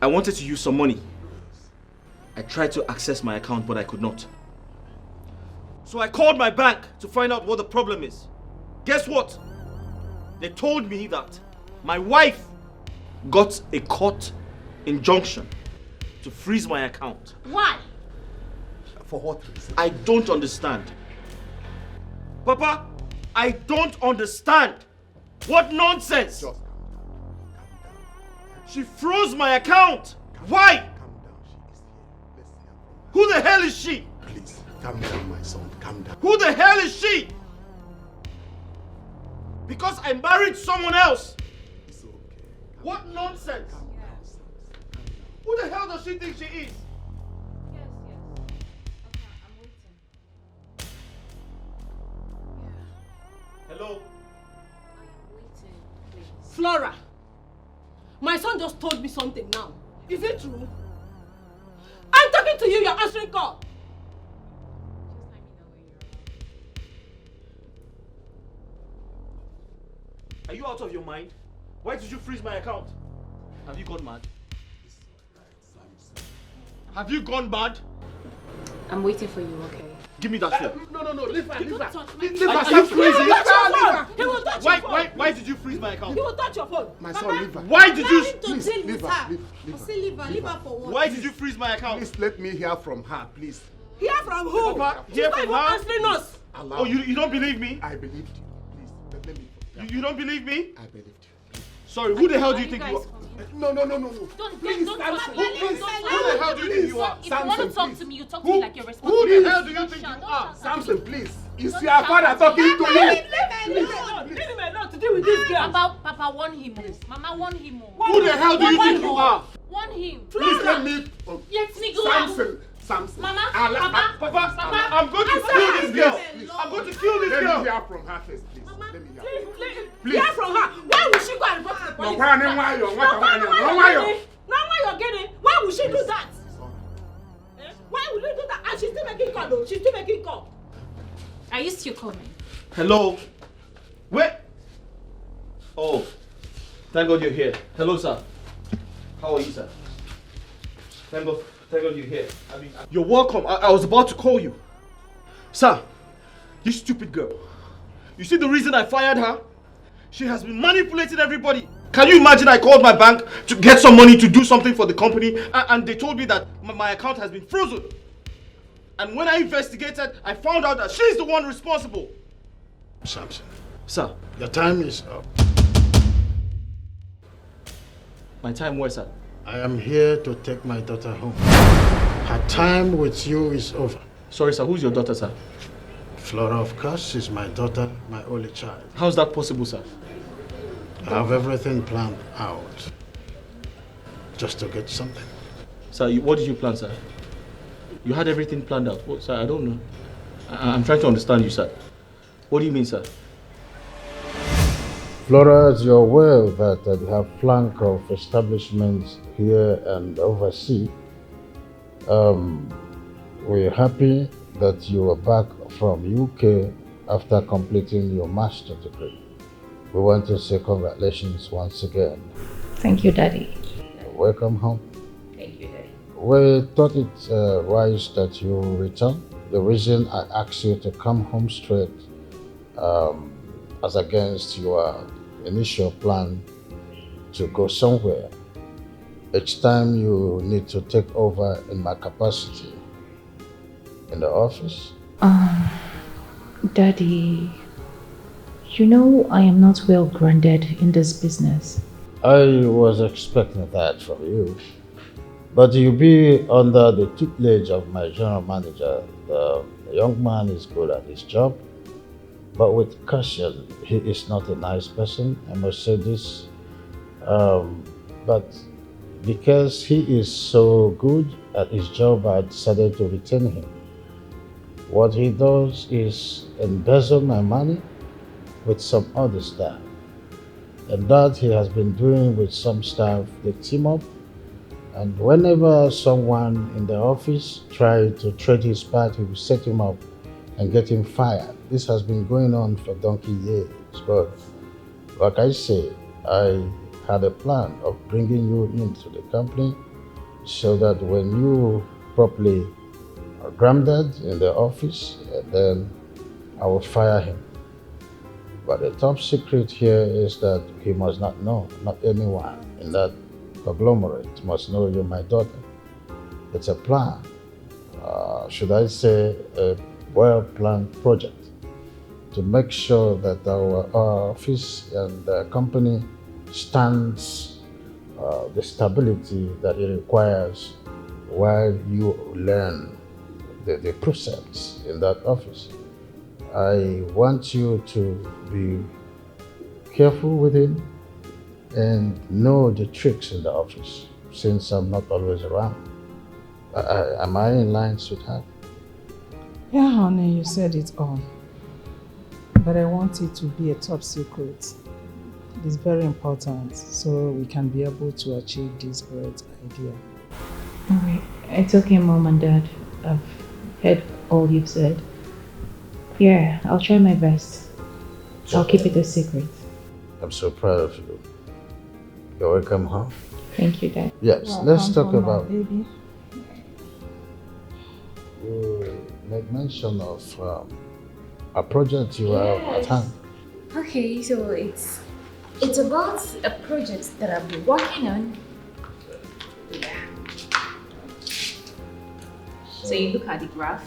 S15: I wanted to use some money. I tried to access my account, but I could not. So I called my bank to find out what the problem is. Guess what? They told me that my wife got a court injunction to freeze my account.
S6: Why?
S5: For what reason?
S15: I don't understand. Papa, I don't understand. What nonsense!
S5: Just
S15: she froze my account. Why?
S5: calm down. She is here. Let's hear from her.
S15: Who the hell is she?
S5: Please, calm down, my son. Calm down.
S15: Who the hell is she? Because I married someone else.
S5: It's okay.
S15: What nonsense?
S5: Calm down, Samson. Calm down.
S15: Who the hell does she think she is?
S2: Yes. Okay, I'm waiting.
S15: Hello?
S2: I am waiting, please.
S6: Flora, my son just told me something now. Is it true? I'm talking to you, you're answering call.
S2: Just let me know when you're around.
S15: Are you out of your mind? Why did you freeze my account? Have you gone mad? Have you gone mad?
S2: I'm waiting for you, okay?
S15: Give me that phone.
S5: No, leave her.
S15: Are you
S5: Samson.
S15: crazy?
S6: He will touch your phone.
S15: Why did you freeze my account?
S6: He will touch your phone.
S5: My son, leave her.
S15: Why did you?
S5: Please, leave her. Leave her
S18: for what?
S15: Why did you freeze my account?
S5: Please let me hear from her, please.
S6: Hear from who?
S15: Papa,
S6: She's
S15: hear
S6: not
S15: from
S6: even
S15: her?
S6: answering us.
S15: Oh, you don't believe me?
S5: I believed you. Please, let me.
S15: You don't believe me?
S5: I believed you.
S15: Sorry, who the hell do you think you are?
S17: No.
S2: Don't
S17: Please,
S2: touch
S17: Samson.
S2: me.
S17: Please,
S2: Don't
S17: who
S2: touch
S17: the
S2: me.
S17: hell do you think you are?
S2: If you want to talk to me, you talk to me like you're
S17: Who
S2: responsible.
S17: the hell do you think you are? Samson, please. Is your father talking to you?
S1: Leave him alone to deal with this girl.
S2: Papa, warn him. Mama, warn him.
S17: Who the hell do you think you are?
S2: Warn him.
S17: Please let me.
S2: Let me go.
S17: Samson.
S2: Mama,
S17: Papa, I'm going to kill this girl. I'm going to kill this girl. Let me hear from her first, please. Let me hear.
S1: Please. Hear from her. Why would she go and report to the police? Why would she do that? Why would you do that? And she's still making call though. She's still making call.
S2: Are you still coming?
S15: Hello? Where? Oh, thank God you're here. Hello, sir. How are you, sir? Thank God you're here. You're welcome. I was about to call you. Sir, you stupid girl. You see the reason I fired her? She has been manipulating everybody. Can you imagine I called my bank to get some money to do something for the company and they told me that my account has been frozen. And when I investigated, I found out that she's the one responsible.
S4: Samson.
S15: Sir.
S4: Your time is up.
S15: My time where, sir?
S4: I am here to take my daughter home. Her time with you is over.
S15: Sorry, sir. Who's your daughter, sir?
S4: Flora, of course, is my daughter, my only child.
S15: How's that possible, sir?
S4: I have everything planned out. Just to get something.
S15: Sir, what did you plan, sir? You had everything planned out. What, sir, I don't know. I'm trying to understand you, sir. What do you mean, sir?
S4: Flora, as you're aware that we have flank of establishments here and overseas, we're happy that you are back from UK after completing your master's degree. We want to say congratulations once again.
S14: Thank you, Daddy.
S4: Welcome home.
S14: Thank you, Daddy.
S4: We thought it wise that you return. The reason I asked you to come home straight as against your initial plan to go somewhere. Each time you need to take over in my capacity in the office.
S14: Daddy, you know I am not well grounded in this business.
S4: I was expecting that from you. But you'll be under the tutelage of my general manager. The young man is good at his job, but with caution, he is not a nice person, I must say this. But because he is so good at his job, I decided to retain him. What he does is embezzle my money with some other staff. And that he has been doing with some staff. They team up, and whenever someone in the office tries to trade his part, he will set him up and get him fired. This has been going on for donkey years. But like I say, I had a plan of bringing you into the company so that when you properly are grounded in the office, then I will fire him. But the top secret here is that he must not know, not anyone in that conglomerate must know you're my daughter. It's a plan, should I say a well-planned project to make sure that our office and the company stands the stability that it requires while you learn the precepts in that office. I want you to be careful with him and know the tricks in the office, since I'm not always around. Am I in line, sweetheart?
S12: Yeah, honey, you said it all. But I want it to be a top secret. It's very important so we can be able to achieve this great idea.
S14: Alright, it's okay, Mom and Dad. I've heard all you've said. Yeah, I'll try my best. I'll keep it a secret.
S4: I'm so proud of you. You're welcome home.
S14: Thank you, Dad.
S4: Yes,
S12: Welcome
S4: let's talk
S12: home, my
S4: about.
S12: baby.
S4: You made mention of a project you have at hand.
S2: Okay, so it's about a project that I've been working on. Yeah. So you look at the graph.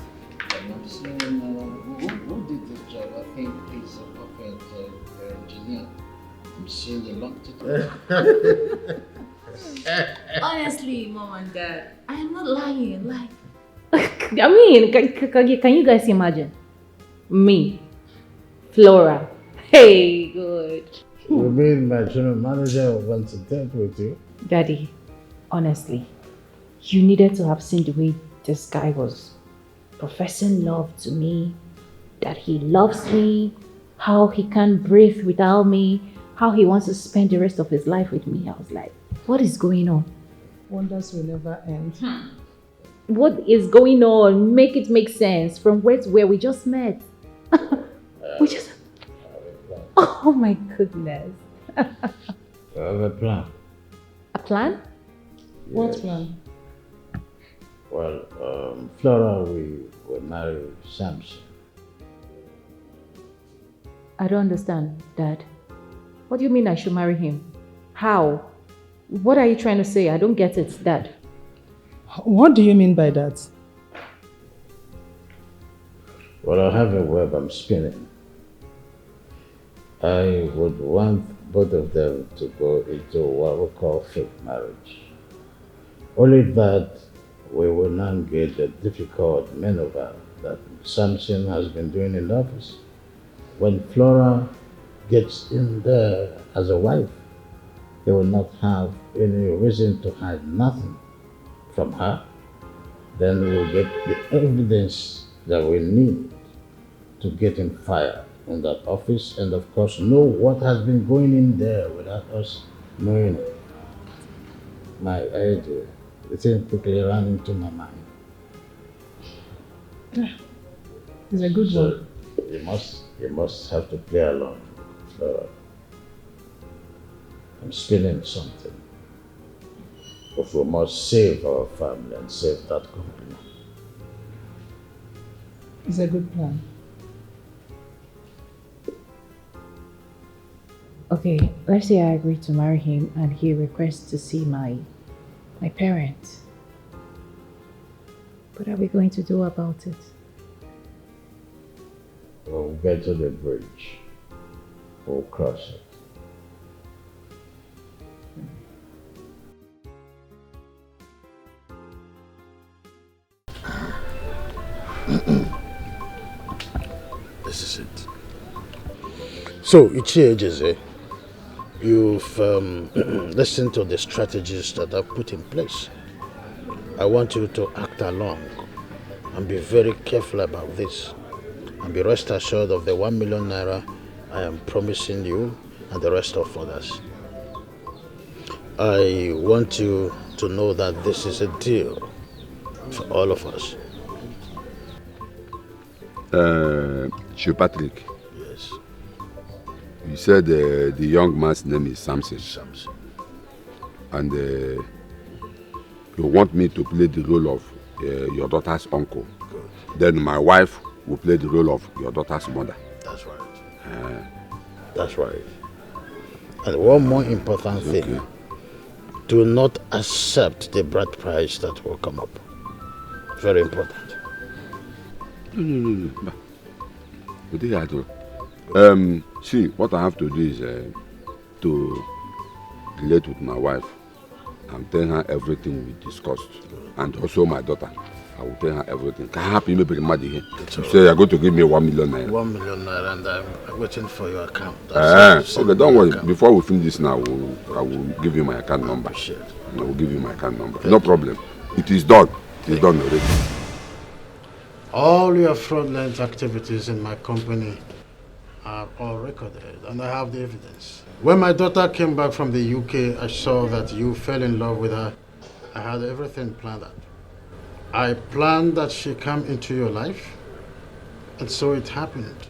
S21: I'm not saying who did this job. I think he's a perfect engineer. I'm seeing a lot to do.
S14: Honestly, Mom and Dad, I am not lying. Like, I mean, can you guys imagine? Me, Flora. Hey, good.
S4: You mean my general manager wants to date with you?
S14: Daddy, honestly, you needed to have seen the way this guy was professing love to me, that he loves me, how he can't breathe without me, how he wants to spend the rest of his life with me. I was like, what is going on?
S12: Wonders will never end.
S14: What is going on? Make it make sense. From where to where? We just met. We just... Oh my goodness.
S4: I have a plan.
S14: A plan?
S12: What
S4: Yes.
S12: plan?
S4: Well, Flora will marry Samson.
S14: I don't understand, Dad. What do you mean I should marry him? How? What are you trying to say? I don't get it, Dad.
S12: What do you mean by that?
S4: Well, I have a web I'm spinning. I would want both of them to go into what we call fake marriage. Only that we will not get the difficult maneuver that Samson has been doing in the office. When Flora gets in there as a wife, they will not have any reason to hide nothing from her. Then we'll get the evidence that we need to get him fired in that office, and of course know what has been going in there without us knowing it. My idea, the thing quickly ran into my mind.
S12: It's a good one.
S4: You must have to play along. I'm spinning something. But we must save our family and save that company.
S12: It's a good plan.
S14: Okay, let's say I agree to marry him and he requests to see my parents. What are we going to do about it?
S4: We'll get to the bridge. We'll cross it. This is it. So, Ichie Ejeze, you've listened to the strategies that I've put in place. I want you to act along and be very careful about this. And be rest assured of the 1 million naira I am promising you and the rest of others. I want you to know that this is a deal for all of us.
S13: Chief Patrick.
S4: Yes.
S13: You said the young man's name is Samson.
S4: Samson.
S13: And you want me to play the role of your daughter's uncle.
S4: Good.
S13: Then my wife will play the role of your daughter's mother.
S4: That's right. That's right. And one more important thing. Do not accept the bride price that will come up. Very important.
S13: No. See, what I have to do is to relate with my wife and tell her everything we discussed. And also my daughter. I will tell her everything. Can I happy maybe mad here? You say you're going to give me 1 million naira.
S4: 1 million naira, and I'm waiting for your account.
S13: Okay, don't worry. Before we finish this now, I will give you my account number. I will give you my account number. No problem. It is done. It is done already.
S4: All your fraudulent activities in my company are all recorded, and I have the evidence. When my daughter came back from the UK, I saw that you fell in love with her. I had everything planned out. I planned that she come into your life, and so it happened.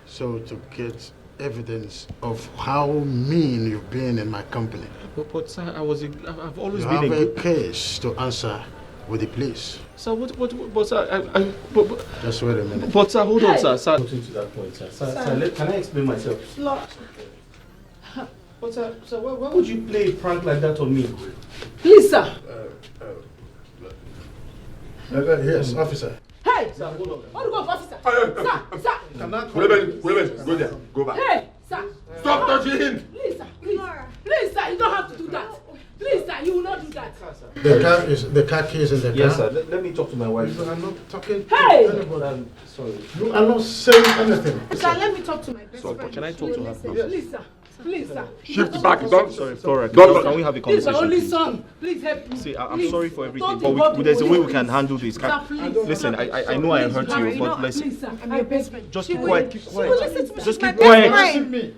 S4: So to get evidence of how mean you've been in my company.
S15: But sir, I've always
S4: You
S15: been
S4: have
S15: a
S4: a
S15: good...
S4: case to answer with the police.
S15: Sir, but sir, but
S4: just wait a minute.
S15: But sir, hold on,
S4: Hey.
S15: sir. Put into that point, sir. Sir, can I explain myself? But sir, why would you play a prank like that on me?
S1: Please, sir.
S4: Yes, officer.
S1: Hey! Sir, hold on. What do you go, officer? Sir.
S13: Wait, go there. Go back.
S1: Hey, sir.
S13: Stop touching him!
S1: Please, sir. Please, sir. You don't have to do that. Please, sir. You
S4: The car keys in the car?
S15: Yes, sir. Let me talk to my wife.
S4: I'm not talking
S1: Hey!
S4: to anybody.
S15: Sorry.
S4: You are not saying anything.
S1: Sir, let me talk to my best
S15: Sorry,
S1: friend.
S15: can I talk to her?
S1: Please, sir. Please, sir.
S17: Shift back. Don't.
S15: Sorry, Flora.
S17: Don't.
S15: Can we have a
S1: Please,
S15: conversation?
S1: my only
S15: please?
S1: son. Please help me.
S15: See, I'm
S1: Please.
S15: sorry for everything,
S1: Don't
S15: but
S1: involve
S15: there's a way we
S1: police.
S15: can handle this.
S1: Sir, please.
S15: Listen, I know I hurt you, but listen.
S1: Please, sir. I'm your best friend.
S15: Just
S1: She
S15: keep
S1: will-
S15: quiet. Keep
S1: she
S15: quiet.
S1: will listen to me.
S15: Just
S1: She's my
S15: keep
S1: best
S15: quiet.
S1: friend.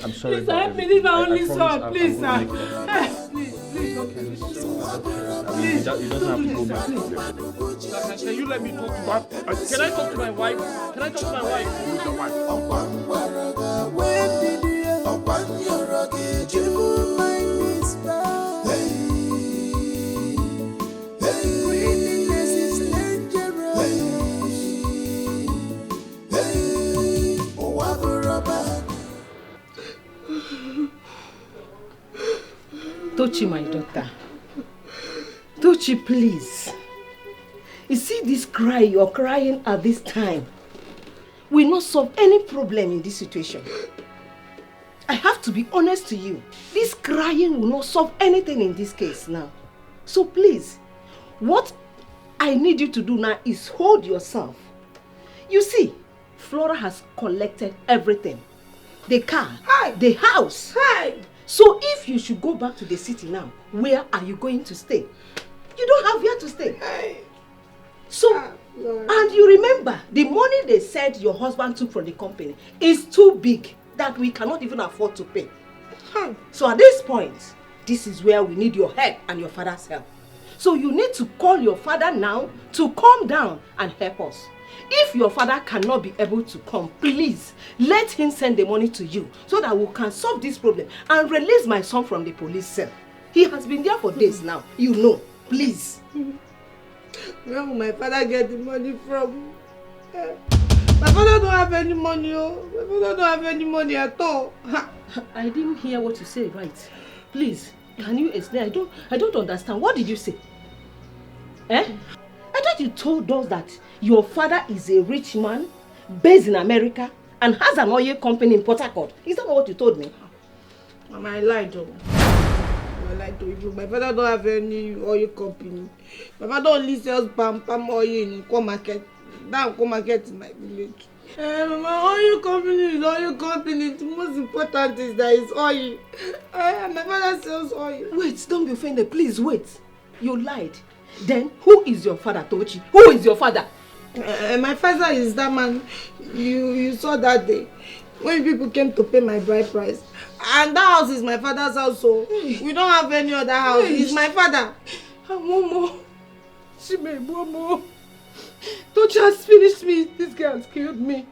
S15: I'm sorry.
S1: Please,
S15: about
S1: help me.
S15: everything.
S1: This is my
S15: I
S1: only
S15: promise
S1: son. Please,
S15: I
S1: sir.
S15: will make it.
S1: Please, don't do this. Please,
S15: You doesn't have to go back.
S17: Can you let me talk to her? Can I talk to my wife? Can I talk to my wife? Who's the wife?
S6: Tochi, my daughter. Tochi, please. You see this cry you're crying at this time will not solve any problem in this situation. I have to be honest to you. This crying will not solve anything in this case now. So please, what I need you to do now is hold yourself. You see, Flora has collected everything. The car, the house. So if you should go back to the city now, where are you going to stay? You don't have where to stay. So, and you remember, the money they said your husband took from the company is too big that we cannot even afford to pay. So at this point, this is where we need your help and your father's help. So you need to call your father now to come down and help us. If your father cannot be able to come, please let him send the money to you so that we can solve this problem and release my son from the police cell. He has been there for days now, you know. Please.
S11: Where will my father get the money from? My father don't have any money. Oh. My father don't have any money at all.
S6: I didn't hear what you said right. Please, can you explain? I don't understand. What did you say? I thought you told us that your father is a rich man based in America and has an oil company in Port Harcourt. Is that not what you told me?
S11: Mama, I lied to you. I lied to you. My father don't have any oil company. My father only sells palm oil in Nko market. That Nko market in my village. My oil company is oil company. The most important is that it's oil. My father sells oil.
S6: Wait, don't be offended. Please wait. You lied. Then who is your father, Tochi? Who is your father?
S11: My father is that man you saw that day when people came to pay my bride price. And that house is my father's house, so we don't have any other house. It's my father.
S1: Momo. Momo. Tochi has finished me. This girl has killed me.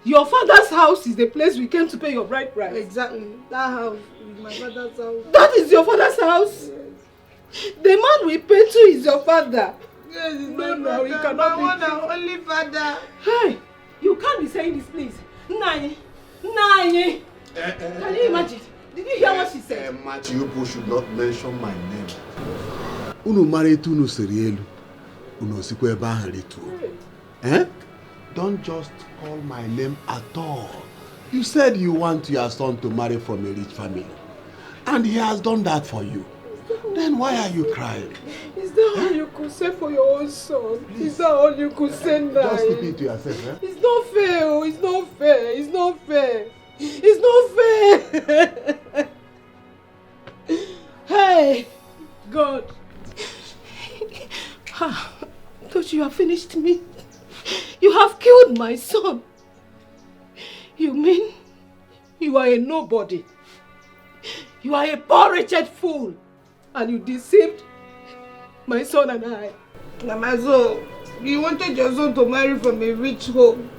S1: Your father's house is the place we came to pay your bride price.
S11: Exactly. That house is my father's house.
S1: That is your father's house? Yes. The man we pay to is your father.
S11: Yes, it's
S1: no,
S11: my
S1: he cannot be.
S11: My one and only father.
S1: Hey, you can't be saying this, please. Nani. Can you imagine? Did you hear what she said?
S5: You people should not mention my name. Unu married to Serielu. Unu sikwe baharitu. Don't just call my name at all. You said you want your son to marry from a rich family. And he has done that for you. Then why are you crying?
S1: Is that all you could say for your own son? Is that all you could say now?
S5: Just keep it to yourself, eh?
S1: It's not fair, oh. It's not fair. It's not fair. It's not fair. Hey, God. Don't you have finished me? You have killed my son. You mean you are a nobody? You are a poor wretched fool. And you deceived my son and I.
S11: Mama, so you wanted your son to marry from a rich home.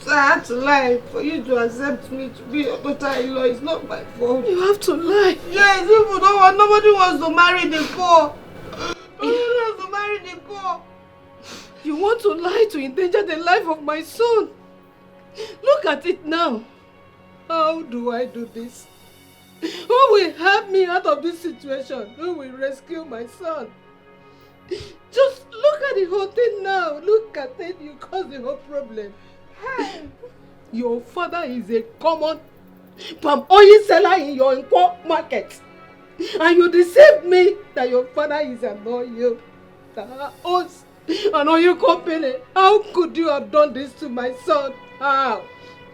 S11: So I had to lie for you to accept me to be your daughter-in-law. It's not my fault.
S1: You have to lie.
S11: Yes, people don't want, nobody wants to marry the poor. Nobody wants to marry the poor.
S1: You want to lie to endanger the life of my son. Look at it now. How do I do this? Who will help me out of this situation? Who will rescue my son? Just look at the whole thing now. Look at it. You caused the whole problem. Your father is a common palm oil seller in your Nko market. And you deceived me that your father is an oil. Us, an oil company. How could you have done this to my son? How?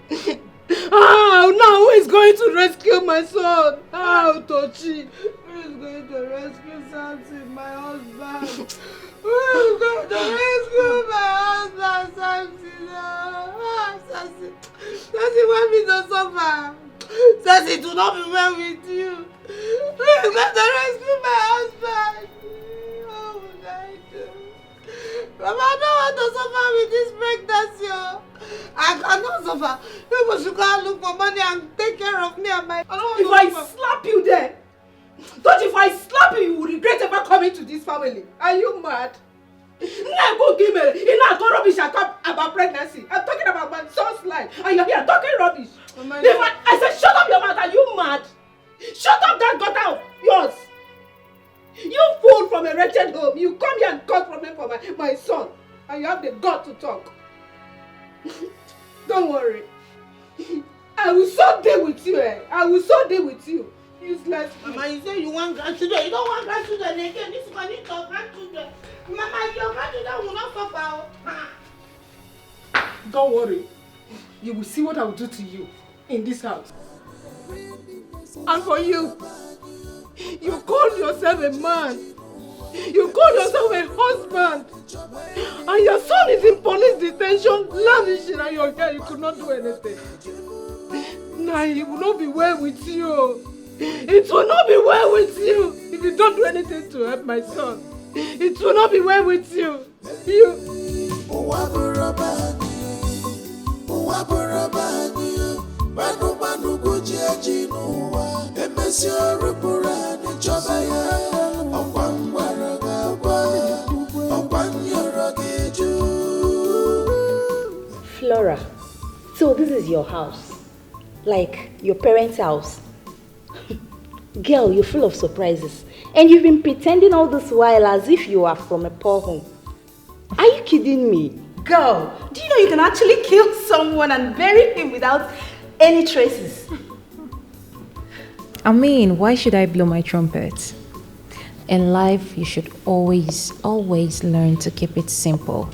S1: How? Now who is going to rescue my son? How, Tochi? Who is going to rescue Samson, my husband? Who is going to rescue my husband, Samson? Samson, Samson want me to suffer. Samson, do not be well with you. Who is going to rescue my husband? What would I do? Mama, I don't want to suffer with this pregnancy. I cannot suffer. People should go and look for money and take care of me and my... If I slap you there, don't if I slap you, you will regret ever coming to this family. Are you mad? Go give me. You know, I talk rubbish about pregnancy. I'm talking about my son's life. And you're here talking rubbish. I said, shut up your mouth. Are you mad? Shut up that gutter of yours. You fool from a wretched home. You come here and cause problem for my son. And you have the gut to talk. Don't worry. I will so deal with you. I will so deal with you. Useless. Mama, you say you want grandchildren. You don't want grandchildren again. This money for grandchildren. Mama, your grandchildren will not suffer. Don't worry. You will see what I will do to you in this house. And for you, you call yourself a man. You call yourself a husband. And your son is in police detention, lavishing, and you're here. You could not do anything. Nah, it will not be well with you. It will not be well with you if you don't do anything to help my son. It will not be well with you.
S8: Flora, so this is your house? Like your parents' house? Girl, you're full of surprises. And you've been pretending all this while as if you are from a poor home. Are you kidding me?
S22: Girl, do you know you can actually kill someone and bury him without any traces?
S14: I mean, why should I blow my trumpet? In life, you should always learn to keep it simple.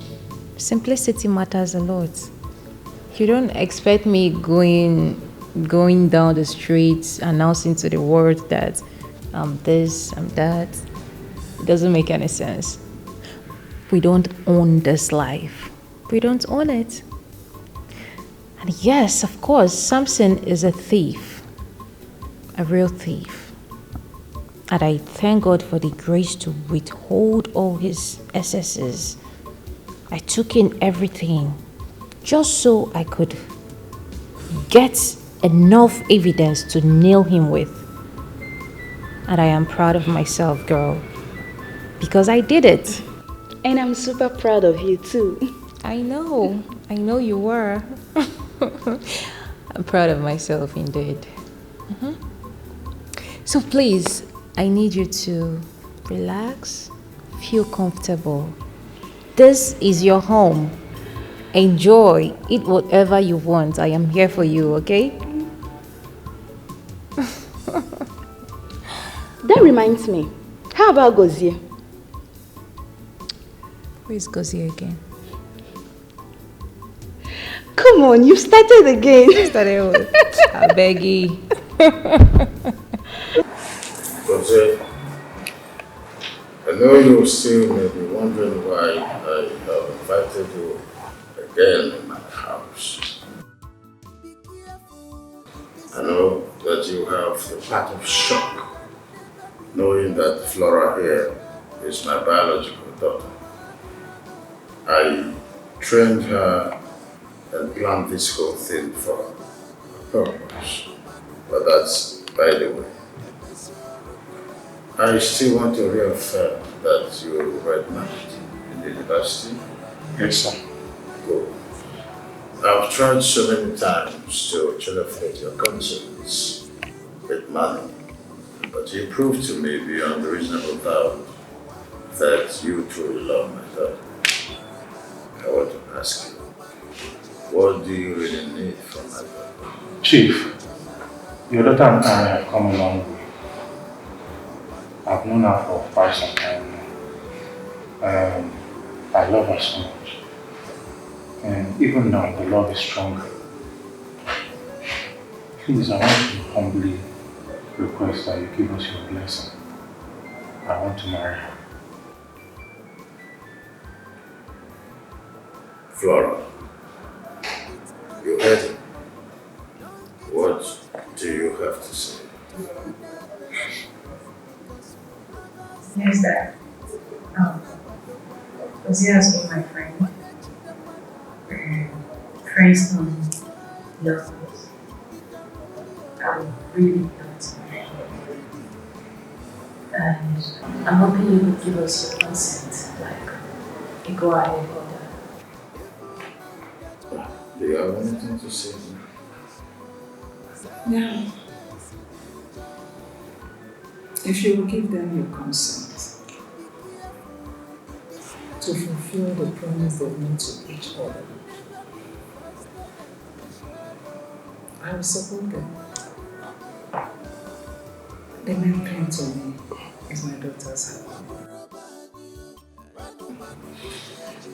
S14: Simplicity matters a lot. You don't expect me going down the streets announcing to the world that I'm this, I'm that. It doesn't make any sense. We don't own this life. We don't own it. And yes, of course, Samson is a thief. A real thief. And I thank God for the grace to withhold all his excesses. I took in everything just so I could get enough evidence to nail him with. And I am proud of myself, girl, because I did it.
S8: And I'm super proud of you too.
S14: I know you were. I'm proud of myself indeed. So please, I need you to relax, feel comfortable. This is your home. Enjoy, eat whatever you want. I am here for you, okay?
S8: That reminds me. How about Gozie?
S14: Who is Gozie again?
S8: Come on, you started again.
S14: I beg you.
S4: Gozie, I know you still may be wondering why I have invited you again in my house. I know that you have the part of shock knowing that Flora here is my biological daughter. I trained her and planned this whole thing for a purpose, but that's by the way. I still want to reaffirm that you read math in the university.
S9: Yes, sir.
S4: Good. I've tried so many times to elevate your concerns with money, but you proved to me beyond reasonable doubt that you truly love my daughter. I want to ask you, what do you really need from my daughter?
S9: Chief, your daughter and I have come a long way. I've known her for quite some time now. I love her so much. And even now, the love is stronger. Please, I want to humbly request that you give us your blessing. I want to marry her.
S4: Flora, you heard it. What do you have to say?
S10: Yes, Dad. Ozzy has been my friend. Friends from lovers. I'm really glad to marry him. And I'm hoping you would give us your consent, like a go ahead order.
S4: Do you have anything to say?
S12: Yeah. If you will give them your consent to fulfill the promise they've made to each other, I will support them. The main thing to me is my daughter's happiness.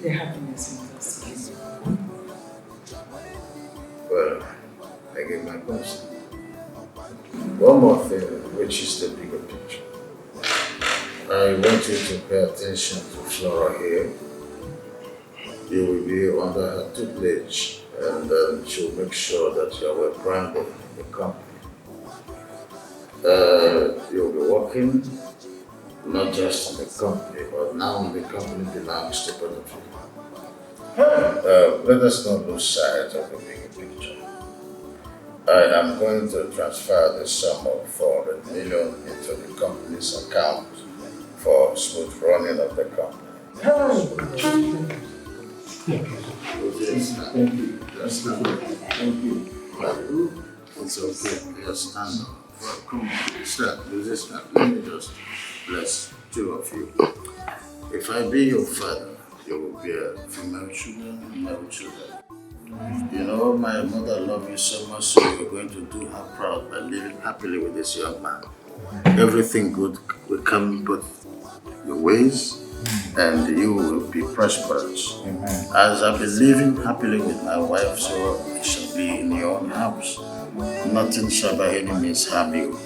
S12: Their happiness matters to me.
S4: Well, I give my consent. One more thing, which is the bigger picture. I want you to pay attention to Flora here. You will be under her tutelage, and she'll make sure that you are well branded in the company. You'll be working not just in the company, but now the company belongs to both of you. Let us not lose sight of the bigger picture. I am going to transfer the sum of 400 million into the company's account for smooth running of the company. Thank you. Yes, thank you. It's okay. Yes, stand up. Come on, stand. Do this now. Let me just bless two of you. If I be your father, you will be a female children and male children. You know, my mother loved you so much, so you're going to do her proud by living happily with this young man. Everything good will come but your ways, and you will be prosperous.
S9: Amen.
S4: As I've been living happily with my wife, so it shall be in your own house. Nothing shall by any means harm you.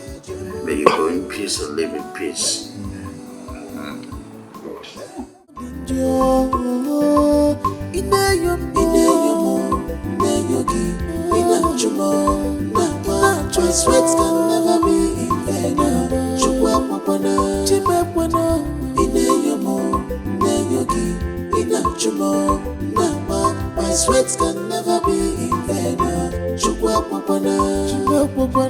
S4: May you go in peace and live in peace.
S7: Sweat can never be in vain. My sweat can never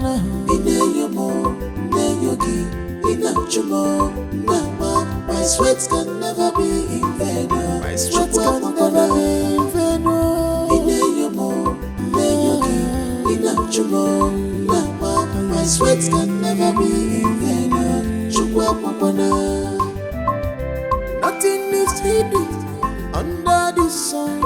S7: be in vain. My sweat can never be in vain. My sweat can never be in vain. My sweat can never be in vain. Nothing is hidden under the sun.